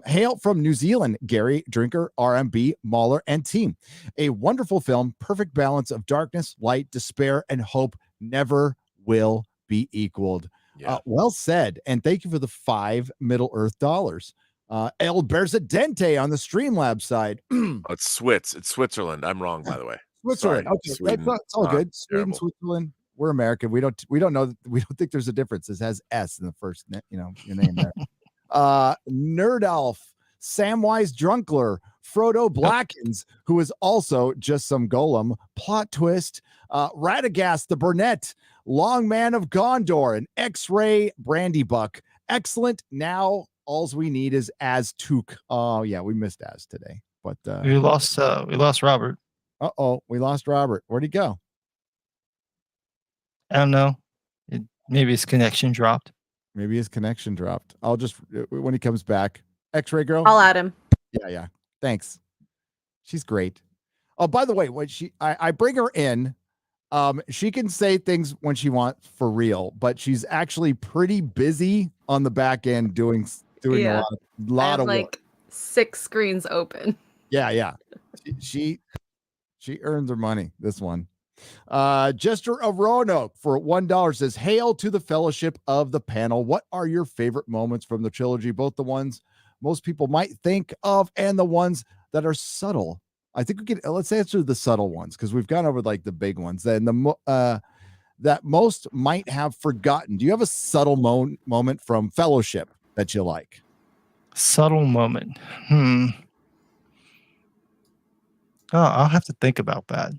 Hail from New Zealand, Gary, Drinker, RMB, MauLer, and team. A wonderful film, perfect balance of darkness, light, despair, and hope never will be equaled. Yeah. Well said, and thank you for the 5 Middle Earth dollars. El Berzadente on the Streamlabs side. It's Switzerland. I'm wrong, by the way. Switzerland. Sorry. Okay, Sweden, that's all good. Sweden, terrible. Switzerland. We're American. We don't know. We don't think there's a difference. It has S in the first, your name there. Nerdalf, Samwise Drunkler, Frodo Blackens, who is also just some golem. Plot twist. Radagast the Burnett, Long Man of Gondor, and X-Ray Brandybuck. Excellent. Now alls we need is Aztuk. Oh yeah, we missed Az today, but we lost Robert. We lost Robert. Where'd he go? I don't know. Maybe his connection dropped. Maybe his connection dropped. I'll just when he comes back. X-Ray girl. I'll add him. Yeah. Thanks. She's great. Oh, by the way, when I bring her in, she can say things when she wants for real, but she's actually pretty busy on the back end doing a lot of like work. 6 screens open. Yeah. She earns her money. This one. Jester of Roanoke for $1 says, hail to the fellowship of the panel. What are your favorite moments from the trilogy? Both the ones most people might think of and the ones that are subtle. I think let's answer the subtle ones because we've gone over like the big ones. Then that most might have forgotten. Do you have a subtle moment from Fellowship that you like? Subtle moment. Oh, I'll have to think about that.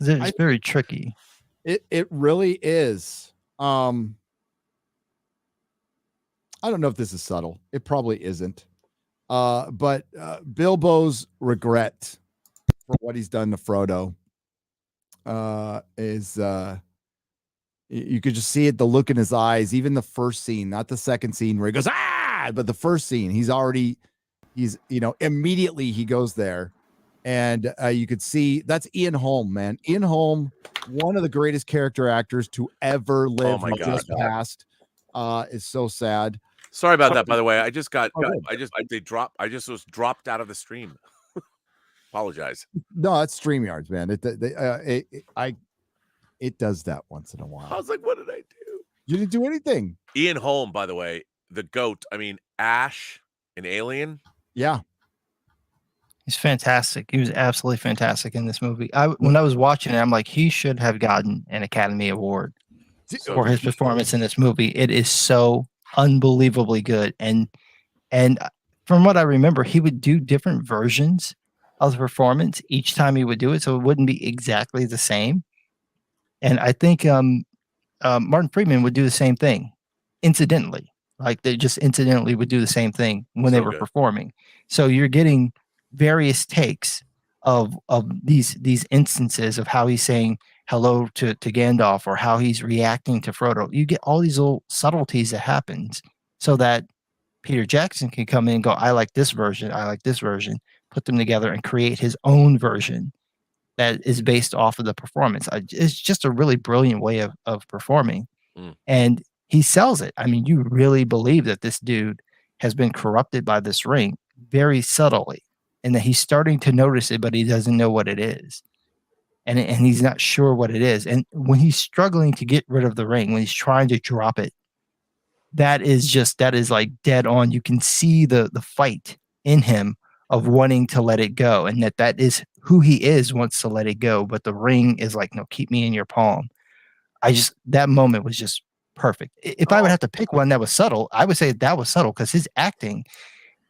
It's very tricky. It really is. I don't know if this is subtle. It probably isn't. But Bilbo's regret for what he's done to Frodo is you could just see it, the look in his eyes, even the first scene, not the second scene where he goes, but the first scene, he's immediately he goes there. And you could see that's Ian Holm, man. Ian Holm, one of the greatest character actors to ever live. Oh my God. Just passed. Is so sad. Sorry about that, by the way. I just got, Oh, good. I just was dropped out of the stream. Apologize. No, that's StreamYards, man. It does that once in a I while. was like, what did I do? You didn't do anything. Ian Holm, by the way, the GOAT. I mean, Ash in Alien. Yeah. He's fantastic. He was absolutely fantastic in this movie. When I was watching it, I'm like, he should have gotten an Academy Award So for his performance in this movie. It is so unbelievably good. And from what I remember, he would do different versions of the performance each time he would do it, so it wouldn't be exactly the same. And I think Martin Freeman would do the same thing, incidentally. Like they just incidentally would do the same thing when they So were good. performing. So you're getting various takes of these instances of how he's saying hello to Gandalf or how he's reacting to Frodo. You get all these little subtleties that happens so that Peter Jackson can come in and go, I like this version, I like this version, put them together and create his own version that is based off of the performance. It's just a really brilliant way of performing. Mm. And he sells it. I mean, you really believe that this dude has been corrupted by this ring very subtly and that he's starting to notice it, but he doesn't know what it is. And he's not sure what it is. And when he's struggling to get rid of the ring, when he's trying to drop it, that is like dead on. You can see the fight in him of wanting to let it go, and that is who he is, wants to let it go, but the ring is like, no, keep me in your palm. That moment was just perfect. If I would have to pick one that was subtle, I would say that was subtle because his acting,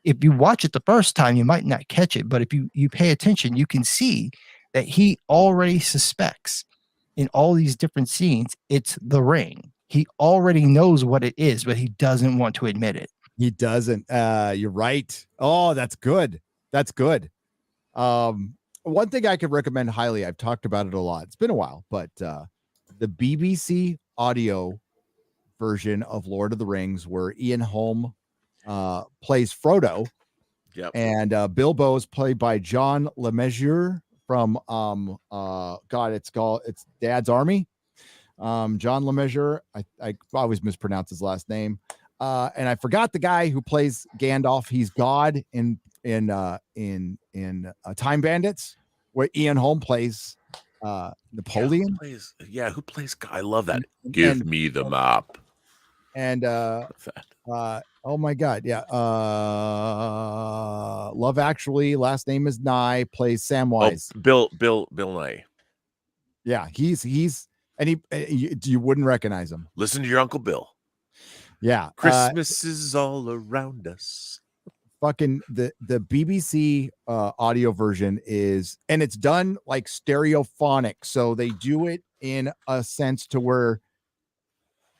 if you watch it the first time, you might not catch it, but if you pay attention, you can see that he already suspects in all these different scenes, it's the ring. He already knows what it is, but he doesn't want to admit it. He doesn't. You're right. Oh, that's good. That's good. One thing I could recommend highly, I've talked about it a lot. It's been a while, but the BBC audio version of Lord of the Rings, where Ian Holm plays Frodo. Yep. And Bilbo is played by John LeMessurier from it's Dad's Army. John LeMessurier. I always mispronounce his last name. And I forgot the guy who plays Gandalf. He's God in Time Bandits, where Ian Holm plays Napoleon. Who plays? I love that. Give me the map. And oh my God, yeah. Love Actually, last name is Nye, plays Samwise. Bill Nye. Yeah, he's and you wouldn't recognize him. Listen to your Uncle Bill. Yeah, Christmas is all around us. Fucking the BBC audio version is, and it's done like stereophonic, so they do it in a sense to where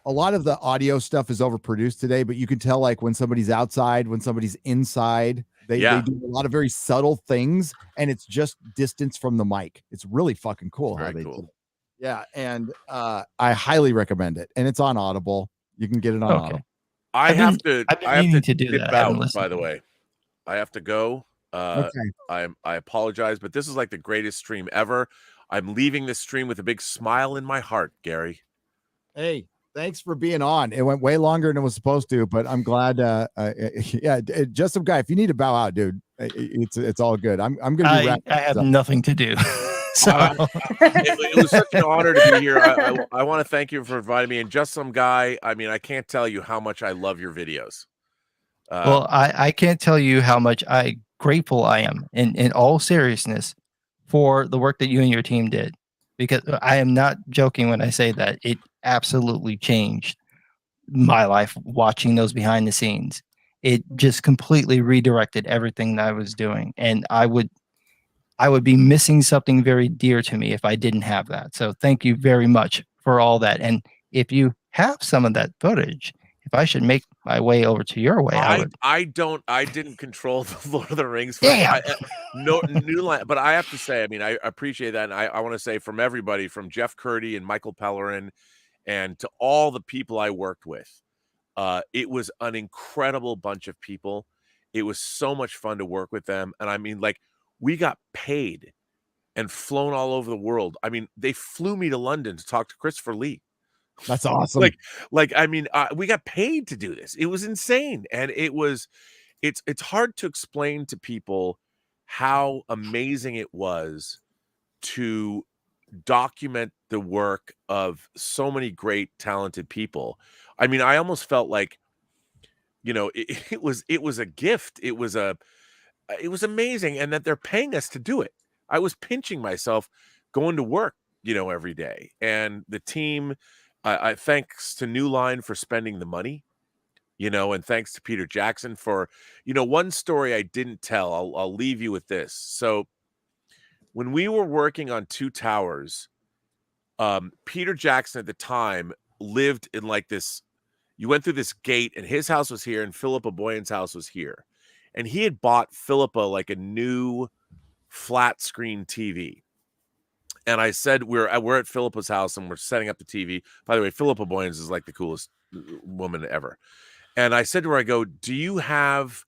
a lot of the audio stuff is overproduced today, but you can tell like when somebody's outside, when somebody's inside, they do a lot of very subtle things, and it's just distance from the mic. It's really fucking cool how they do it. Yeah, and I highly recommend it, and it's on Audible. You can get it on Audible. I have to do dip that. out, by the way. I have to go. Okay. I apologize, but this is like the greatest stream ever. I'm leaving this stream with a big smile in my heart, Gary. Hey, thanks for being on. It went way longer than it was supposed to, but I'm glad. Just some guy. If you need to bow out, dude, it's all good. I'm gonna be. I have nothing to do. So it was such an honor to be here. I want to thank you for inviting me. And just some guy. I mean, I can't tell you how much I love your videos. Well, I can't tell you how much grateful I am in all seriousness for the work that you and your team did, because I am not joking when I say that it absolutely changed my life watching those behind the scenes. It just completely redirected everything that I was doing, and I would be missing something very dear to me if I didn't have that. So thank you very much for all that. And if you have some of that footage, if I should make my way over to your way, I didn't control the Lord of the Rings. But I have to say, I mean, I appreciate that. And I want to say from everybody, from Jeff Curdy and Michael Pellerin, and to all the people I worked with, it was an incredible bunch of people. It was so much fun to work with them. And I mean, like, we got paid and flown all over the world. I mean, they flew me to London to talk to Christopher Lee. That's awesome. I mean, we got paid to do this. It was insane, and it's hard to explain to people how amazing it was to document the work of so many great talented people. I mean, I almost felt like, it was a gift. It was amazing, and that they're paying us to do it. I was pinching myself going to work, every day. And the team, I thanks to New Line for spending the money, and thanks to Peter Jackson for, one story I didn't tell. I'll leave you with this. So when we were working on Two Towers, Peter Jackson at the time lived in like this, you went through this gate and his house was here and Philippa Boyan's house was here. And he had bought Philippa like a new flat screen TV. And I said, we're at Philippa's house and we're setting up the TV. By the way, Philippa Boyens is like the coolest woman ever. And I said to her, I go, do you have,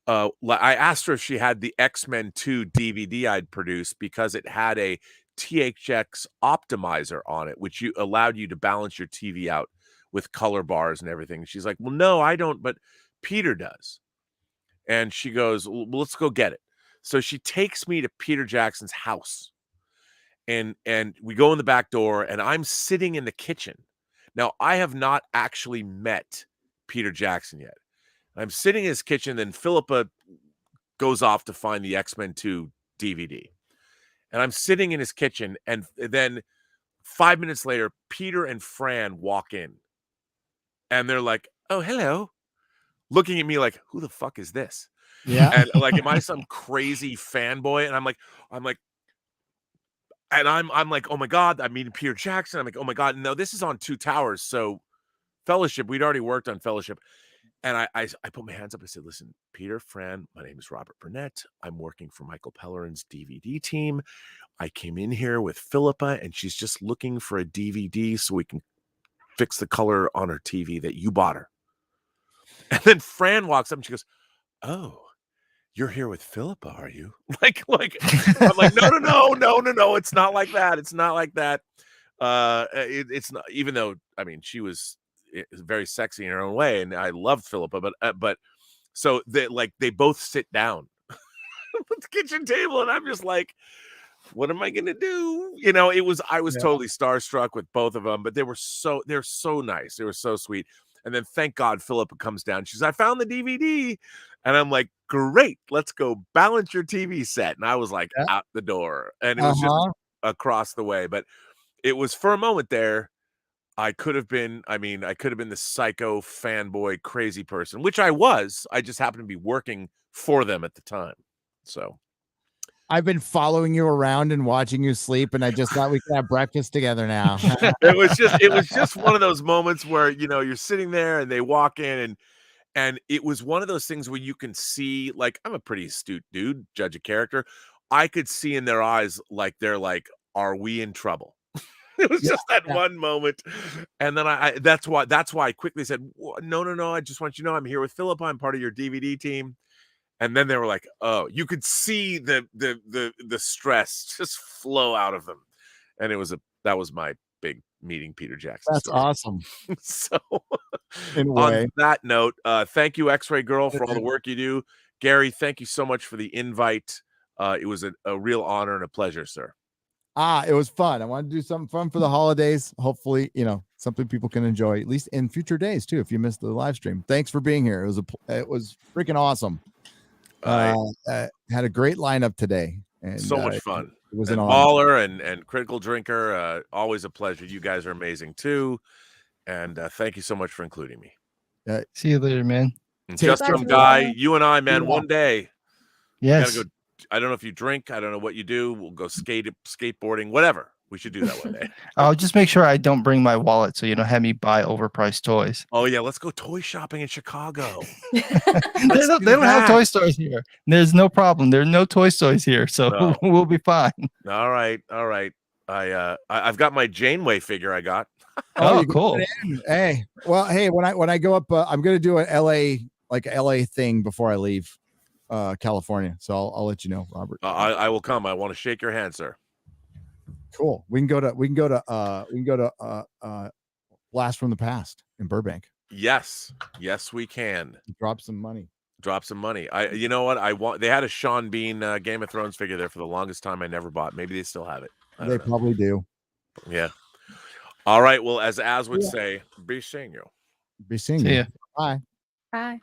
I asked her if she had the X-Men 2 DVD I'd produced because it had a THX optimizer on it, which allowed you to balance your TV out with color bars and everything. She's like, well, no, I don't, but Peter does. And she goes, well, let's go get it. So she takes me to Peter Jackson's house. And we go in the back door and I'm sitting in the kitchen. Now, I have not actually met Peter Jackson yet. I'm sitting in his kitchen. Then Philippa goes off to find the X-Men 2 DVD. And I'm sitting in his kitchen. And then 5 minutes later, Peter and Fran walk in. And they're like, oh, hello. Looking at me like, who the fuck is this? Yeah. And like, am I some crazy fanboy? And I'm like, and I'm like, oh my God, I'm meeting Peter Jackson. I'm like, oh my God, no, this is on Two Towers. So Fellowship, we'd already worked on Fellowship. And I put my hands up. I said, listen, Peter, Fran, my name is Robert Burnett. I'm working for Michael Pellerin's DVD team. I came in here with Philippa and she's just looking for a DVD so we can fix the color on her TV that you bought her. And then Fran walks up and she goes, oh, you're here with Philippa, are you? Like, I'm like, no. It's not like that. It's not like that. It's not, even though, I mean, she was very sexy in her own way. And I loved Philippa, but so they both sit down at the kitchen table. And I'm just like, what am I going to do? I was totally starstruck with both of them, but they're so nice. They were so sweet. And then thank God Philippa comes down. She's, I found the DVD. And I'm like, great, let's go balance your TV set. And I was like out the door. And it was just across the way. But it was for a moment there. I could have been the psycho fanboy crazy person, which I was. I just happened to be working for them at the time. So I've been following you around and watching you sleep, and I just thought we could have breakfast together now. it was just one of those moments where, you're sitting there and they walk in and it was one of those things where you can see, like, I'm a pretty astute dude, judge a character. I could see in their eyes, like, they're like, are we in trouble? It was just that one moment. And then that's why I quickly said, no. I just want you to know I'm here with Philippa. I'm part of your DVD team. And then they were like, oh, you could see the stress just flow out of them. And that was my big meeting Peter Jackson. That's story. awesome. So on that note, thank you, X-Ray Girl, for all the work you do. Gary, thank you so much for the invite. It was a real honor and a pleasure, sir. It was fun. I wanted to do something fun for the holidays. Hopefully, something people can enjoy, at least in future days too. If you missed the live stream, thanks for being here. It was freaking awesome. Had a great lineup today. And so much fun. It was an MauLer and Critical Drinker. Always a pleasure. You guys are amazing too. And thank you so much for including me. See you later, man. And just some guy, you and I, man, one day. Yes. Gotta go. I don't know if you drink. I don't know what you do. We'll go skateboarding, whatever. We should do that one day. I'll just make sure I don't bring my wallet so you don't have me buy overpriced toys. Oh, yeah. Let's go toy shopping in Chicago. They don't have toy stores here. There's no problem. There are no toy stores here. So we'll be fine. All right. I've got my Janeway figure I got. Oh, cool. Hey, well, when I go up, I'm going to do an LA thing before I leave California. So I'll let you know, Robert. I will come. I want to shake your hand, sir. Cool. We can go to Blast from the Past in Burbank. Yes, we can Drop some money. You know what? They had a Sean Bean Game of Thrones figure there for the longest time. I never bought. Maybe they still have it. They probably do. Yeah. All right. Well, as would say, be seeing you. Be seeing See you. ya. Bye. Bye.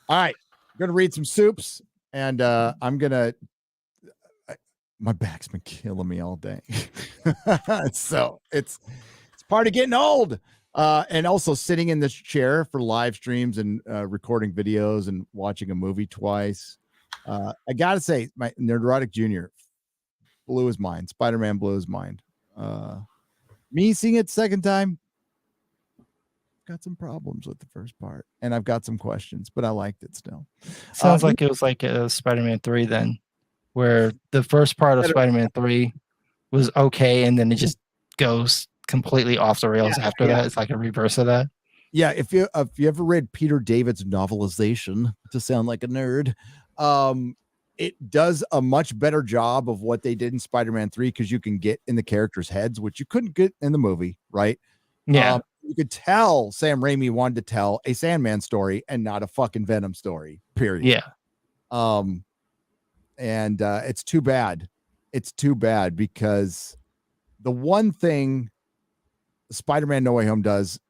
All right. I'm gonna read some soups, and I'm gonna. My back's been killing me all day, so it's part of getting old. And also sitting in this chair for live streams and recording videos and watching a movie twice. I gotta say, my Nerdrotic Jr. blew his mind. Spider-Man blew his mind. Me seeing it second time, got some problems with the first part, and I've got some questions, but I liked it still. Sounds like it was like Spider-Man 3 then, where the first part of Spider-Man 3 was okay, and then it just goes completely off the rails after that. It's like a reverse of that. Yeah, if you ever read Peter David's novelization, to sound like a nerd, it does a much better job of what they did in Spider-Man 3 because you can get in the characters' heads, which you couldn't get in the movie, right? Yeah. You could tell Sam Raimi wanted to tell a Sandman story and not a fucking Venom story, period. Yeah. And it's too bad. It's too bad because the one thing Spider-Man No Way Home does,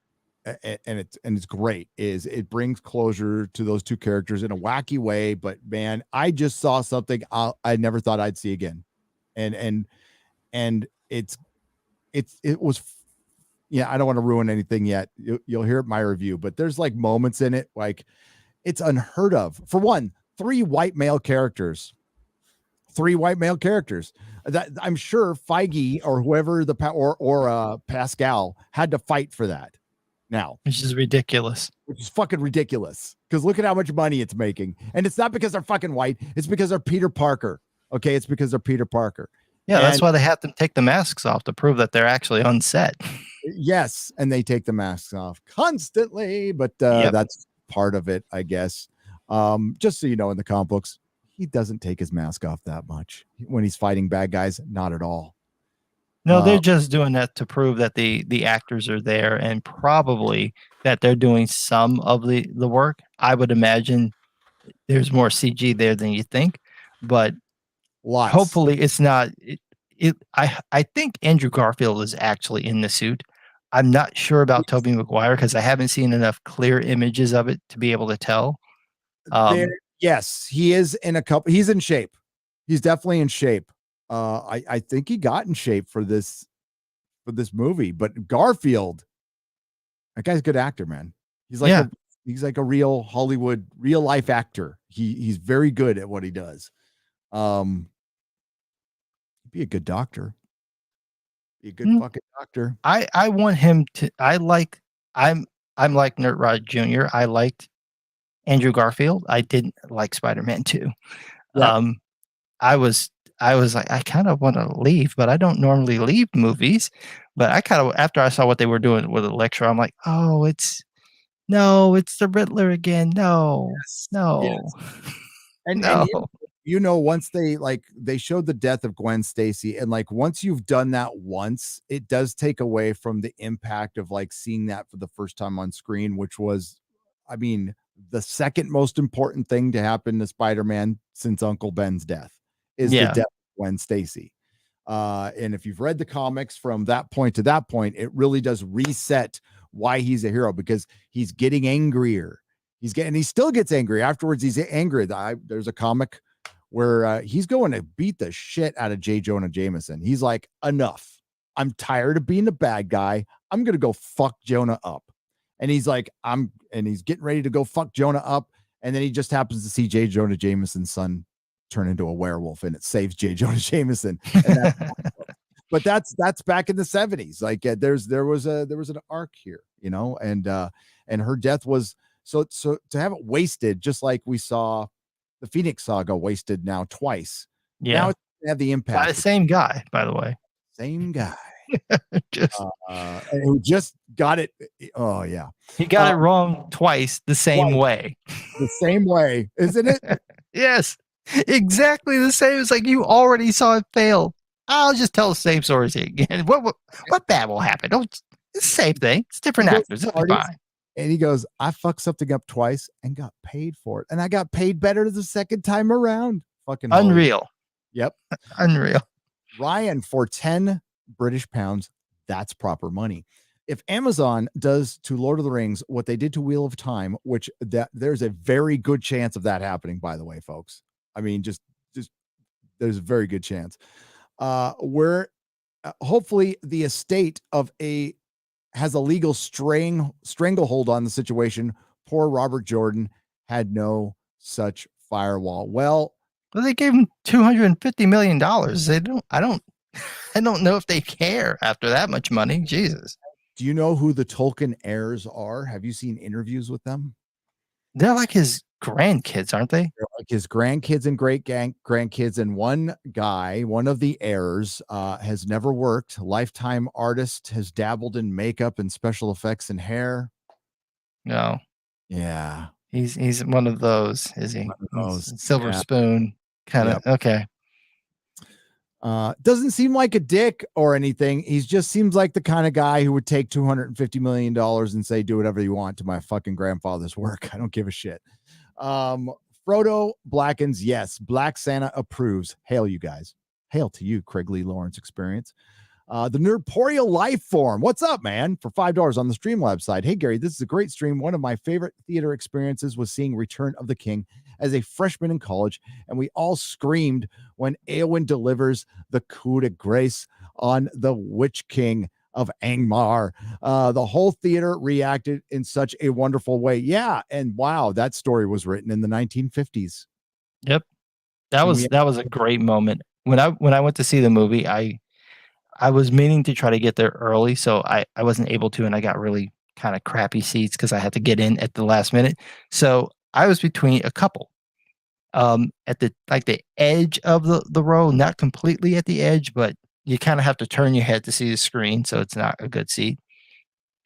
and it's great, is it brings closure to those two characters in a wacky way. But man, I just saw something I never thought I'd see again, and it was. Yeah, I don't want to ruin anything yet. You'll hear my review, but there's like moments in it, like it's unheard of. For one, 3 white male characters. That I'm sure Feige or whoever or Pascal had to fight for that. Now, Which is ridiculous. which is fucking ridiculous because look at how much money it's making, and it's not because they're fucking white. It's because they're Peter Parker. Okay, it's because they're Peter Parker. Yeah, that's And- why they have to take the masks off to prove that they're actually on set. Yes, and they take the masks off constantly, but Yep. that's part of it, I guess. Just so you know, in the comic books, he doesn't take his mask off that much when he's fighting bad guys. Not at all. No, they're just doing that to prove that the actors are there and probably that they're doing some of the work. I would imagine there's more CG there than you think, but Lots. hopefully it's not. I think Andrew Garfield is actually in the suit. I'm not sure about Tobey Maguire because I haven't seen enough clear images of it to be able to tell. Yes, he is in a couple. He's in shape. He's definitely in shape. I think he got in shape for this movie. But Garfield, that guy's a good actor, man. He's like he's like a real Hollywood, real life actor. He's very good at what he does. Be a good doctor. Be a good fucking doctor. I want him to. I'm like Nerdrotic Jr. I liked Andrew Garfield. I didn't like Spider-Man 2. Yeah. I was like, I kind of want to leave, but I don't normally leave movies. But I kind of, after I saw what they were doing with the lecture, I'm like, oh, it's the Riddler again. No. And No. you know, once they showed the death of Gwen Stacy, and like once you've done that once, it does take away from the impact of like seeing that for the first time on screen, which was, I mean, the second most important thing to happen to Spider-Man since Uncle Ben's death is the death of Gwen Stacy. And if you've read the comics from that point to that point, it really does reset why he's a hero, because he's getting angrier. He still gets angry afterwards. He's angry. There's a comic where he's going to beat the shit out of J. Jonah Jameson. He's like, enough. I'm tired of being a bad guy. I'm going to go fuck Jonah up. And he's like, he's getting ready to go fuck Jonah up. And then he just happens to see J. Jonah Jameson's son turn into a werewolf, and it saves J. Jonah Jameson. But that's back in the 70s. Like there was an arc here, you know, and her death was so to have it wasted, just like we saw the Phoenix Saga wasted now twice. Yeah. Now it's gonna have the impact. By the same guy, by the way. Same guy. Just who just got it. Oh yeah. he got it wrong twice the same way. The same way, isn't it? Yes. Exactly the same. It's like you already saw it fail. I'll just tell the same stories again. What bad will happen? It's the same thing. It's different He goes actors. to It'll be parties, fine. and he goes, I fucked something up twice and got paid for it. And I got paid better the second time around. Fucking Hollywood. Unreal. Yep. Unreal. Ryan, for 10 British pounds, that's proper money. If Amazon does to Lord of the Rings what they did to Wheel of Time, which that there's a very good chance of that happening, by the way, folks. I mean, just there's a very good chance. Where hopefully the estate of has a legal stranglehold on the situation. Poor Robert Jordan had no such firewall. Well, they gave him $250 million. I don't know if they care after that much money. Jesus. Do you know who the Tolkien heirs are? Have you seen interviews with them? They're like his grandkids, aren't they? They're like his grandkids and grandkids. And one guy, one of the heirs, has never worked. Lifetime artist, has dabbled in makeup and special effects and hair. No. Yeah. He's one of those, is he? Silver spoon kind of. Yep. Okay. Doesn't seem like a dick or anything. He just seems like the kind of guy who would take $250 million and say, do whatever you want to my fucking grandfather's work. I don't give a shit. Frodo Blackens. Yes. Black Santa approves. Hail you guys. Hail to you, Craig Lee Lawrence Experience. The Nerdporial Life Form. What's up, man? For $5 on the Streamlabs side. Hey, Gary, this is a great stream. One of my favorite theater experiences was seeing Return of the King as a freshman in college, and we all screamed when Eowyn delivers the coup de grace on the Witch King of Angmar. The whole theater reacted in such a wonderful way. Yeah, and wow, that story was written in the 1950s. Yep. That was a great moment. When I went to see the movie, I was meaning to try to get there early, so I wasn't able to, and I got really kind of crappy seats because I had to get in at the last minute. So I was between a couple, at the edge of the row, not completely at the edge, but you kind of have to turn your head to see the screen, so it's not a good seat.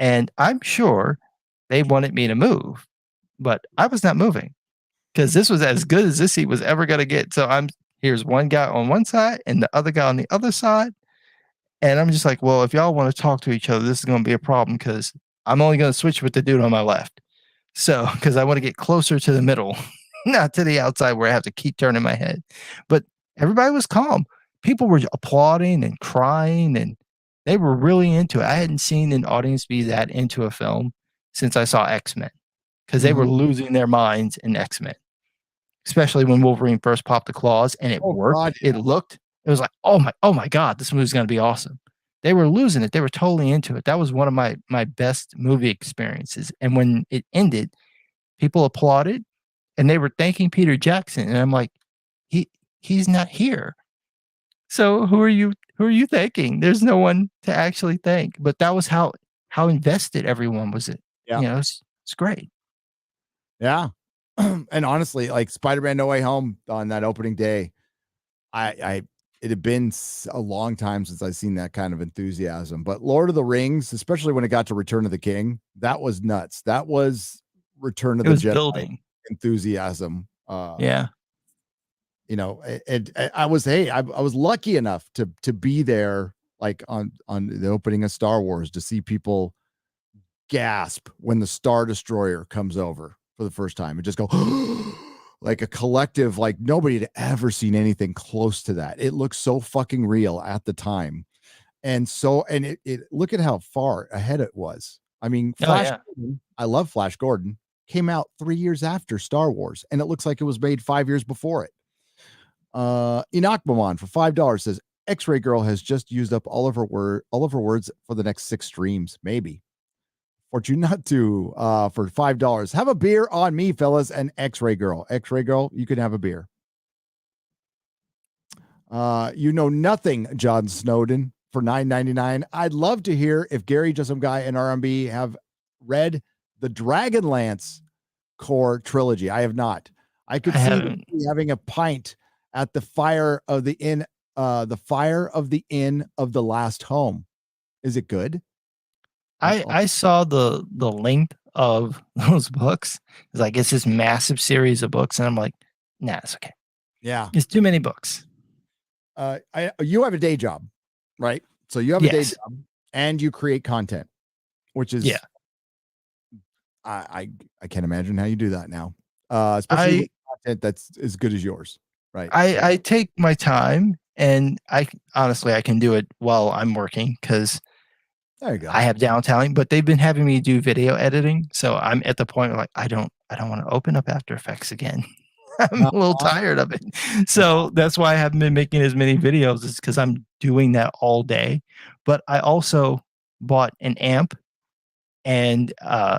And I'm sure they wanted me to move, but I was not moving because this was as good as this seat was ever going to get. So here's one guy on one side and the other guy on the other side. And I'm just like, well, if y'all want to talk to each other, this is going to be a problem because I'm only going to switch with the dude on my left. So, because I want to get closer to the middle, not to the outside where I have to keep turning my head. But everybody was calm. People were applauding and crying, and they were really into it. I hadn't seen an audience be that into a film since I saw X-Men, because they were losing their minds in X-Men, especially when Wolverine first popped the claws and it worked. God, yeah. It was like, oh my God, this movie's going to be awesome. They were losing it. They were totally into it. That was one of my best movie experiences. And when it ended, people applauded and they were thanking Peter Jackson. And I'm like, he's not here. So who are you thanking? There's no one to actually thank. But that was how invested everyone was in. Yeah. You know, it's great. Yeah. And honestly, like Spider-Man No Way Home on that opening day, it had been a long time since I've seen that kind of enthusiasm. But Lord of the Rings, especially when it got to Return of the King, that was nuts. That was Return of the Jedi building enthusiasm. Yeah. You know, I was lucky enough to be there, like on the opening of Star Wars, to see people gasp when the Star Destroyer comes over for the first time and just go like a collective, like nobody had ever seen anything close to that. It looked so fucking real at the time. And it look at how far ahead it was. I mean, Gordon, I love Flash Gordon, came out 3 years after Star Wars, and it looks like it was made 5 years before it. Enoch Maman for $5 says X-Ray Girl has just used up all of her words for the next 6 streams, maybe. Fortunato for $5. Have a beer on me, fellas, and X-Ray Girl. X-Ray Girl, you can have a beer. You know nothing, John Snowden for $9.99. I'd love to hear if Gary, Just Some Guy, and RMB have read the Dragonlance core trilogy. I have not. I could see having a pint at the fire of the inn of the last home. Is it good? I saw the length of those books. It's like, it's this massive series of books, and I'm like, nah, it's okay. Yeah, it's too many books. You have a day job, right? So you have a day job and you create content. which is Yeah. I can't imagine how you do that now. Especially with content that's as good as yours, right? I take my time, and honestly I can do it while I'm working because There you go. I have downtime. But they've been having me do video editing, so I'm at the point where like I don't want to open up After Effects again. I'm a little tired of it. So that's why I haven't been making as many videos, is because I'm doing that all day. But I also bought an amp, and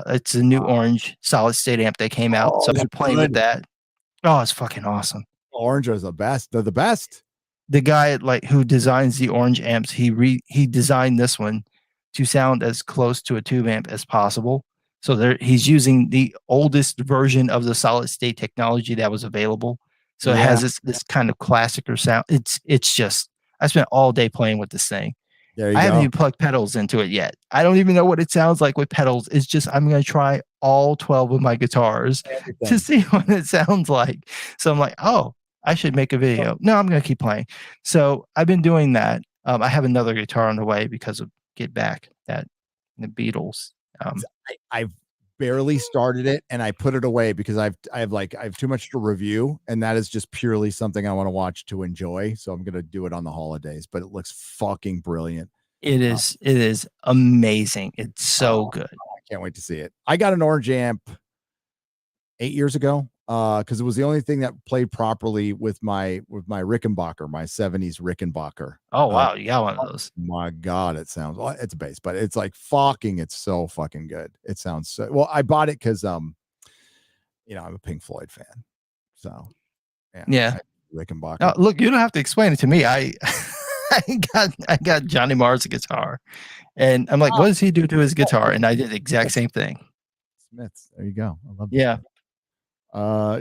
it's a new orange solid state amp that came out. So Oh, I'm playing with that. Oh, it's fucking awesome. Orange is the best. They're the best. The guy like who designs the orange amps, he designed this one to sound as close to a tube amp as possible. So he's using the oldest version of the solid state technology that was available. So it has this kind of classicer sound. It's just I spent all day playing with this thing. There you I go. haven't even plugged pedals into it yet. I don't even know what it sounds like with pedals. It's just I'm going to try all 12 of my guitars to see what it sounds like. So I'm like, oh, I should make a video. No, I'm going to keep playing. So I've been doing that. I have another guitar on the way because of Get Back, that the Beatles. I've barely started it, and I put it away because I have too much to review, and that is just purely something I want to watch to enjoy. So I'm gonna do it on the holidays, but it looks fucking brilliant. It is amazing. It's so good. I can't wait to see it. I got an orange amp 8 years ago because it was the only thing that played properly with my Rickenbacker, my 70s Rickenbacker. Oh wow, you got one of those. My God, it sounds, well, it's a bass, but it's like it's so fucking good. It sounds so well. I bought it because I'm a Pink Floyd fan. So yeah. Rickenbacker. Look, you don't have to explain it to me. I got Johnny Marr's guitar, and I'm like, what does he do to his guitar? And I did the exact same thing. Smiths. There you go. I love that. Yeah.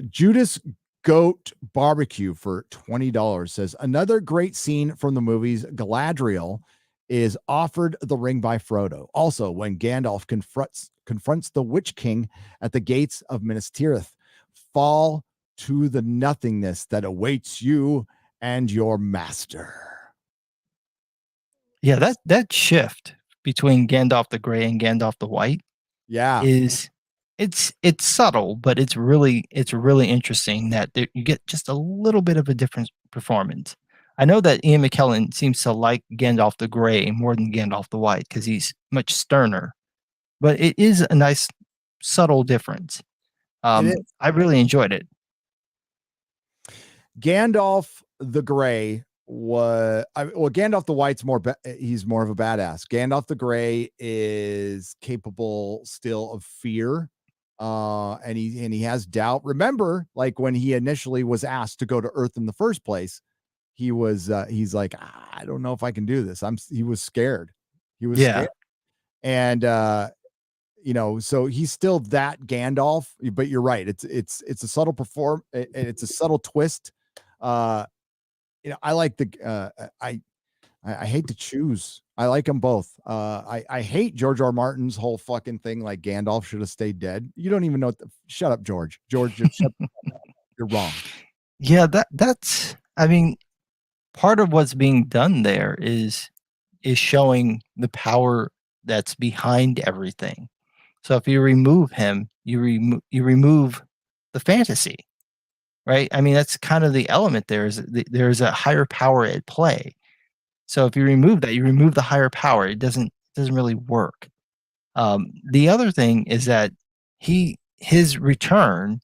Judas Goat Barbecue for $20 says another great scene from the movies Galadriel is offered the ring by Frodo. Also, when Gandalf confronts the Witch King at the gates of Minas Tirith, fall to the nothingness that awaits you and your master. Yeah, that shift between Gandalf the Grey and Gandalf the White, it's subtle, but it's really interesting that you get just a little bit of a different performance. I know that Ian McKellen seems to like Gandalf the Grey more than Gandalf the White because he's much sterner, but it is a nice subtle difference. I really enjoyed it. Gandalf the Grey Gandalf the White's he's more of a badass. Gandalf the Grey is capable still of fear, and he has doubt. Remember, like when he initially was asked to go to Earth in the first place, he's like, I don't know if I can do this. He was scared. Scared. And so he's still that Gandalf, but you're right. It's a subtle it's a subtle twist. I like I hate to choose. I like them both. I hate George R. Martin's whole fucking thing. Like Gandalf should have stayed dead. You don't even know. Shut up, George. You're wrong. Yeah, that's. I mean, part of what's being done there is showing the power that's behind everything. So if you remove him, you remove the fantasy. Right. I mean, that's kind of the element there is there's a higher power at play. So if you remove that, you remove the higher power. It doesn't really work. The other thing is that his return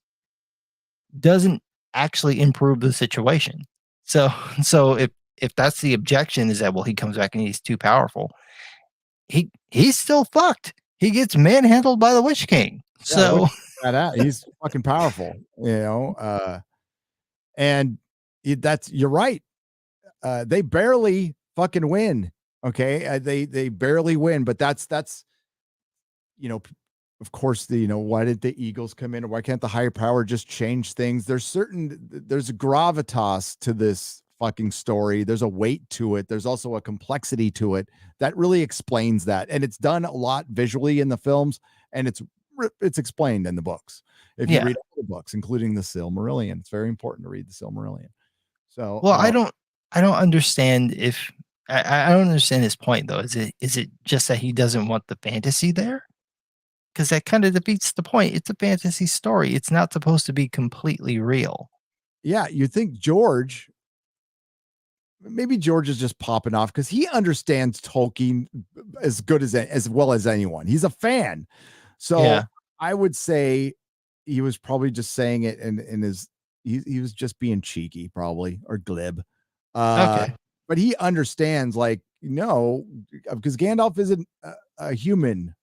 doesn't actually improve the situation. So if that's the objection is that, well, he comes back and he's too powerful, he's still fucked. He gets manhandled by the Witch King. So he's fucking powerful, and you're right. They barely fucking win. Okay. They barely win, but that's, of course, why did the Eagles come in, or why can't the higher power just change things? There's a gravitas to this fucking story. There's a weight to it. There's also a complexity to it that really explains that. And it's done a lot visually in the films, and it's explained in the books. If you read all the books, including the Silmarillion, it's very important to read the Silmarillion. So, well, I don't understand if I don't understand his point though. Is it just that he doesn't want the fantasy there? Because that kind of defeats the point. It's a fantasy story. It's not supposed to be completely real. Yeah, you think George, maybe George is just popping off because he understands Tolkien as good as well as anyone. He's a fan. So Yeah. I would say he was probably just saying it in his he was just being cheeky, probably, or glib. Okay. But he understands, like, no, because Gandalf isn't a human.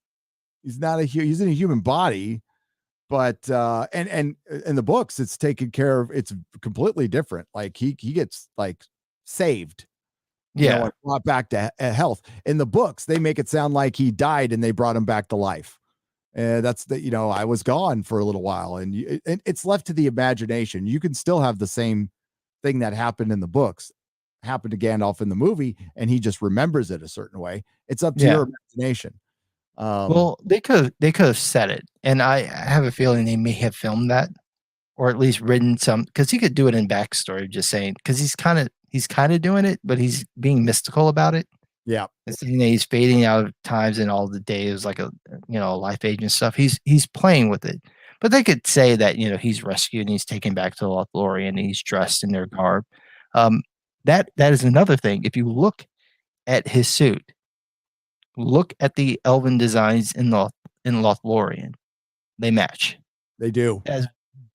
He's not he's in a human body, but and in the books it's taken care of. It's completely different. Like he gets like saved, Yeah. and brought back to health. In the books they make it sound like he died and they brought him back to life. That's I was gone for a little while, and it's left to the imagination. You can still have the same thing that happened in the books happen to Gandalf in the movie, and he just remembers it a certain way. It's up to your imagination. Well, they could have said it, and I have a feeling they may have filmed that, or at least written some, because he could do it in backstory, just saying, because he's kind of doing it, but he's being mystical about it. Yeah, and saying that he's fading out of times and all the days, like a life age and stuff. He's playing with it, but they could say that he's rescued and he's taken back to the Lothlorien and he's dressed in their garb. That is another thing. If you look at his suit, look at the elven designs in Lothlorien. They match. They do. As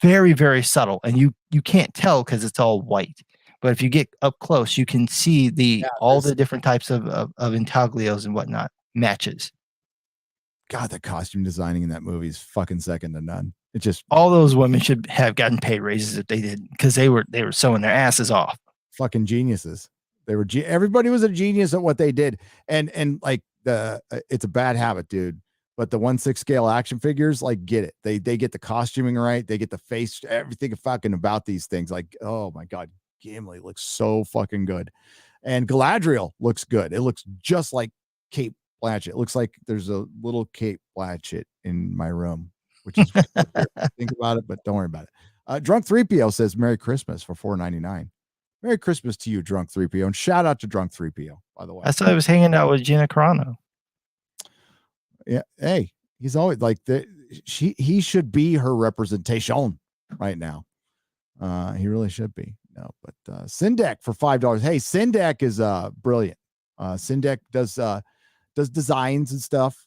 very, very subtle, and you can't tell because it's all white. But if you get up close, you can see all the different types of intaglios and whatnot matches. God, the costume designing in that movie is fucking second to none. It just all those women should have gotten pay raises if they did, because they were sewing their asses off. Fucking geniuses. They were everybody was a genius at what they did, and like it's a bad habit, dude. But the 1/6 scale action figures, like, get it. They get the costuming right. They get the face, everything fucking about these things. Like, oh my god, Gimli looks so fucking good, and Galadriel looks good. It looks just like Kate Blanchett. It looks like there's a little Kate Blanchett in my room, which is think about it, but don't worry about it. Drunk 3PO says Merry Christmas for $4.99. Merry Christmas to you, Drunk 3PO, and shout out to Drunk 3PO, by the way. That's why I was hanging out with Gina Carano. Yeah, hey, he's always like he should be her representation right now. He really should be. No, but Sindek for $5. Hey, Sindek is brilliant. Sindek does designs and stuff.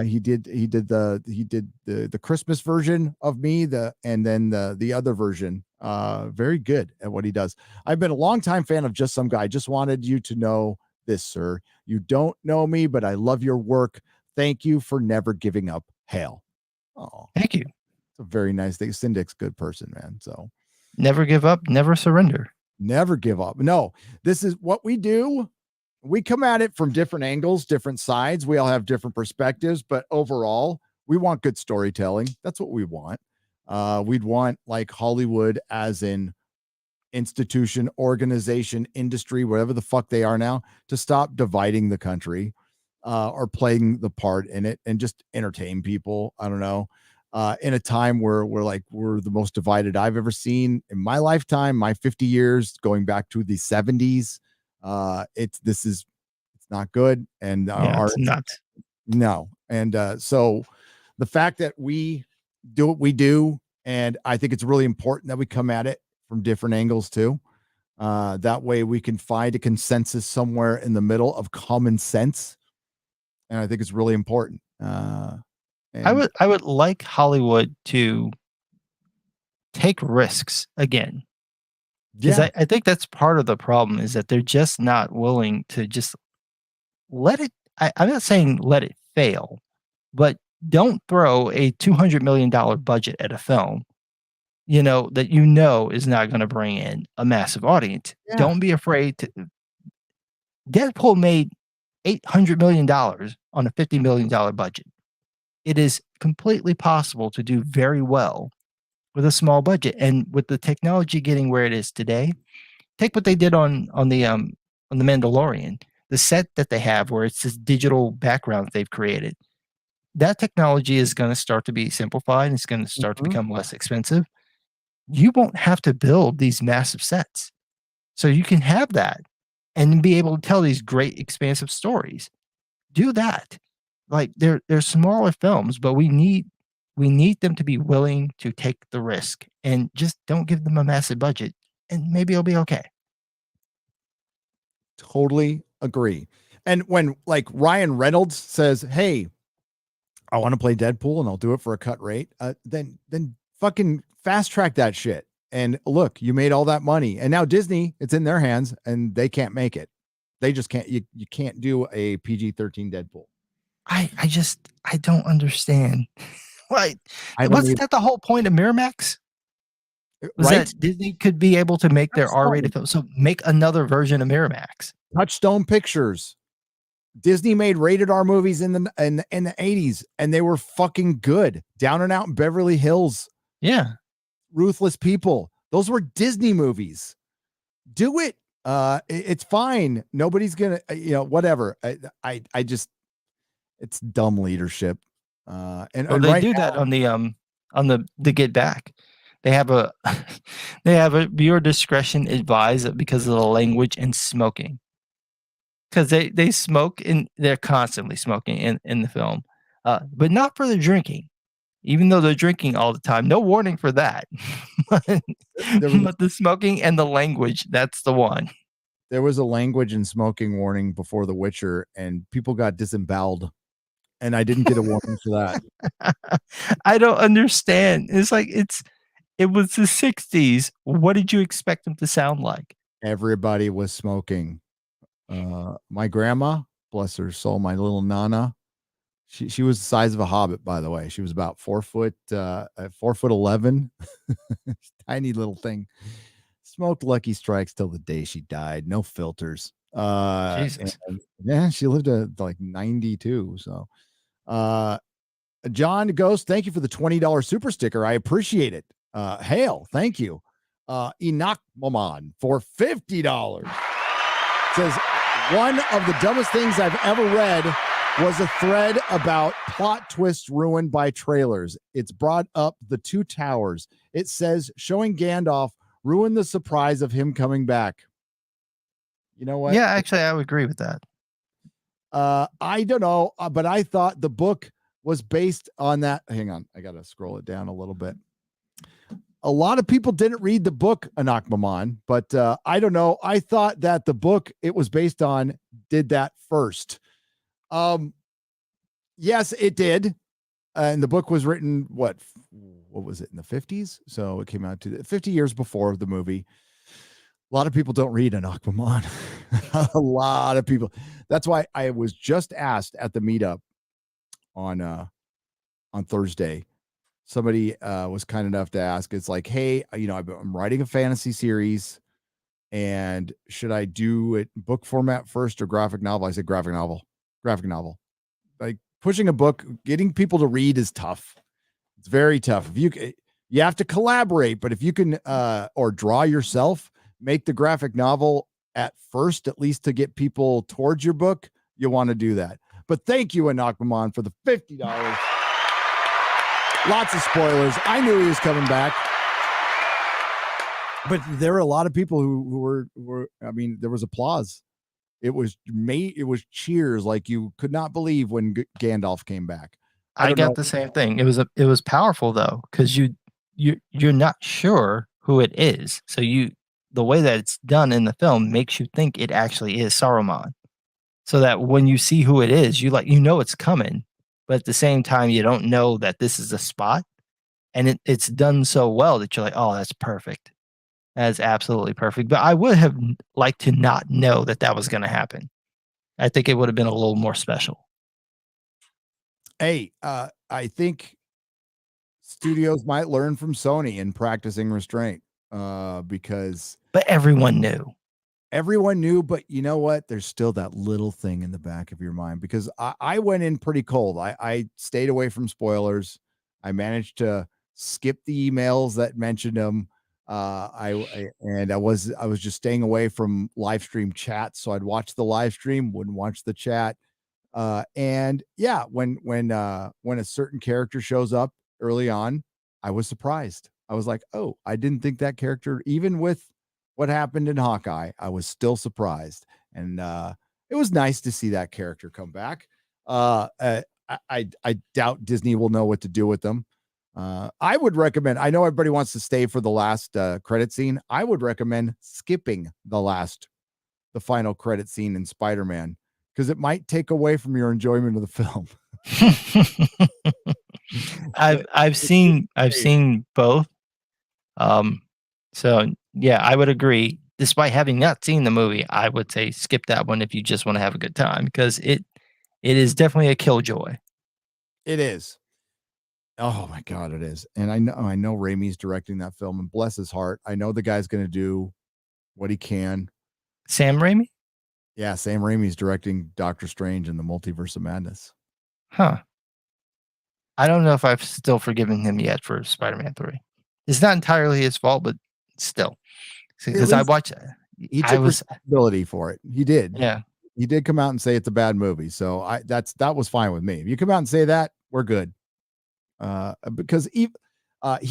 He did the Christmas version of me, and then the other version. Very good at what he does. I've been a longtime fan of Just Some Guy. Just wanted you to know this, sir. You don't know me, but I love your work. Thank you for never giving up. Hail. Oh, thank you. It's a very nice thing. Sindek's a good person, man. So never give up, never surrender. Never give up. No, this is what we do. We come at it from different angles, different sides. We all have different perspectives, but overall, we want good storytelling. That's what we want. We'd want, like, Hollywood as an institution, organization, industry, whatever the fuck they are now, to stop dividing the country or playing the part in it and just entertain people. I don't know. In a time where we're the most divided I've ever seen in my lifetime, my 50 years going back to the 70s. It's not good. And it's nuts. No. And so the fact that we do what we do, and I think it's really important that we come at it from different angles too. That way we can find a consensus somewhere in the middle of common sense. And I think it's really important. I would like Hollywood to take risks again. Because I think that's part of the problem, is that they're just not willing to just let it. I'm not saying let it fail, but don't throw a $200 million budget at a film, that is not going to bring in a massive audience. Yeah. Don't be afraid to. Deadpool made $800 million on a $50 million budget. It is completely possible to do very well with a small budget, and with the technology getting where it is today. Take what they did on the Mandalorian, the set that they have, where it's this digital background that they've created. That technology is going to start to be simplified. It's going to start to become less expensive. You won't have to build these massive sets, so you can have that. and be able to tell these great expansive stories. Do that. Like they're smaller films, but we need them to be willing to take the risk, and just don't give them a massive budget, and maybe it'll be okay. Totally agree. And when like Ryan Reynolds says, "Hey, I want to play Deadpool and I'll do it for a cut rate," then fucking fast track that shit. And look, you made all that money, and now Disney, it's in their hands, and they can't make it. They just can't. You can't do a PG-13 Deadpool. I don't understand. Like, I don't wasn't either. that the whole point of Miramax? Was Right? that Disney could be able to make their R-rated film? So make another version of Miramax. Touchstone Pictures. Disney made rated R movies in the 80s, and they were fucking good. Down and Out in Beverly Hills, Yeah. Ruthless People. Those were Disney movies. Do it. It's fine. Nobody's gonna, whatever. I just, it's dumb leadership. And Well, they right do that on the Get Back. They have a viewer discretion advised because of the language and smoking. Because they smoke, and they're constantly smoking in the film, but not for the drinking, even though they're drinking all the time. No warning for that. but the smoking and the language, that's the one. There was a language and smoking warning before The Witcher, and people got disemboweled, and I didn't get a warning for that. I don't understand. It's like it was the 60s. What did you expect them to sound like? Everybody was smoking. My grandma, bless her soul, my little Nana, she was the size of a hobbit, by the way. She was about 4'11", tiny little thing. Smoked Lucky Strikes till the day she died. No filters. Jesus. Yeah, she lived to like 92. So, John Ghost, thank you for the $20 super sticker. I appreciate it. Hail, thank you. Enoch Maman for $50 says, one of the dumbest things I've ever read was a thread about plot twists ruined by trailers. It's brought up the Two Towers. It says showing Gandalf ruined the surprise of him coming back. You know what? Yeah, actually, I would agree with that. I don't know, but I thought the book was based on that. Hang on, I got to scroll it down a little bit. A lot of people didn't read the book, Anak Maman, but I don't know. I thought that the book it was based on did that first. Yes, it did. And the book was written, what was it, in the 50s? So it came out to 50 years before the movie. A lot of people don't read Anak Maman. A lot of people. That's why I was just asked at the meetup on Thursday. Somebody was kind enough to ask. It's like, hey, I'm writing a fantasy series, and should I do it book format first or graphic novel? I said graphic novel. Graphic novel. Like pushing a book, getting people to read is tough. It's very tough. If you have to collaborate, but if you can or draw yourself, make the graphic novel at first, at least to get people towards your book, you want to do that. But thank you, Anak Maman, for the $50. Lots of spoilers. I knew he was coming back. But there were a lot of people who were I mean, there was applause. It was cheers like you could not believe when Gandalf came back. I got the same thing. It was powerful though, because you're not sure who it is. So the way that it's done in the film makes you think it actually is Saruman. So that when you see who it is, it's coming. But at the same time, you don't know that this is a spot, and it's done so well that you're like, oh, that's perfect. That's absolutely perfect. But I would have liked to not know that was going to happen. I think it would have been a little more special. Hey, I think studios might learn from Sony in practicing restraint because. But everyone knew. Everyone knew, but you know what? There's still that little thing in the back of your mind because I went in pretty cold. I stayed away from spoilers. I managed to skip the emails that mentioned them. I was just staying away from live stream chat. So I'd watch the live stream, wouldn't watch the chat. And yeah, when a certain character shows up early on, I was surprised. I was like, oh, I didn't think that character, even with what happened in Hawkeye, I was still surprised. and it was nice to see that character come back. I doubt Disney will know what to do with them. I would recommend, I know everybody wants to stay for the last credit scene. I would recommend skipping the final credit scene in Spider-Man, because it might take away from your enjoyment of the film. I've seen both. So yeah, I would agree. Despite having not seen the movie, I would say skip that one if you just want to have a good time, because it is definitely a killjoy. It is. Oh my God, it is. And I know Raimi's directing that film, and bless his heart, I know the guy's going to do what he can. Sam Raimi? Yeah, Sam Raimi's directing Doctor Strange and the Multiverse of Madness. Huh. I don't know if I've still forgiven him yet for Spider-Man 3. It's not entirely his fault, but still. Because I watched it. He took responsibility for it. He did. Yeah. He did come out and say it's a bad movie. So that was fine with me. If you come out and say that, we're good. Because he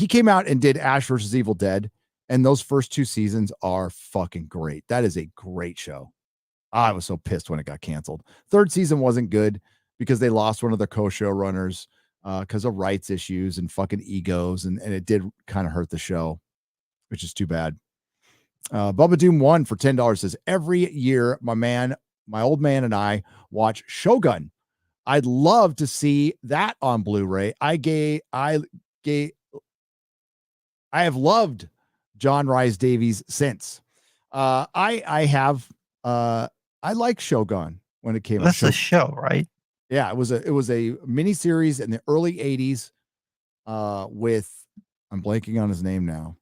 came out and did Ash versus Evil Dead, and those first 2 seasons are fucking great. That is a great show. I was so pissed when it got canceled. 3rd season wasn't good because they lost one of their co-showrunners because of rights issues and fucking egos, and it did kind of hurt the show, which is too bad. Bubba Doom 1 for $10 says, every year my old man and I watch Shogun. I'd love to see that on Blu-ray. I have loved John Rhys Davies since. I like Shogun when it came out. That's a show, right? Yeah, it was a mini series in the early 80s with, I'm blanking on his name now.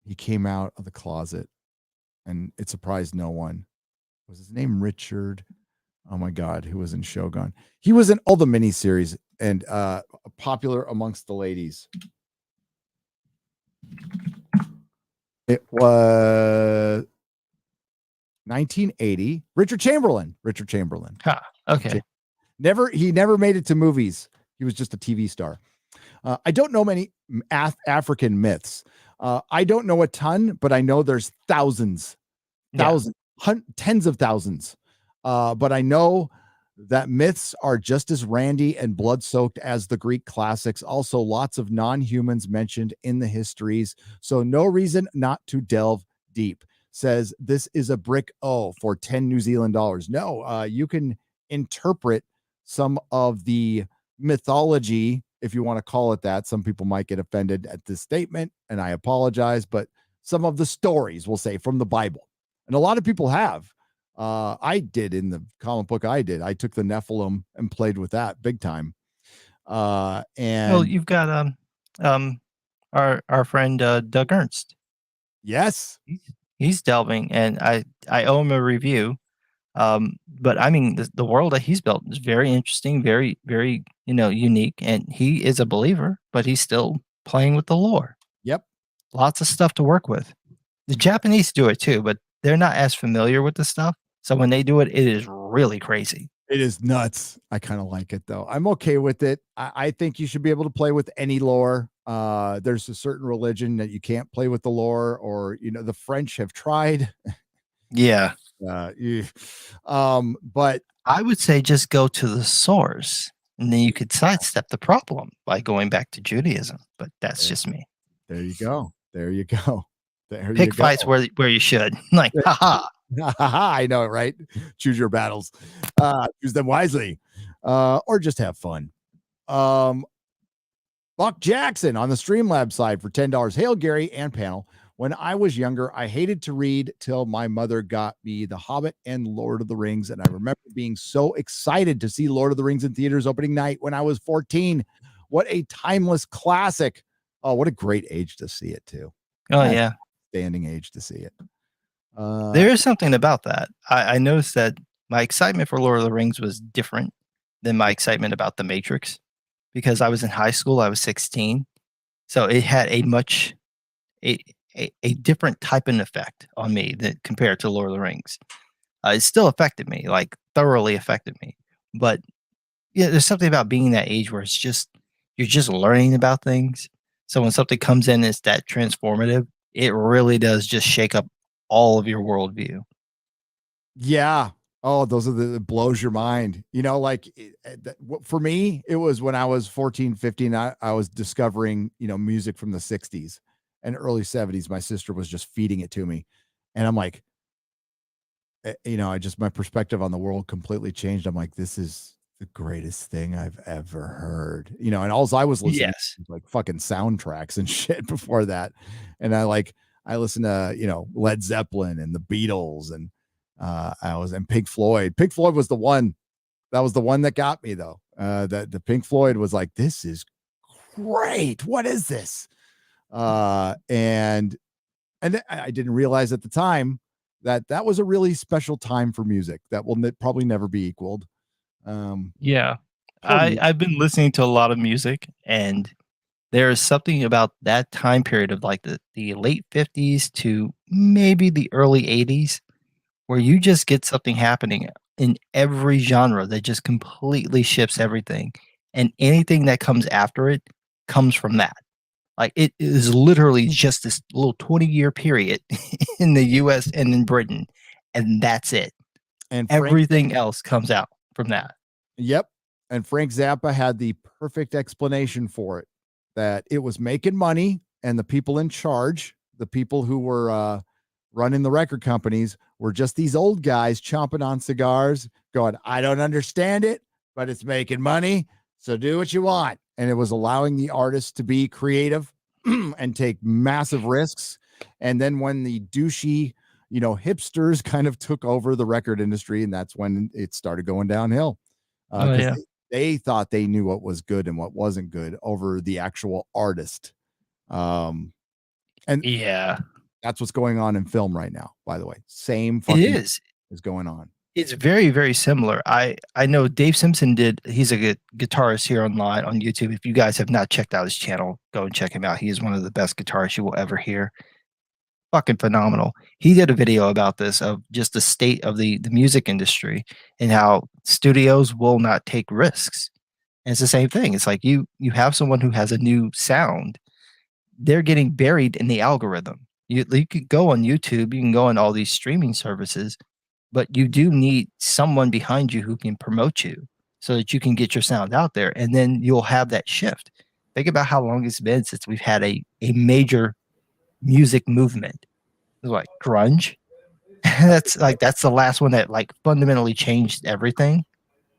He came out of the closet and it surprised no one. Was his name Richard? Oh my God, who was in Shogun? He was in all the miniseries and popular amongst the ladies. It was 1980. Richard Chamberlain. Huh. Okay. He never made it to movies. He was just a TV star. I don't know many African myths. I don't know a ton, but I know there's thousands, tens of thousands. But I know that myths are just as randy and blood-soaked as the Greek classics. Also, lots of non-humans mentioned in the histories. So no reason not to delve deep. Says this is a brick O for 10 New Zealand dollars. No, you can interpret some of the mythology, if you want to call it that. Some people might get offended at this statement, and I apologize, but some of the stories, we'll say, from the Bible. And a lot of people have. I did in the comic book. I took the Nephilim and played with that big time. And well, you've got our friend Doug Ernst. Yes, he's delving, and I owe him a review. But I mean, the world that he's built is very interesting, very, very, unique, and he is a believer, but he's still playing with the lore. Yep. Lots of stuff to work with. The Japanese do it too, but they're not as familiar with the stuff. So when they do it, it is really crazy. It is nuts. I kind of like it though. I'm okay with it. I think you should be able to play with any lore. There's a certain religion that you can't play with the lore, or the French have tried. Yeah. But I would say just go to the source, and then you could sidestep the problem by going back to Judaism. But that's just me. There you go. Pick fights where you should. Like, haha. I know, right? Choose your battles. Choose them wisely. Or just have fun. Buck Jackson on the Streamlab side for $10. Hail Gary and panel. When I was younger, I hated to read till my mother got me The Hobbit and Lord of the Rings. And I remember being so excited to see Lord of the Rings in theaters opening night when I was 14. What a timeless classic. Oh, what a great age to see it too. Oh, yeah. Standing age to see it. There is something about that. I noticed that my excitement for Lord of the Rings was different than my excitement about The Matrix, because I was in high school. I was 16. So it had a different type of effect on me that compared to Lord of the Rings. It still affected me, like thoroughly affected me. But yeah, there's something about being that age where you're just learning about things. So when something comes in that's that transformative, it really does just shake up all of your worldview. Yeah. Oh, those are it blows your mind. You know, like for me, it was when I was 14, 15, I was discovering, music from the 60s and early 70s. My sister was just feeding it to me. And I'm like, my perspective on the world completely changed. I'm like, this is the greatest thing I've ever heard. And all I was listening Yes. to was like fucking soundtracks and shit before that. And I listened to, Led Zeppelin and the Beatles and and Pink Floyd. Pink Floyd was the one that got me though. That the Pink Floyd was like, this is great. What is this? And I didn't realize at the time that was a really special time for music that will probably never be equaled. Yeah. I've been listening to a lot of music, and there is something about that time period of like the late 50s to maybe the early 80s where you just get something happening in every genre that just completely shifts everything. And anything that comes after it comes from that. Like it is literally just this little 20-year period in the US and in Britain. And that's it. And everything else comes out from that. Yep. And Frank Zappa had the perfect explanation for it, that it was making money and the people in charge, the people who were running the record companies, were just these old guys chomping on cigars going, I don't understand it, but it's making money. So do what you want. And it was allowing the artists to be creative and take massive risks. And then when the douchey, hipsters kind of took over the record industry, and that's when it started going downhill. Because they thought they knew what was good and what wasn't good over the actual artist. And that's what's going on in film right now, by the way. Same fucking is going on. It's very, very similar. I know Dave Simpson he's a guitarist here on YouTube. If you guys have not checked out his channel, go and check him out. He is one of the best guitarists you will ever hear. Fucking phenomenal. He did a video about this, of just the state of the music industry and how studios will not take risks. And it's the same thing. It's like you have someone who has a new sound. They're getting buried in the algorithm. You could go on YouTube, you can go on all these streaming services, but you do need someone behind you who can promote you so that you can get your sound out there. And then you'll have that shift. Think about how long it's been since we've had a major music movement. It's like grunge. that's the last one that like fundamentally changed everything.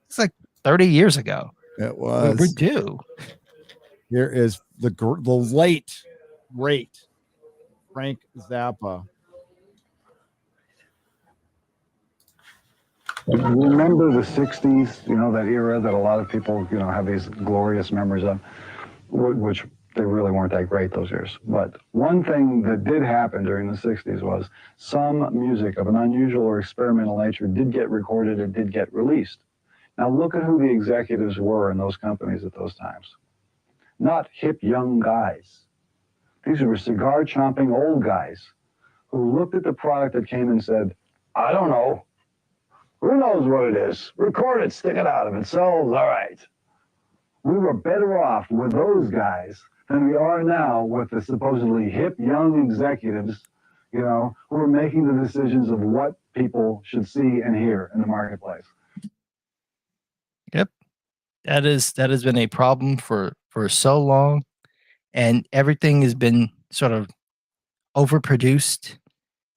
It's like 30 years ago. It was. We're due. Here is the late great Frank Zappa. Remember the 60s, that era that a lot of people, have these glorious memories of, which they really weren't that great those years. But one thing that did happen during the 60s was some music of an unusual or experimental nature did get recorded and did get released. Now look at who the executives were in those companies at those times. Not hip young guys. These were cigar-chomping old guys who looked at the product that came and said, I don't know. Who knows what it is? Record it, stick it out. If it sells, all right. We were better off with those guys than we are now with the supposedly hip young executives, who are making the decisions of what people should see and hear in the marketplace. Yep. That has been a problem for so long, and everything has been sort of overproduced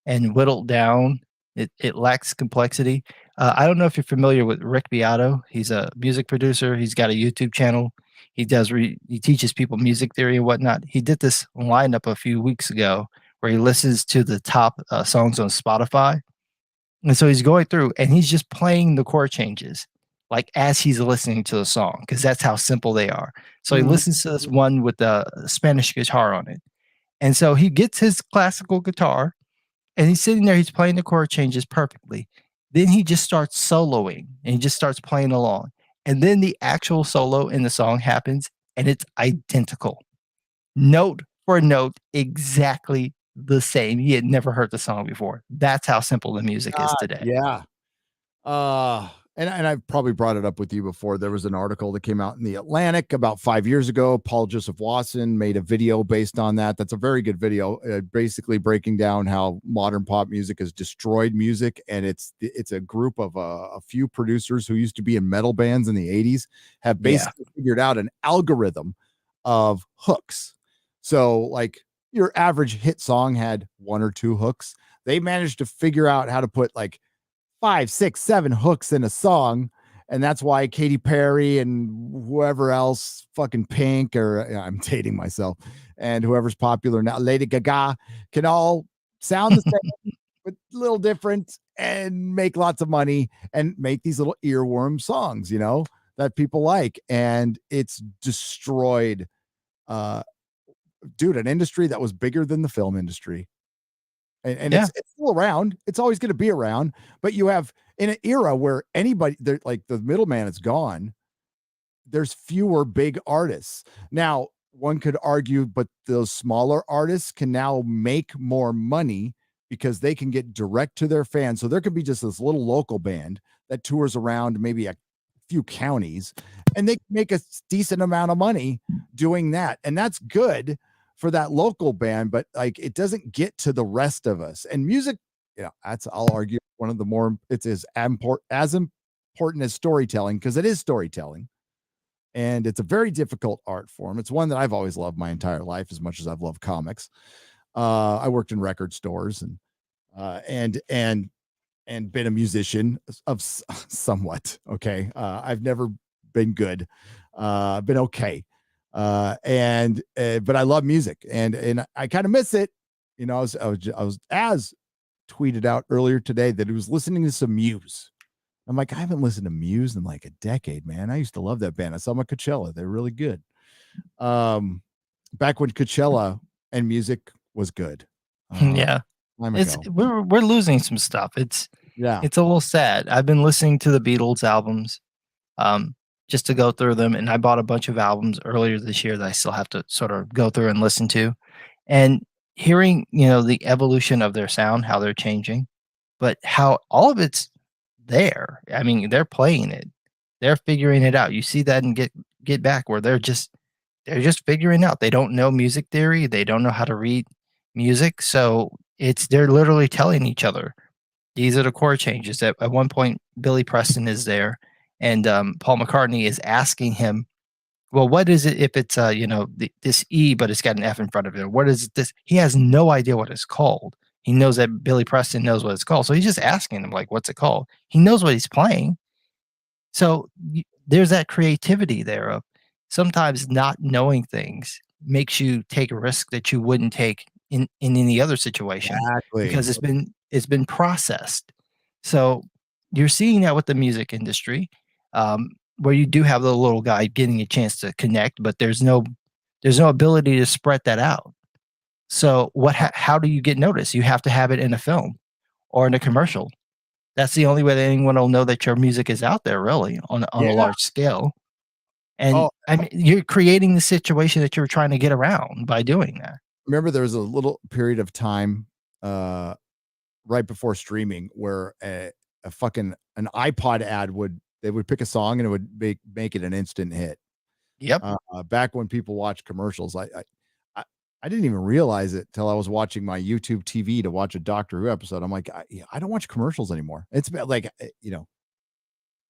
and whittled down. It lacks complexity. I don't know if you're familiar with Rick Beato. He's a music producer. He's got a YouTube channel. He teaches people music theory and whatnot. He did this lineup a few weeks ago where he listens to the top songs on Spotify. And so he's going through and he's just playing the chord changes like as he's listening to the song, because that's how simple they are. So he listens to this one with the Spanish guitar on it. And so he gets his classical guitar and he's sitting there, he's playing the chord changes perfectly. Then he just starts soloing and he just starts playing along. And then the actual solo in the song happens and it's identical. Note for note, exactly the same. He had never heard the song before. That's how simple the music is today. Yeah. and I've probably brought it up with you before. There was an article that came out in the Atlantic about 5 years ago. Paul Joseph Watson made a video based on that. That's a very good video, basically breaking down how modern pop music has destroyed music. And it's a group of a few producers who used to be in metal bands in the 80s have basically figured out an algorithm of hooks. So like your average hit song had 1 or 2 hooks. They managed to figure out how to put like 5, 6, 7 hooks in a song, and that's why Katy Perry and whoever else, fucking Pink, or I'm dating myself, and whoever's popular now, Lady Gaga, can all sound the same but a little different and make lots of money and make these little earworm songs, you know, that people like. And it's destroyed, dude, an industry that was bigger than the film industry. And it's still around. It's always going to be around. But you have in an era where anybody, like the middleman is gone, there's fewer big artists. Now, one could argue, but those smaller artists can now make more money because they can get direct to their fans. So there could be just this little local band that tours around maybe a few counties, and they make a decent amount of money doing that. And that's good for that local band, but like it doesn't get to the rest of us. And music, that's, I'll argue, one of the more, it's as important as storytelling, because it is storytelling, and it's a very difficult art form. It's one that I've always loved my entire life, as much as I've loved comics. I worked in record stores and been a musician of somewhat. Okay. I've never been good. Been okay. But I love music, and I kind of miss it. You know, I was as tweeted out earlier today that he was listening to some Muse. I'm like, I haven't listened to Muse in like a decade, man. I used to love that band. I saw them at Coachella. They're really good. Back when Coachella and music was good. We're losing some stuff. It's a little sad. I've been listening to the Beatles albums. Just to go through them. And I bought a bunch of albums earlier this year that I still have to sort of go through and listen to. And hearing, the evolution of their sound, how they're changing, but how all of it's there. I mean, they're playing it. They're figuring it out. You see that in Get Back, where they're just figuring out. They don't know music theory. They don't know how to read music. So they're literally telling each other, these are the chord changes. At one point, Billy Preston is there. And Paul McCartney is asking him, well, what is it if it's, this E, but it's got an F in front of it? What is this? He has no idea what it's called. He knows that Billy Preston knows what it's called. So he's just asking him, like, what's it called? He knows what he's playing. So there's that creativity there of sometimes not knowing things makes you take a risk that you wouldn't take in any other situation. Exactly. Because it's been processed. So you're seeing that with the music industry. Where you do have the little guy getting a chance to connect, but there's no ability to spread that out. So how do you get noticed? You have to have it in a film or in a commercial. That's the only way that anyone will know that your music is out there, really, on a large scale. And I mean, you're creating the situation that you're trying to get around by doing that. Remember, there was a little period of time right before streaming where an iPod ad they would pick a song and it would make it an instant hit. Yep. Back when people watched commercials, I didn't even realize it till I was watching my YouTube TV to watch a Doctor Who episode. I'm like, I don't watch commercials anymore. It's like,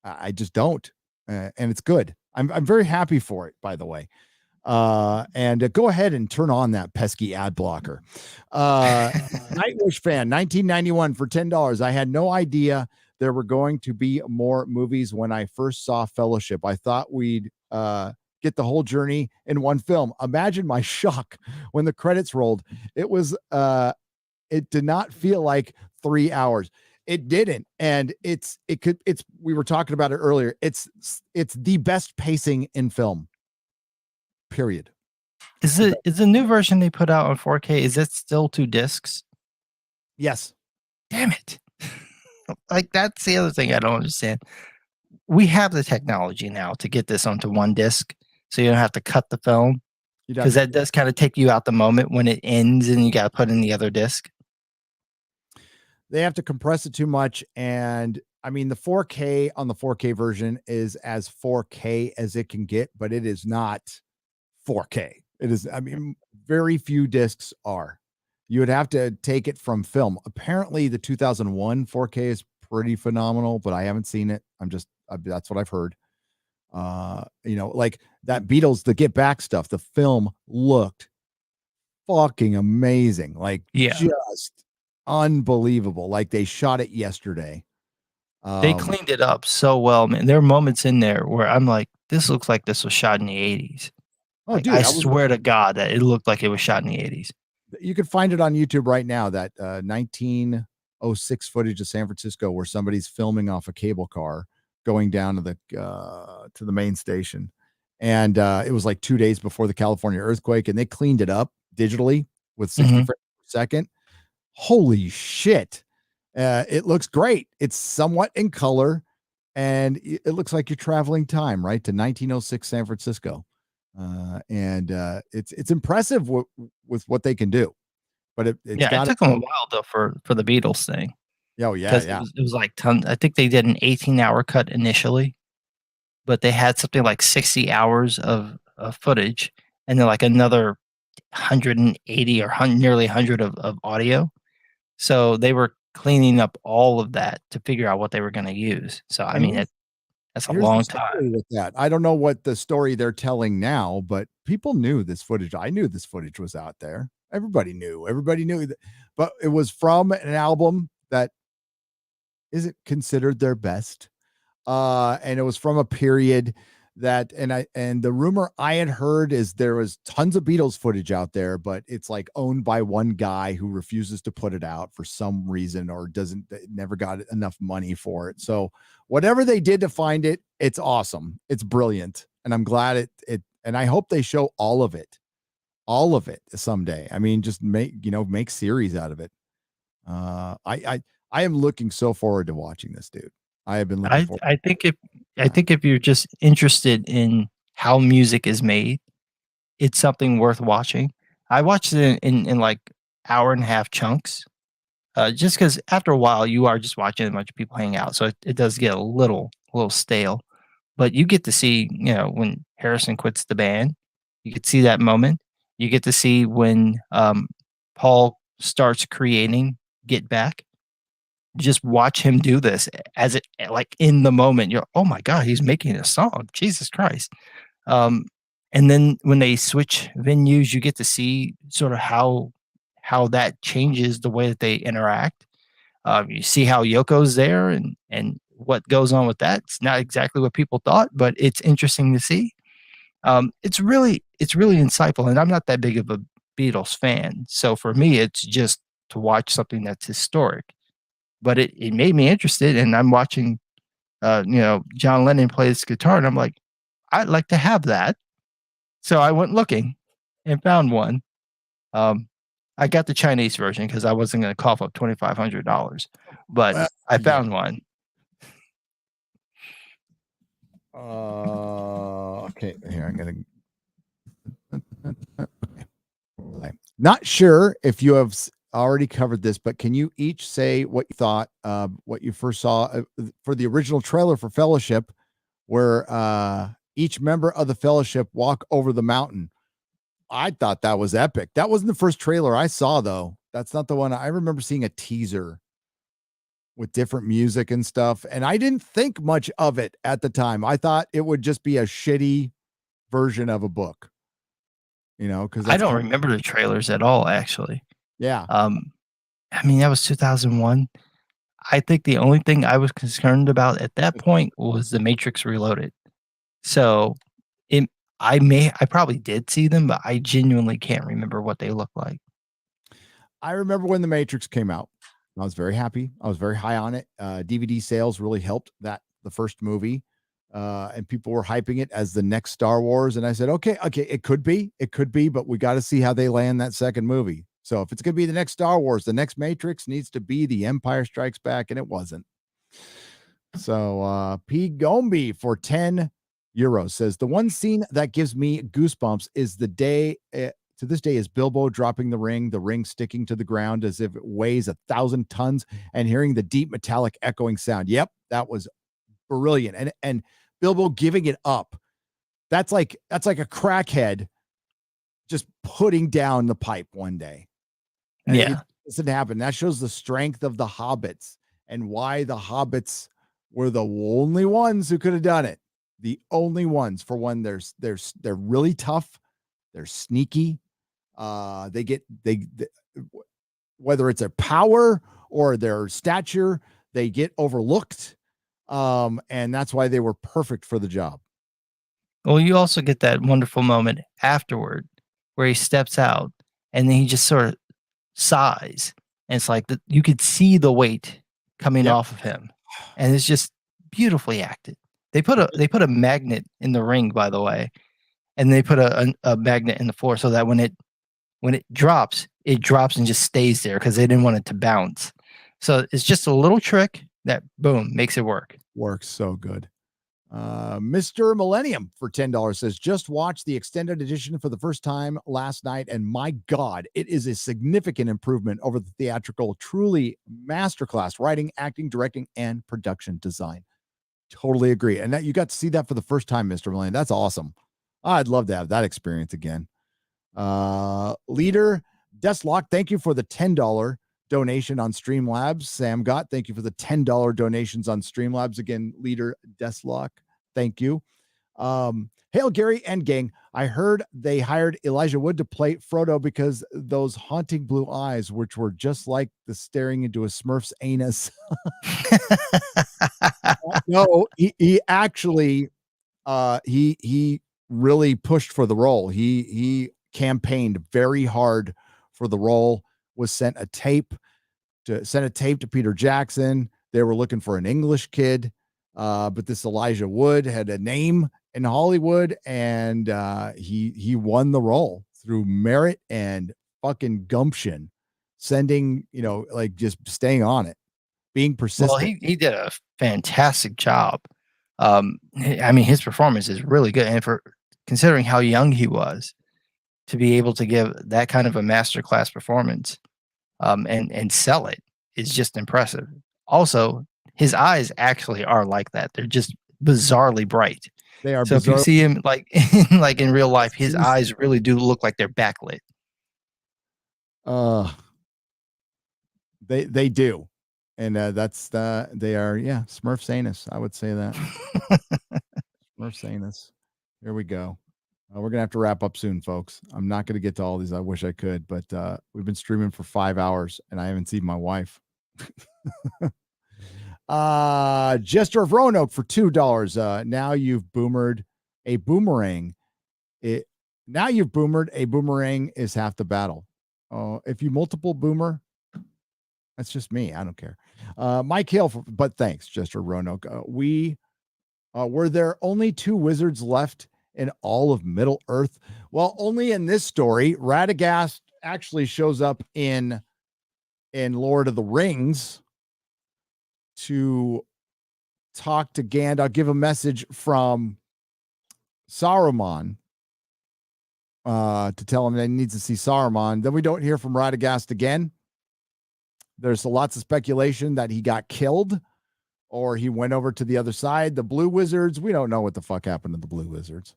I just don't, and it's good. I'm very happy for it, by the way. And go ahead and turn on that pesky ad blocker. Nightwish fan, 1991 for $10. I had no idea there were going to be more movies when I first saw Fellowship. I thought we'd get the whole journey in one film. Imagine my shock when the credits rolled. It did not feel like 3 hours. It didn't. And we were talking about it earlier. It's the best pacing in film. Period. Is the new version they put out on 4K, is it still 2 discs? Yes. Damn it. Like, that's the other thing I don't understand. We have the technology now to get this onto 1 disc, so you don't have to cut the film, because that does kind of take you out the moment when it ends and you got to put in the other disc. They have to compress it too much, and I mean, the 4K on the 4K version is as 4K as it can get, but it is not 4K. It is, I mean, very few discs are. You would have to take it from film. Apparently, the 2001 4K is pretty phenomenal, but I haven't seen it. That's what I've heard. Like that Beatles, the Get Back stuff, the film looked fucking amazing. Like, just unbelievable. Like they shot it yesterday. They cleaned it up so well, man. There are moments in there where I'm like, this looks like this was shot in the 80s. Oh, like, dude, I swear to God that it looked like it was shot in the 80s. You can find it on YouTube right now, that 1906 footage of San Francisco where somebody's filming off a cable car going down to the main station. And it was like 2 days before the California earthquake, and they cleaned it up digitally with 60 frames per second. Holy shit. It looks great. It's somewhat in color, and it looks like you're traveling time, right, to 1906 San Francisco. It's impressive with what they can do. But it took them a while though for the Beatles thing. Oh yeah, yeah. It was like tons. I think they did an 18-hour cut initially, but they had something like 60 hours of footage, and then like another 180 or nearly 100 of audio. So they were cleaning up all of that to figure out what they were going to use. So I mean, that's a long time. With that, I don't know what the story they're telling now, but people knew this footage. I knew this footage was out there. Everybody knew that, but it was from an album that isn't considered their best. And it was from a period that, and the rumor I had heard is there was tons of Beatles footage out there, but it's like owned by one guy who refuses to put it out for some reason, or never got enough money for it. So whatever they did to find it, it's awesome. It's brilliant. And I'm glad and I hope they show all of it someday. I mean, just make series out of it. I am looking so forward to watching this, dude. I have been looking forward. I think if you're just interested in how music is made, it's something worth watching. I watched it in like hour and a half chunks, just because after a while you are just watching a bunch of people hang out, so it does get a little stale. But you get to see, when Harrison quits the band, you get to see that moment. You get to see when Paul starts creating Get Back. Just watch him do this as it, like, in the moment. You're, oh my God, he's making a song. Jesus Christ. And then when they switch venues, you get to see sort of how that changes the way that they interact. You see how Yoko's there and what goes on with that. It's not exactly what people thought, but it's interesting to see. It's really insightful, and I'm not that big of a Beatles fan. So for me, it's just to watch something that's historic. But it made me interested, and I'm watching, John Lennon play his guitar, and I'm like, I'd like to have that. So I went looking and found one. I got the Chinese version because I wasn't going to cough up $2,500, but I found one. Okay, here I'm gonna. Not sure if you have already covered this, but can you each say what you thought, what you first saw for the original trailer for Fellowship, where each member of the Fellowship walk over the mountain? I thought that was epic. That wasn't the first trailer I saw, though. That's not the one. I remember seeing a teaser with different music and stuff, and I didn't think much of it at the time. I thought it would just be a shitty version of a book, because I don't remember the trailers at all, actually. Yeah. I mean, that was 2001. I think the only thing I was concerned about at that point was The Matrix Reloaded. So I probably did see them, but I genuinely can't remember what they look like. I remember when The Matrix came out. I was very happy. I was very high on it. DVD sales really helped the first movie. And people were hyping it as the next Star Wars. And I said, okay, it could be, but we got to see how they land that second movie. So if it's going to be the next Star Wars, the next Matrix needs to be The Empire Strikes Back, and it wasn't. So P. Gombe for €10 says, the one scene that gives me goosebumps is the day to this day is Bilbo dropping the ring sticking to the ground as if it weighs 1,000 tons, and hearing the deep metallic echoing sound. Yep, that was brilliant. And Bilbo giving it up. That's like a crackhead just putting down the pipe one day. And Yeah. it doesn't happen. That shows the strength of the hobbits and why the hobbits were the only ones who could have done it. The only ones. For one, they're really tough. They're sneaky. They whether it's their power or their stature, they get overlooked. And that's why they were perfect for the job. Well, you also get that wonderful moment afterward where he steps out and then he just sort of sighs. And it's like you could see the weight coming off of him. And it's just beautifully acted. They put a magnet in the ring, by the way, and they put a magnet in the floor so that when it drops and just stays there because they didn't want it to bounce. So it's just a little trick that boom makes it work. Works so good. Mr. Millennium for $10 says, just watched the extended edition for the first time last night, and my God, it is a significant improvement over the theatrical. Truly masterclass writing, acting, directing, and production design. Totally agree. And that you got to see that for the first time, Mr. Millennium. That's awesome. I'd love to have that experience again. Leader Deslock, thank you for the $10 donation on Streamlabs. Sam Gott, thank you for the $10 donations on Streamlabs. Again, Leader Deslock, thank you. Hail Gary and gang. I heard they hired Elijah Wood to play Frodo because those haunting blue eyes, which were just like the staring into a Smurf's anus. No, he actually he really pushed for the role. He campaigned very hard for the role. Was sent a tape to Peter Jackson. They were looking for an English kid, but this Elijah Wood had a name in Hollywood, and he won the role through merit and fucking gumption, sending, like just staying on it, being persistent. Well, he did a fantastic job. I mean, his performance is really good, and for considering how young he was, to be able to give that kind of a masterclass performance, and sell it is just impressive. Also, his eyes actually are like that; they're just bizarrely bright. They are. So if you see him like in real life, his eyes really do look like they're backlit. They do, and that's they are Smurf's anus. I would say that. Smurf's anus. Here we go. We're gonna have to wrap up soon, folks. I'm not gonna get to all these. I wish I could, but we've been streaming for 5 hours, and I haven't seen my wife. Jester of Roanoke for $2. Now you've boomered a boomerang. Now you've boomered a boomerang is half the battle. If you multiple boomer, that's just me. I don't care. Mike Hale, but thanks, Jester of Roanoke. Were there only 2 wizards left in all of Middle Earth? Well, only in this story. Radagast actually shows up in Lord of the Rings to talk to Gandalf, give a message from Saruman to tell him that he needs to see Saruman. Then we don't hear from Radagast again. There's lots of speculation that he got killed or he went over to the other side. The Blue Wizards, we don't know what the fuck happened to the Blue Wizards.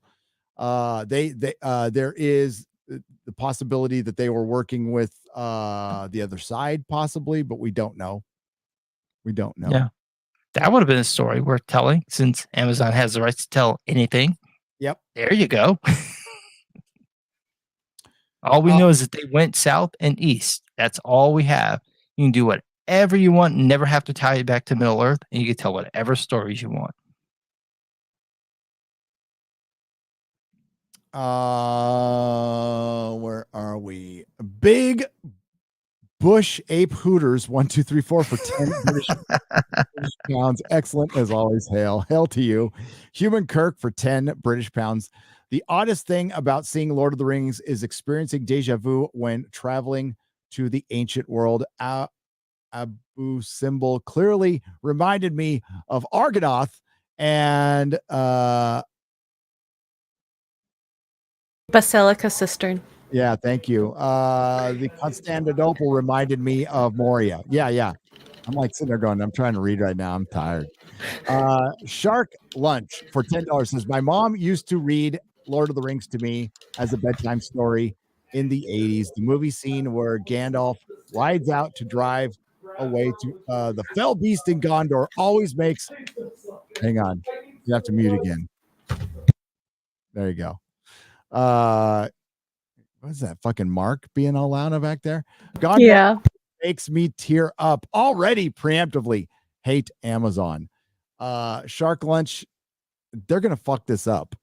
There is the possibility that they were working with the other side, possibly, but we don't know. We don't know. Yeah, that would have been a story worth telling, since Amazon has the rights to tell anything. Yep. There you go. All we know is that they went south and east. That's all we have. You can do whatever you want, and never have to tie it back to Middle Earth, and you can tell whatever stories you want. Where are we? Big Bush Ape Hooters 1 2 3 4 for 10 British pounds. Excellent as always. Hail to you. Human Kirk for 10 British pounds. The oddest thing about seeing Lord of the Rings is experiencing deja vu when traveling to the ancient world. Abu Simbel clearly reminded me of Argonath and Basilica Cistern. Yeah, thank you. The Constantinople reminded me of Moria. Yeah. I'm like sitting there going, I'm trying to read right now. I'm tired. Shark Lunch for $10 says, my mom used to read Lord of the Rings to me as a bedtime story in the 80s. The movie scene where Gandalf rides out to drive away to the fell beast in Gondor always makes. Hang on. You have to mute again. There you go. What's that fucking Mark being all loud back there? Gondor Yeah. makes me tear up already. Preemptively hate Amazon. Shark Lunch, they're gonna fuck this up.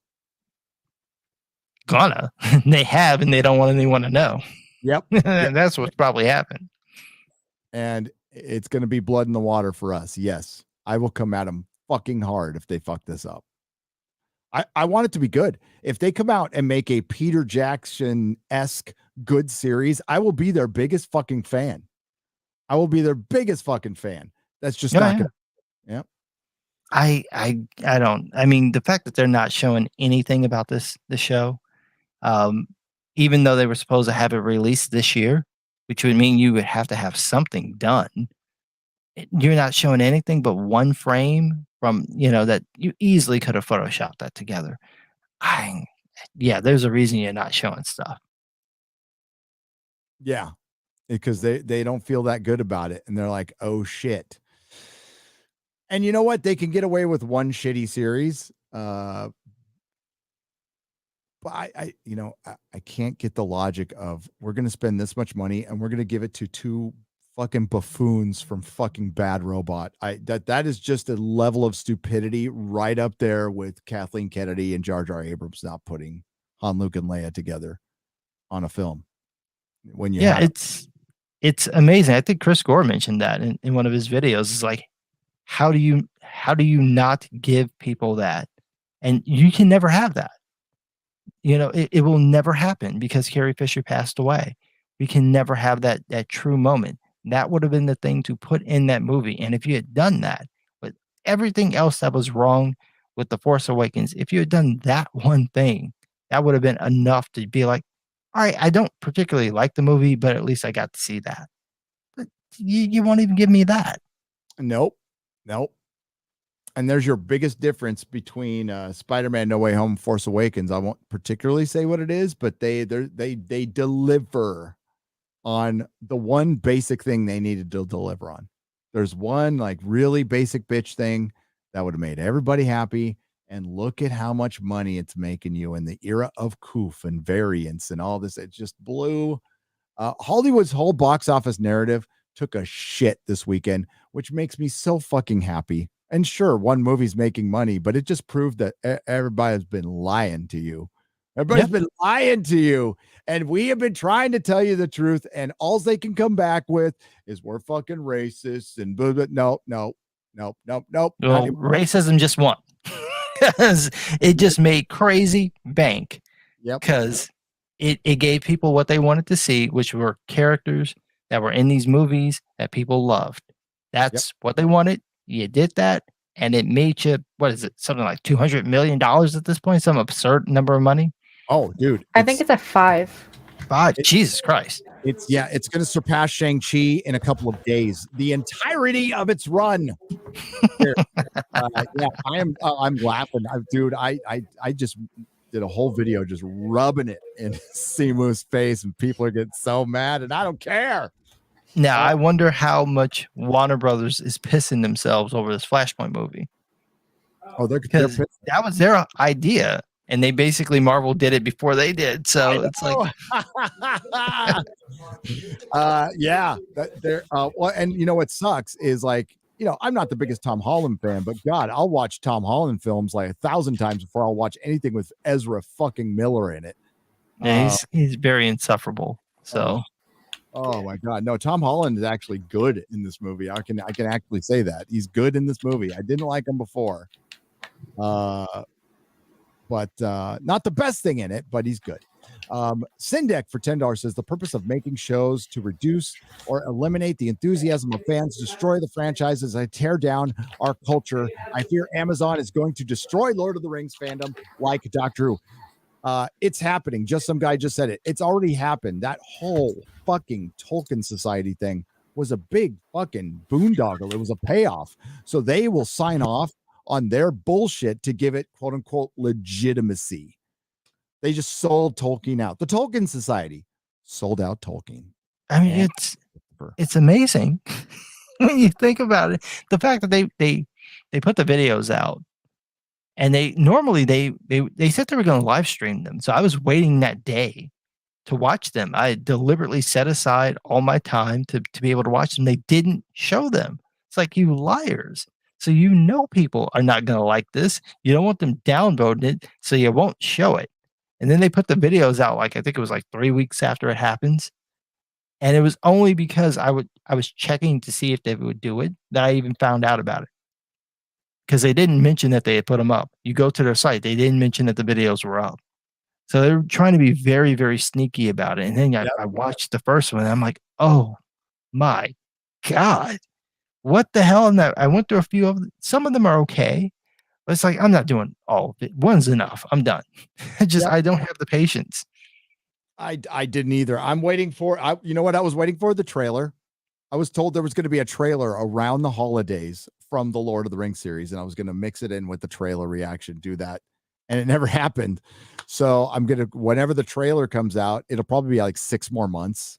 Gonna. They have, and they don't want anyone to know. Yep. That's what's probably happened. And it's gonna be blood in the water for us. Yes, I will come at them fucking hard if they fuck this up. I want it to be good. If they come out and make a Peter Jackson-esque good series, I will be their biggest fucking fan. I will be their biggest fucking fan. That's just not gonna. Yep. I don't. I mean, the fact that they're not showing anything about the show, even though they were supposed to have it released this year, which would mean you would have to have something done. You're not showing anything but one frame from that you easily could have photoshopped that together. Yeah, there's a reason you're not showing stuff. Yeah, because they don't feel that good about it, and they're like, oh shit. And you know what? They can get away with one shitty series. But I can't get the logic of we're going to spend this much money and we're going to give it to two fucking buffoons from fucking Bad Robot. That is just a level of stupidity right up there with Kathleen Kennedy and Jar Jar Abrams not putting Han, Luke, and Leia together on a film. When it's amazing. I think Chris Gore mentioned that in one of his videos. It's like, how do you not give people that? And you can never have that. It will never happen because Carrie Fisher passed away. We can never have that true moment. That would have been the thing to put in that movie. And if you had done that with everything else that was wrong with The Force Awakens, if you had done that one thing, that would have been enough to be like, all right, I don't particularly like the movie, but at least I got to see that. But you won't even give me that. Nope. And there's your biggest difference between Spider-Man No Way Home and Force Awakens. I won't particularly say what it is, but they deliver on the one basic thing they needed to deliver on. There's one like really basic bitch thing that would have made everybody happy. And look at how much money it's making you in the era of coof and variants and all this. It just blew. Hollywood's whole box office narrative took a shit this weekend, which makes me so fucking happy. And sure, one movie's making money, but it just proved that everybody's been lying to you. Everybody's been lying to you. And we have been trying to tell you the truth. And all they can come back with is we're fucking racist and blah, blah. No. Well, racism just won. Because it just made crazy bank. Yep. Because it gave people what they wanted to see, which were characters that were in these movies that people loved. That's what they wanted. You did that, and it made you, what is it, something like $200 million at this point? Some absurd number of money? Oh, dude. I think it's at 5. 5? Jesus Christ. It's going to surpass Shang-Chi in a couple of days. The entirety of its run. I'm laughing. Dude, I just did a whole video just rubbing it in Simu's face, and people are getting so mad, and I don't care. Now, I wonder how much Warner Brothers is pissing themselves over this Flashpoint movie. Oh, because that was their idea, and they basically Marvel did it before they did. So it's like, well, and you know what sucks is like, I'm not the biggest Tom Holland fan, but God, I'll watch Tom Holland films like 1,000 times before I'll watch anything with Ezra fucking Miller in it. Yeah, he's very insufferable. So. Oh my God. No, Tom Holland is actually good in this movie. I can actually say that. He's good in this movie. I didn't like him before. But not the best thing in it, but he's good. Sindek for $10 says the purpose of making shows to reduce or eliminate the enthusiasm of fans, destroy the franchises, and tear down our culture. I fear Amazon is going to destroy Lord of the Rings fandom like Doctor Who. It's happening. Just some guy just said it. It's already happened. That whole fucking Tolkien Society thing was a big fucking boondoggle. It was a payoff. So they will sign off on their bullshit to give it quote unquote legitimacy. They just sold Tolkien out. The Tolkien Society sold out Tolkien. I mean, it's amazing when you think about it. The fact that they put the videos out, and they said they were going to live stream them. So I was waiting that day to watch them. I deliberately set aside all my time to be able to watch them. They didn't show them. It's like, you liars. So people are not going to like this. You don't want them downvoting it, so you won't show it. And then they put the videos out, I think it was 3 weeks after it happens. And it was only because I was checking to see if they would do it that I even found out about it. Because they didn't mention that they had put them up. You go to their site, they didn't mention that the videos were up. So they were trying to be very, very sneaky about it. And then I watched the first one, and I'm like, oh my God, what the hell? And I went through a few of them. Some of them are okay. But it's like, I'm not doing all of it. One's enough. I'm done. I don't have the patience. I didn't either. I'm waiting for, you know what I was waiting for? The trailer. I was told there was going to be a trailer around the holidays from the Lord of the Rings series, and I was going to mix it in with the trailer reaction, do that. And it never happened. So I'm going to, whenever the trailer comes out, it'll probably be 6 more months.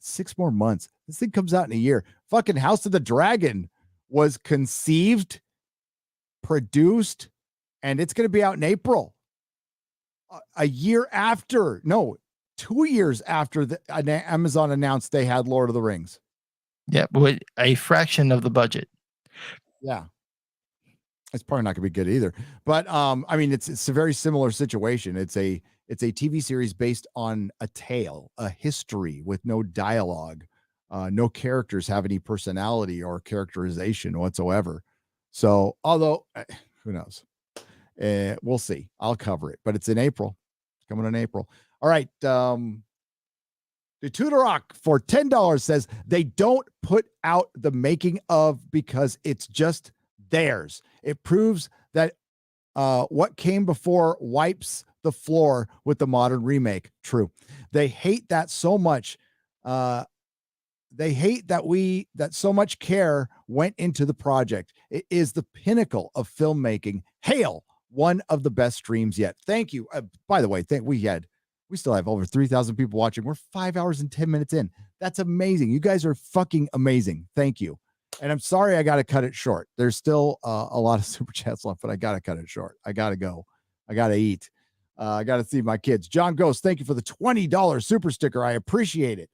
6 more months. This thing comes out in a year. Fucking House of the Dragon was conceived, produced, and it's going to be out in April. A year after, no, 2 years after Amazon announced they had Lord of the Rings. Yeah, but a fraction of the budget. Yeah. It's probably not gonna be good either. But I mean, it's a very similar situation. It's a TV series based on a tale, a history with no dialogue. No characters have any personality or characterization whatsoever. So, although who knows? We'll see. I'll cover it, but it's in April. It's coming in April. All right. The Tudorok for $10 says they don't put out the making of because it's just theirs. It proves that what came before wipes the floor with the modern remake. True. They hate that so much. They hate that so much care went into the project. It is the pinnacle of filmmaking. Hail, one of the best streams yet. Thank you. By the way, we still have over 3,000 people watching. We're 5 hours and 10 minutes in. That's amazing. You guys are fucking amazing. Thank you. And I'm sorry I got to cut it short. There's still a lot of super chats left, but I got to cut it short. I got to go. I got to eat. I got to see my kids. John Ghost, thank you for the $20 super sticker. I appreciate it.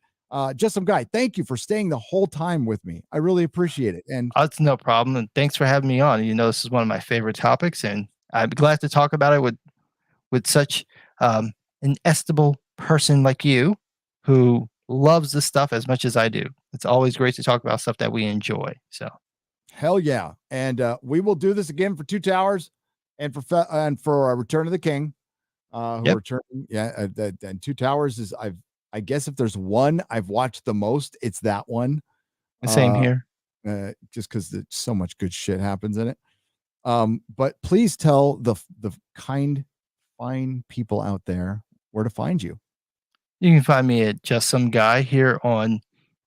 Just some guy, thank you for staying the whole time with me. I really appreciate it. And it's no problem. And thanks for having me on. This is one of my favorite topics, and I'm glad to talk about it with such an estimable person like you who loves this stuff as much as I do. It's always great to talk about stuff that we enjoy. So hell yeah. And we will do this again for Two Towers and for Return of the King. Returning, and Two Towers is I guess if there's one I've watched the most, it's that one. Same here. Just because so much good shit happens in it. But please tell the kind, fine people out there where to find you. You can find me at Just Some Guy here on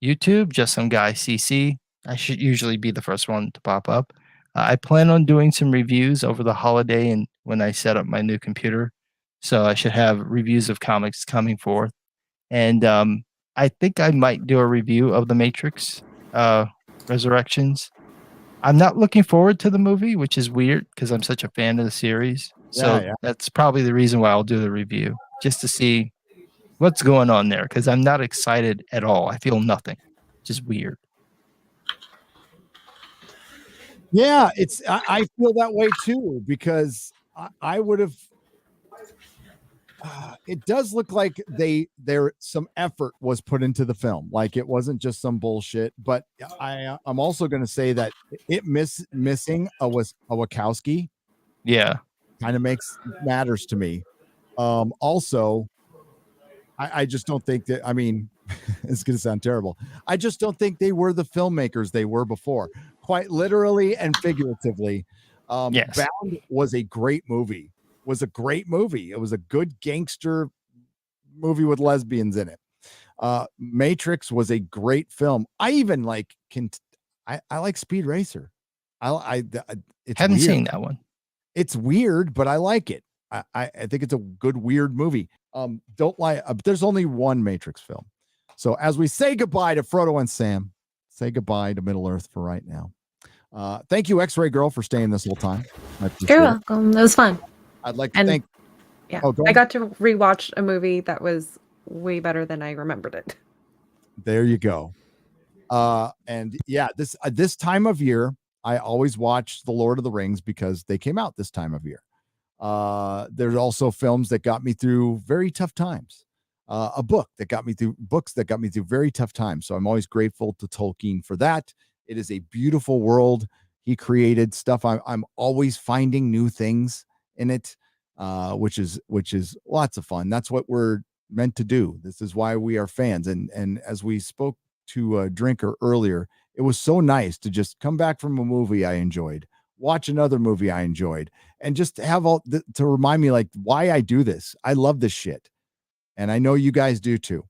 YouTube, Just Some Guy CC. I should usually be the first one to pop up. I plan on doing some reviews over the holiday and when I set up my new computer. So I should have reviews of comics coming forth. And I think I might do a review of The Matrix Resurrections. I'm not looking forward to the movie, which is weird because I'm such a fan of the series. So that's probably the reason why I'll do the review, just to see what's going on there, because I'm not excited at all. I feel nothing. Just weird. Yeah, I feel that way too, because I would have it does look like there some effort was put into the film. Like it wasn't just some bullshit, but I'm also going to say that missing a Wachowski kind of matters to me. Also, I just don't think that, I mean, it's going to sound terrible. I just don't think they were the filmmakers they were before, quite literally and figuratively. Bound was a great movie. was a great movie. It was a good gangster movie with lesbians in it. Matrix was a great film. I even like I like Speed Racer. It's Haven't weird. seen that one. It's weird, but I like it. I think it's a good weird movie. Don't lie. There's only one Matrix film. So as we say goodbye to Frodo and Sam, say goodbye to Middle Earth for right now. Thank you, X-Ray Girl, for staying this whole time. You're welcome. It was fun. I'd like to thank. Yeah, Oh, go I on. got to rewatch a movie that was way better than I remembered it. There you go. And yeah, this time of year, I always watch The Lord of the Rings because they came out this time of year. There's also films that got me through very tough times. Books that got me through very tough times. So I'm always grateful to Tolkien for that. It is a beautiful world he created. Stuff I'm always finding new things in it, which is lots of fun. That's what we're meant to do. This is why we are fans. And as we spoke to Drinker earlier, it was so nice to just come back from a movie I enjoyed, watch another movie I enjoyed, and just have to remind me like why I do this. I love this shit. And I know you guys do too.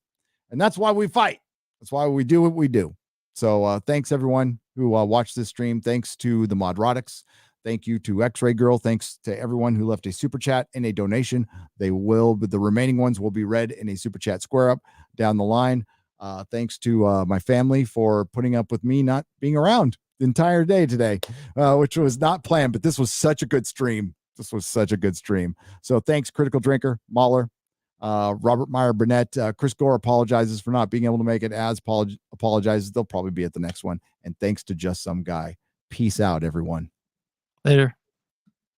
And that's why we fight. That's why we do what we do. So thanks everyone who watched this stream. Thanks to the Nerdrotics. Thank you to X-Ray Girl. Thanks to everyone who left a super chat and a donation. The remaining ones will be read in a super chat square up down the line. Thanks to my family for putting up with me not being around the entire day today, which was not planned, but this was such a good stream. So thanks, Critical Drinker, MauLer, Robert Meyer Burnett. Chris Gore apologizes for not being able to make it. As apologizes, they'll probably be at the next one. And thanks to Just Some Guy. Peace out, everyone. Later.